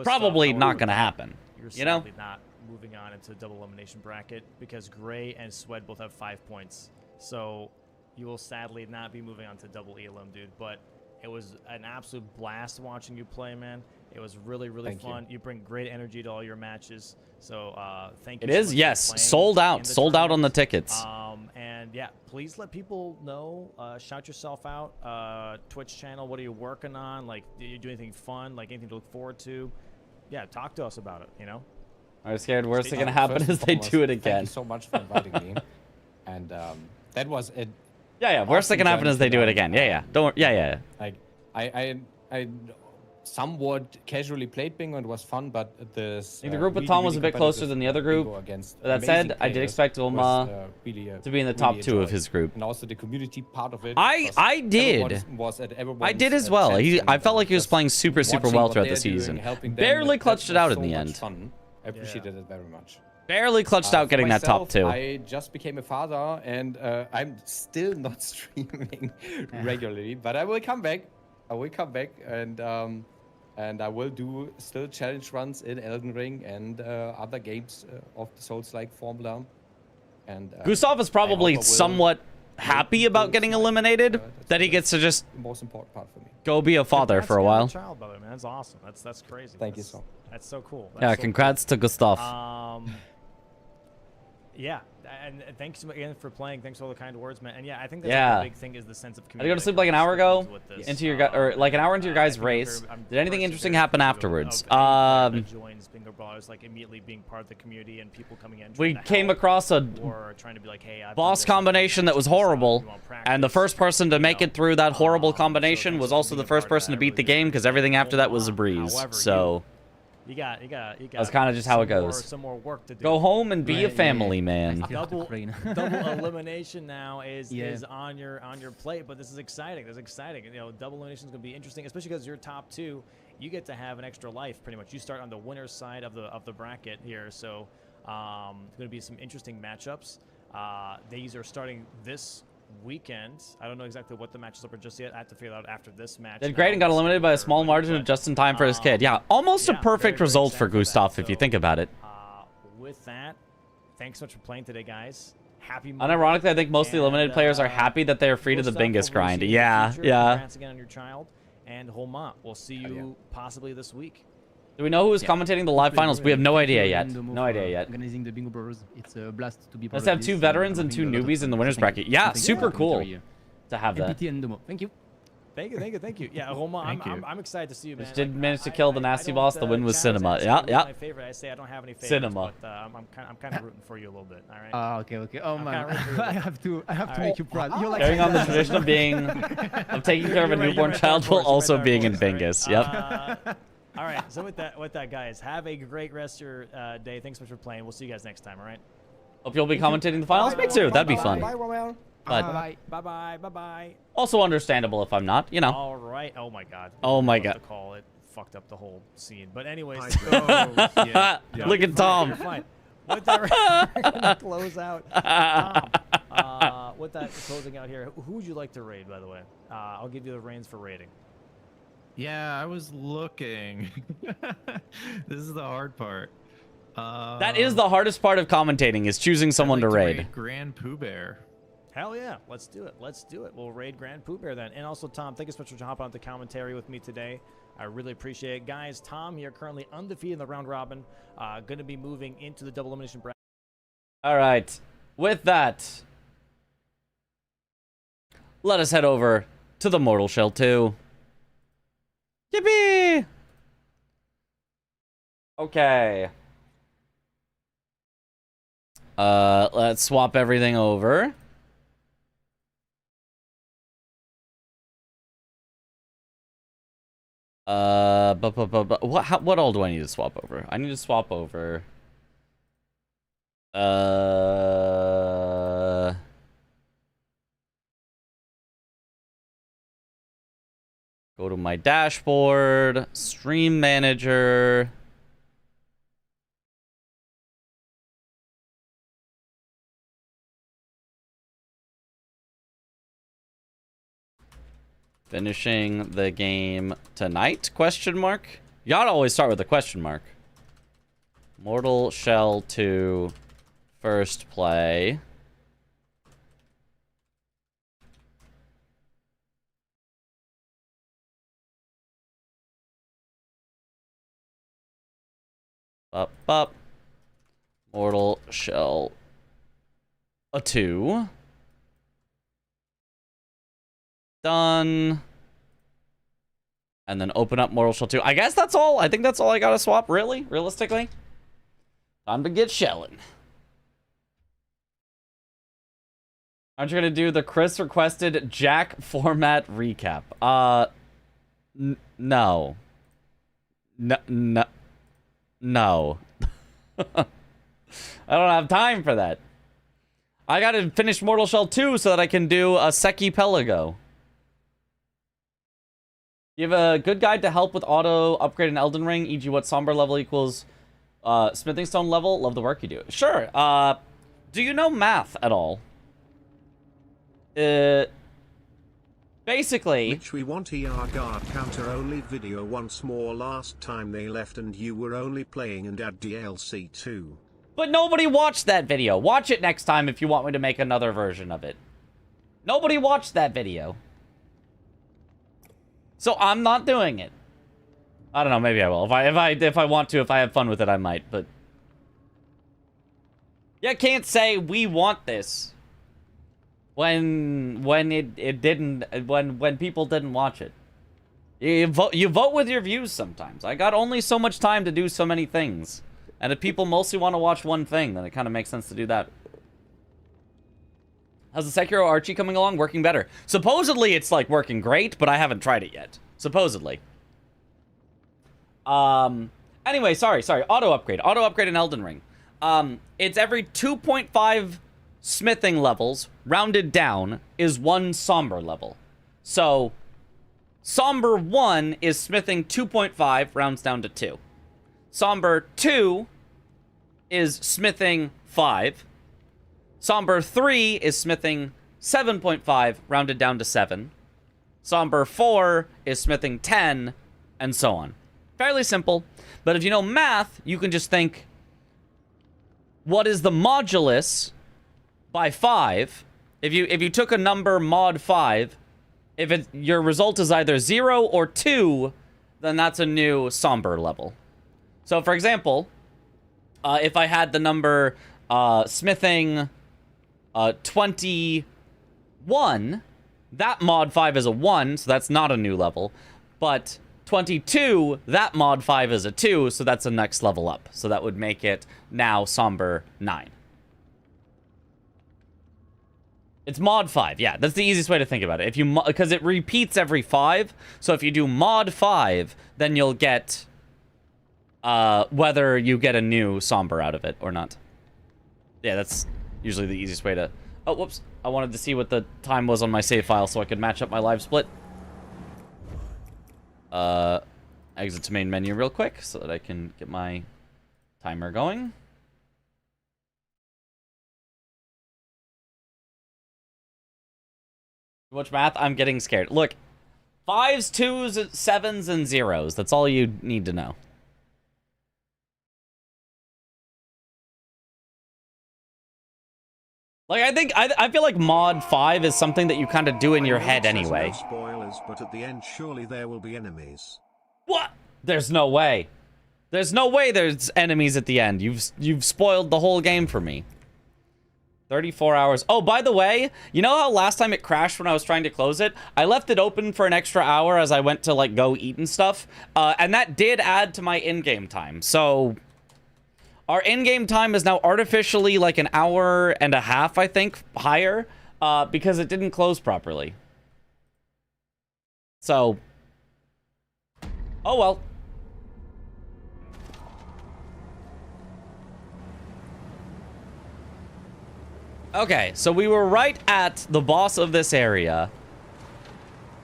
S1: Probably not going to happen. You know?
S2: Not moving on into the double elimination bracket because Gray and Swed both have 5 points. So you will sadly not be moving on to double elim, dude. But it was an absolute blast watching you play, man. It was really, really fun. You bring great energy to all your matches. So thank you.
S1: It is, yes. Sold out. Sold out on the tickets.
S2: And yeah, please let people know. Shout yourself out. Twitch channel. What are you working on? Like, do you do anything fun? Like anything to look forward to? Yeah, talk to us about it. You know.
S1: I was scared. Worst thing gonna happen is they do it again.
S4: Thank you so much for inviting me. And that was it.
S1: Yeah. Worst thing can happen is they do it again. Yeah. Don't. Yeah.
S4: Like I somewhat casually played bingo and it was fun, but the
S1: group with Tom was a bit closer than the other group. That said, I did expect Ulma to be in the top 2 of his group.
S4: And also the community part of it.
S1: I did. I did as well. I felt like he was playing super well throughout the season. Barely clutched it out in the end.
S4: I appreciated it very much.
S1: Barely clutched out getting that top 2.
S4: I just became a father and I'm still not streaming regularly, but I will come back. And I will do still challenge runs in Elden Ring and other games of the Souls-like formula. And
S1: Gustaf is probably somewhat happy about getting eliminated, that he gets to just
S4: the most important part for me.
S1: Go be a father for a while.
S2: Child, brother, man. That's awesome. That's crazy.
S4: Thank you so.
S2: That's so cool.
S1: Yeah, congrats to Gustaf.
S2: Yeah, and thanks again for playing. Thanks for all the kind words, man. And yeah, I think that's the big thing is the sense of community.
S1: I go to sleep like an hour ago into your like an hour into your guys' race. Did anything interesting happen afterwards?
S2: Joins Bingo Brawlers, like immediately being part of the community and people coming in.
S1: We came across a
S2: trying to be like, hey,
S1: boss combination that was horrible, and the first person to make it through that horrible combination was also the first person to beat the game because everything after that was a breeze. So.
S2: You got.
S1: That's kind of just how it goes.
S2: Some more work to do.
S1: Go home and be a family man.
S2: Double elimination now is on your plate, but this is exciting. This is exciting. You know, double elimination is going to be interesting, especially because you're top 2. You get to have an extra life, pretty much. You start on the winner's side of the bracket here, so there's going to be some interesting matchups. These are starting this weekend. I don't know exactly what the matches are just yet. I have to figure it out after this match.
S1: Did great and got eliminated by a small margin just in time for his kid. Yeah, almost a perfect result for Gustaf if you think about it.
S2: With that, thanks so much for playing today, guys. Happy.
S1: Unironically, I think most of the eliminated players are happy that they are free to the Bingus grind. Yeah.
S2: Congrats again on your child. And Romain, we'll see you possibly this week.
S1: Do we know who is commentating the live finals? We have no idea yet. No idea yet.
S5: Organizing the Bingo Brawlers. It's a blast to be part
S1: Let's have 2 veterans and 2 newbies in the winners bracket. Yeah, super cool to have that.
S5: Thank you.
S2: Thank you. Yeah, Romain, I'm excited to see you, man.
S1: Just did manage to kill the nasty boss. The win was cinema. Yeah.
S2: My favorite. I say I don't have any favorites,
S1: Cinema.
S2: but I'm kind of rooting for you a little bit. All right.
S5: Okay. Oh man,
S2: kinda
S5: I have to make you proud. You're like
S1: Carrying on the tradition of taking care of a newborn child while also being in Bingus. Yep.
S2: All right. So with that, guys, have a great rest of your day. Thanks so much for playing. We'll see you guys next time. All right.
S1: Hope you'll be commentating the finals. Me too. That'd be fun.
S4: Bye, Romain.
S5: bye.
S2: Bye.
S1: Also understandable if I'm not, you know.
S2: All right. Oh my God.
S1: Oh my
S2: Love
S1: God.
S2: to call it fucked up the whole scene. But anyways,
S3: Yeah.
S1: Look at Tom.
S2: You're fine. With that, we're gonna close out. Tom, with that closing out here, who would you like to raid? By the way, I'll give you the reins for raiding.
S3: Yeah, I was looking. This is the hard part.
S1: That is the hardest part of commentating, is choosing someone to raid.
S3: Grand Pooh Bear.
S2: Hell yeah, let's do it. We'll raid Grand Pooh Bear then. And also, Tom, thank you so much for hopping on the commentary with me today. I really appreciate it. Guys, Tom here currently undefeated in the round robin. Going to be moving into the double elimination bracket.
S1: All right. With that, let us head over to the Mortal Shell 2. Yippee! Okay. Let's swap everything over. What all do I need to swap over? I need to swap over. Go to my dashboard, stream manager. Finishing the game tonight? Question mark. You gotta always start with a question mark. Mortal Shell 2 first play. Up. Mortal Shell 2. Done. And then open up Mortal Shell 2. I guess that's all. I think that's all I gotta swap, really? Realistically? Time to get shelling. Aren't you gonna do the Chris requested Jack format recap? No. No. I don't have time for that. I gotta finish Mortal Shell 2 so that I can do a Seki Pelago. You have a good guide to help with auto upgrade in Elden Ring, e.g. what somber level equals smithing stone level? Love the work you do. Sure. Do you know math at all? Basically...
S6: Which we want ER guard counter only video once more. Last time they left and you were only playing and add DLC too.
S1: But nobody watched that video. Watch it next time if you want me to make another version of it. Nobody watched that video. So I'm not doing it. I don't know, maybe I will. If I want to, if I have fun with it, I might, but... You can't say we want this when it didn't, when people didn't watch it. You vote with your views sometimes. I got only so much time to do so many things. And if people mostly want to watch one thing, then it kind of makes sense to do that. How's the Sekiro Archie coming along? Working better. Supposedly it's like working great, but I haven't tried it yet. Supposedly. Anyway, sorry. Auto upgrade in Elden Ring. It's every 2.5 smithing levels, rounded down, is one somber level. So, somber 1 is smithing 2.5, rounds down to 2. Somber 2 is smithing 5. Somber 3 is smithing 7.5, rounded down to 7. Somber 4 is smithing 10, and so on. Fairly simple, but if you know math, you can just think, what is the modulus by 5? If you took a number mod 5, if your result is either 0 or 2, then that's a new somber level. So, for example, if I had the number smithing 21, that mod 5 is a 1, so that's not a new level. But 22, that mod 5 is a 2, so that's a next level up. So that would make it now Somber 9. It's mod 5, yeah. That's the easiest way to think about it. If you because it repeats every 5, so if you do mod 5, then you'll get whether you get a new Somber out of it or not. Yeah, that's usually the easiest way to... Oh, whoops. I wanted to see what the time was on my save file so I could match up my live split. Exit to main menu real quick so that I can get my timer going. Too much math? I'm getting scared. Look, 5s, 2s, 7s, and 0s. That's all you need to know. Like, I feel like mod 5 is something that you kind of do in your head anyway.
S6: No spoilers, but at the end, surely there will be enemies.
S1: What? There's no way. There's no way there's enemies at the end. You've spoiled the whole game for me. 34 hours. Oh, by the way, you know how last time it crashed when I was trying to close it? I left it open for an extra hour as I went to, like, go eat and stuff. And that did add to my in-game time. So, our in-game time is now artificially, like, an hour and a half, I think, higher. Because it didn't close properly. So, oh well. Okay, so we were right at the boss of this area,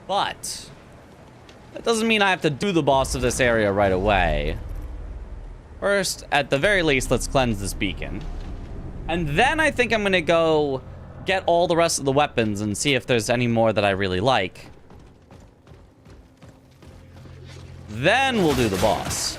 S1: but that doesn't mean I have to do the boss of this area right away. First, at the very least, let's cleanse this beacon. And then I think I'm going to go get all the rest of the weapons and see if there's any more that I really like. Then we'll do the boss.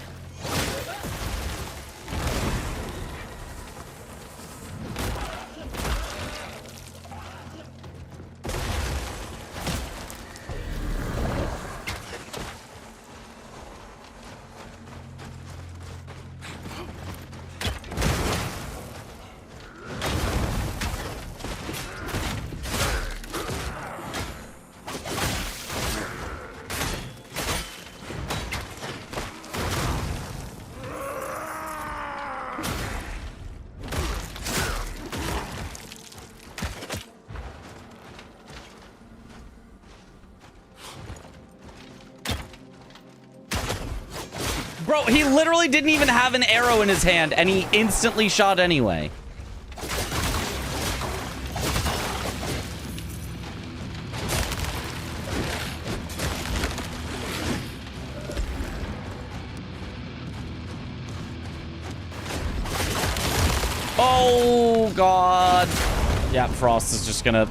S1: Bro, he literally didn't even have an arrow in his hand, and he instantly shot anyway. Oh, God. Yeah, Frost is just gonna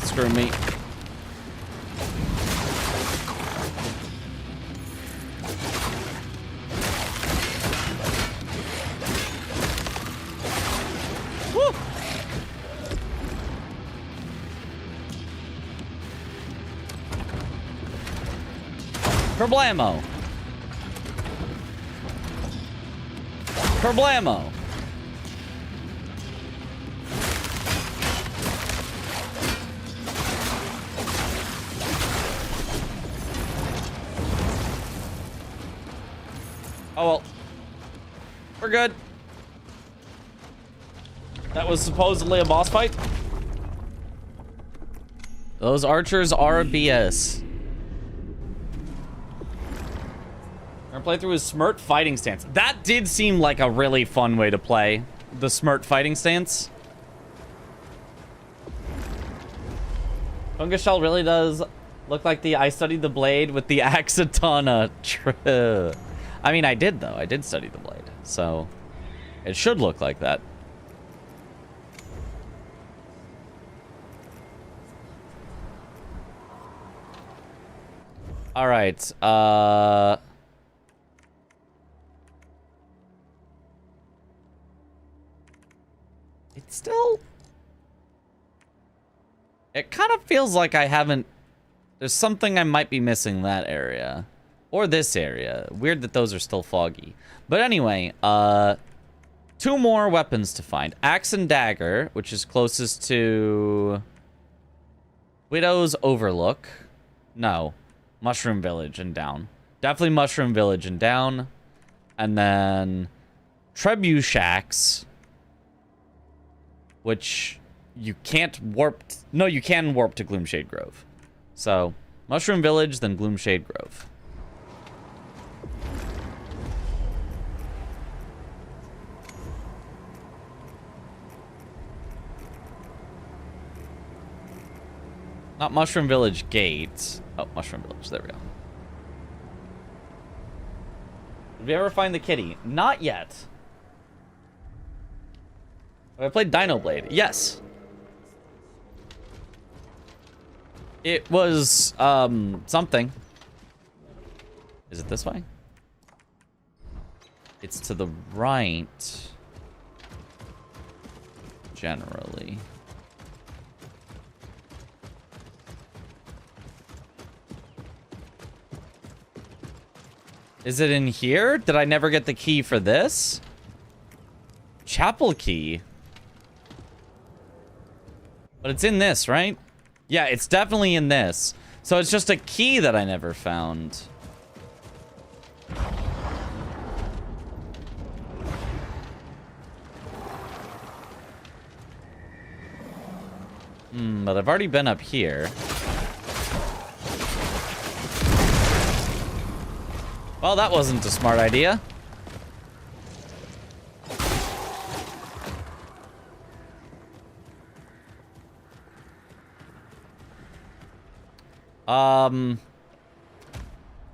S1: screw me. Problemo. Problemo. Oh, well. We're good. That was supposedly a boss fight. Those archers are BS. Our playthrough is Smirt fighting stance. That did seem like a really fun way to play the Smirt fighting stance. Fungus Shell really does look like the I studied the blade with the Axatana. True. I mean, I did though. I did study the blade, so it should look like that. All right. It's still... It kind of feels like I haven't... There's something I might be missing that area. Or this area. Weird that those are still foggy. But anyway, 2 more weapons to find. Axe and Dagger, which is closest to... Widow's Overlook. No. Mushroom Village and down. Definitely Mushroom Village and down. And then Trebuchaks, which you can't warp. No, you can warp to Gloomshade Grove. So, Mushroom Village, then Gloomshade Grove. Not Mushroom Village Gate. Oh, Mushroom Village. There we go. Did we ever find the kitty? Not yet. Have I played Dino Blade? Yes. It was, something. Is it this way? It's to the right. Generally. Is it in here? Did I never get the key for this? Chapel key. But it's in this, right? Yeah, it's definitely in this. So it's just a key that I never found. But I've already been up here. Well, that wasn't a smart idea.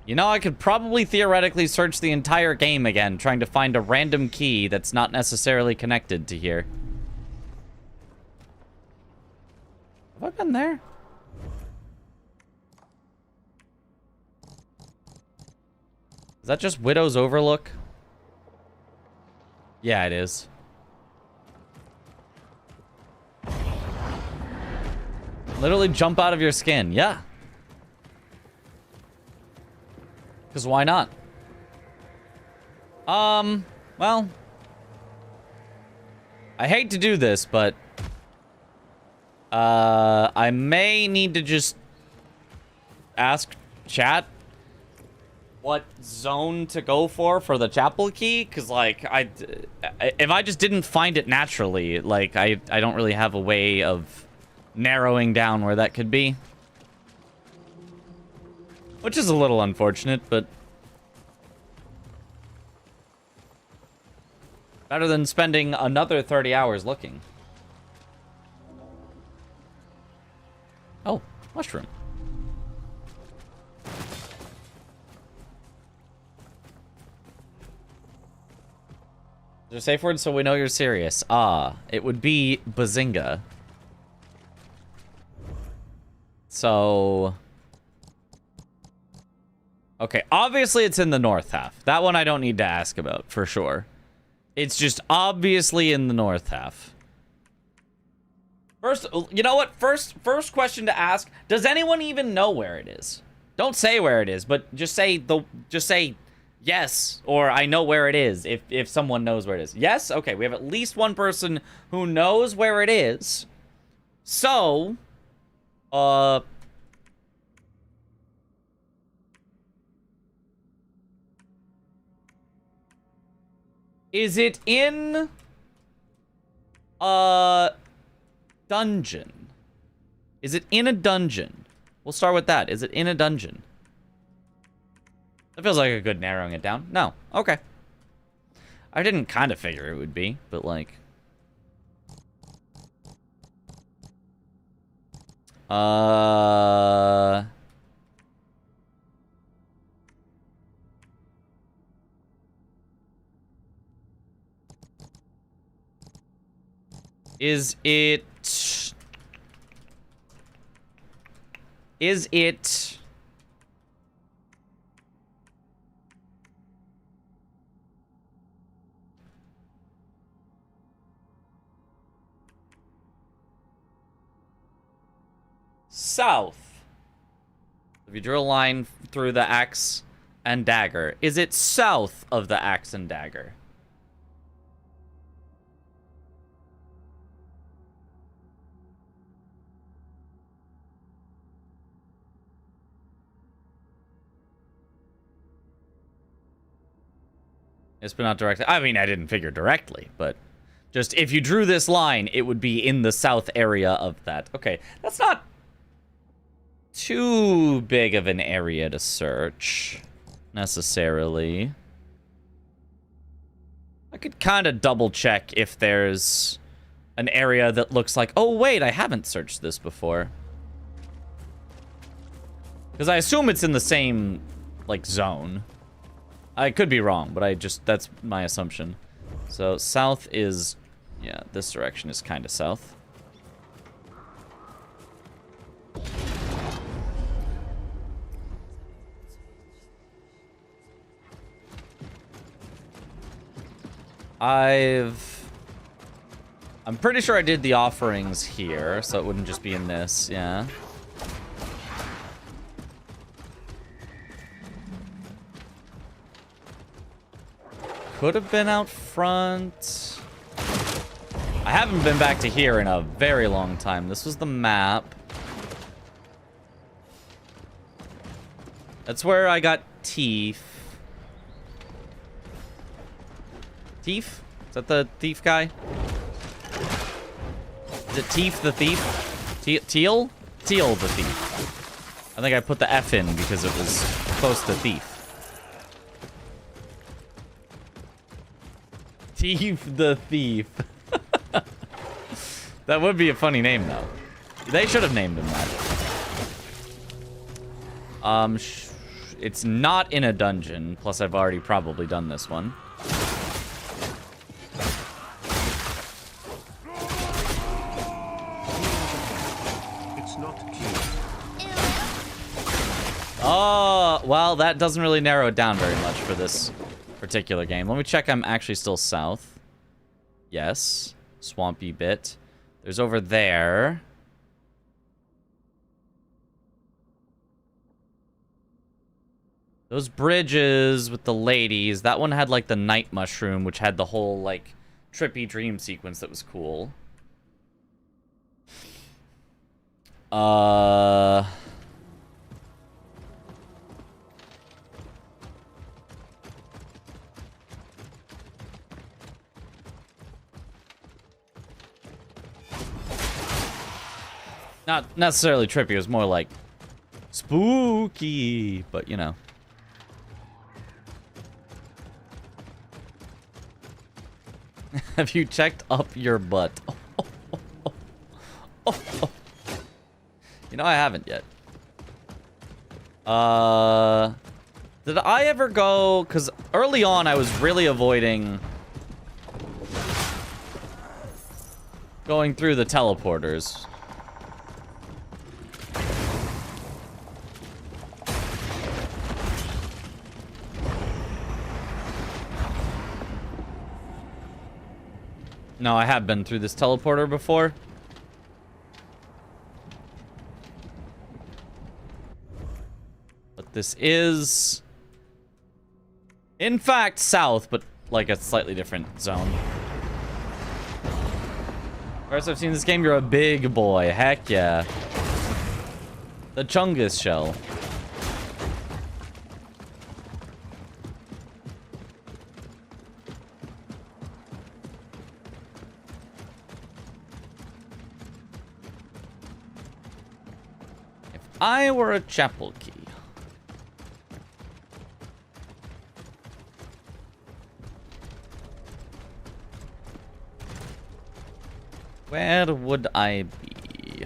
S1: You know, I could probably theoretically search the entire game again, trying to find a random key that's not necessarily connected to here. Have I been there? Is that just Widow's Overlook? Yeah, it is. Literally jump out of your skin. Yeah. Because why not? Well. I hate to do this, but... I may need to just... ask chat what zone to go for the chapel key, because like if I just didn't find it naturally, like I don't really have a way of narrowing down where that could be, which is a little unfortunate, but better than spending another 30 hours looking. Oh, mushroom. Is there a safe word so we know you're serious? Ah, it would be Bazinga. So... okay, obviously it's in the north half. That one I don't need to ask about, for sure. It's just obviously in the north half. First, you know what? First question to ask, does anyone even know where it is? Don't say where it is, but just say yes, or I know where it is, if someone knows where it is. Yes? Okay, we have at least one person who knows where it is. So, is it in a dungeon? Is it in a dungeon? We'll start with that. Is it in a dungeon? That feels like a good narrowing it down. No. Okay. I didn't kind of figure it would be, but like... Is it... south? If you drew a line through the axe and dagger, is it south of the axe and dagger? It's been not directly. I mean, I didn't figure directly, but just if you drew this line, it would be in the south area of that. Okay, that's not too big of an area to search, necessarily. I could kind of double check if there's an area that looks like, oh wait, I haven't searched this before. Because I assume it's in the same, like, zone. I could be wrong, but that's my assumption. So south is, yeah, this direction is kind of south. I'm pretty sure I did the offerings here, so it wouldn't just be in this, yeah. Could have been out front. I haven't been back to here in a very long time. This was the map. That's where I got Teef. Teef? Is that the thief guy? Is it Teef the thief? Teal? Teal the thief. I think I put the F in because it was close to thief. Teef the thief. That would be a funny name, though. They should have named him that. It's not in a dungeon. Plus, I've already probably done this one.
S6: It's not cute.
S1: Oh, well, that doesn't really narrow it down very much for this particular game. Let me check I'm actually still south. Yes. Swampy bit. There's over there. Those bridges with the ladies. That one had, like, the night mushroom, which had the whole, like, trippy dream sequence that was cool. Not necessarily trippy, it was more like spooky, but you know. Have you checked up your butt? You know, I haven't yet. Did I ever go? Because early on, I was really avoiding going through the teleporters. No, I have been through this teleporter before. But this is, in fact, south, but like a slightly different zone. First I've seen this game, you're a big boy. Heck yeah. The Chungus shell. I were a chapel key. Where would I be?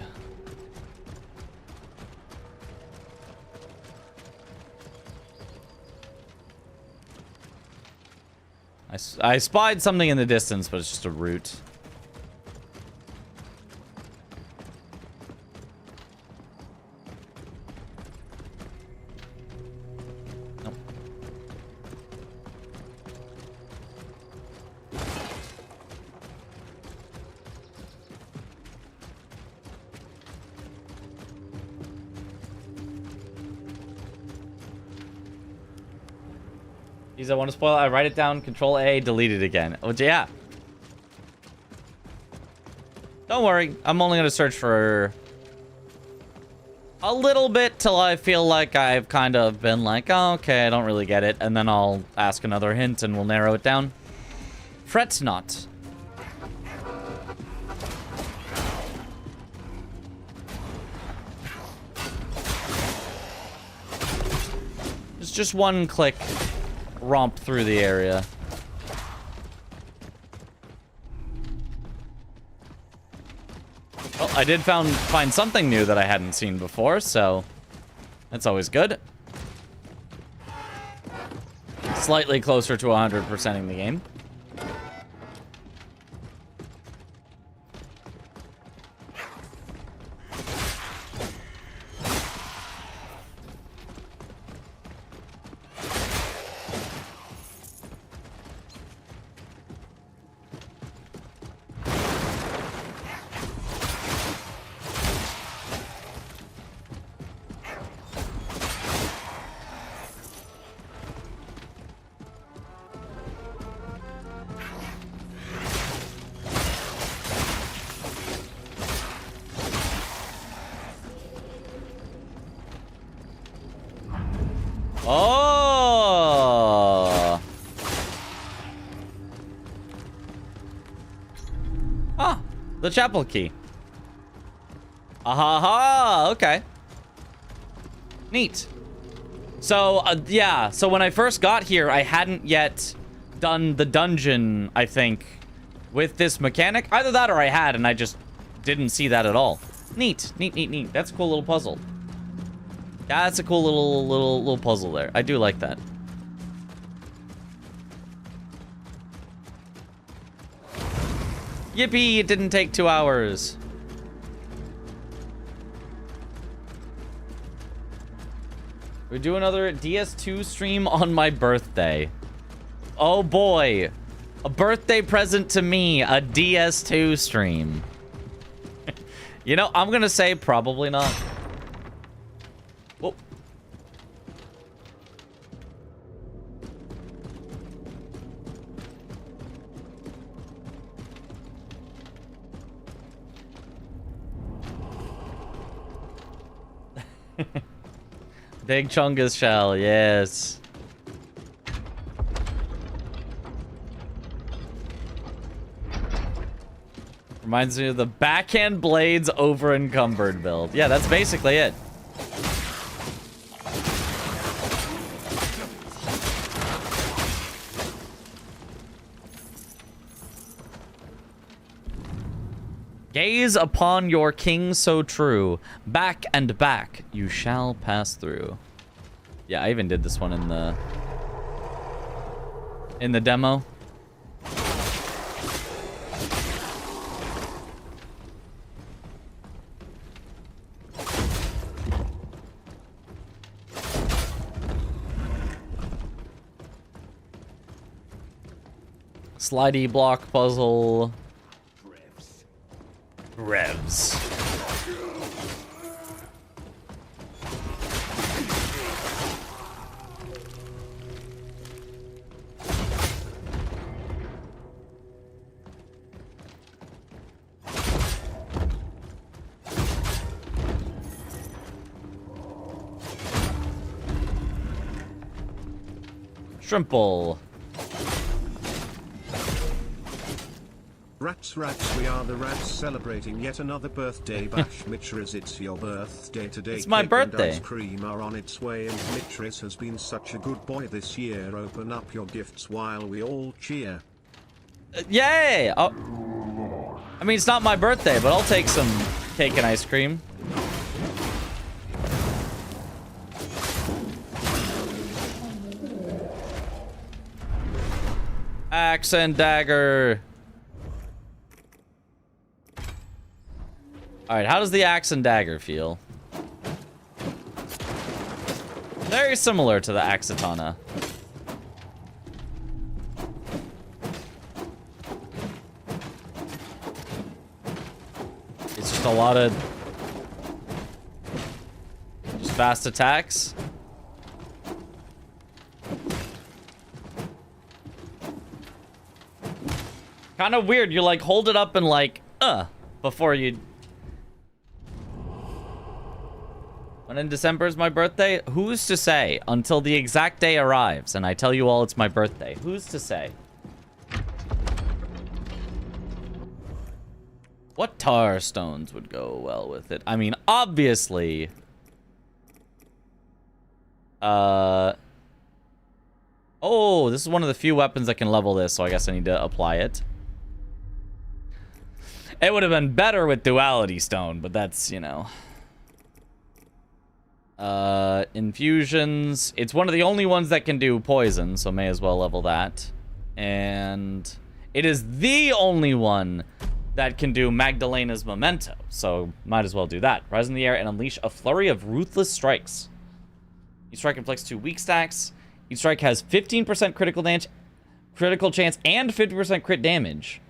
S1: I spied something in the distance, but it's just a root. I want to spoil it. I write it down, Control A, delete it again. Oh, yeah. Don't worry. I'm only going to search for A little bit till I feel like I've kind of been like, oh, okay, I don't really get it. And then I'll ask another hint and we'll narrow it down. Fret not. It's just one click romp through the area. Well, I did find something new that I hadn't seen before, so that's always good. Slightly closer to 100%ing the game. Oh! Ah, the chapel key. Aha! Okay. Neat. So, yeah. So when I first got here, I hadn't yet done the dungeon, I think, with this mechanic. Either that or I had, and I just didn't see that at all. Neat. Neat, neat, neat. That's a cool little puzzle. Yeah, that's a cool little puzzle there. I do like that. Yippee, it didn't take 2 hours. We do another DS2 stream on my birthday. Oh boy. A birthday present to me, a DS2 stream. You know, I'm gonna say probably not. Whoa. Big Chungus shell, yes. Reminds me of the backhand blades over encumbered build. Yeah, that's basically it. Gaze upon your king so true. Back and back you shall pass through. Yeah, I even did this one in the demo. Slidey block puzzle. Revs. Shrimple.
S6: Rats, we are the rats celebrating yet another birthday bash. Mitris, it's your birthday today.
S1: It's my
S6: Cake
S1: birthday.
S6: And ice cream are on its way, and Mitris has been such a good boy this year. Open up your gifts while we all cheer.
S1: Yay! Oh. I mean, it's not my birthday, but I'll take some cake and ice cream. Axe and dagger. Alright, how does the axe and dagger feel? Very similar to the Axatana. It's just a lot of just fast attacks. Kind of weird. You like hold it up and like before you. When in December is my birthday? Who's to say until the exact day arrives and I tell you all it's my birthday? Who's to say? What tar stones would go well with it? I mean, obviously... Oh, this is one of the few weapons that can level this, so I guess I need to apply it. It would have been better with Duality Stone, but that's, you know... Infusions. It's one of the only ones that can do poison, so may as well level that. And it is the only one that can do Magdalena's Memento, so might as well do that. Rise in the air and unleash a flurry of ruthless strikes. Each strike inflicts 2 weak stacks. Each strike has 15% critical chance and 50% crit damage.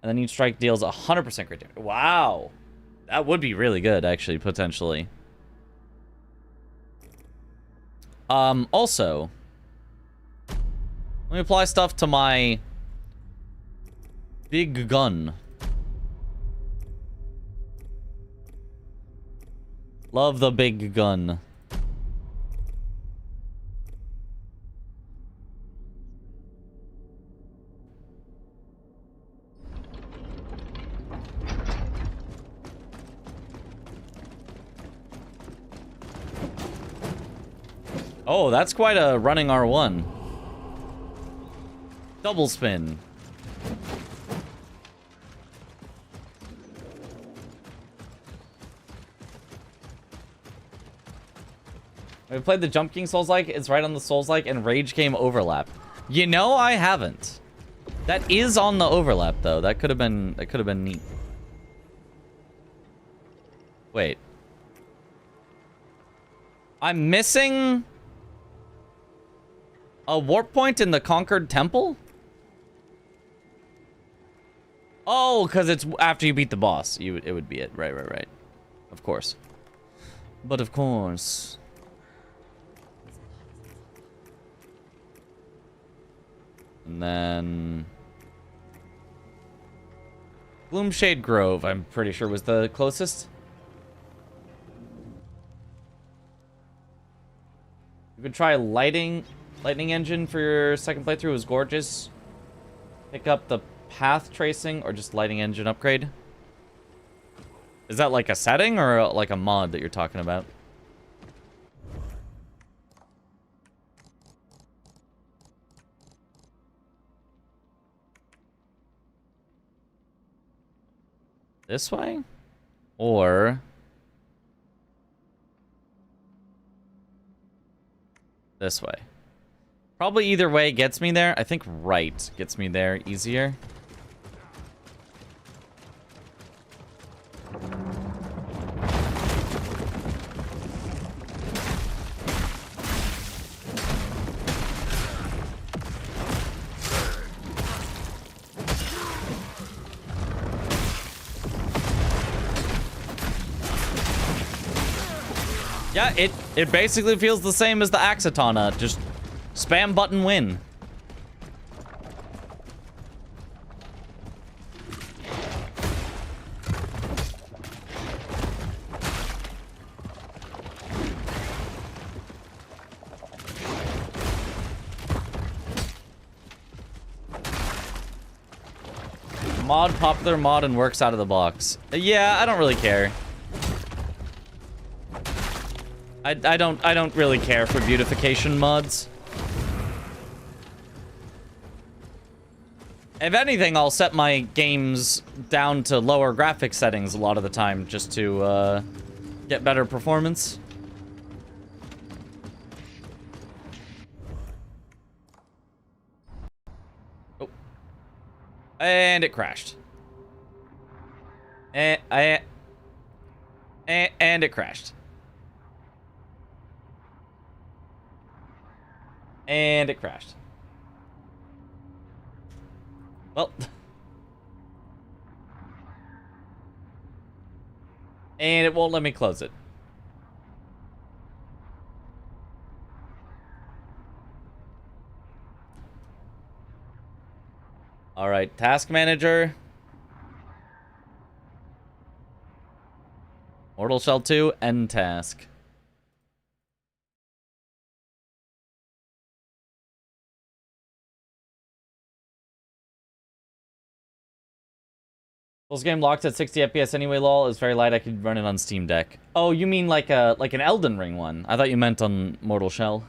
S1: And then each strike deals 100% crit damage. Wow. That would be really good, actually, potentially. Also, let me apply stuff to my big gun. Love the big gun. Oh, that's quite a running R1. Double spin. We played the Jump King Souls-like. It's right on the Souls-like and Rage Game overlap. You know, I haven't. That is on the overlap, though. That could have been neat. Wait. I'm missing a warp point in the Conquered Temple? Oh, because it's after you beat the boss. It would be it. Right. Of course. But of course. And then... Gloomshade Grove, I'm pretty sure, was the closest. You could try Lightning Engine for your second playthrough. It was gorgeous. Pick up the Path Tracing or just Lightning Engine upgrade. Is that like a setting or like a mod that you're talking about? This way? Or... this way. Probably either way gets me there. I think right gets me there easier. Yeah, it basically feels the same as the Axatana. Just spam button win. Popular mod and works out of the box. Yeah, I don't really care. I don't really care for beautification mods. If anything, I'll set my games down to lower graphics settings a lot of the time just to get better performance. Oh. And it crashed. And it crashed. And it crashed. Well. And it won't let me close it. All right, task manager. Mortal Shell 2, end task. This game locked at 60 FPS anyway, lol. It's very light. I could run it on Steam Deck. Oh, you mean like an Elden Ring one? I thought you meant on Mortal Shell.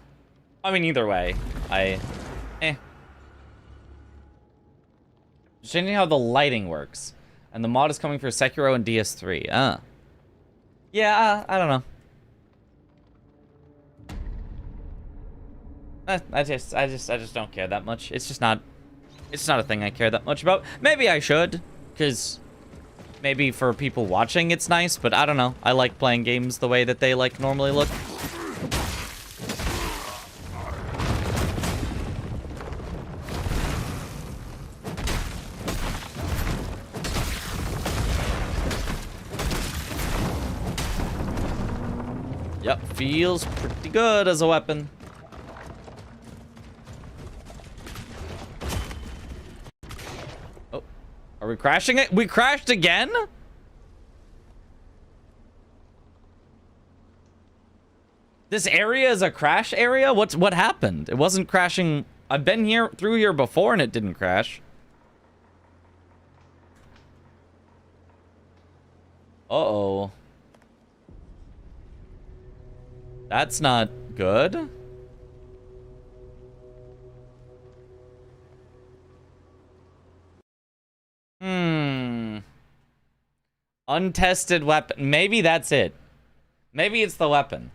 S1: I mean, either way, changing how the lighting works, and the mod is coming for Sekiro and DS3. Yeah, I don't know. I just don't care that much. It's not a thing I care that much about. Maybe I should, because maybe for people watching it's nice, but I don't know. I like playing games the way that they like normally look. Yep, feels pretty good as a weapon. Oh, are we crashing it? We crashed again? This area is a crash area? What happened? It wasn't crashing. I've been through here before and it didn't crash. Uh-oh. That's not good. Untested weapon. Maybe that's it. Maybe it's the weapon.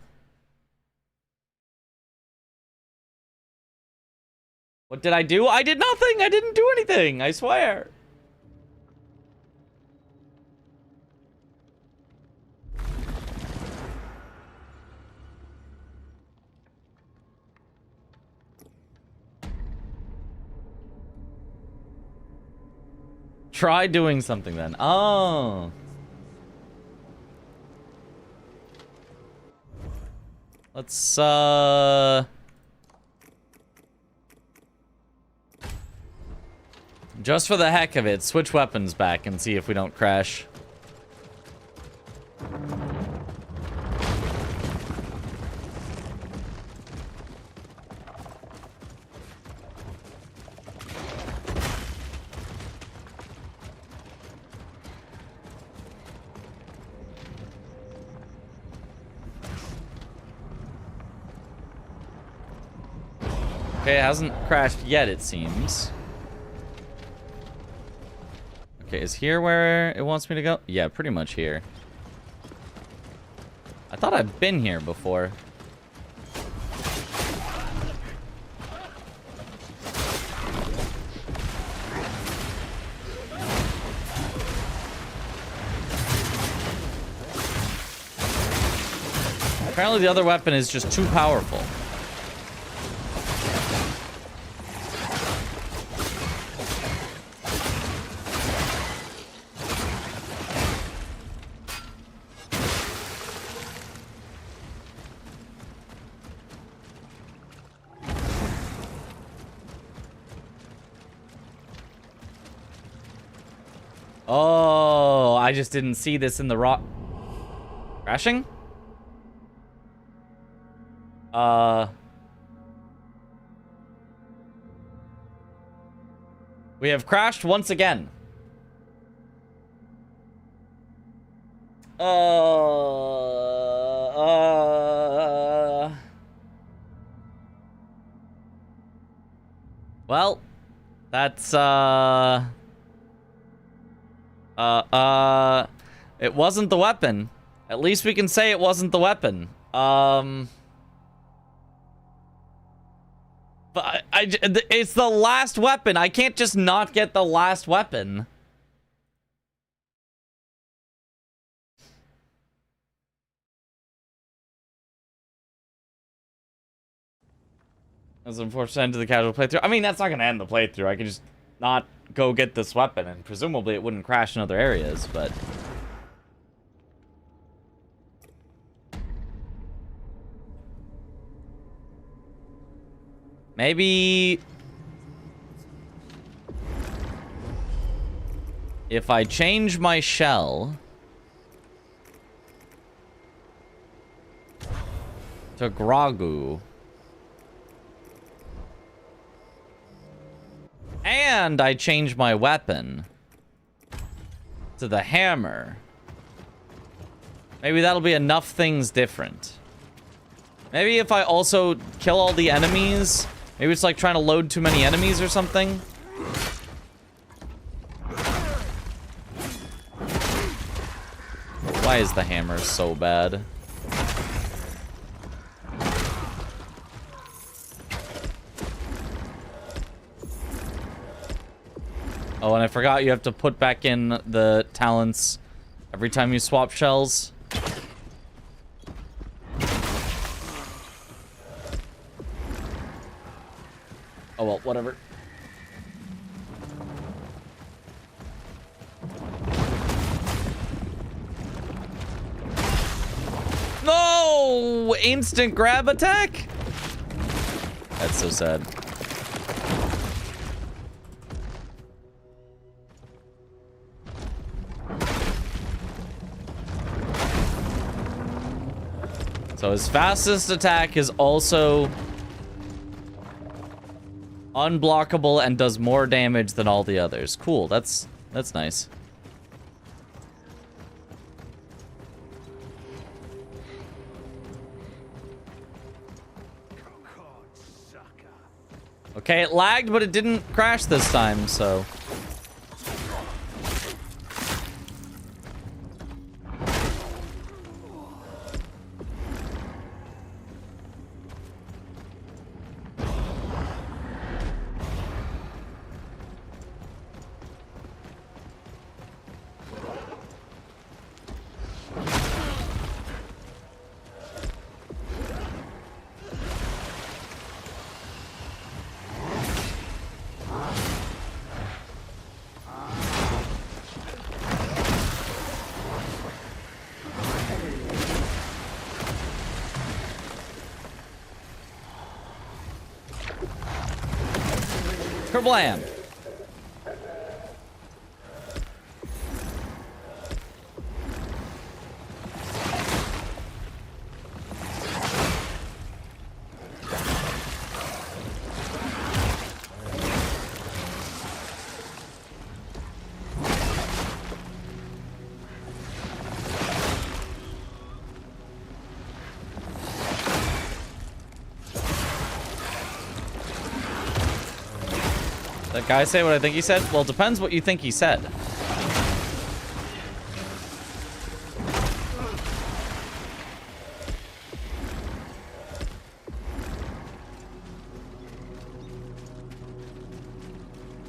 S1: What did I do? I did nothing. I didn't do anything. I swear. Try doing something then. Oh. Let's, just for the heck of it, switch weapons back and see if we don't crash. Okay, it hasn't crashed yet, it seems. Okay, is here where it wants me to go? Yeah, pretty much here. I thought I've been here before. Apparently the other weapon is just too powerful. Oh, I just didn't see this in the rock. Crashing? We have crashed once again. Well, that's, it wasn't the weapon. At least we can say it wasn't the weapon. But it's the last weapon. I can't just not get the last weapon. That's unfortunate end to the casual playthrough. I mean, that's not gonna end the playthrough. I can just not go get this weapon, and presumably it wouldn't crash in other areas, but... maybe... if I change my shell... to Gragu... and I change my weapon... to the hammer. Maybe that'll be enough things different. Maybe if I also kill all the enemies, maybe it's like trying to load too many enemies or something. Why is the hammer so bad? Oh, and I forgot you have to put back in the talents every time you swap shells. Oh well, whatever. No! Instant grab attack? That's so sad. So his fastest attack is also unblockable and does more damage than all the others. Cool, that's nice. Okay, it lagged, but it didn't crash this time, so... Kerblam! That guy say what I think he said? Well, it depends what you think he said.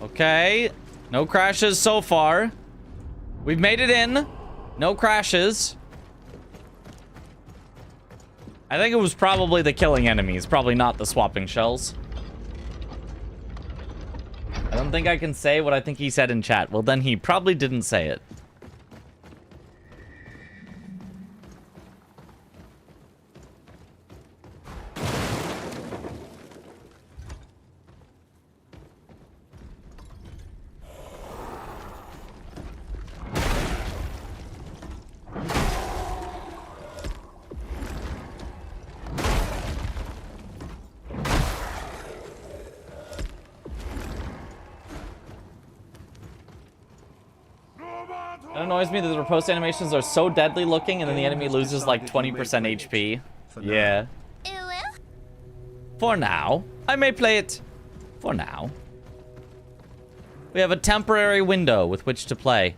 S1: Okay. No crashes so far. We've made it in. No crashes. I think it was probably the killing enemies, probably not the swapping shells. I don't think I can say what I think he said in chat. Well, then he probably didn't say it. It annoys me that the riposte animations are so deadly looking and then the enemy loses like 20% HP. Yeah. For now. I may play it. For now. We have a temporary window with which to play.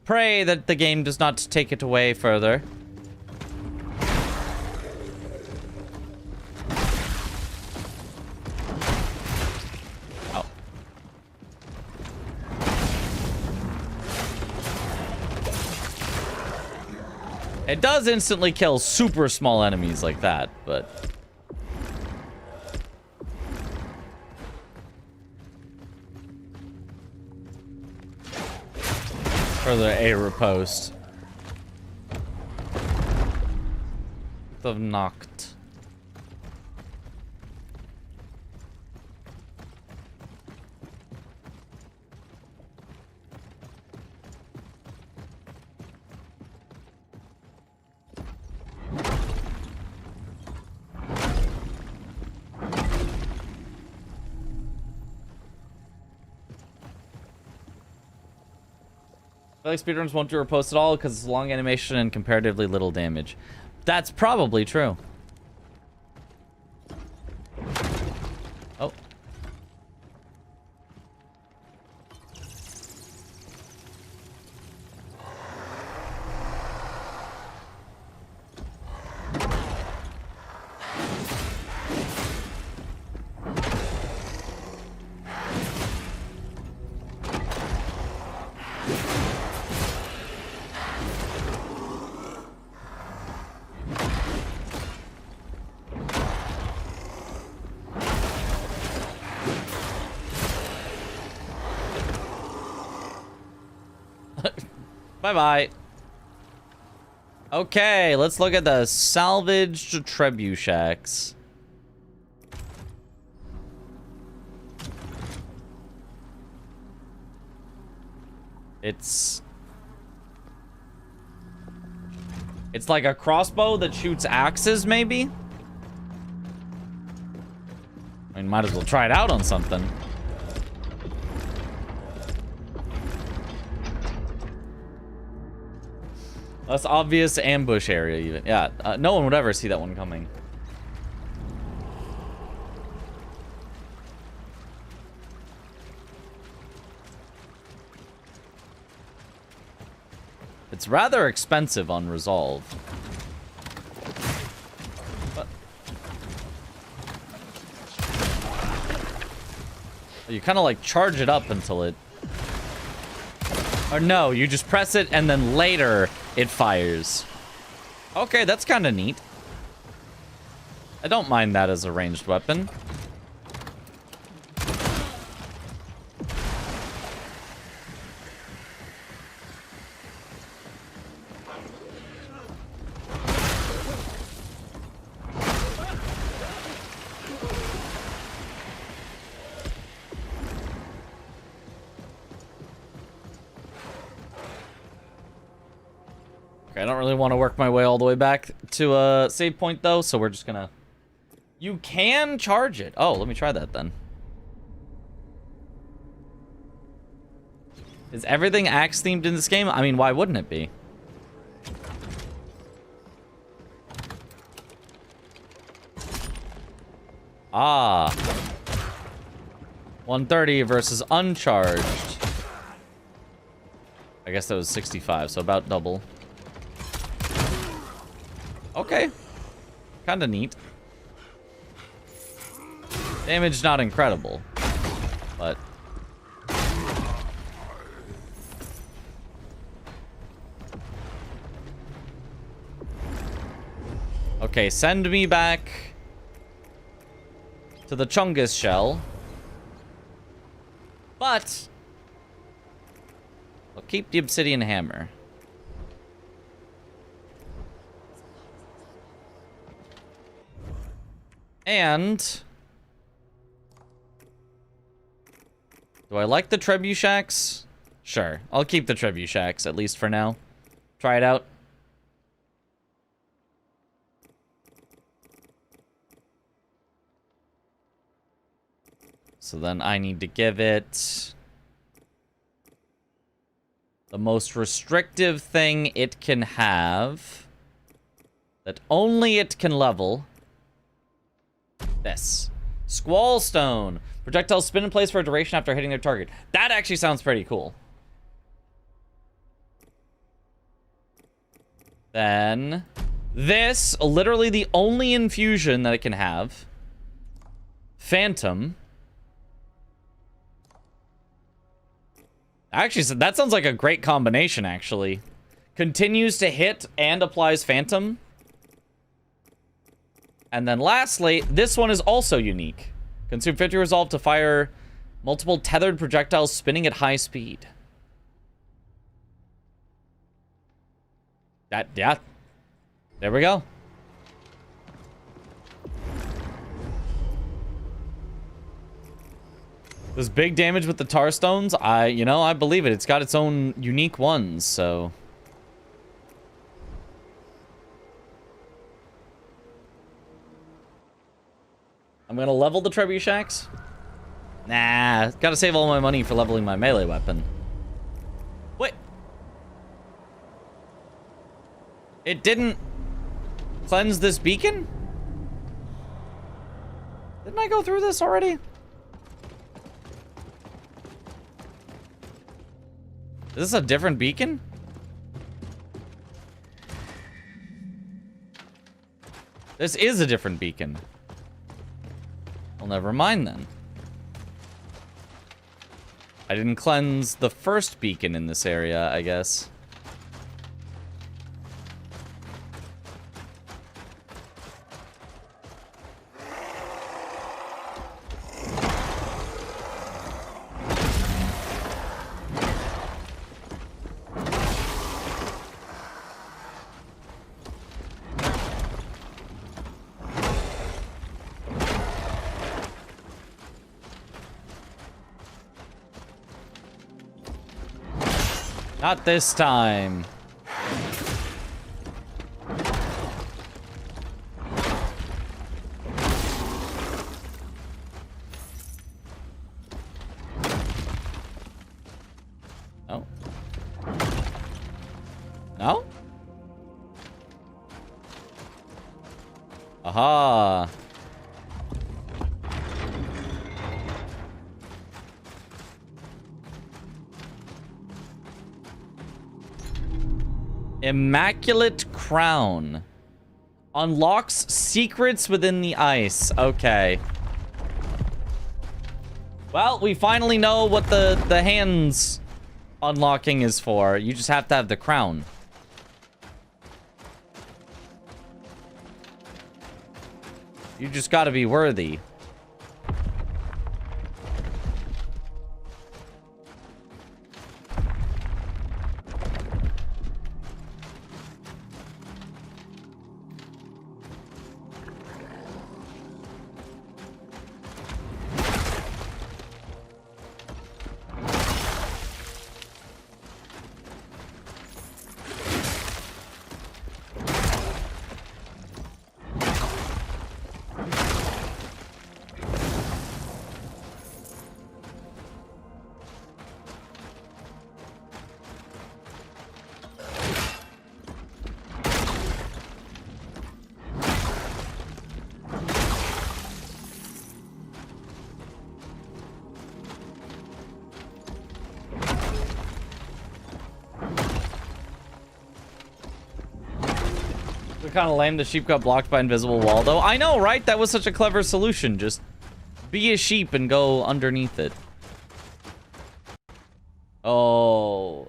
S1: Pray that the game does not take it away further. It does instantly kill super small enemies like that, but... Further a riposte. The knocked. feel like speedruns won't do riposte at all because it's long animation and comparatively little damage. That's probably true. Oh. Bye-bye. Okay, let's look at the salvaged trebuchets. It's like a crossbow that shoots axes, maybe? I mean, might as well try it out on something. Less obvious ambush area, even. Yeah, no one would ever see that one coming. It's rather expensive on Resolve. But you kind of like charge it up until it... Or no, you just press it and then later it fires. Okay, that's kind of neat. I don't mind that as a ranged weapon. I don't really want to work my way all the way back to a save point, though, so we're just gonna... You can charge it. Oh, let me try that, then. Is everything axe-themed in this game? I mean, why wouldn't it be? Ah. 130 versus uncharged. I guess that was 65, so about double. Okay. Kind of neat. Damage not incredible, but... Okay, send me back to the Chungus shell. But I'll keep the obsidian hammer. And do I like the trebuchets? Sure, I'll keep the trebuchets at least for now. Try it out. So then I need to give it the most restrictive thing it can have that only it can level. This. Squall Stone. Projectiles spin in place for a duration after hitting their target. That actually sounds pretty cool. Then this, literally the only infusion that it can have. Phantom. Actually, that sounds like a great combination, actually. Continues to hit and applies Phantom. And then lastly, this one is also unique. Consume 50 resolve to fire multiple tethered projectiles spinning at high speed. Yeah. There we go. Does big damage with the tar stones? I believe it. It's got its own unique ones, so... I'm gonna level the trebuchets. Nah, gotta save all my money for leveling my melee weapon. Wait. It didn't cleanse this beacon? Didn't I go through this already? Is this a different beacon? This is a different beacon. Well, never mind then. I didn't cleanse the first beacon in this area, I guess. Not this time. No. No? Aha. Immaculate Crown. Unlocks secrets within the ice. Okay. Well, we finally know what the hands unlocking is for. You just have to have the crown. You just gotta be worthy. Kind of lame the sheep got blocked by invisible wall though. I know, right? That was such a clever solution. Just be a sheep and go underneath it. Oh.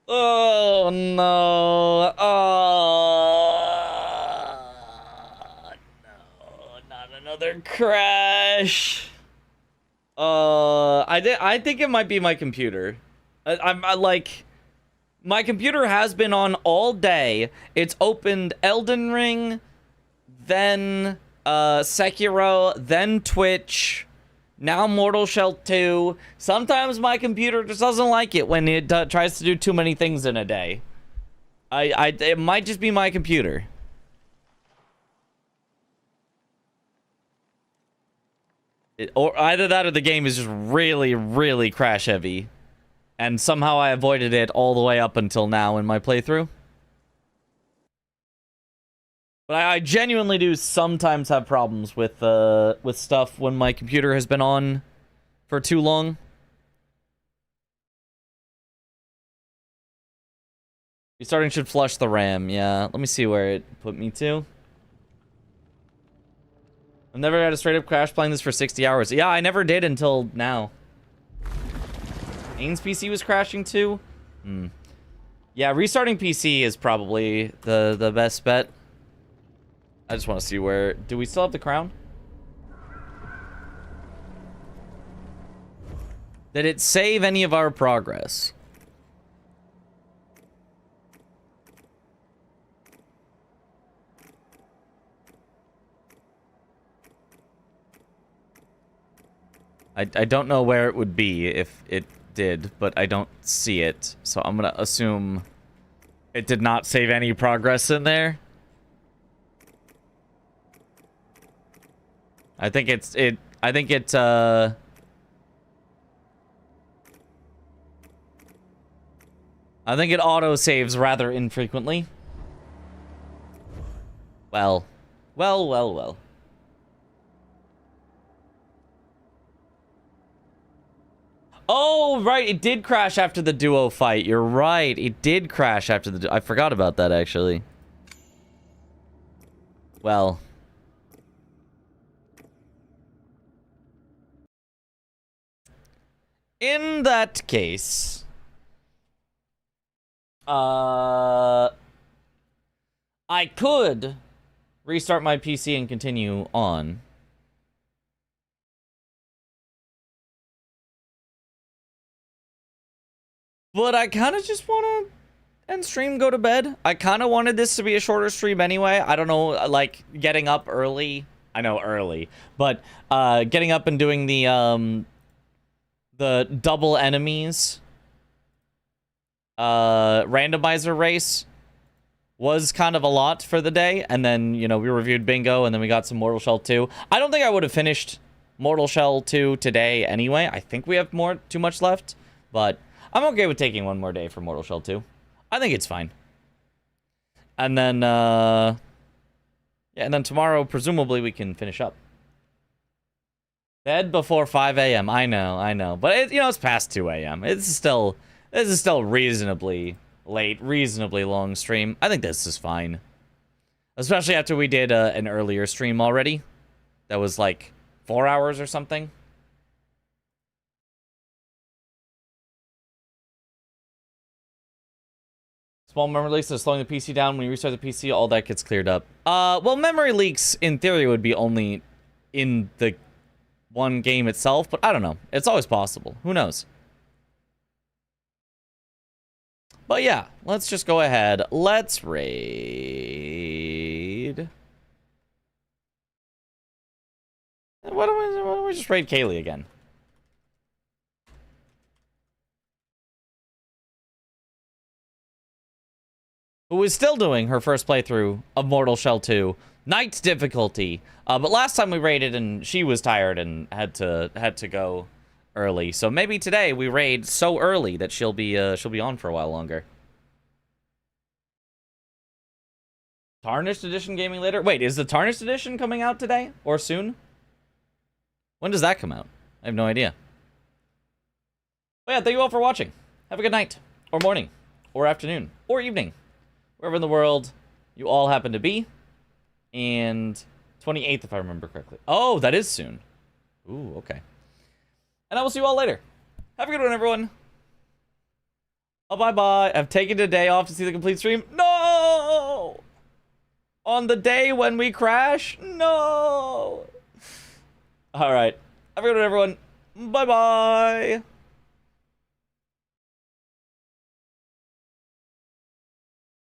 S1: Oh no. Oh no. Not another crash. I think it might be my computer. I like, my computer has been on all day. It's opened Elden Ring, then Sekiro, then Twitch, now Mortal Shell 2. Sometimes my computer just doesn't like it when it tries to do too many things in a day. It might just be my computer. Or either that or the game is just really, really crash heavy. And somehow I avoided it all the way up until now in my playthrough. But I genuinely do sometimes have problems with stuff when my computer has been on for too long. Restarting should flush the RAM, yeah. Let me see where it put me to. I've never had a straight up crash playing this for 60 hours. Yeah, I never did until now. Ains PC was crashing too? Yeah, restarting PC is probably the best bet. I just want to see where... Do we still have the crown? Did it save any of our progress? I don't know where it would be if it did, but I don't see it. So I'm gonna assume it did not save any progress in there. I think it auto saves rather infrequently. Well. Oh, right, it did crash after the duo fight. You're right, it did crash after the I forgot about that, actually. Well. In that case... I could restart my PC and continue on. But I kind of just want to end stream, go to bed. I kind of wanted this to be a shorter stream anyway. I don't know, like, getting up early. I know early. But getting up and doing the double enemies randomizer race was kind of a lot for the day. And then, you know, we reviewed Bingo, and then we got some Mortal Shell 2. I don't think I would have finished Mortal Shell 2 today anyway. I think we have too much left. But I'm okay with taking one more day for Mortal Shell 2. I think it's fine. And then, yeah, and then tomorrow, presumably, we can finish up. Bed before 5 a.m. I know. But, you know, it's past 2 a.m. This is still reasonably late, reasonably long stream. I think this is fine. Especially after we did an earlier stream already. That was like 4 hours or something. Small memory leaks are slowing the PC down. When you restart the PC, all that gets cleared up. Well, memory leaks, in theory, would be only in the one game itself, but I don't know. It's always possible. Who knows? But yeah, let's just go ahead. Let's raid. Why don't we just raid Kaylee again? Who is still doing her first playthrough of Mortal Shell 2, Night's difficulty. But last time we raided and she was tired and had to go early. So maybe today we raid so early that she'll be on for a while longer. Tarnished Edition gaming later. Wait, is the Tarnished Edition coming out today or soon? When does that come out? I have no idea. But yeah, thank you all for watching. Have a good night, or morning, or afternoon, or evening, wherever in the world you all happen to be. And 28th, if I remember correctly. Oh, that is soon. Ooh, okay. And I will see you all later. Have a good one, everyone. Oh, bye-bye. I've taken a day off to see the complete stream. No! On the day when we crash? No! All right. Have a good one, everyone. Bye-bye.